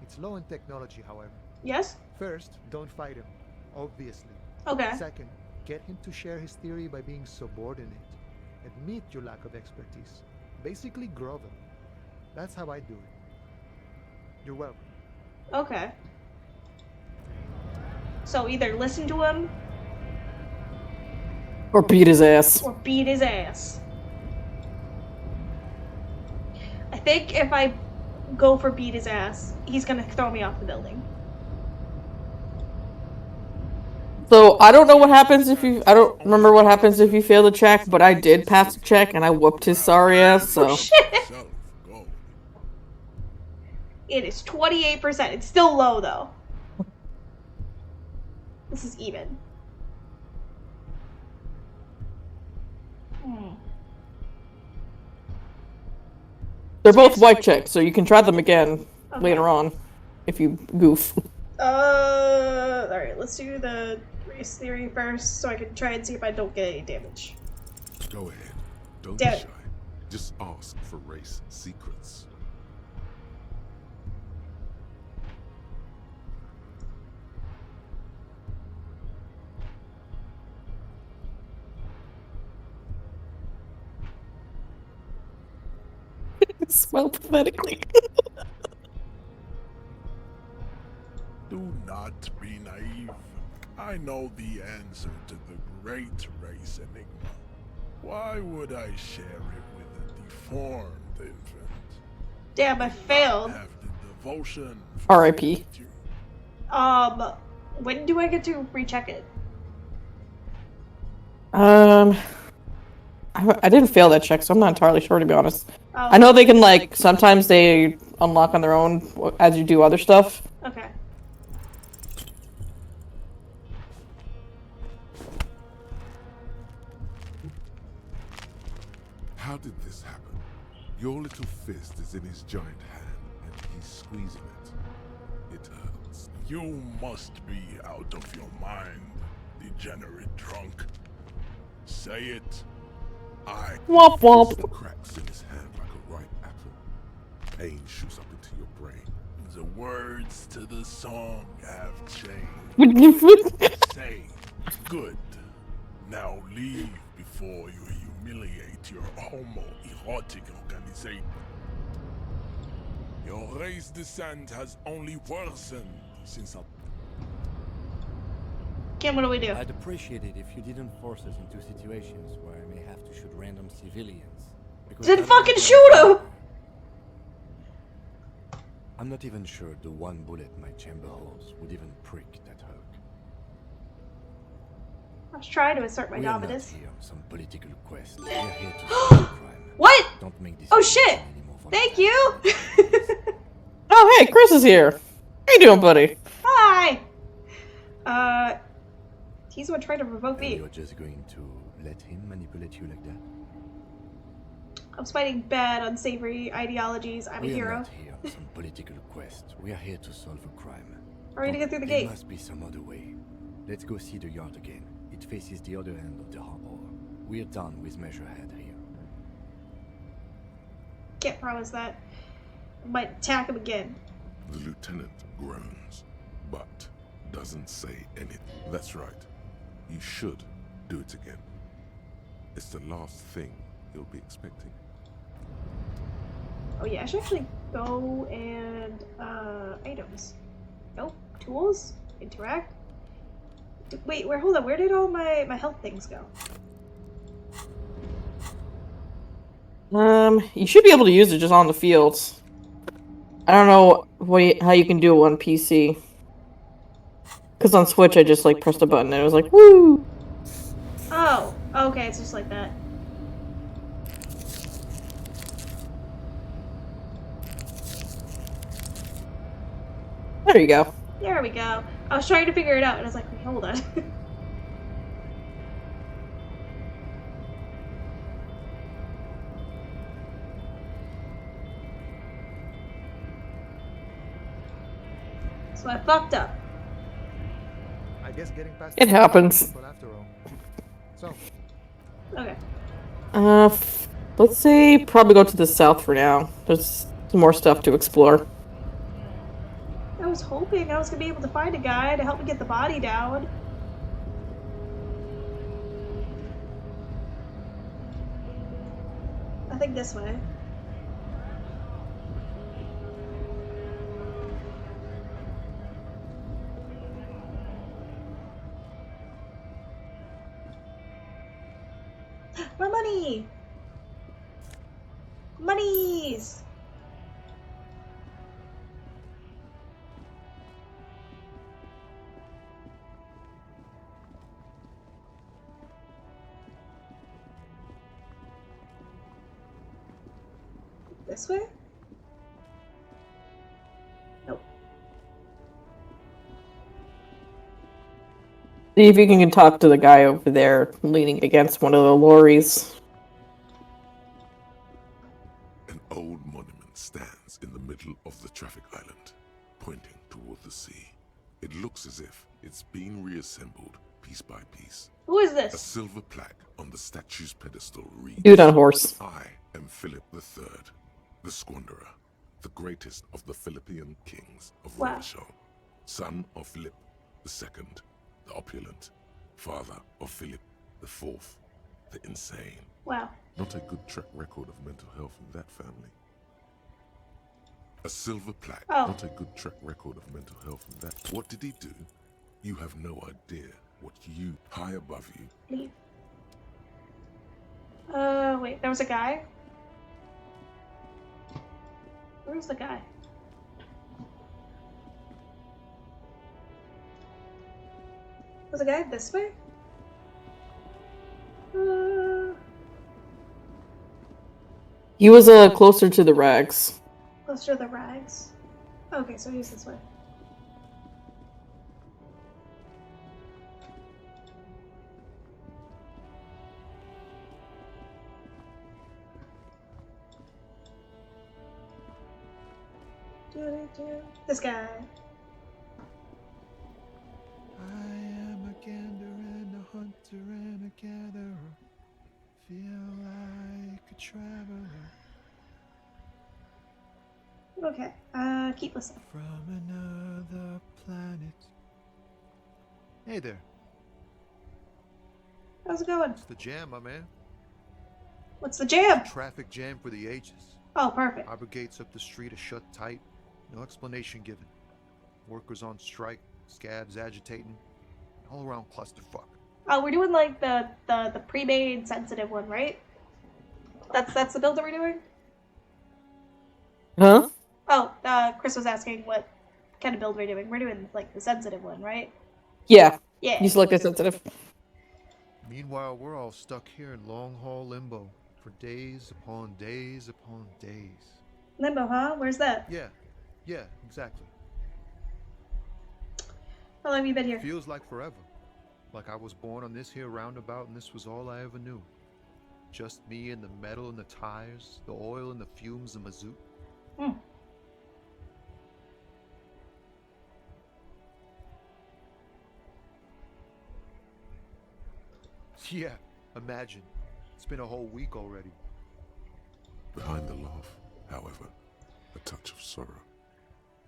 It's low in technology, however. Yes? First, don't fight him, obviously. Okay. Second, get him to share his theory by being subordinate. Admit your lack of expertise. Basically grovel. That's how I do it. You're welcome. Okay. So either listen to him Or beat his ass. or beat his ass. I think if I go for beat his ass, he's gonna throw me off the building. So I don't know what happens if you. I don't remember what happens if you fail the check, but I did pass the check and I whooped his sorry ass. So. Oh, shit. It is 28%. It's still low though. This is even. They're both white checks, so you can try them again Okay. later on if you goof. Alright, let's do the race theory first so I can try and see if I don't get any damage. Go ahead. Don't Damn be it. shy. Just ask for race secrets. Smell pathetically. Do not be naive. I know the answer to the great race enigma. Why would I share it with a deformed infant? Damn, I failed. Have the devotion. R.I.P. When do I get to recheck it? I didn't fail that check, so I'm not entirely sure, to be honest. Oh. I know they can, like, sometimes they unlock on their own as you do other stuff. Okay. How did this happen? Your little fist is in his giant hand, and he's squeezing it. It hurts. You must be out of your mind, degenerate drunk. Say it, Womp womp. Fist cracks in his hand like a ripe apple. Pain shoots up into your brain. The words to the song have changed. Say, good. Now leave before you humiliate your homoerotic organization. Your race descent has only worsened since Kim, what do we do? I'd appreciate it if you didn't force us into situations where I may have to shoot random civilians. Then fucking shoot him! I'm not even sure the one bullet my chamber holds would even prick that hug. I was trying to assert my We are not dominance. here on some political quest. We're here to solve crime. What? Don't make this Oh shit! Thank you! Oh hey, Chris is here. How you doing, buddy? Hi! He's the one trying to provoke And me. you're just going to let him manipulate you like that? I was fighting bad, unsavory ideologies. I'm a We are hero. not here on some political quest. We are here to solve a crime. We're gonna get through the There gate. must be some other way. Let's go see the yard again. It faces the other end of the harbor. We're done with Measurehead here. Can't promise that. I might attack him again. The lieutenant groans, but doesn't say anything. That's right. You should do it again. It's the last thing he'll be expecting. Oh yeah, I should actually go and, items. Nope. Tools? Interact? Wait, hold on, where did all my health things go? You should be able to use it just on the fields. I don't know how you can do it on PC. Because on Switch, I just, like, pressed a button and it was like, woo! Oh, okay, it's just like that. There you go. There we go. I was trying to figure it out and I was like, wait, hold on. So I fucked up. I guess getting past It happens. people after all. So, Okay. Let's say probably go to the south for now. There's some more stuff to explore. I was hoping I was gonna be able to find a guy to help me get the body down. I think this way. My money! Monies! This way? Nope. See if you can talk to the guy over there leaning against one of the lorries. An old monument stands in the middle of the traffic island, pointing toward the sea. It looks as if it's been reassembled piece by piece. Who is this? A silver plaque on the statue's pedestal reads, Dude on horse. I am Philip III, the Squanderer, the greatest of the Philippian kings of Wow. Revachol, son of Philip II, the opulent, father of Philip IV, the insane. Wow. Not a good track record of mental health in that family. A silver plaque. Oh. Not a good track record of mental health in that. What did he do? You have no idea what you, high above you. Leave. Wait, there was a guy? Where's the guy? Was the guy this way? He was closer to the rags. Closer to the rags. Okay, so he's this way. This guy. I am a gander and a hunter and a gatherer. Feel traveler Okay. Keep listening. from another planet. Hey there. How's it going? It's the jam, my man. What's the jam? Traffic jam for the ages. Oh, perfect. Harbor gates up the street are shut tight. No explanation given. Workers on strike, scabs agitating. All around clusterfuck. Oh, we're doing like the pre-made sensitive one, right? That's the build that we're doing? Huh? Oh, Chris was asking what kind of build we're doing. We're doing like the sensitive one, right? Yeah. Yeah. You selected sensitive. Meanwhile, we're all stuck here in long haul limbo for days upon days upon days. Limbo, huh? Where's that? Yeah, exactly. How long have you been here? Feels like forever. Like I was born on this here roundabout and this was all I ever knew. Just me and the metal and the tires, the oil and the fumes of mazout. Hmm. Yeah, imagine. It's been a whole week already. Behind the laugh, however, a touch of sorrow.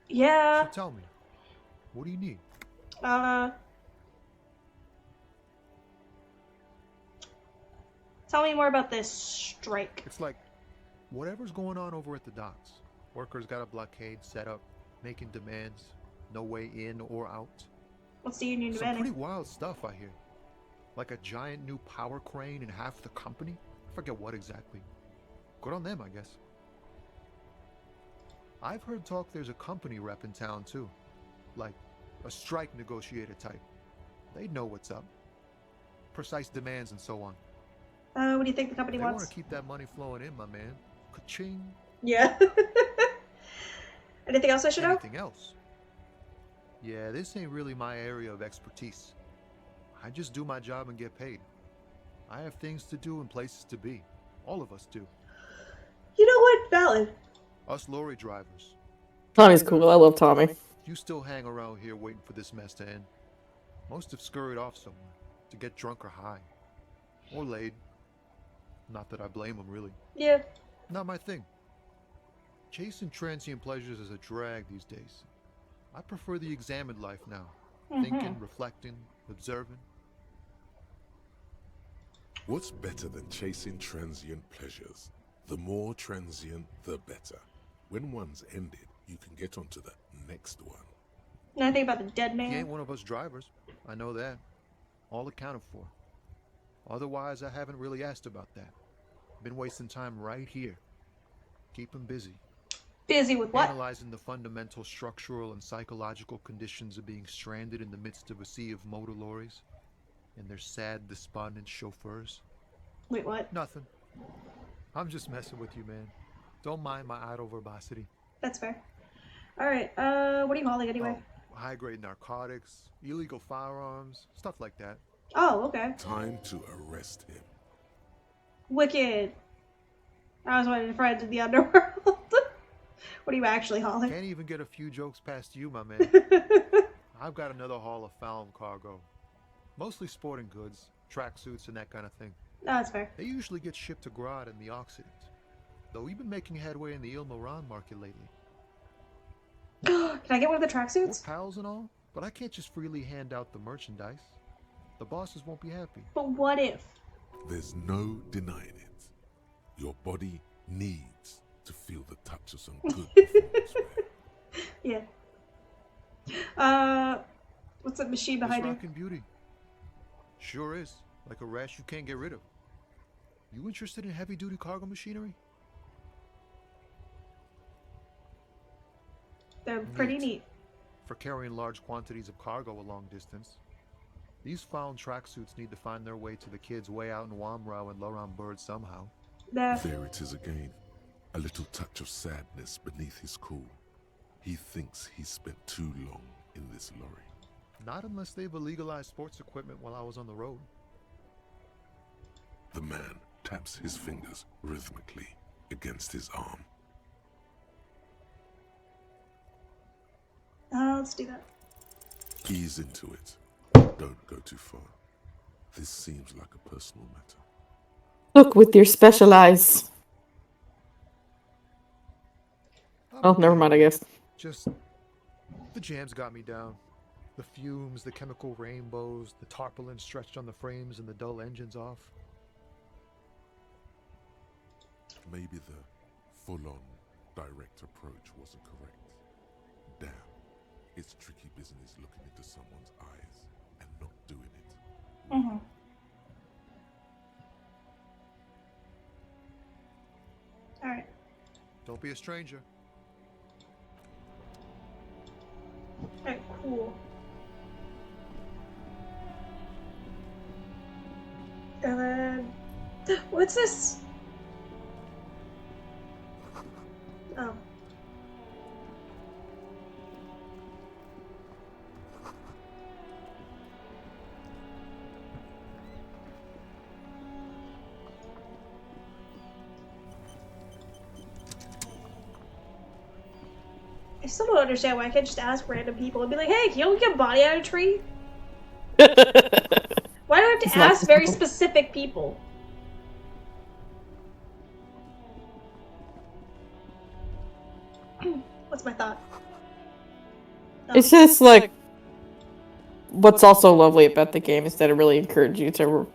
Yeah. So tell me, what do you need? Tell me more about this strike. It's like, whatever's going on over at the docks. Workers got a blockade set up, making demands, no way in or out. What's the union Some demanding? pretty wild stuff, I hear. Like a giant new power crane in half the company? I forget what exactly. Good on them, I guess. I've heard talk there's a company rep in town, too. Like, a strike negotiator type. They'd know what's up. Precise demands and so on. What do you think the company They wants? want to keep that money flowing in, my man. Ka-ching. Yeah. Anything else I should know? Anything else? Yeah, this ain't really my area of expertise. I just do my job and get paid. I have things to do and places to be. All of us do. You know what? Valid. Us lorry drivers. Tommy's cool. I love Tommy. You still hang around here waiting for this mess to end. Most have scurried off somewhere to get drunk or high. Or laid. Not that I blame them, really. Yeah. Not my thing. Chasing transient pleasures is a drag these days. I prefer the examined life now. Thinking, reflecting, observing. What's better than chasing transient pleasures? The more transient, the better. When one's ended, you can get onto the next one. Nothing about the dead man? He ain't one of us drivers. I know that. All accounted for. Otherwise, I haven't really asked about that. Been wasting time right here. Keep him busy. Busy with what? Analyzing the fundamental structural and psychological conditions of being stranded in the midst of a sea of motor lorries and their sad, despondent chauffeurs. Wait, what? Nothing. I'm just messing with you, man. Don't mind my idle verbosity. That's fair. Alright, what are you hauling anyway? High-grade narcotics, illegal firearms, stuff like that. Oh, okay. Time to arrest him. Wicked. I was one of your friends in the underworld. What are you actually hauling? Can't even get a few jokes past you, my man. I've got another haul of found cargo. Mostly sporting goods, tracksuits, and that kind of thing. No, that's fair. They usually get shipped to Grad in the Occident. Though we've been making headway in the Il Moran market lately. Can I get one of the We're tracksuits? pals and all, but I can't just freely hand out the merchandise. The bosses won't be happy. But what if? There's no denying it. Your body needs to feel the touch of some good performance wear. Yeah. What's that machine It's behind you? rockin' beauty. Sure is. Like a rash you can't get rid of. You interested in heavy-duty cargo machinery? They're pretty neat. For carrying large quantities of cargo a long distance. These found tracksuits need to find their way to the kids way out in Wamrau and Laurent Bird somehow. Nah. There it is again. A little touch of sadness beneath his cool. He thinks he's spent too long in this lorry. Not unless they've illegalized sports equipment while I was on the road. The man taps his fingers rhythmically against his arm. Let's do that. Ease into it. Don't go too far. This seems like a personal matter. Look with your special eyes. Oh, never mind, I guess. Just the jams got me down. The fumes, the chemical rainbows, the tarpaulin stretched on the frames and the dull engines off. Maybe the full-on direct approach wasn't correct. Damn, it's tricky business looking into someone's eyes and not doing it. Mm-hmm. Alright. Don't be a stranger. Alright, cool. And then... What's this? Oh. I still don't understand why I can't just ask random people and be like, hey, can you get a body out of a tree? Why do I have to ask very specific people? What's my thought? Oh. It's just like what's also lovely about the game is that it really encourages you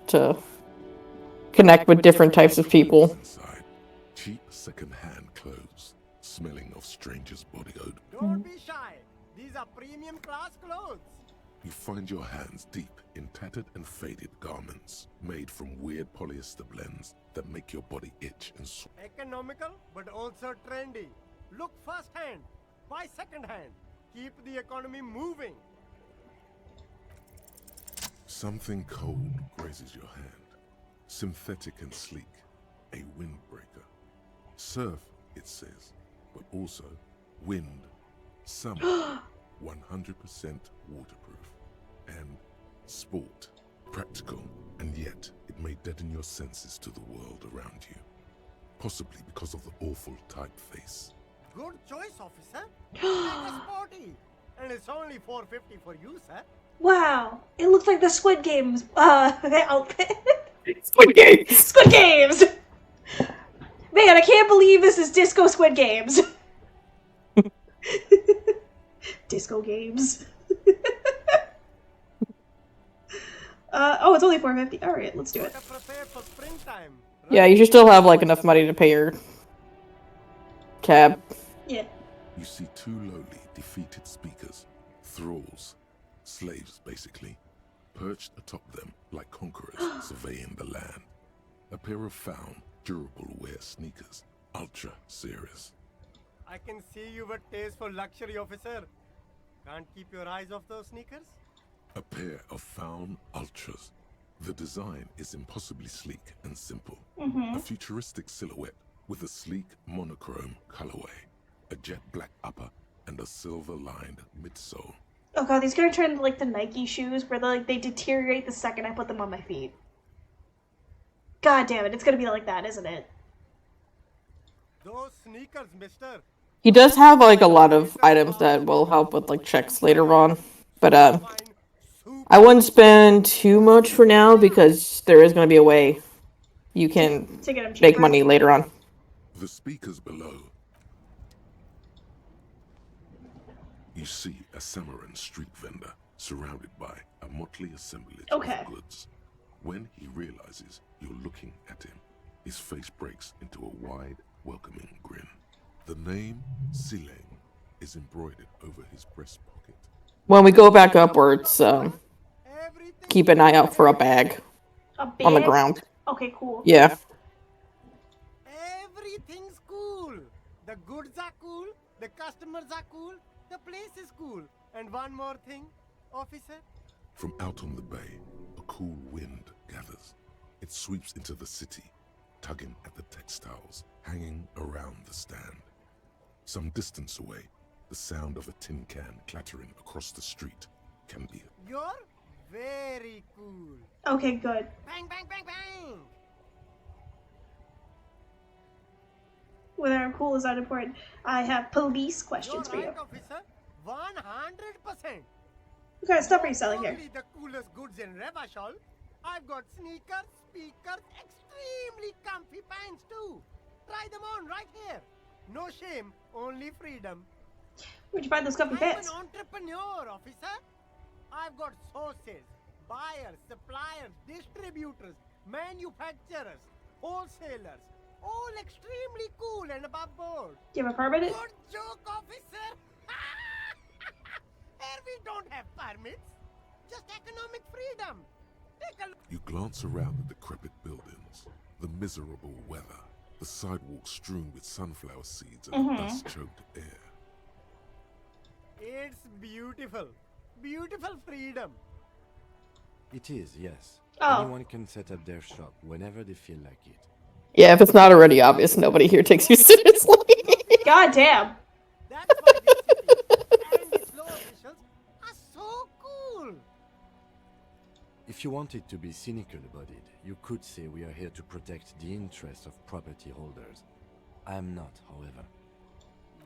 to connect with different types of people. Inside, cheap second-hand clothes, smelling of strangers' body odor. Don't be shy. These are premium class clothes. You find your hands deep in tattered and faded garments made from weird polyester blends that make your body itch and sweat. Economical, but also trendy. Look first-hand, buy second-hand. Keep the economy moving. Something cold grazes your hand. Synthetic and sleek, a windbreaker. Surf, it says, but also wind, summer, 100% waterproof, and sport, practical, and yet it may deaden your senses to the world around you, possibly because of the awful typeface. Good choice, officer. Make a sporty. And it's only $4.50 for you, sir. Wow, it looks like the Squid Games outfit. Squid Games! Squid Games! Man, I can't believe this is Disco Squid Games. Disco Games. Oh, it's only $4.50. Alright, let's do it. Yeah, you should still have like enough money to pay your cab. Yeah. You see two lowly, defeated speakers, thralls, slaves basically, perched atop them like conquerors surveying the land. A pair of found, durable wear sneakers, ultra serious. I can see you've a taste for luxury, officer. Can't keep your eyes off those sneakers? A pair of found ultras. The design is impossibly sleek and simple. A futuristic silhouette with a sleek monochrome colorway, a jet black upper, and a silver-lined midsole. Oh god, these are turn into like the Nike shoes where they deteriorate the second I put them on my feet. God damn it, it's gonna be like that, isn't it? Those sneakers, mister. He does have like a lot of items that will help with like checks later on, but I wouldn't spend too much for now because there is going to be a way you can to get 'em make cheaper. money later on. The speakers below. You see a Samaran street vendor surrounded by a motley assemblage of goods. When he realizes you're looking at him, his face breaks into a wide, welcoming grin. The name Sileng is embroidered over his breast pocket. When we go back upwards, keep an eye out for a bag on the ground. Okay, cool. Yeah. Everything's cool. The goods are cool, the customers are cool, the place is cool. And one more thing, officer. From out on the bay, a cool wind gathers. It sweeps into the city, tugging at the textiles hanging around the stand. Some distance away, the sound of a tin can clattering across the street can be. You're very cool. Okay, good. Bang, bang, bang, bang. Whether I'm cool is not important. I have police questions for you. Right, officer. 100%. Okay, stuff are you selling here? Only the coolest goods in Revachol. I've got sneakers, speakers, extremely comfy pants too. Try them on right here. No shame, only freedom. Where'd you find those comfy pants? I'm an entrepreneur, officer. I've got sources, buyers, suppliers, distributors, manufacturers, wholesalers, all extremely cool and above board. Do you have a permit? Good joke, officer. Here we don't have permits, just economic freedom. Take a look. You glance around the decrepit buildings, the miserable weather, the sidewalks strewn with sunflower seeds and the dust-choked air. It's beautiful. Beautiful freedom. It is, yes. Oh. Anyone can set up their shop whenever they feel like it. Yeah, if it's not already obvious, nobody here takes you seriously. God damn. That's why this city and its law officials are so cool. If you wanted to be cynical about it, you could say we are here to protect the interests of property holders. I am not, however.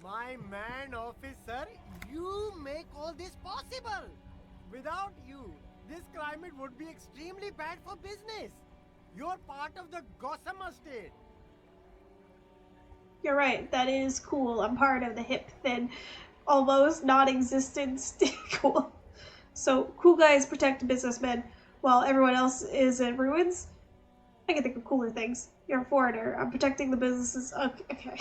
My man, officer, you make all this possible. Without you, this climate would be extremely bad for business. You're part of the Gossamer state. You're right. That is cool. I'm part of the hip, thin, almost non-existent state. Cool. So, cool guys protect businessmen while everyone else is in ruins? I can think of cooler things. You're a foreigner. I'm protecting the businesses. Okay.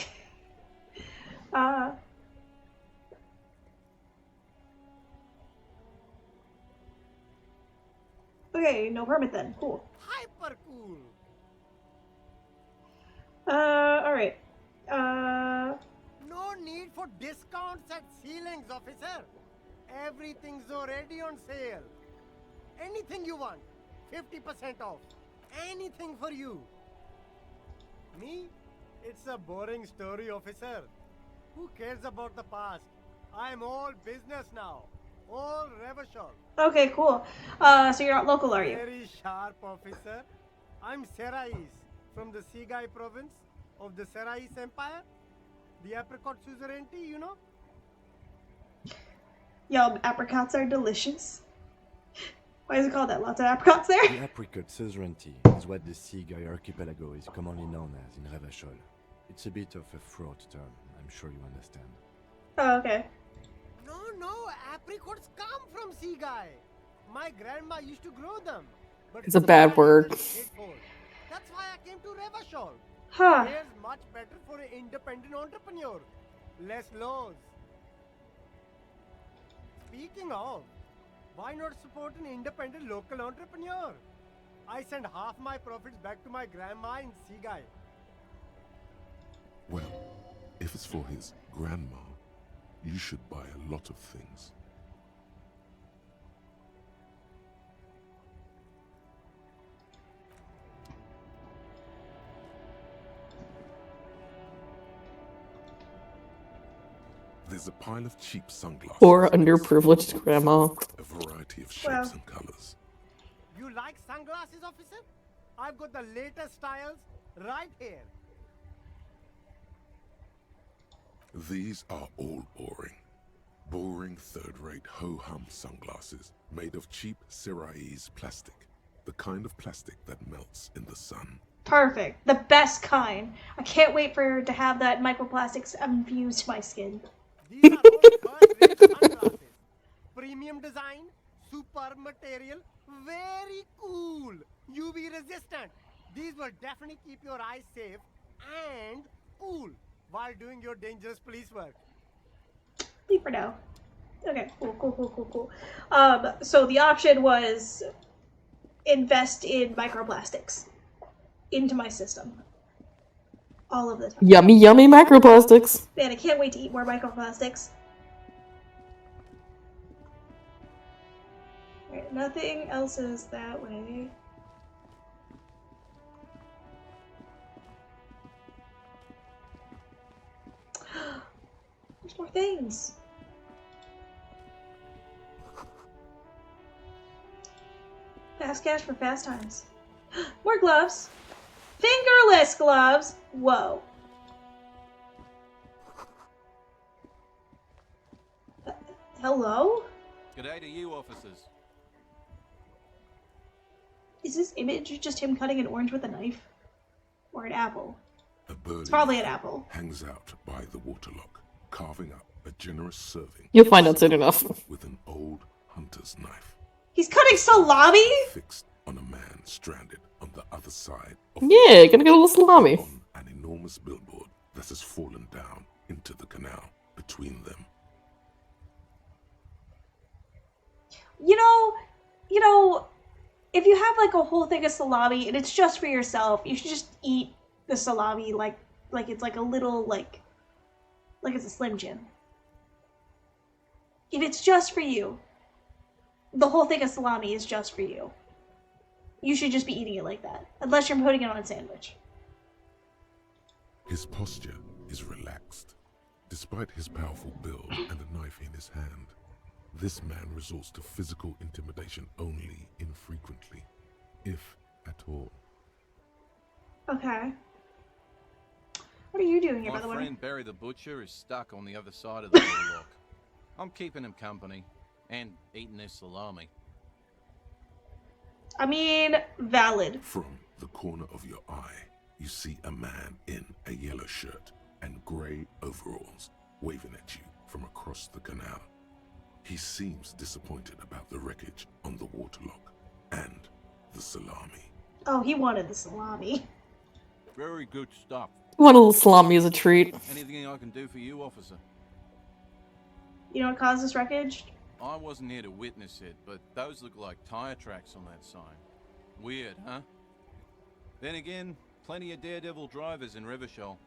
Okay, no permit then. Cool. Hyper cool. Alright. No need for discounts at ceilings, officer. Everything's already on sale. Anything you want, 50% off. Anything for you. Me? It's a boring story, officer. Who cares about the past? I'm all business now. All Revachol. Okay, cool. So you're not local, are you? Very sharp, officer. I'm Serais, from the Sigai province of the Serais Empire. The apricot suzerainty, you know? Yum, apricots are delicious. Why is it called that? Lots of apricots there? The apricot suzerainty is what the Sigai archipelago is commonly known as in Revachol. It's a bit of a fraught term, I'm sure you understand. Oh, okay. No, apricots come from Sigai. My grandma used to grow them. But It's a bad word. That's why I came to Revachol. Huh. Here's much better for an independent entrepreneur. Less laws. Speaking of, why not support an independent local entrepreneur? I send half my profits back to my grandma in Sigai. Well, if it's for his grandma, you should buy a lot of things. There's a pile of cheap sunglasses. Poor underprivileged grandma. A variety of shapes and colors. You like sunglasses, officer? I've got the latest styles right here. These are all boring. Boring third-rate ho-hum sunglasses made of cheap Serais plastic. The kind of plastic that melts in the sun. Perfect. The best kind. I can't wait for to have that microplastics infused to my skin. These are all first-rate sunglasses. Premium design, super material, very cool. UV resistant. These will definitely keep your eyes safe and cool while doing your dangerous police work. Leave for now. Okay, cool. So the option was invest in microplastics into my system. All of the time. Yummy, yummy microplastics. Man, I can't wait to eat more microplastics. Alright, nothing else is that way. There's more things. Fast cash for fast times. More gloves. Fingerless gloves. Whoa. Hello? G'day to you, officers. Is this image just him cutting an orange with a knife? Or an apple? A burly It's probably an man apple. hangs out by the waterlock, carving up a generous serving. You'll find out soon enough. With an old hunter's knife. He's cutting salami? Fixed on a man stranded on the other side of Yeah, gonna get a little salami. on an enormous billboard that has fallen down into the canal between them. You know, if you have like a whole thing of salami and it's just for yourself, you should just eat the salami like it's like a little like it's a Slim Jim. If it's just for you, the whole thing of salami is just for you. You should just be eating it like that, unless you're putting it on a sandwich. His posture is relaxed. Despite his powerful build and a knife in his hand, this man resorts to physical intimidation only infrequently, if at all. Okay. What are you doing here, by My the way? friend Barry the Butcher is stuck on the other side of the waterlock. I'm keeping him company and eating his salami. I mean, valid. From the corner of your eye, you see a man in a yellow shirt and grey overalls waving at you from across the canal. He seems disappointed about the wreckage on the waterlock and the salami. Oh, he wanted the salami. Very good stuff. Want a little salami as a treat. Anything I can do for you, officer? You know what caused this wreckage? I wasn't here to witness it, but those look like tire tracks on that sign. Weird, huh? Then again, plenty of daredevil drivers in Revachol.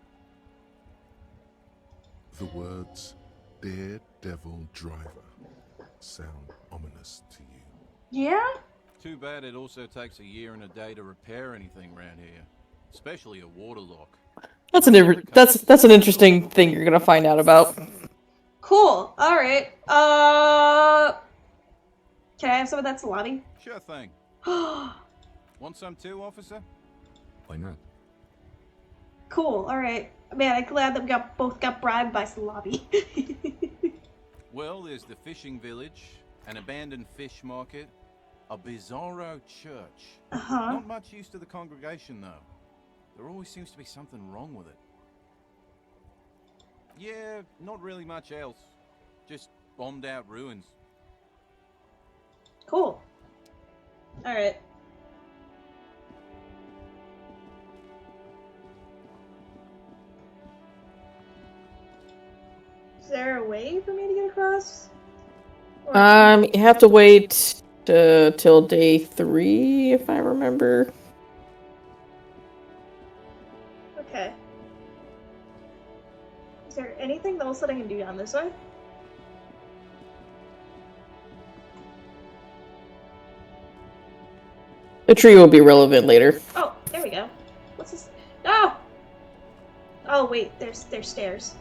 The words daredevil driver sound ominous to you. Yeah? Too bad it also takes a year and a day to repair anything around here, especially a waterlock. That's an interesting thing you're gonna find out about. Cool. All right. Can I have some of that salami? Sure thing. Want some too, officer? Why not? Cool. All right. Man, I'm glad that we both got bribed by salami. Well, there's the fishing village, an abandoned fish market, a bizarro church. Uh-huh. Not much use to the congregation, though. There always seems to be something wrong with it. Yeah, not really much else. Just bombed out ruins. Cool. All right. Is there a way for me to get across? You have to wait till day 3, if I remember. Okay. Is there anything else that I can do down this way? The tree will be relevant later. Oh, there we go. What's this? No! Oh, wait, there's stairs.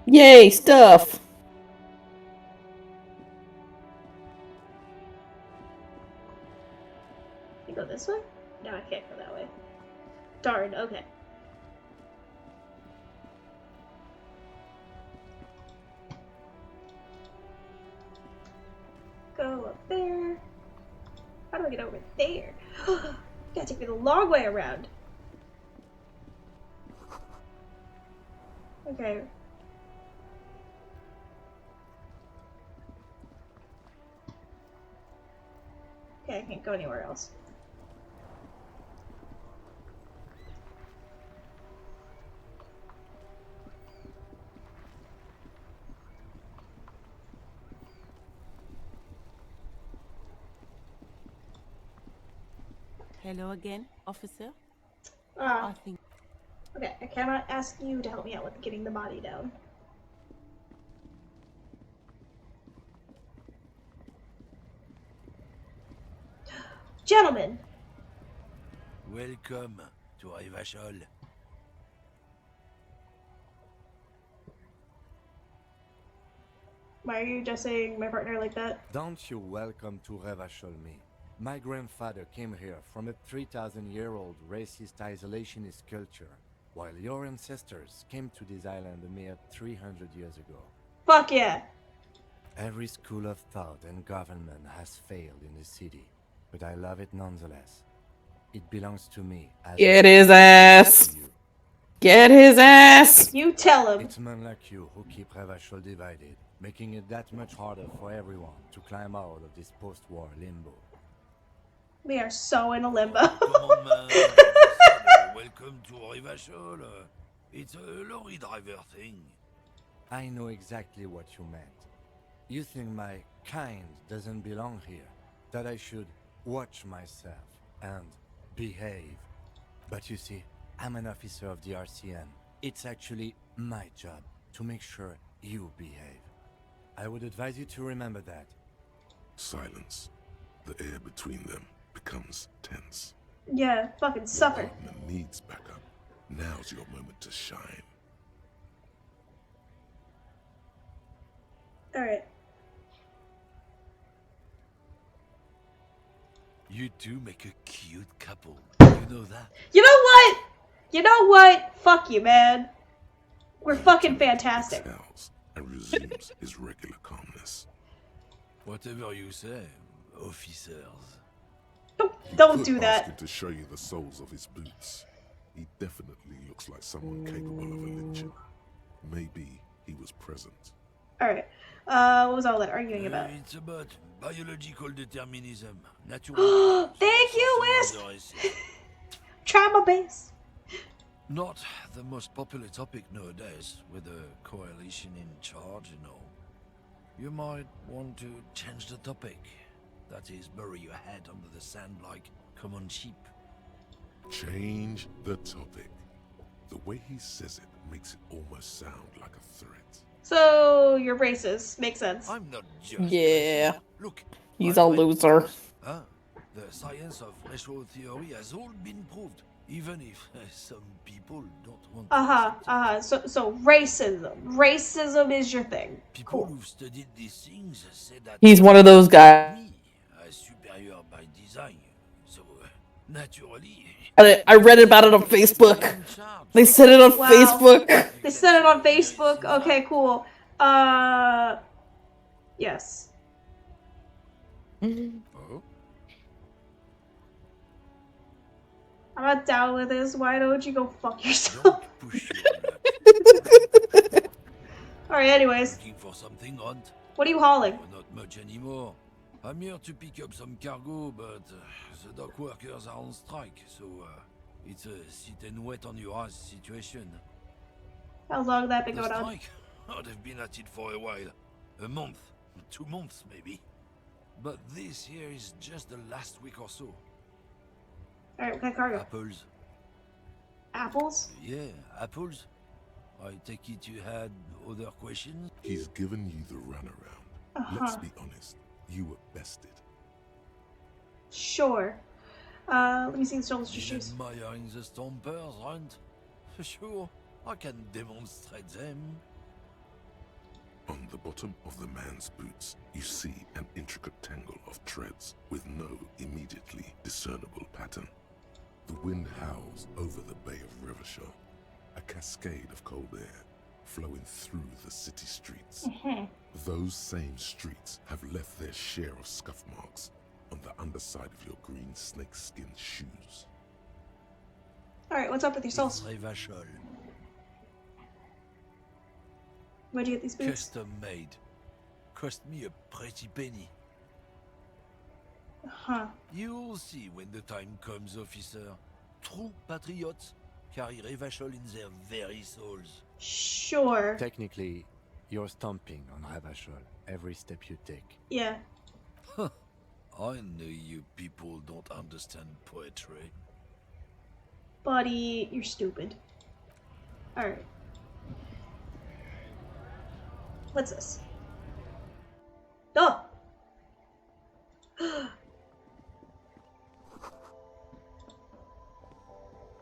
Yay, stuff! Can you go this way? No, I can't go that way. Darn, okay. Go up there. How do I get over there? Gotta take me the long way around. Okay. Okay, I can't go anywhere else. Hello again, officer. I think. Okay, I cannot ask you to help me out with getting the body down. Gentlemen! Welcome to Revachol. Why are you addressing my partner like that? Don't you welcome to Revachol me. My grandfather came here from a 3,000-year-old racist isolationist culture. while your ancestors came to this island a mere 300 years ago. Fuck yeah. Every school of thought and government has failed in the city, but I love it nonetheless. It belongs to me as Get his ass. Get his ass. You tell him. It's men like you who keep Revachol divided, making it that much harder for everyone to climb out of this post-war limbo. We are so in a limbo. Welcome to Revachol. It's a lorry driver thing. I know exactly what you meant. You think my kind doesn't belong here, that I should watch myself and behave. But you see, I'm an officer of the RCM. It's actually my job to make sure you behave. I would advise you to remember that. Silence. The air between them becomes tense. Yeah, fucking suffer. Your partner needs backup. Now's your moment to shine. Alright. You two make a cute couple. You know that? You know what? You know what? Fuck you, man. We're fucking fantastic. And resumes his regular calmness. Whatever you say, officers. Don't do Ask him that. to show you the soles of his boots. He definitely looks like someone capable of a lynching. Maybe he was present. Alright. What was all that arguing about? It's about biological determinism. Natural. Thank you, Wisp! Try my best. Not the most popular topic nowadays, with the coalition in charge, you know. You might want to change the topic. That is, bury your head under the sand like common sheep. Change the topic. The way he says it makes it almost sound like a threat. So, you're racist. Makes sense. I'm not just Yeah. Look, He's a loser. the science of racial theory has all been proved, even if some people don't want So racism. Racism is your thing. People who've studied these things say that He's one of those guys. me are superior by design. So naturally, I read about it on Facebook. They said it on Wow. Facebook. They said it on Facebook. Okay, cool. Yes. Oh? I'm not down with this. Why don't you go fuck yourself? Alright, anyways. looking for something, Hunt? What are you hauling? Not much anymore. I'm here to pick up some cargo, but the dock workers are on strike, so it's a sit and wait on your ass situation. How long has that been The going on? strike? Oh, they've been at it for a while. A month, 2 months maybe. But this here is just the last week or so. Alright, what kind of cargo? Apples. Apples? Yeah, apples. I take it you had other questions? He's given you the runaround. Let's be honest. You were bested. Sure. Let me see the shoulders to In shoes. admiring the stompers, Hunt? Sure, I can demonstrate them. On the bottom of the man's boots, you see an intricate tangle of threads with no immediately discernible pattern. The wind howls over the Bay of Revachol, a cascade of cold air flowing through the city streets. Those same streets have left their share of scuff marks on the underside of your green snakeskin shoes. Alright, what's up with your soles? Revachol. Where'd you get these boots? Custom made. Cost me a pretty penny. You'll see when the time comes, officer. True patriots carry Revachol in their very souls. Sure. Technically, you're stomping on Revachol every step you take. Yeah. I know you people don't understand poetry. Buddy, you're stupid. Alright. What's this? Oh!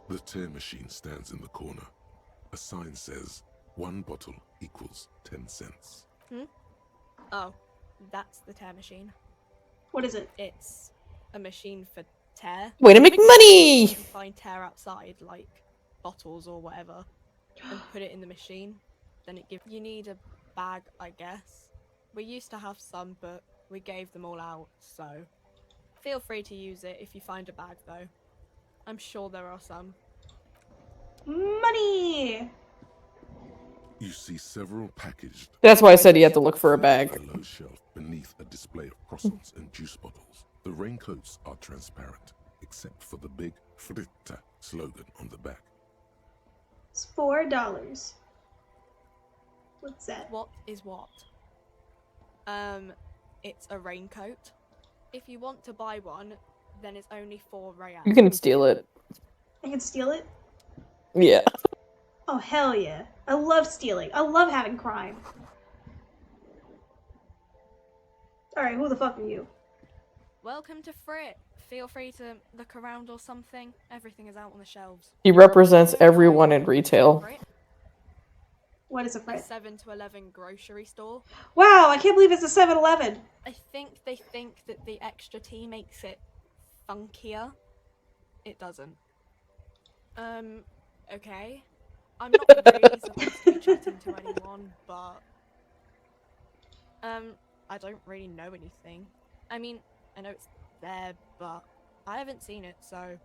The tear machine stands in the corner. A sign says, 1 bottle equals 10 cents. Oh, that's the tear machine. What is it? It's a machine for tear. Way to make money! You can find tear outside, like bottles or whatever and put it in the machine, then it gives. You need a bag, I guess. We used to have some, but we gave them all out, so feel free to use it if you find a bag, though. I'm sure there are some. Money! You see several packaged. That's why I said you had to look for a bag. A low shelf beneath a display of croissants and juice bottles. The raincoats are transparent, except for the big Fritta slogan on the back. It's $4. What's that? What is what? It's a raincoat. If you want to buy one, then it's only 4 reals. You can steal it. I can steal it? Yeah. Oh, hell yeah. I love stealing. I love having crime. Alright, who the fuck are you? Welcome to Frit. Feel free to look around or something. Everything is out on the shelves. He represents everyone in retail. What is a A Frit? 7 to 11 grocery store. Wow, I can't believe it's a 7-Eleven. I think they think that the extra T makes it funkier. It doesn't. Okay. I'm not really supposed to be chatting to anyone, but I don't really know anything. I mean, I know it's there, but I haven't seen it, so.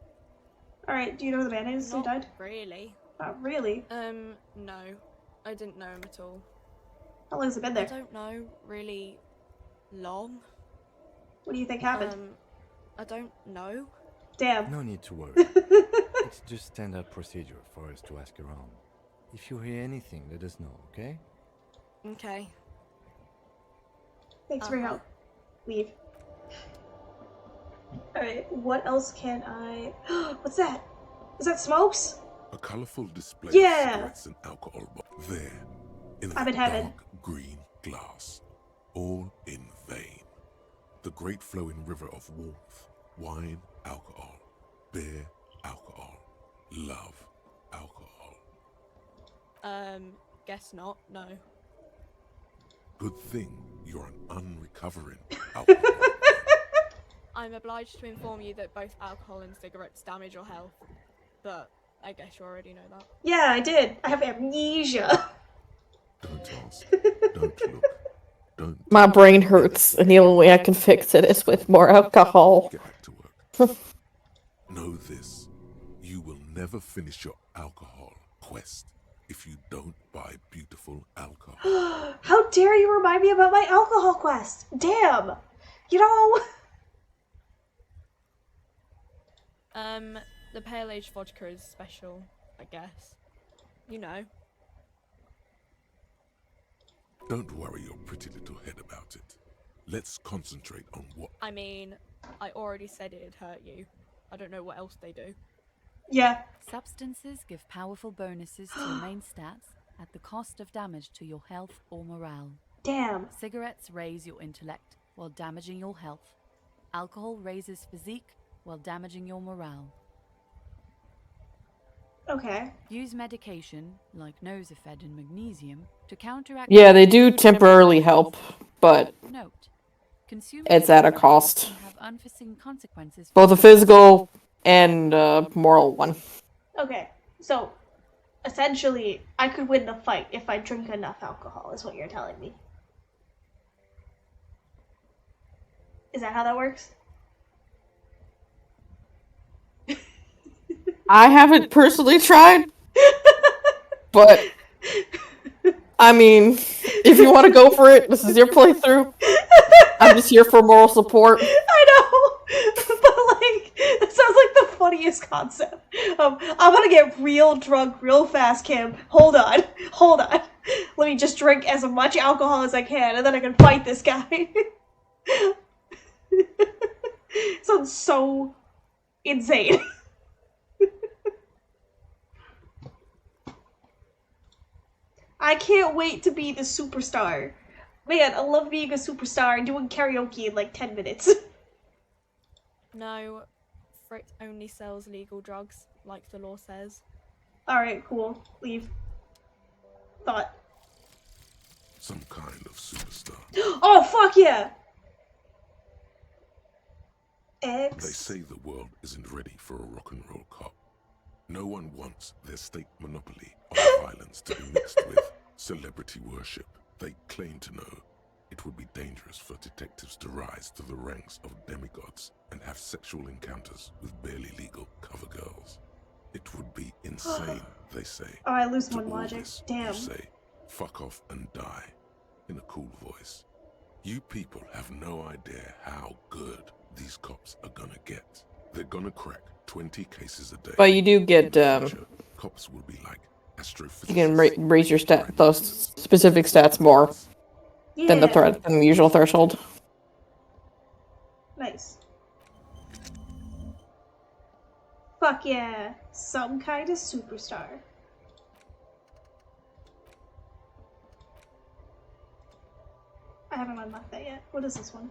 Alright, do you know who the man is who Not died? really. Not really. No. I didn't know him at all. How long has it been there? I don't know, really long. What do you think happened? I don't know. Damn. No need to worry. It's just standard procedure for us to ask around. If you hear anything, let us know, okay? Okay. Thanks for your help. Leave. Alright, what else can I... What's that? Is that smokes? A colorful display Yeah. of cigarettes and alcohol there, in I'm the in heaven. dark green glass, all in vain. The great flowing river of warmth, wine, alcohol, beer, alcohol, love, alcohol. Guess not, no. Good thing you're an unrecovering alcoholic. I'm obliged to inform you that both alcohol and cigarettes damage your health, but I guess you already know that. Yeah, I did. I have amnesia. Don't ask. Don't look. Don't. My brain hurts, and the only way I can fix it is with more alcohol. Get back to work. Know this. You will never finish your alcohol quest if you don't buy beautiful alcohol. How dare you remind me about my alcohol quest? Damn. You know... The pale age vodka is special, I guess. You know. Don't worry your pretty little head about it. Let's concentrate on what... I mean, I already said it'd hurt you. I don't know what else they do. Yeah. Substances give powerful bonuses to your main stats at the cost of damage to your health or morale. Damn. Cigarettes raise your intellect while damaging your health. Alcohol raises physique while damaging your morale. Okay. Use medication, like Nosifed and magnesium, to counteract... Yeah, they do temporarily help, but Note. Consuming it's at a cigarettes cost. can have unforeseen consequences Both a physical and moral one. Okay. So, essentially, I could win the fight if I drink enough alcohol, is what you're telling me. Is that how that works? I haven't personally tried, but I mean, if you want to go for it, this is your playthrough. I'm just here for moral support. I know, but like, that sounds like the funniest concept. I'm gonna get real drunk real fast, Kim. Hold on. Let me just drink as much alcohol as I can, and then I can fight this guy. Sounds so insane. I can't wait to be the superstar. Man, I love being a superstar and doing karaoke in like 10 minutes. No, Frit only sells legal drugs, like the law says. Alright, cool. Leave. Thought. Some kind of superstar. Oh, fuck yeah! They X. say the world isn't ready for a rock and roll cop. No one wants their state monopoly on violence to be mixed with celebrity worship. They claim to know it would be dangerous for detectives to rise to the ranks of demigods and have sexual encounters with barely legal cover girls. It would be insane, they say. Oh, I lose To one all logic. this, Damn. you say, fuck off and die, in a cool voice. You people have no idea how good these cops are gonna get. They're gonna crack 20 cases a day. But you do get Cops will be like astrophysicists. you can raise your those specific stats more than the usual threshold. Nice. Fuck yeah. Some kind of superstar. I haven't unlocked that yet. What is this one?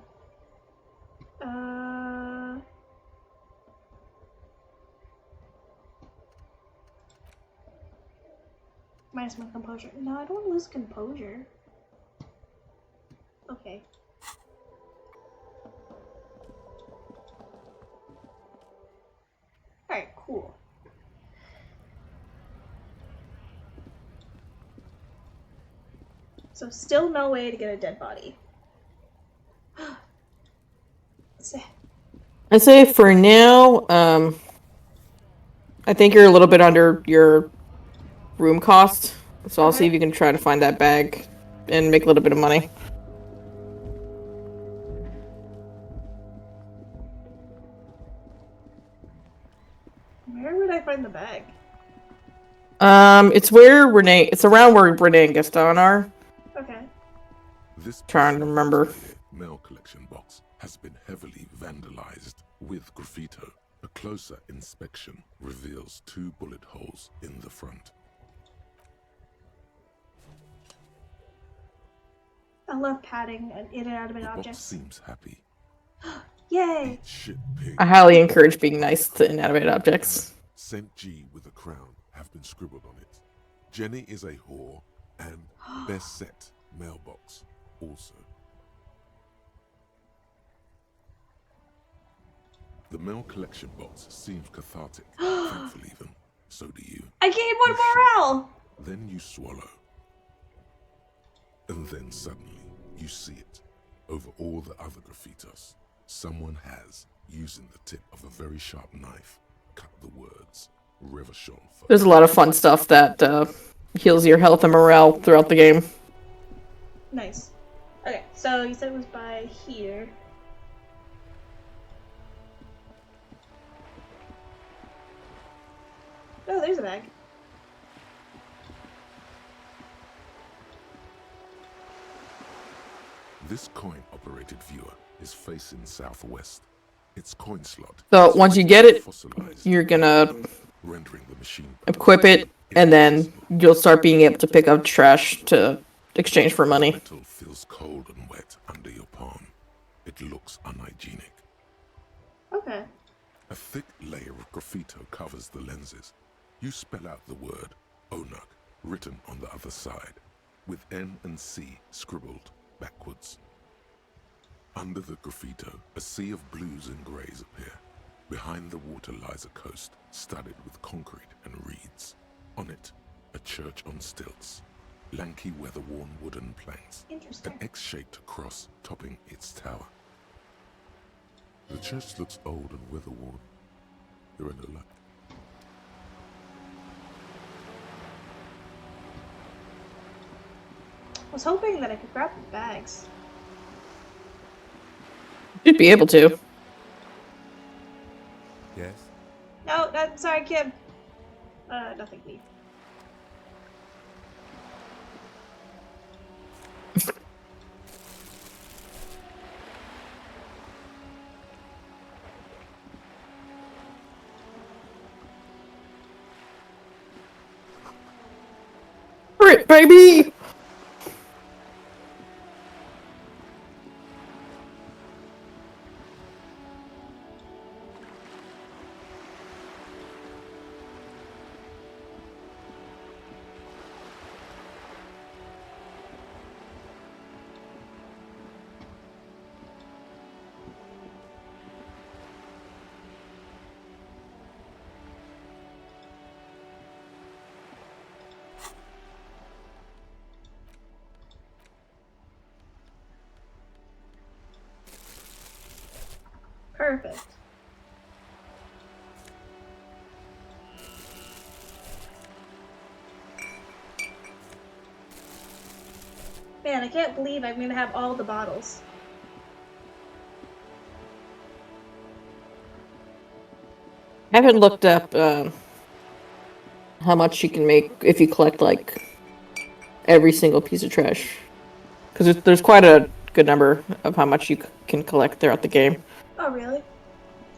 Minus my composure. No, I don't want to lose composure. Okay. Alright, cool. So still no way to get a dead body. I say for now, I think you're a little bit under your room cost, so I'll see if you can try to find that bag and make a little bit of money. Where would I find the bag? It's where Renee. It's around where Renee and Gaston are. Okay. This Trying to remember. mail collection box has been heavily vandalized with graffito. A closer inspection reveals 2 bullet holes in the front. I love padding inanimate The box objects. seems happy. Yay! Shit pig. I highly encourage being nice to inanimate objects. Saint G with a crown have been scribbled on it. Jenny is a whore and best set mailbox also. The mail collection box seems cathartic, thankful even. So do you. I gained 1 morale! Then you swallow. And then suddenly, you see it. Over all the other graffitos, someone has, using the tip of a very sharp knife, cut the words, Revachol. There's a lot of fun stuff that heals your health and morale throughout the game. Nice. Okay, so you said it was by here. Oh, there's a bag. This coin-operated viewer is facing southwest. Its coin slot. So once you get it, you're gonna rendering the machine equip it, and then you'll start being able to pick up trash to exchange for money. Metal feels cold and wet under your palm. It looks unhygienic. Okay. A thick layer of graffito covers the lenses. You spell out the word Onuk written on the other side, with N and C scribbled backwards. Under the graffito, a sea of blues and greys appear. Behind the water lies a coast studded with concrete and reeds. On it, a church on stilts, lanky weather-worn wooden planks, an X-shaped cross topping its tower. The church looks old and weather-worn. You're in no luck. I was hoping that I could grab the bags. You'd be able to. Yes? No, sorry, Kim. Nothing, leave. Brit, baby! Perfect. Man, I can't believe I'm gonna have all the bottles. I haven't looked up how much you can make if you collect like every single piece of trash, because there's quite a good number of how much you can collect throughout the game. Oh, really?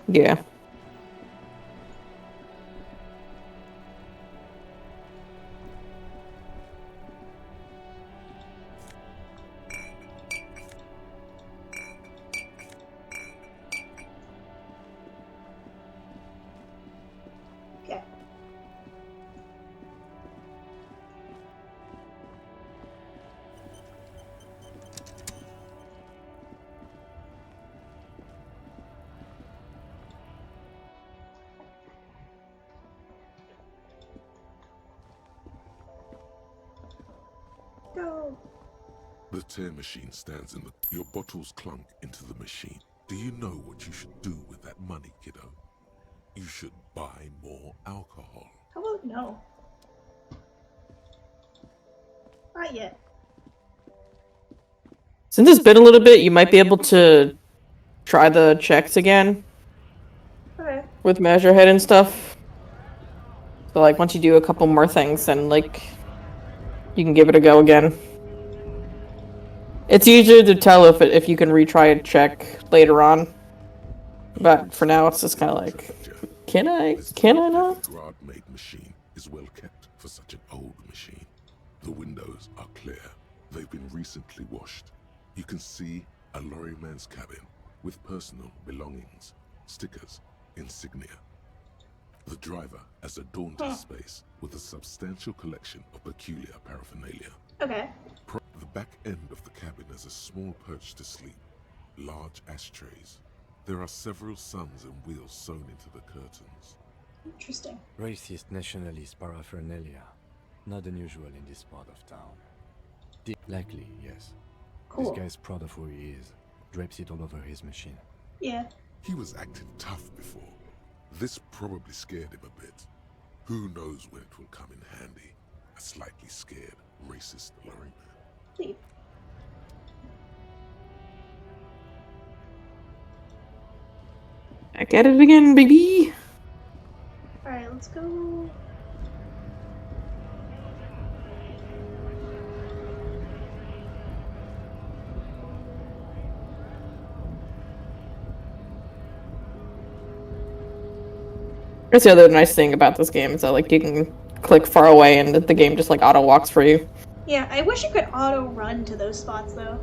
Yeah. Okay. Go. The tear machine stands in the... Your bottles clunk into the machine. Do you know what you should do with that money, kiddo? You should buy more alcohol. How about no? Not yet. Since it's been a little bit, you might be able to try the checks again. Okay. With measure head and stuff. So like once you do a couple more things, then like you can give it a go again. It's easier to tell if you can retry a check later on. But for now, it's just kind of like, can I not? The Grad-made machine is well kept for such an old machine. The windows are clear. They've been recently washed. You can see a lorryman's cabin with personal belongings, stickers, insignia. The driver has adorned his space with a substantial collection of peculiar paraphernalia. Okay. The back end of the cabin has a small perch to sleep, large ashtrays. There are several suns and wheels sewn into the curtains. Interesting. Racist nationalist paraphernalia. Not unusual in this part of town. Likely, yes. Cool. This guy's proud of who he is. Drapes it all over his machine. Yeah. He was acting tough before. This probably scared him a bit. Who knows when it will come in handy? A slightly scared, racist lorryman. Leave. Back at it again, baby. Alright, let's go. That's the other nice thing about this game is that like you can click far away and the game just like auto walks for you. Yeah, I wish you could auto run to those spots though.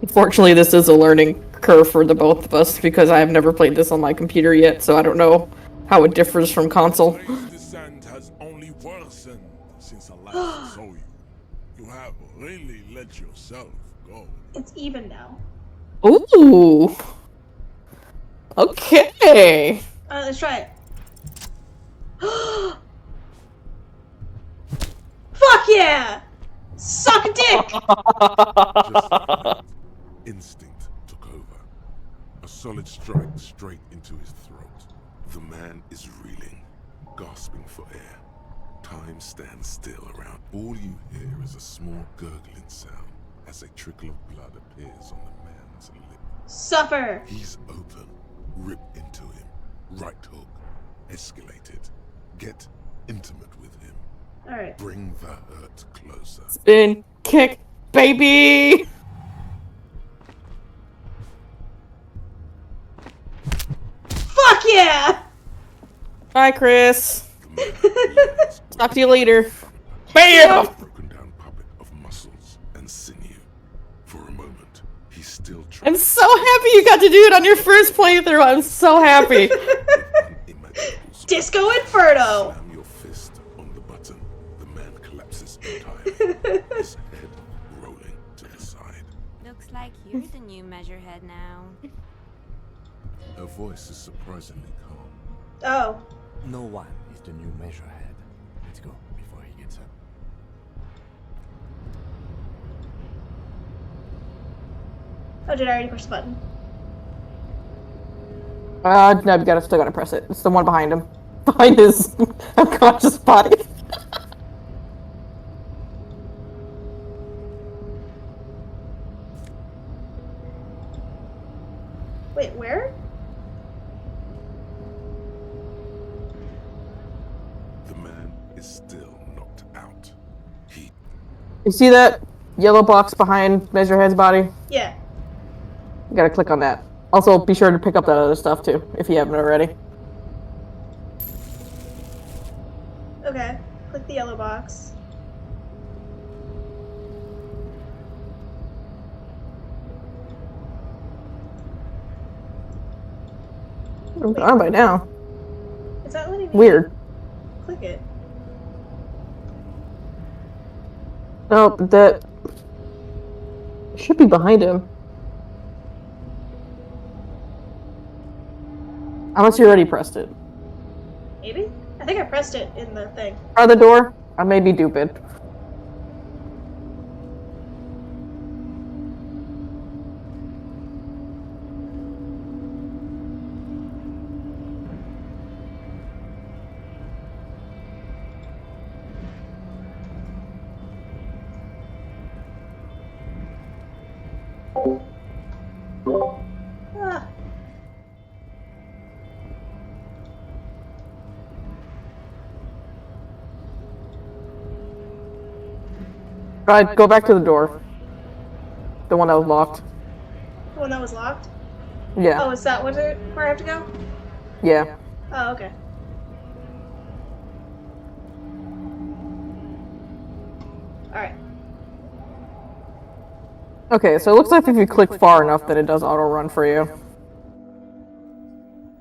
Unfortunately, this is a learning curve for the both of us because I have never played this on my computer yet, so I don't know how it differs from console. Descent has only worsened since I last saw you. You have really let yourself go. It's even now. Ooh. Okay. Let's try it. Fuck yeah! Suck a dick! Instinct took over. A solid strike straight into his throat. The man is reeling, gasping for air. Time stands still around. All you hear is a small gurgling sound as a trickle of blood appears on the man's lip. Suffer! He's open. Rip into him. Right hook. Escalate it. Get intimate with him. Alright. Bring the hurt closer. Spin kick, baby! Fuck yeah! Bye, Chris. Talk to you later. Bam! Broken down puppet of muscles and sinew. For a moment, he's still I'm so happy you got to do it on your first playthrough. I'm so happy. Disco Inferno! Slam your fist on the button. The man collapses entirely. His head rolling to the side. Looks like you're the new measurehead now. Her voice is surprisingly calm. Oh. No one is the new measurehead. Let's go before he gets up. Oh, did I already push the button? No, still gotta press it. It's the one behind him. Behind his unconscious body. Wait, where? The man is still knocked out. You see that yellow box behind Measurehead's body? Yeah. You gotta click on that. Also, be sure to pick up that other stuff too, if you haven't already. Okay. Click the yellow box. I'm gone by now. Is that letting me Weird. click it? No, that should be behind him. Unless you already pressed it. Maybe? I think I pressed it in the thing. Try the door? I may be stupid. Ah. Right, go back to the door. The one that was locked. The one that was locked? Yeah. Oh, is that where I have to go? Yeah. Oh, okay. Alright. Okay, so it looks like if you click far enough that it does auto run for you.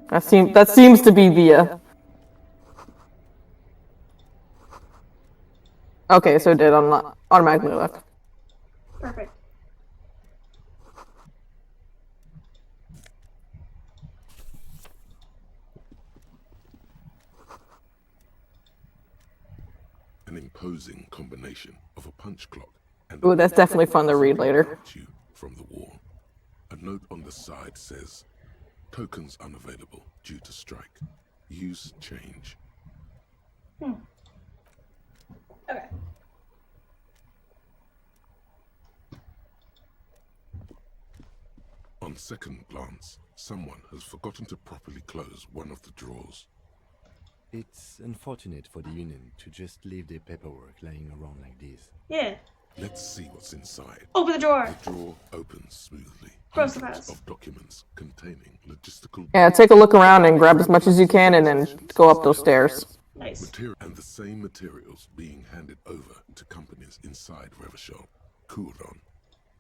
That seems to be the Okay, so it did automatically left. Perfect. An imposing combination of a punch clock and Ooh, that's definitely fun to read later. you from the wall. A note on the side says, "Tokens unavailable due to strike. Use change." Hmm. Okay. On second glance, someone has forgotten to properly close one of the drawers. It's unfortunate for the Union to just leave their paperwork lying around like this. Yeah. Let's see what's inside. Open the drawer. The drawer opens smoothly. Close the Hundreds pass. of documents containing logistical... Yeah, take a look around and grab as much as you can and then go up those stairs. Nice. And the same materials being handed over to companies inside Revachol, Kuron.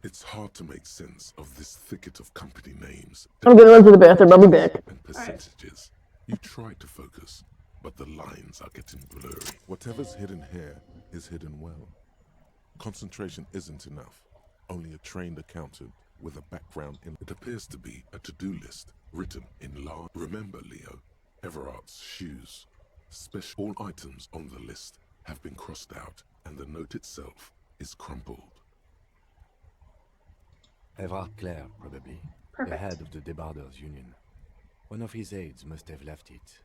It's hard to make sense of this thicket of company names. I'm gonna run to the bathroom, I'll be back. And percentages. You try to focus, but the lines are getting blurry. Whatever's hidden here is hidden well. Concentration isn't enough. Only a trained accountant with a background in... It appears to be a to-do list written in large... Remember, Leo, Everard's shoes. All items on the list have been crossed out, and the note itself is crumpled. Everard Clare, probably. Perfect. The head of the Debarders Union. One of his aides must have left it.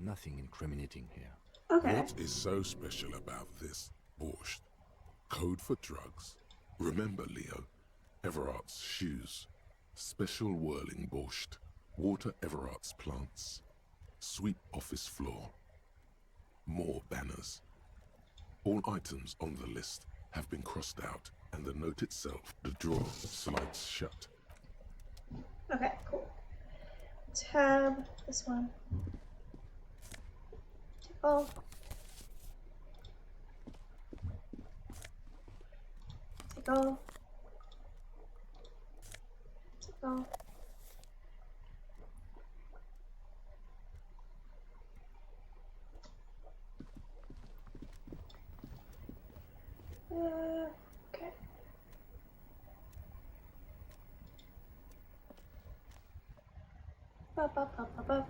Nothing incriminating here. Okay. What is so special about this borscht? Code for drugs. Remember, Leo, Everard's shoes. Special whirling borscht. Water Everard's plants. Sweep office floor. More banners. All items on the list have been crossed out, and the note itself, the drawer, slides shut. Okay, cool. Tab this one. Oh. Take off. Take off. Okay. Up.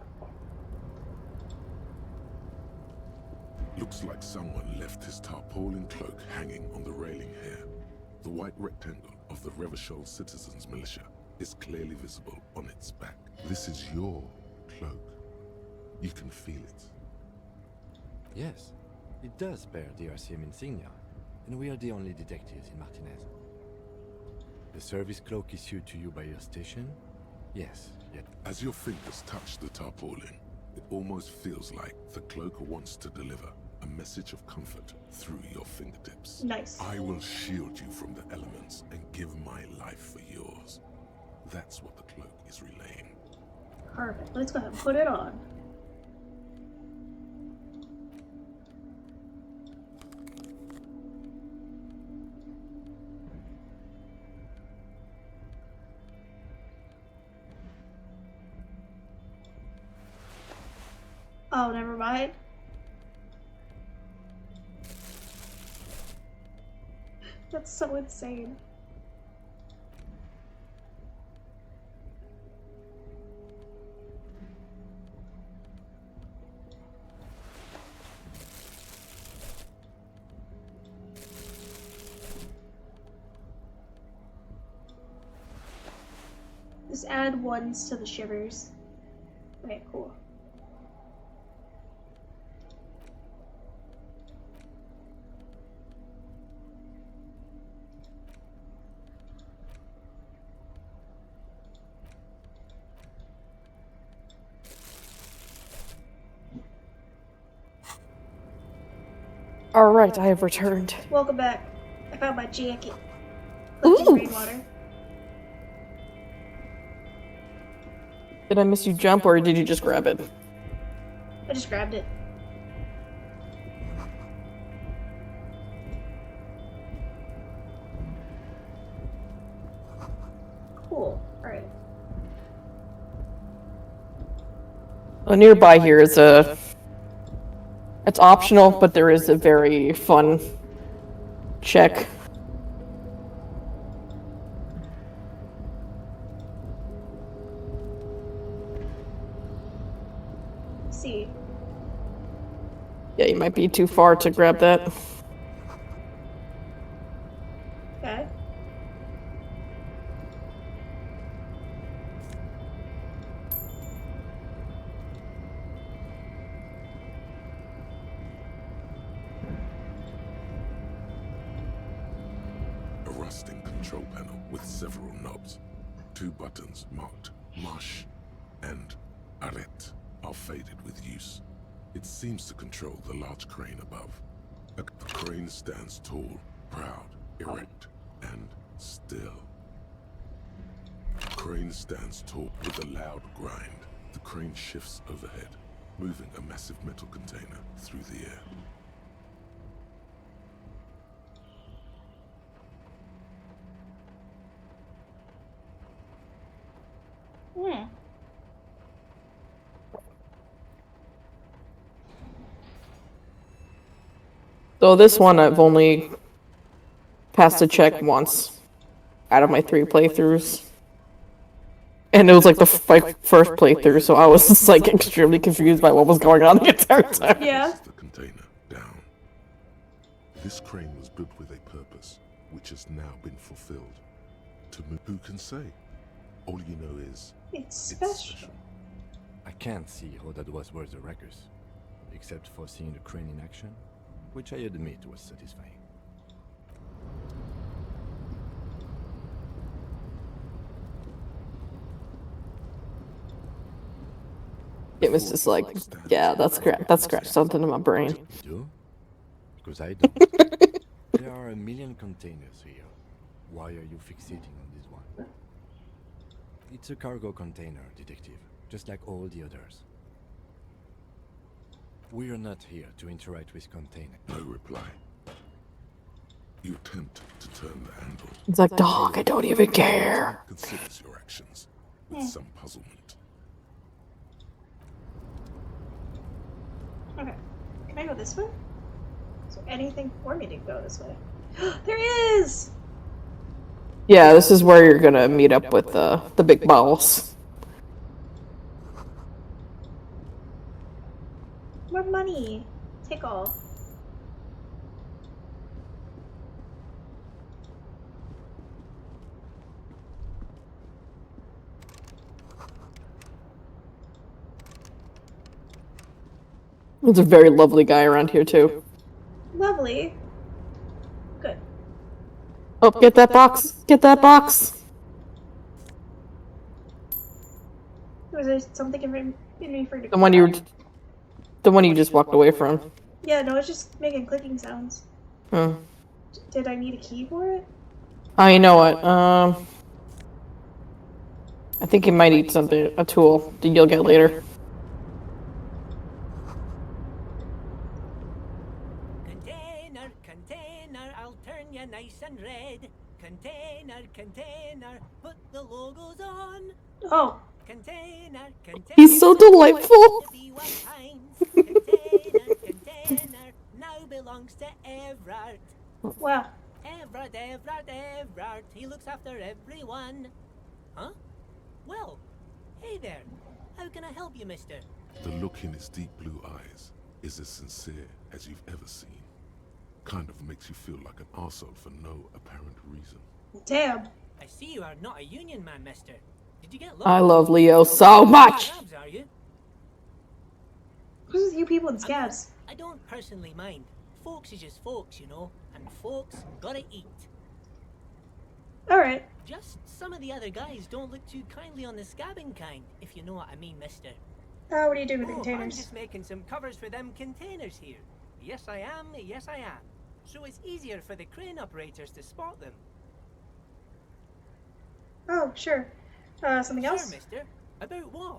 Looks like someone left his tarpaulin cloak hanging on the railing here. The white rectangle of the Revachol Citizens Militia is clearly visible on its back. This is your cloak. You can feel it. Yes, it does bear the Elysium insignia, and we are the only detectives in Martinez. The service cloak issued to you by your station? Yes, yet. As your fingers touch the tarpaulin, it almost feels like the cloak wants to deliver a message of comfort through your fingertips. Nice. I will shield you from the elements and give my life for yours. That's what the cloak is relaying. Perfect. Let's go ahead and put it on. Oh, never mind. That's so insane. Just add ones to the shivers. Okay, cool. Alright, I have returned. Welcome back. I found my jacket. Left in rainwater. Did I miss you jump, or did you just grab it? I just grabbed it. Cool. Alright. Well, nearby here is a... It's optional, but there is a very fun check. See. Yeah, you might be too far to grab that. Okay. A rusting control panel with several knobs. 2 buttons marked Marche and Arrête are faded with use. It seems to control the large crane above. The crane stands tall, proud, erect, and still. The crane stands tall with a loud grind. The crane shifts overhead, moving a massive metal container through the air. Yeah. So this one I've only passed a check once out of my 3 playthroughs. And it was like the first playthrough, so I was just like extremely confused by what was going on the entire time. Yeah. The container down. This crane was built with a purpose, which has now been fulfilled. To move, who can say? All you know is It's special. I can't see how that was worth the records, except for seeing the crane in action, which I admit was satisfying. It was just like, yeah, that scratched something in my brain. You do? Because I don't. There are a million containers here. Why are you fixating on this one? It's a cargo container, detective, just like all the others. We are not here to interact with containers. no reply. You attempt to turn the handle. It's like, dog, I don't even care. Considers your actions with some puzzlement. Okay. Can I go this way? Is there anything for me to go this way? There is! Yeah, this is where you're gonna meet up with the big balls. More money. Take all. He's a very lovely guy around here too. Lovely. Good. Oh, get that box! Get that box! Was there something in me for The one you just walked away from. Yeah, no, it's just making clicking sounds. Hmm. Did I need a key for it? Oh, you know what? I think you might need something, a tool that you'll get later. Container, container, I'll turn you nice and red. Container, container, put the logos on. Oh. Container, container. He's so delightful. Container, container, now belongs to Everard. Wow. Everard, Everard, Everard. He looks after everyone. Huh? Well, hey there. How can I help you, mister? The look in his deep blue eyes is as sincere as you've ever seen. Kind of makes you feel like an arsehole for no apparent reason. Damn. I see you are not a union man, mister. Did you get I love Leo so much. Are you? Who's with you people in scabs? I don't personally mind. Folks is just folks, you know, and folks gotta eat. Alright. Just some of the other guys don't look too kindly on the scabbing kind, if you know what I mean, mister. What are you doing with the I'm containers? just making some covers for them containers here. Yes, I am. Yes, I am. So it's easier for the crane operators to spot them. Oh, sure. Something else? Sure, mister. About what?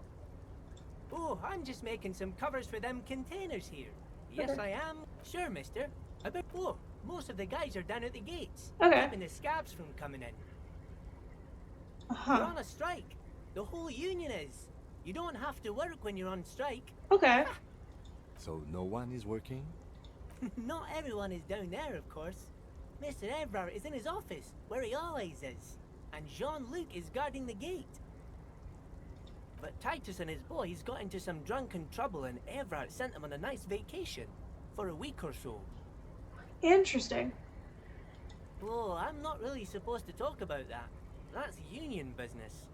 Oh, I'm just making some covers for them containers here. Yes, Okay. I am. Sure, mister. About what? Most of the guys are down at the gates. Okay. Keeping the scabs from coming in. Uh-huh. You're on a strike. The whole union is. You don't have to work when you're on strike. Okay. So no one is working? Not everyone is down there, of course. Mr. Everard is in his office, where he always is. And Jean-Luc is guarding the gate. But Titus and his boys got into some drunken trouble and Everard sent them on a nice vacation. For a week or so. Interesting. Oh, I'm not really supposed to talk about that. That's union business.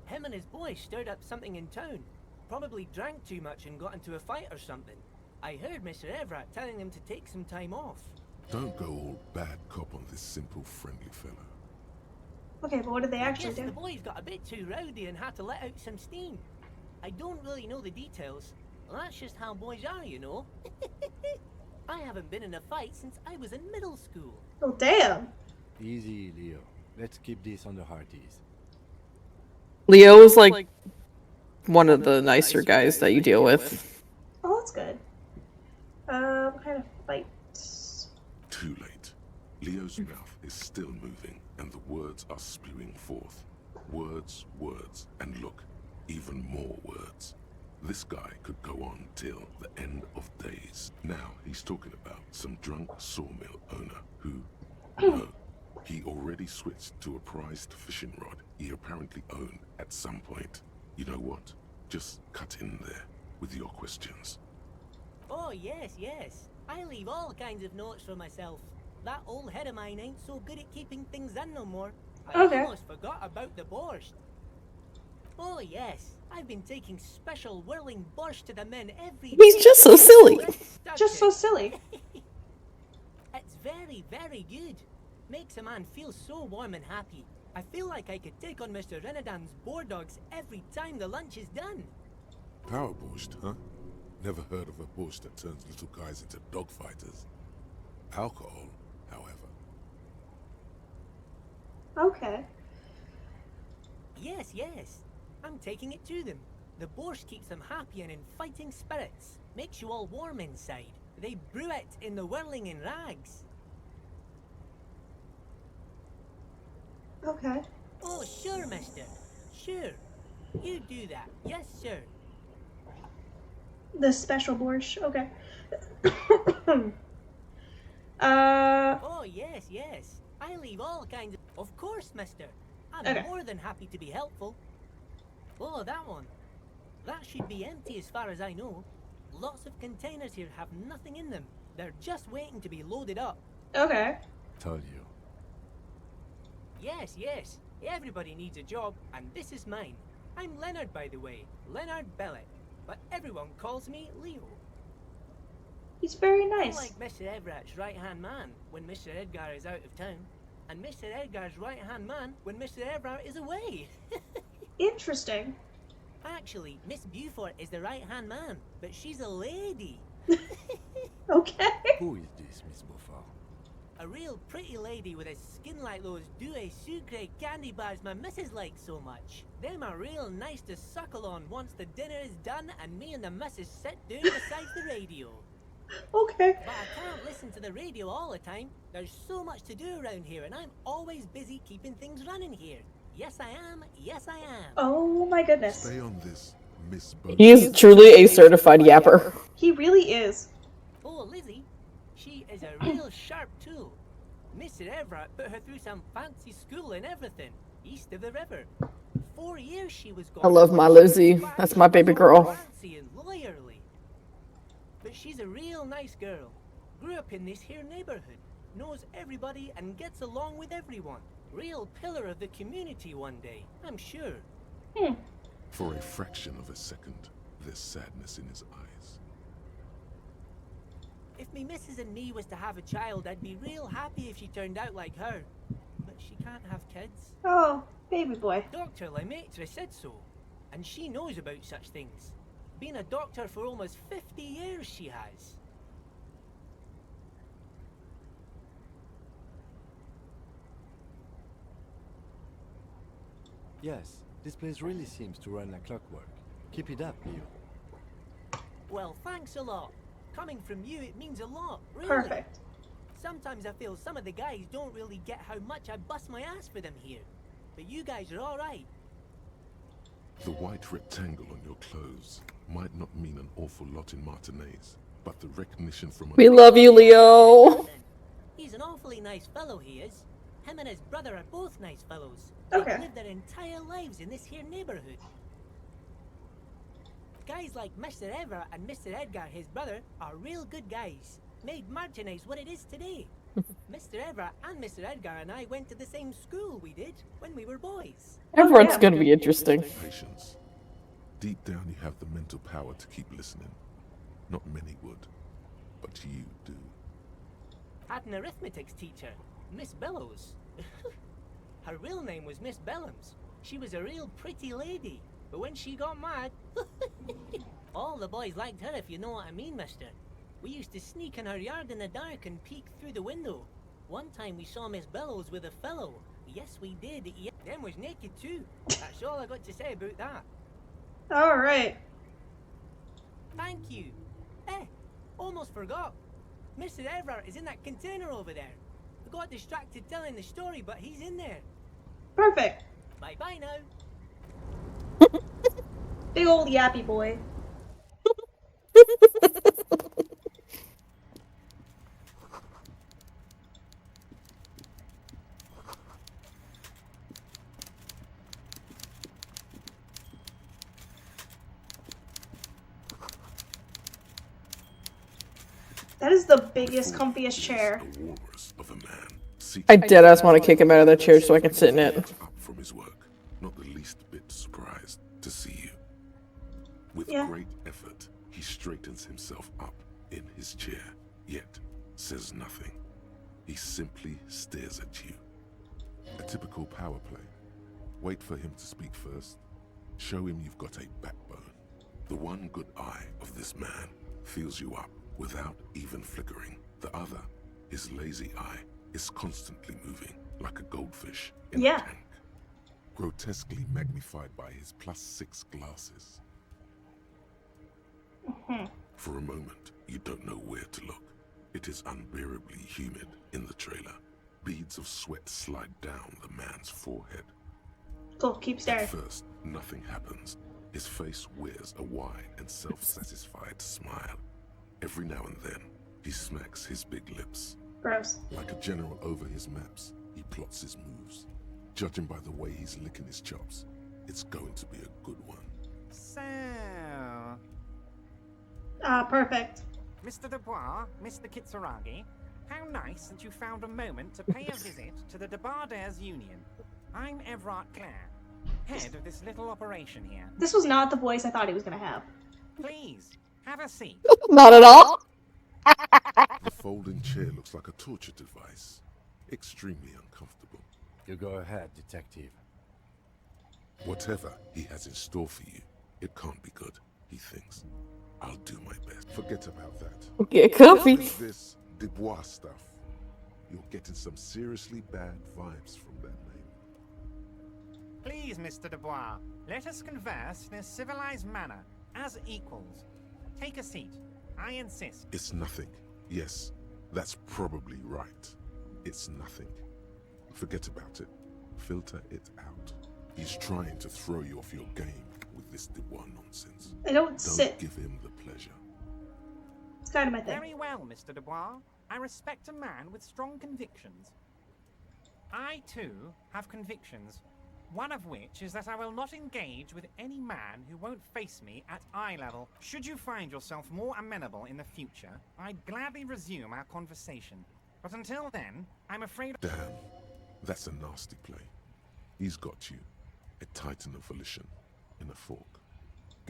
Him and his boys stirred up something in town. Probably drank too much and got into a fight or something. I heard Mr. Everett telling them to take some time off. Don't go all bad cop on this simple, friendly fella. Okay, but what did they actually Yes, do? the boys got a bit too rowdy and had to let out some steam. I don't really know the details. That's just how boys are, you know. I haven't been in a fight since I was in middle school. Oh, damn. Easy, Leo. Let's keep this on the hearties. Leo is like one of the nicer guys that you deal with. Oh, that's good. What kind of fight? Too late. Leo's mouth is still moving, and the words are spewing forth. Words, words, and look, even more words. This guy could go on till the end of days. Now he's talking about some drunk sawmill owner who, no, he already switched to a prized fishing rod he apparently owned at some point. You know what? Just cut in there with your questions. Oh, yes, yes. I leave all kinds of notes for myself. That old head of mine ain't so good at keeping things in no more. I Okay. almost forgot about the borscht. Oh, yes. I've been taking special whirling borscht to the men every day. He's just so silly. Just so silly. It's very, very good. Makes a man feel so warm and happy. I feel like I could take on Mr. Renadan's boar dogs every time the lunch is done. Power borscht, huh? Never heard of a borscht that turns little guys into dog fighters. Alcohol, however. Okay. Yes, yes. I'm taking it to them. The borscht keeps them happy and in fighting spirits. Makes you all warm inside. They brew it in the whirling in rags. Okay. Oh, sure, mister. Sure. You do that. Yes, sir. The special borscht. Okay. Oh, yes, yes. I leave all kinds of course, mister. I'm Okay. more than happy to be helpful. Oh, that one. That should be empty as far as I know. Lots of containers here have nothing in them. They're just waiting to be loaded up. Okay. Told you. Yes, yes. Everybody needs a job, and this is mine. I'm Leonard, by the way. Leonard Bellet. But everyone calls me Leo. He's very I'm nice. like Mr. Everett's right-hand man when Mr. Edgar is out of town, and Mr. Edgar's right-hand man when Mr. Everett is away. Interesting. Actually, Miss Beaufort is the right-hand man, but she's a lady. Okay. Who is this, Miss Beaufort? A real pretty lady with a skin like those douce sucre candy bars my missus likes so much. Them are real nice to suckle on once the dinner is done and me and the missus sit down beside the radio. Okay. But I can't listen to the radio all the time. There's so much to do around here and I'm always busy keeping things running here. Yes, I am. Yes, I am. Oh my goodness. Stay on this, Miss Bones. He is truly a certified yapper. He really is. Oh, Lizzie, she is a real sharp tool. Mr. Everett put her through some fancy school and everything, east of the river. 4 years she was gone. I love my Lizzie. That's my baby girl. Fancy and lawyerly. But she's a real nice girl. Grew up in this here neighborhood. Knows everybody and gets along with everyone. Real pillar of the community one day, I'm sure. For a fraction of a second, there's sadness in his eyes. If me missus and me was to have a child, I'd be real happy if she turned out like her. But she can't have kids. Oh, baby boy. Dr. Lemaitre said so. And she knows about such things. Been a doctor for almost 50 years she has. Yes, this place really seems to run like clockwork. Keep it up, Leo. Well, thanks a lot. Coming from you, it means a lot, really. Perfect. Sometimes I feel some of the guys don't really get how much I bust my ass for them here. But you guys are alright. The white rectangle on your clothes might not mean an awful lot in Martinez, but the recognition from We love you, Leo. He's an awfully nice fellow, he is. Him and his brother are both nice fellows. Okay. They've lived their entire lives in this here neighborhood. Guys like Mr. Everett and Mr. Edgar, his brother, are real good guys. Made Martinez what it is today. Mr. Everett and Mr. Edgar and I went to the same school we did when we were boys. Everett's gonna be interesting. Patience. Deep down you have the mental power to keep listening. Not many would, but you do. Had an arithmetics teacher, Miss Bellows. Her real name was Miss Bellams. She was a real pretty lady, but when she got mad, all the boys liked her, if you know what I mean, mister. We used to sneak in her yard in the dark and peek through the window. One time we saw Miss Bellows with a fellow. Yes, we did. Yeah, them was naked too. That's all I got to say about that. All right. Thank you. Almost forgot. Mr. Everett is in that container over there. I got distracted telling the story, but he's in there. Perfect. Bye-bye now. Big old yappy boy. That is the biggest, comfiest chair. I deadass want to kick him out of that chair so I can sit in it. Up from his work, not the least bit surprised to see you. With great effort, he straightens himself up in his chair, yet says nothing. He simply stares at you. A typical power play. Wait for him to speak first. Show him you've got a backbone. The one good eye of this man fills you up without even flickering. The other, his lazy eye, is constantly moving like a goldfish in a tank. Grotesquely magnified by his +6 glasses. For a moment, you don't know where to look. It is unbearably humid in the trailer. Beads of sweat slide down the man's forehead. Cool, keep staring. At first, nothing happens. His face wears a wide and self-satisfied smile. Every now and then, he smacks his big lips. Gross. Like a general over his maps, he plots his moves. Judging by the way he's licking his chops, it's going to be a good one. So, Perfect. Mr. Dubois, Mr. Kitsuragi, how nice that you found a moment to pay a visit to the Debarders Union. I'm Everett Clare, head of this little operation here. This was not the voice I thought he was gonna have. Please, have a seat. Not at all. The folding chair looks like a torture device. Extremely uncomfortable. You go ahead, detective. Whatever he has in store for you, it can't be good, he thinks. I'll do my best. Forget about that. Get comfy. What is this Dubois stuff? You're getting some seriously bad vibes from that name. Please, Mr. Dubois, let us converse in a civilized manner, as equals. Take a seat. I insist. It's nothing. Yes, that's probably right. It's nothing. Forget about it. Filter it out. He's trying to throw you off your game with this Dubois nonsense. Don't give him the pleasure. It's kind of my thing. Very well, Mr. Dubois. I respect a man with strong convictions. I, too, have convictions. One of which is that I will not engage with any man who won't face me at eye level. Should you find yourself more amenable in the future, I'd gladly resume our conversation. But until then, I'm afraid... Damn, that's a nasty play. He's got you. A titan of volition in a fork.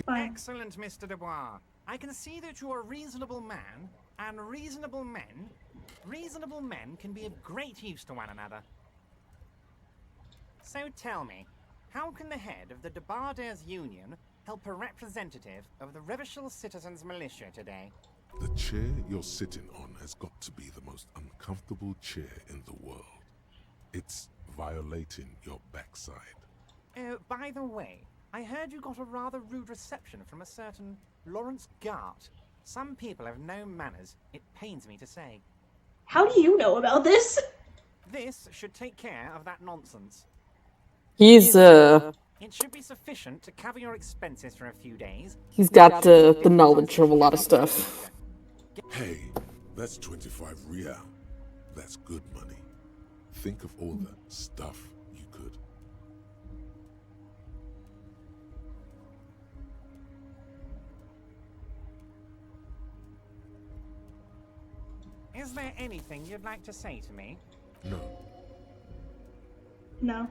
Excellent, Mr. Dubois. I can see that you're a reasonable man, and reasonable men can be of great use to one another. So tell me, how can the head of the Debarders Union help a representative of the Revachol Citizens Militia today? The chair you're sitting on has got to be the most uncomfortable chair in the world. It's violating your backside. Oh, by the way, I heard you got a rather rude reception from a certain Lawrence Gart. Some people have no manners, it pains me to say. How do you know about this? This should take care of that nonsense. He's It should be sufficient to cover your expenses for a few days. He's got the knowledge of a lot of stuff. Hey, that's 25 real. That's good money. Think of all the stuff you could. Is there anything you'd like to say to me? No. No.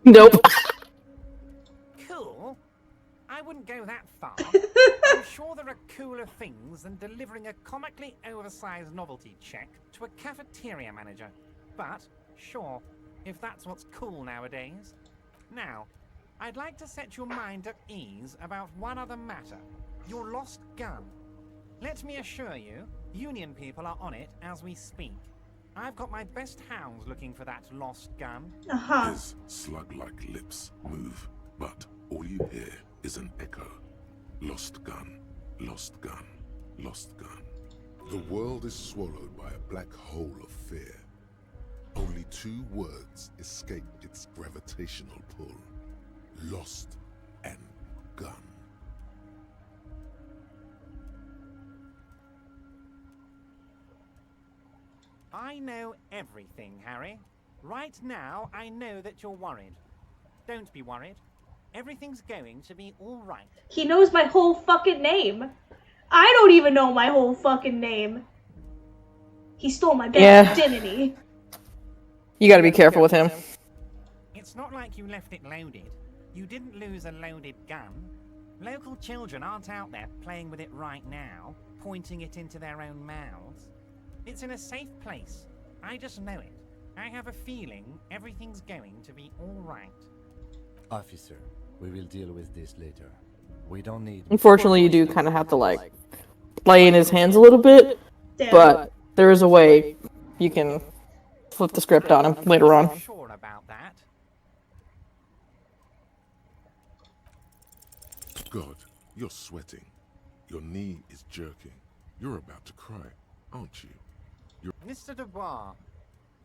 Nope. Cool? I wouldn't go that far. I'm sure there are cooler things than delivering a comically oversized novelty check to a cafeteria manager. But, sure, if that's what's cool nowadays. Now, I'd like to set your mind at ease about one other matter. Your lost gun. Let me assure you, Union people are on it as we speak. I've got my best hounds looking for that lost gun. His slug-like lips move, but all you hear is an echo. Lost gun, lost gun, lost gun. The world is swallowed by a black hole of fear. Only two words escape its gravitational pull. Lost and gun. I know everything, Harry. Right now, I know that you're worried. Don't be worried. Everything's going to be all right. He knows my whole fucking name. I don't even know my whole fucking name. He stole my best identity. You gotta be careful with him. It's not like you left it loaded. You didn't lose a loaded gun. Local children aren't out there playing with it right now, pointing it into their own mouths. It's in a safe place. I just know it. I have a feeling everything's going to be all right. Officer, we will deal with this later. We don't need... Unfortunately, you do kind of have to, like, play in his hands a little bit, but there is a way you can flip the script on him later on. Sure about that. God, you're sweating. Your knee is jerking. You're about to cry, aren't you? Mr. Dubois,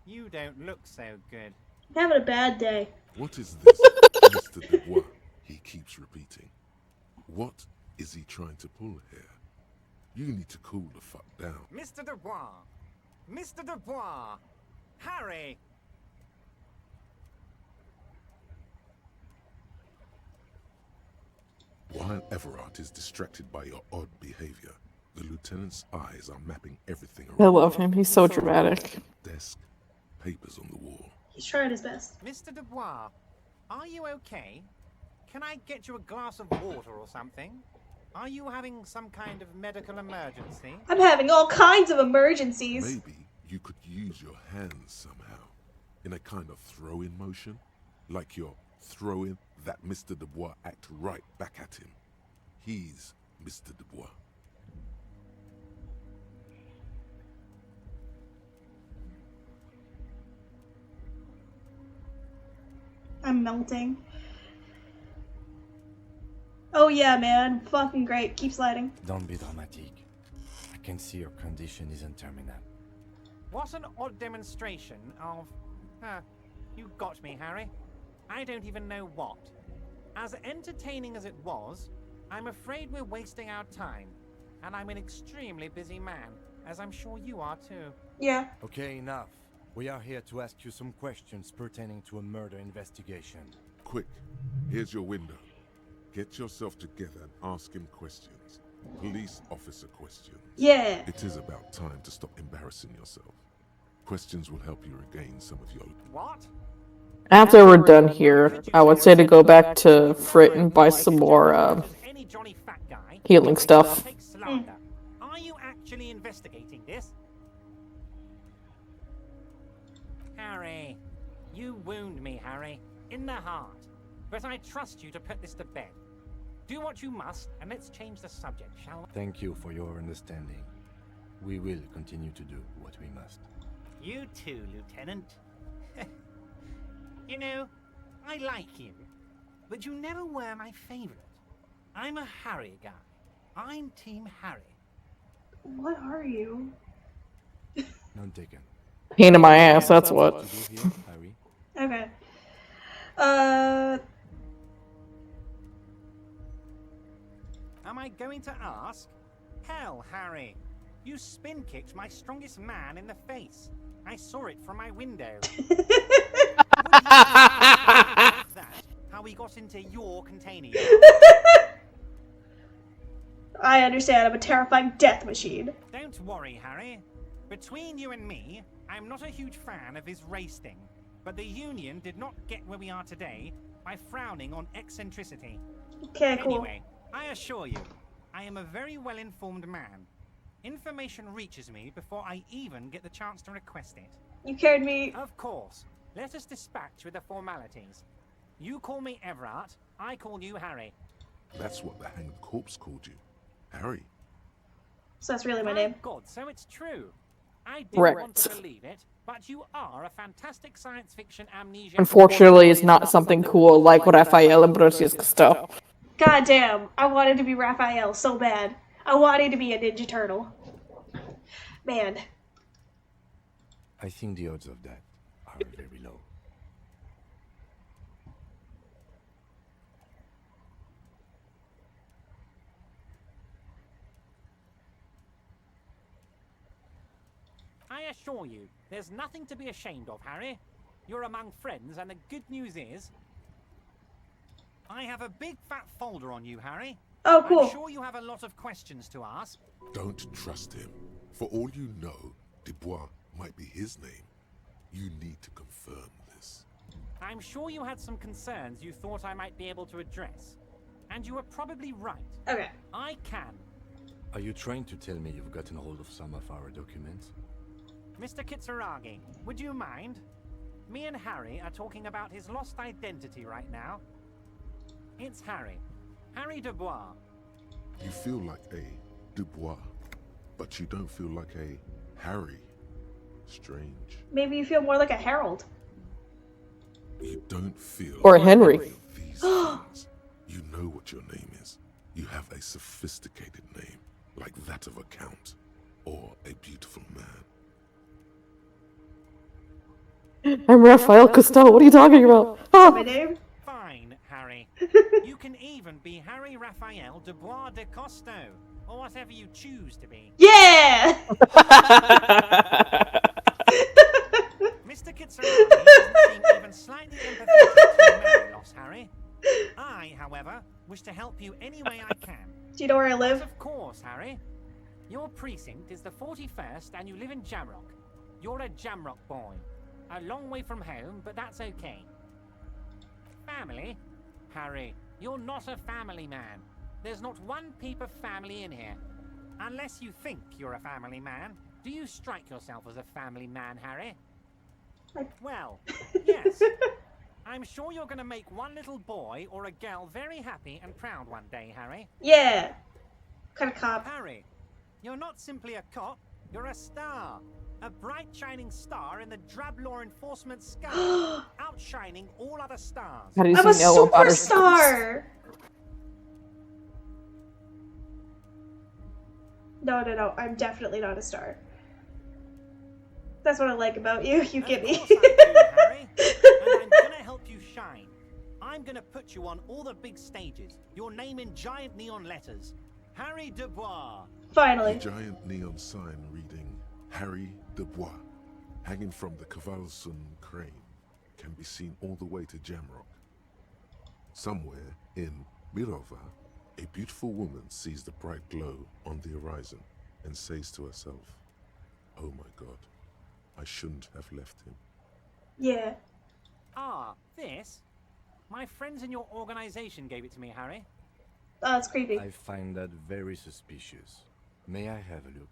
you don't look so good. I'm having a bad day. What is this, Mr. Dubois? He keeps repeating. What is he trying to pull here? You need to cool the fuck down. Mr. Dubois! Mr. Dubois! Harry! While Everard is distracted by your odd behavior, the lieutenant's eyes are mapping everything around. I love him. He's so dramatic. Desk, papers on the wall. He's trying his best. Mr. Dubois, are you okay? can I get you a glass of water or something? Are you having some kind of medical emergency? I'm having all kinds of emergencies. Maybe you could use your hands somehow, in a kind of throw-in motion, like you're throwing that Mr. Dubois act right back at him. He's Mr. Dubois. I'm melting. Oh yeah, man. Fucking great. Keep sliding. Don't be dramatic. I can see your condition isn't terminal. What an odd demonstration of... you got me, Harry. I don't even know what. As entertaining as it was, I'm afraid we're wasting our time. And I'm an extremely busy man, as I'm sure you are too. Yeah. Okay, enough. We are here to ask you some questions pertaining to a murder investigation. Quick, here's your window. Get yourself together and ask him questions. Police officer questions. Yeah. It is about time to stop embarrassing yourself. Questions will help you regain some of your... What? After we're done here, I would say to go back to Frit and buy some more healing stuff. Are you actually investigating this? Harry, you wound me, Harry, in the heart. But I trust you to put this to bed. Do what you must, and let's change the subject, shall we? Thank you for your understanding. We will continue to do what we must. You too, Lieutenant. You know, I like you, but you never were my favorite. I'm a Harry guy. I'm Team Harry. What are you? None taken. Pain in my ass, that's what. Okay. Am I going to ask? Hell, Harry. You spin kicked my strongest man in the face. I saw it from my window. That how we got into your container. I understand. I'm a terrifying death machine. Don't worry, Harry. Between you and me, I'm not a huge fan of his race thing. But the Union did not get where we are today by frowning on eccentricity. Okay, cool. Anyway, I assure you, I am a very well-informed man. Information reaches me before I even get the chance to request it. You carried me. Of course. Let us dispatch with the formalities. You call me Everett, I call you Harry. That's what the hanged corpse called you. Harry. So that's really my name. God, so it's true. I didn't want to believe it, but you are a fantastic science fiction amnesia. Unfortunately, it's not something cool like what Raphael and Brucius stuff. God damn, I wanted to be Raphael so bad. I wanted to be a Ninja Turtle. Man. I think the odds of that are very low. I assure you, there's nothing to be ashamed of, Harry. You're among friends, and the good news is... I have a big fat folder on you, Harry. Oh, cool. I'm sure you have a lot of questions to ask. Don't trust him. For all you know, Dubois might be his name. You need to confirm this. I'm sure you had some concerns you thought I might be able to address. And you were probably right. Okay. I can. Are you trying to tell me you've gotten hold of some of our documents? Mr. Kitsuragi, would you mind? Me and Harry are talking about his lost identity right now. It's Harry. Harry Dubois. You feel like a Dubois, but you don't feel like a Harry. Strange. Maybe you feel more like a Harold. You don't feel or Henry. Like these things. You know what your name is. You have a sophisticated name, like that of a count, or a beautiful man. I'm Raphael Costello. What are you talking about? My name? Fine, Harry. You can even be Harry Raphael Dubois de Costo, or whatever you choose to be. Yeah! Mr. Kitsuragi doesn't seem even slightly empathetic to your memory loss, Harry. I, however, wish to help you any way I can. Do you know where I live? But of course, Harry. Your precinct is the 41st and you live in Jamrock. You're a Jamrock boy. A long way from home, but that's okay. Family? Harry, You're not a family man. There's not one peep of family in here. Unless you think you're a family man. Do you strike yourself as a family man, Harry? Well, yes. I'm sure you're going to make one little boy or a girl very happy and proud one day, Harry. Yeah. What kind of cop? Harry, you're not simply a cop, you're a star. A bright shining star in the drab law enforcement sky, outshining all other stars. How do you I'm a see Noah Potter? superstar! No. I'm definitely not a star. That's what I like about you. You get me. Harry, and I'm gonna help you shine. I'm gonna put you on all the big stages. Your name in giant neon letters. Harry Dubois. Finally. A giant neon sign reading Harry Dubois, hanging from the Cavalson crane, can be seen all the way to Jamrock. Somewhere in Mirova, a beautiful woman sees the bright glow on the horizon and says to herself, "Oh my God, I shouldn't have left him." Yeah. Ah, this? My friends in your organization gave it to me, Harry. Oh, it's creepy. I find that very suspicious. May I have a look?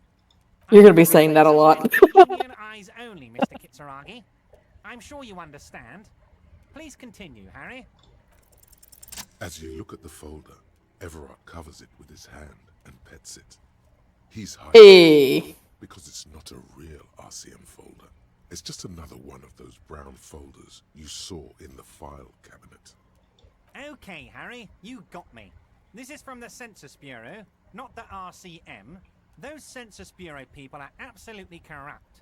You're gonna be saying that a lot. Union eyes only, Mr. Kitsuragi. I'm sure you understand. Please continue, Harry. As you look at the folder, Everard covers it with his hand and pets it. He's hiding Hey. because it's not a real RCM folder. It's just another one of those brown folders you saw in the file cabinet. Okay, Harry, you got me. This is from the Census Bureau, not the RCM. Those Census Bureau people are absolutely corrupt.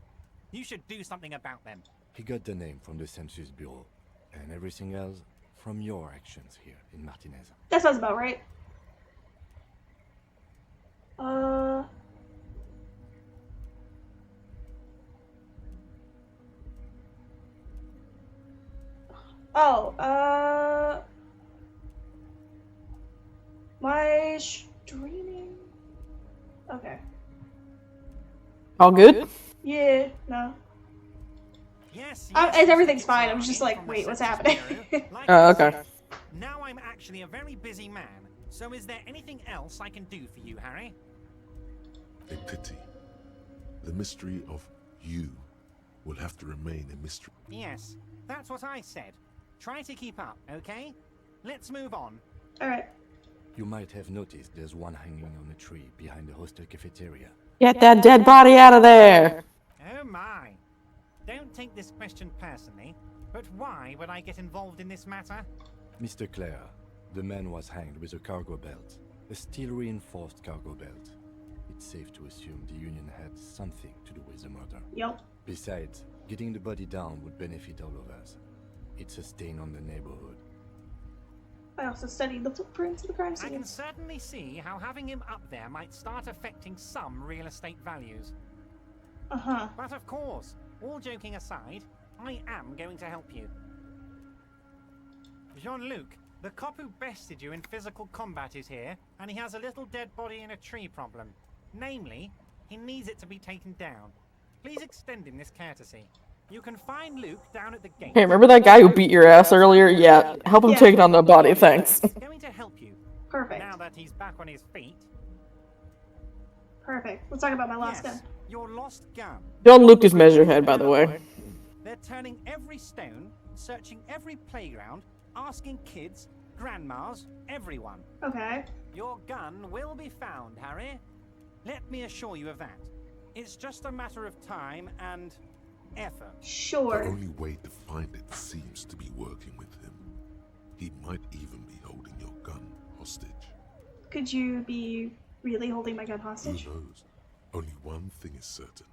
You should do something about them. He got the name from the Census Bureau, and everything else from your actions here in Martinez. That sounds about right. My streaming. Okay. All good? Yeah. No. Yes, Everything's fine. I'm just like, wait, what's happening? Oh, okay. Now I'm actually a very busy man. So is there anything else I can do for you, Harry? A pity. The mystery of you will have to remain a mystery. Yes, that's what I said. Try to keep up, okay? Let's move on. Alright. You might have noticed there's one hanging on a tree behind the hostel cafeteria. Get that dead body out of there. Oh my. Don't take this question personally, but why would I get involved in this matter? Mr. Clare, the man was hanged with a cargo belt. A steel-reinforced cargo belt. It's safe to assume the Union had something to do with the murder. Yep. Besides, getting the body down would benefit all of us. It's a stain on the neighborhood. I also studied the footprints of the crime I scene. can certainly see how having him up there might start affecting some real estate values. Uh-huh. But of course, all joking aside, I am going to help you. Jean-Luc, the cop who bested you in physical combat is here, and he has a little dead body in a tree problem. Namely, he needs it to be taken down. Please extend him this courtesy. You can find Luke down at the gate. Hey, remember that guy who beat your ass earlier? Yeah, help him take down the body, thanks. He's going to help you. Perfect. Now that he's back on his feet. Perfect. Let's talk about my lost gun. Your lost gun. John Lucas Measurehead, by the way. They're turning every stone, searching every playground, asking kids, grandmas, everyone. Okay. Your gun will be found, Harry. Let me assure you of that. It's just a matter of time and effort. Sure. The only way to find it seems to be working with him. He might even be holding your gun hostage. Could you be really holding my gun hostage? Who knows? Only one thing is certain.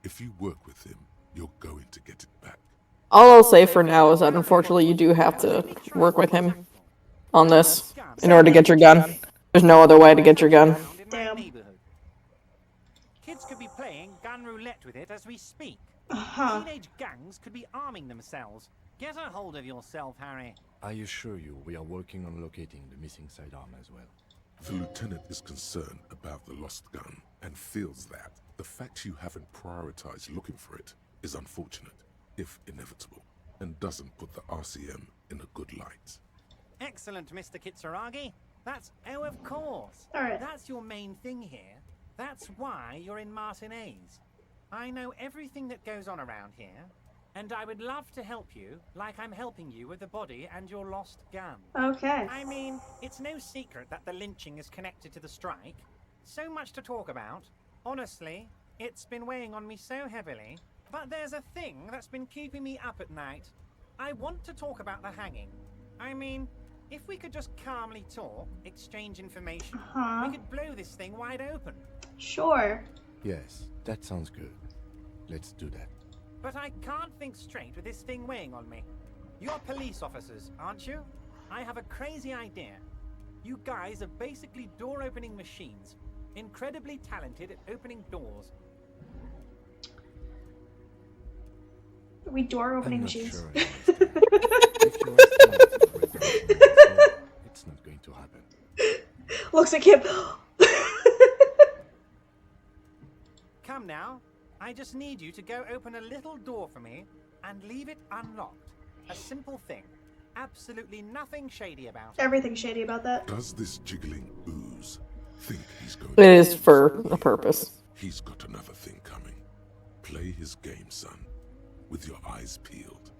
If you work with him, you're going to get it back. All I'll say for now is that unfortunately you do have to work with him on this in order to get your gun. There's no other way to get your gun. Damn. Kids could be playing gun roulette with it as we speak. Uh-huh. Teenage gangs could be arming themselves. Get a hold of yourself, Harry. I assure you, we are working on locating the missing sidearm as well. The lieutenant is concerned about the lost gun and feels that the fact you haven't prioritized looking for it is unfortunate, if inevitable, and doesn't put the RCM in a good light. Excellent, Mr. Kitsuragi. Oh, of course. All right. That's your main thing here. That's why you're in Martinez. I know everything that goes on around here, and I would love to help you, like I'm helping you with the body and your lost gun. Okay. I mean, it's no secret that the lynching is connected to the strike. So much to talk about. Honestly, it's been weighing on me so heavily. But there's a thing that's been keeping me up at night. I want to talk about the hanging. I mean, if we could just calmly talk, exchange information, we could blow this thing wide open. Sure. Yes, that sounds good. Let's do that. But I can't think straight with this thing weighing on me. You're police officers, aren't you? I have a crazy idea. You guys are basically door-opening machines. Incredibly talented at opening doors. Are we door-opening machines? Sure if you're it's not going to happen. Looks like him. Come now. I just need you to go open a little door for me and leave it unlocked. A simple thing. Absolutely nothing shady about it. Everything shady about that. Does this jiggling ooze think he's going It is for a purpose. He's got another thing coming. Play his game, son. With your eyes peeled.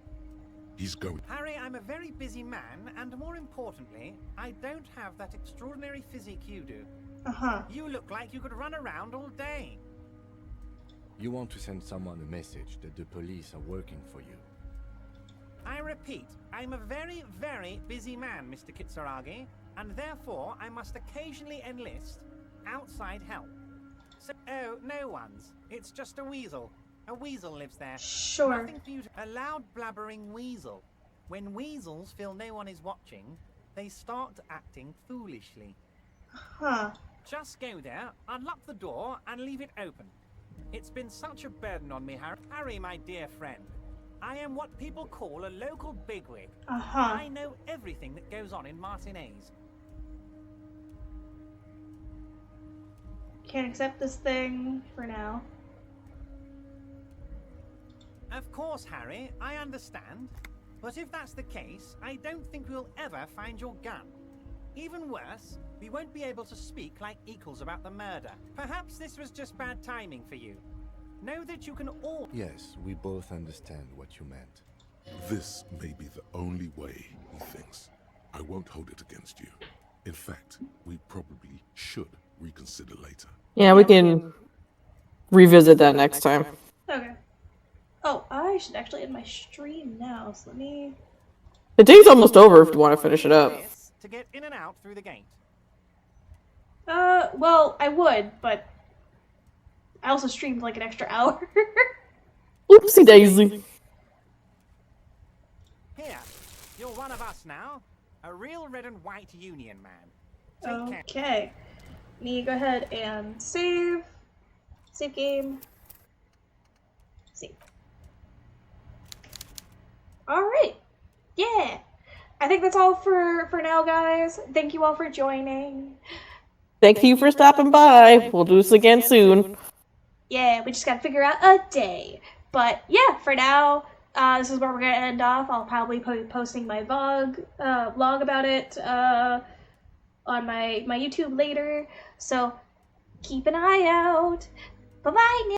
He's going... Harry, I'm a very busy man, and more importantly, I don't have that extraordinary physique you do. You look like you could run around all day. You want to send someone a message that the police are working for you. I repeat, I'm a very, very busy man, Mr. Kitsuragi, and therefore I must occasionally enlist outside help. So, oh, no one's. It's just a weasel. A weasel lives there. Sure. Nothing for you to... A loud blabbering weasel. When weasels feel no one is watching, they start acting foolishly. Just go there, unlock the door, and leave it open. It's been such a burden on me, Harry. Harry, my dear friend. I am what people call a local bigwig. I know everything that goes on in Martinez. Can't accept this thing for now. Of course, Harry, I understand. But if that's the case, I don't think we'll ever find your gun. Even worse, we won't be able to speak like equals about the murder. Perhaps this was just bad timing for you. Know that you can all... Yes, we both understand what you meant. This may be the only way, he thinks. I won't hold it against you. In fact, we probably should reconsider later. Yeah, we can revisit that next time. Okay. Oh, I should actually end my stream now, so let me... The day's almost over if you want to finish it up. To get in and out through the gate. Well, I would, but I also streamed like an extra hour. Oopsie daisy. Here, you're one of us now. A real red and white union man. Take care. Okay. Me go ahead and save. Save game. Save. Alright. Yeah. I think that's all for now, guys. Thank you all for joining. Thank you for stopping by. We'll do this again soon. Yeah, we just gotta figure out a day. But yeah, for now, this is where we're gonna end off. I'll probably be posting my vlog about it on my YouTube later. So keep an eye out. Bye-bye now.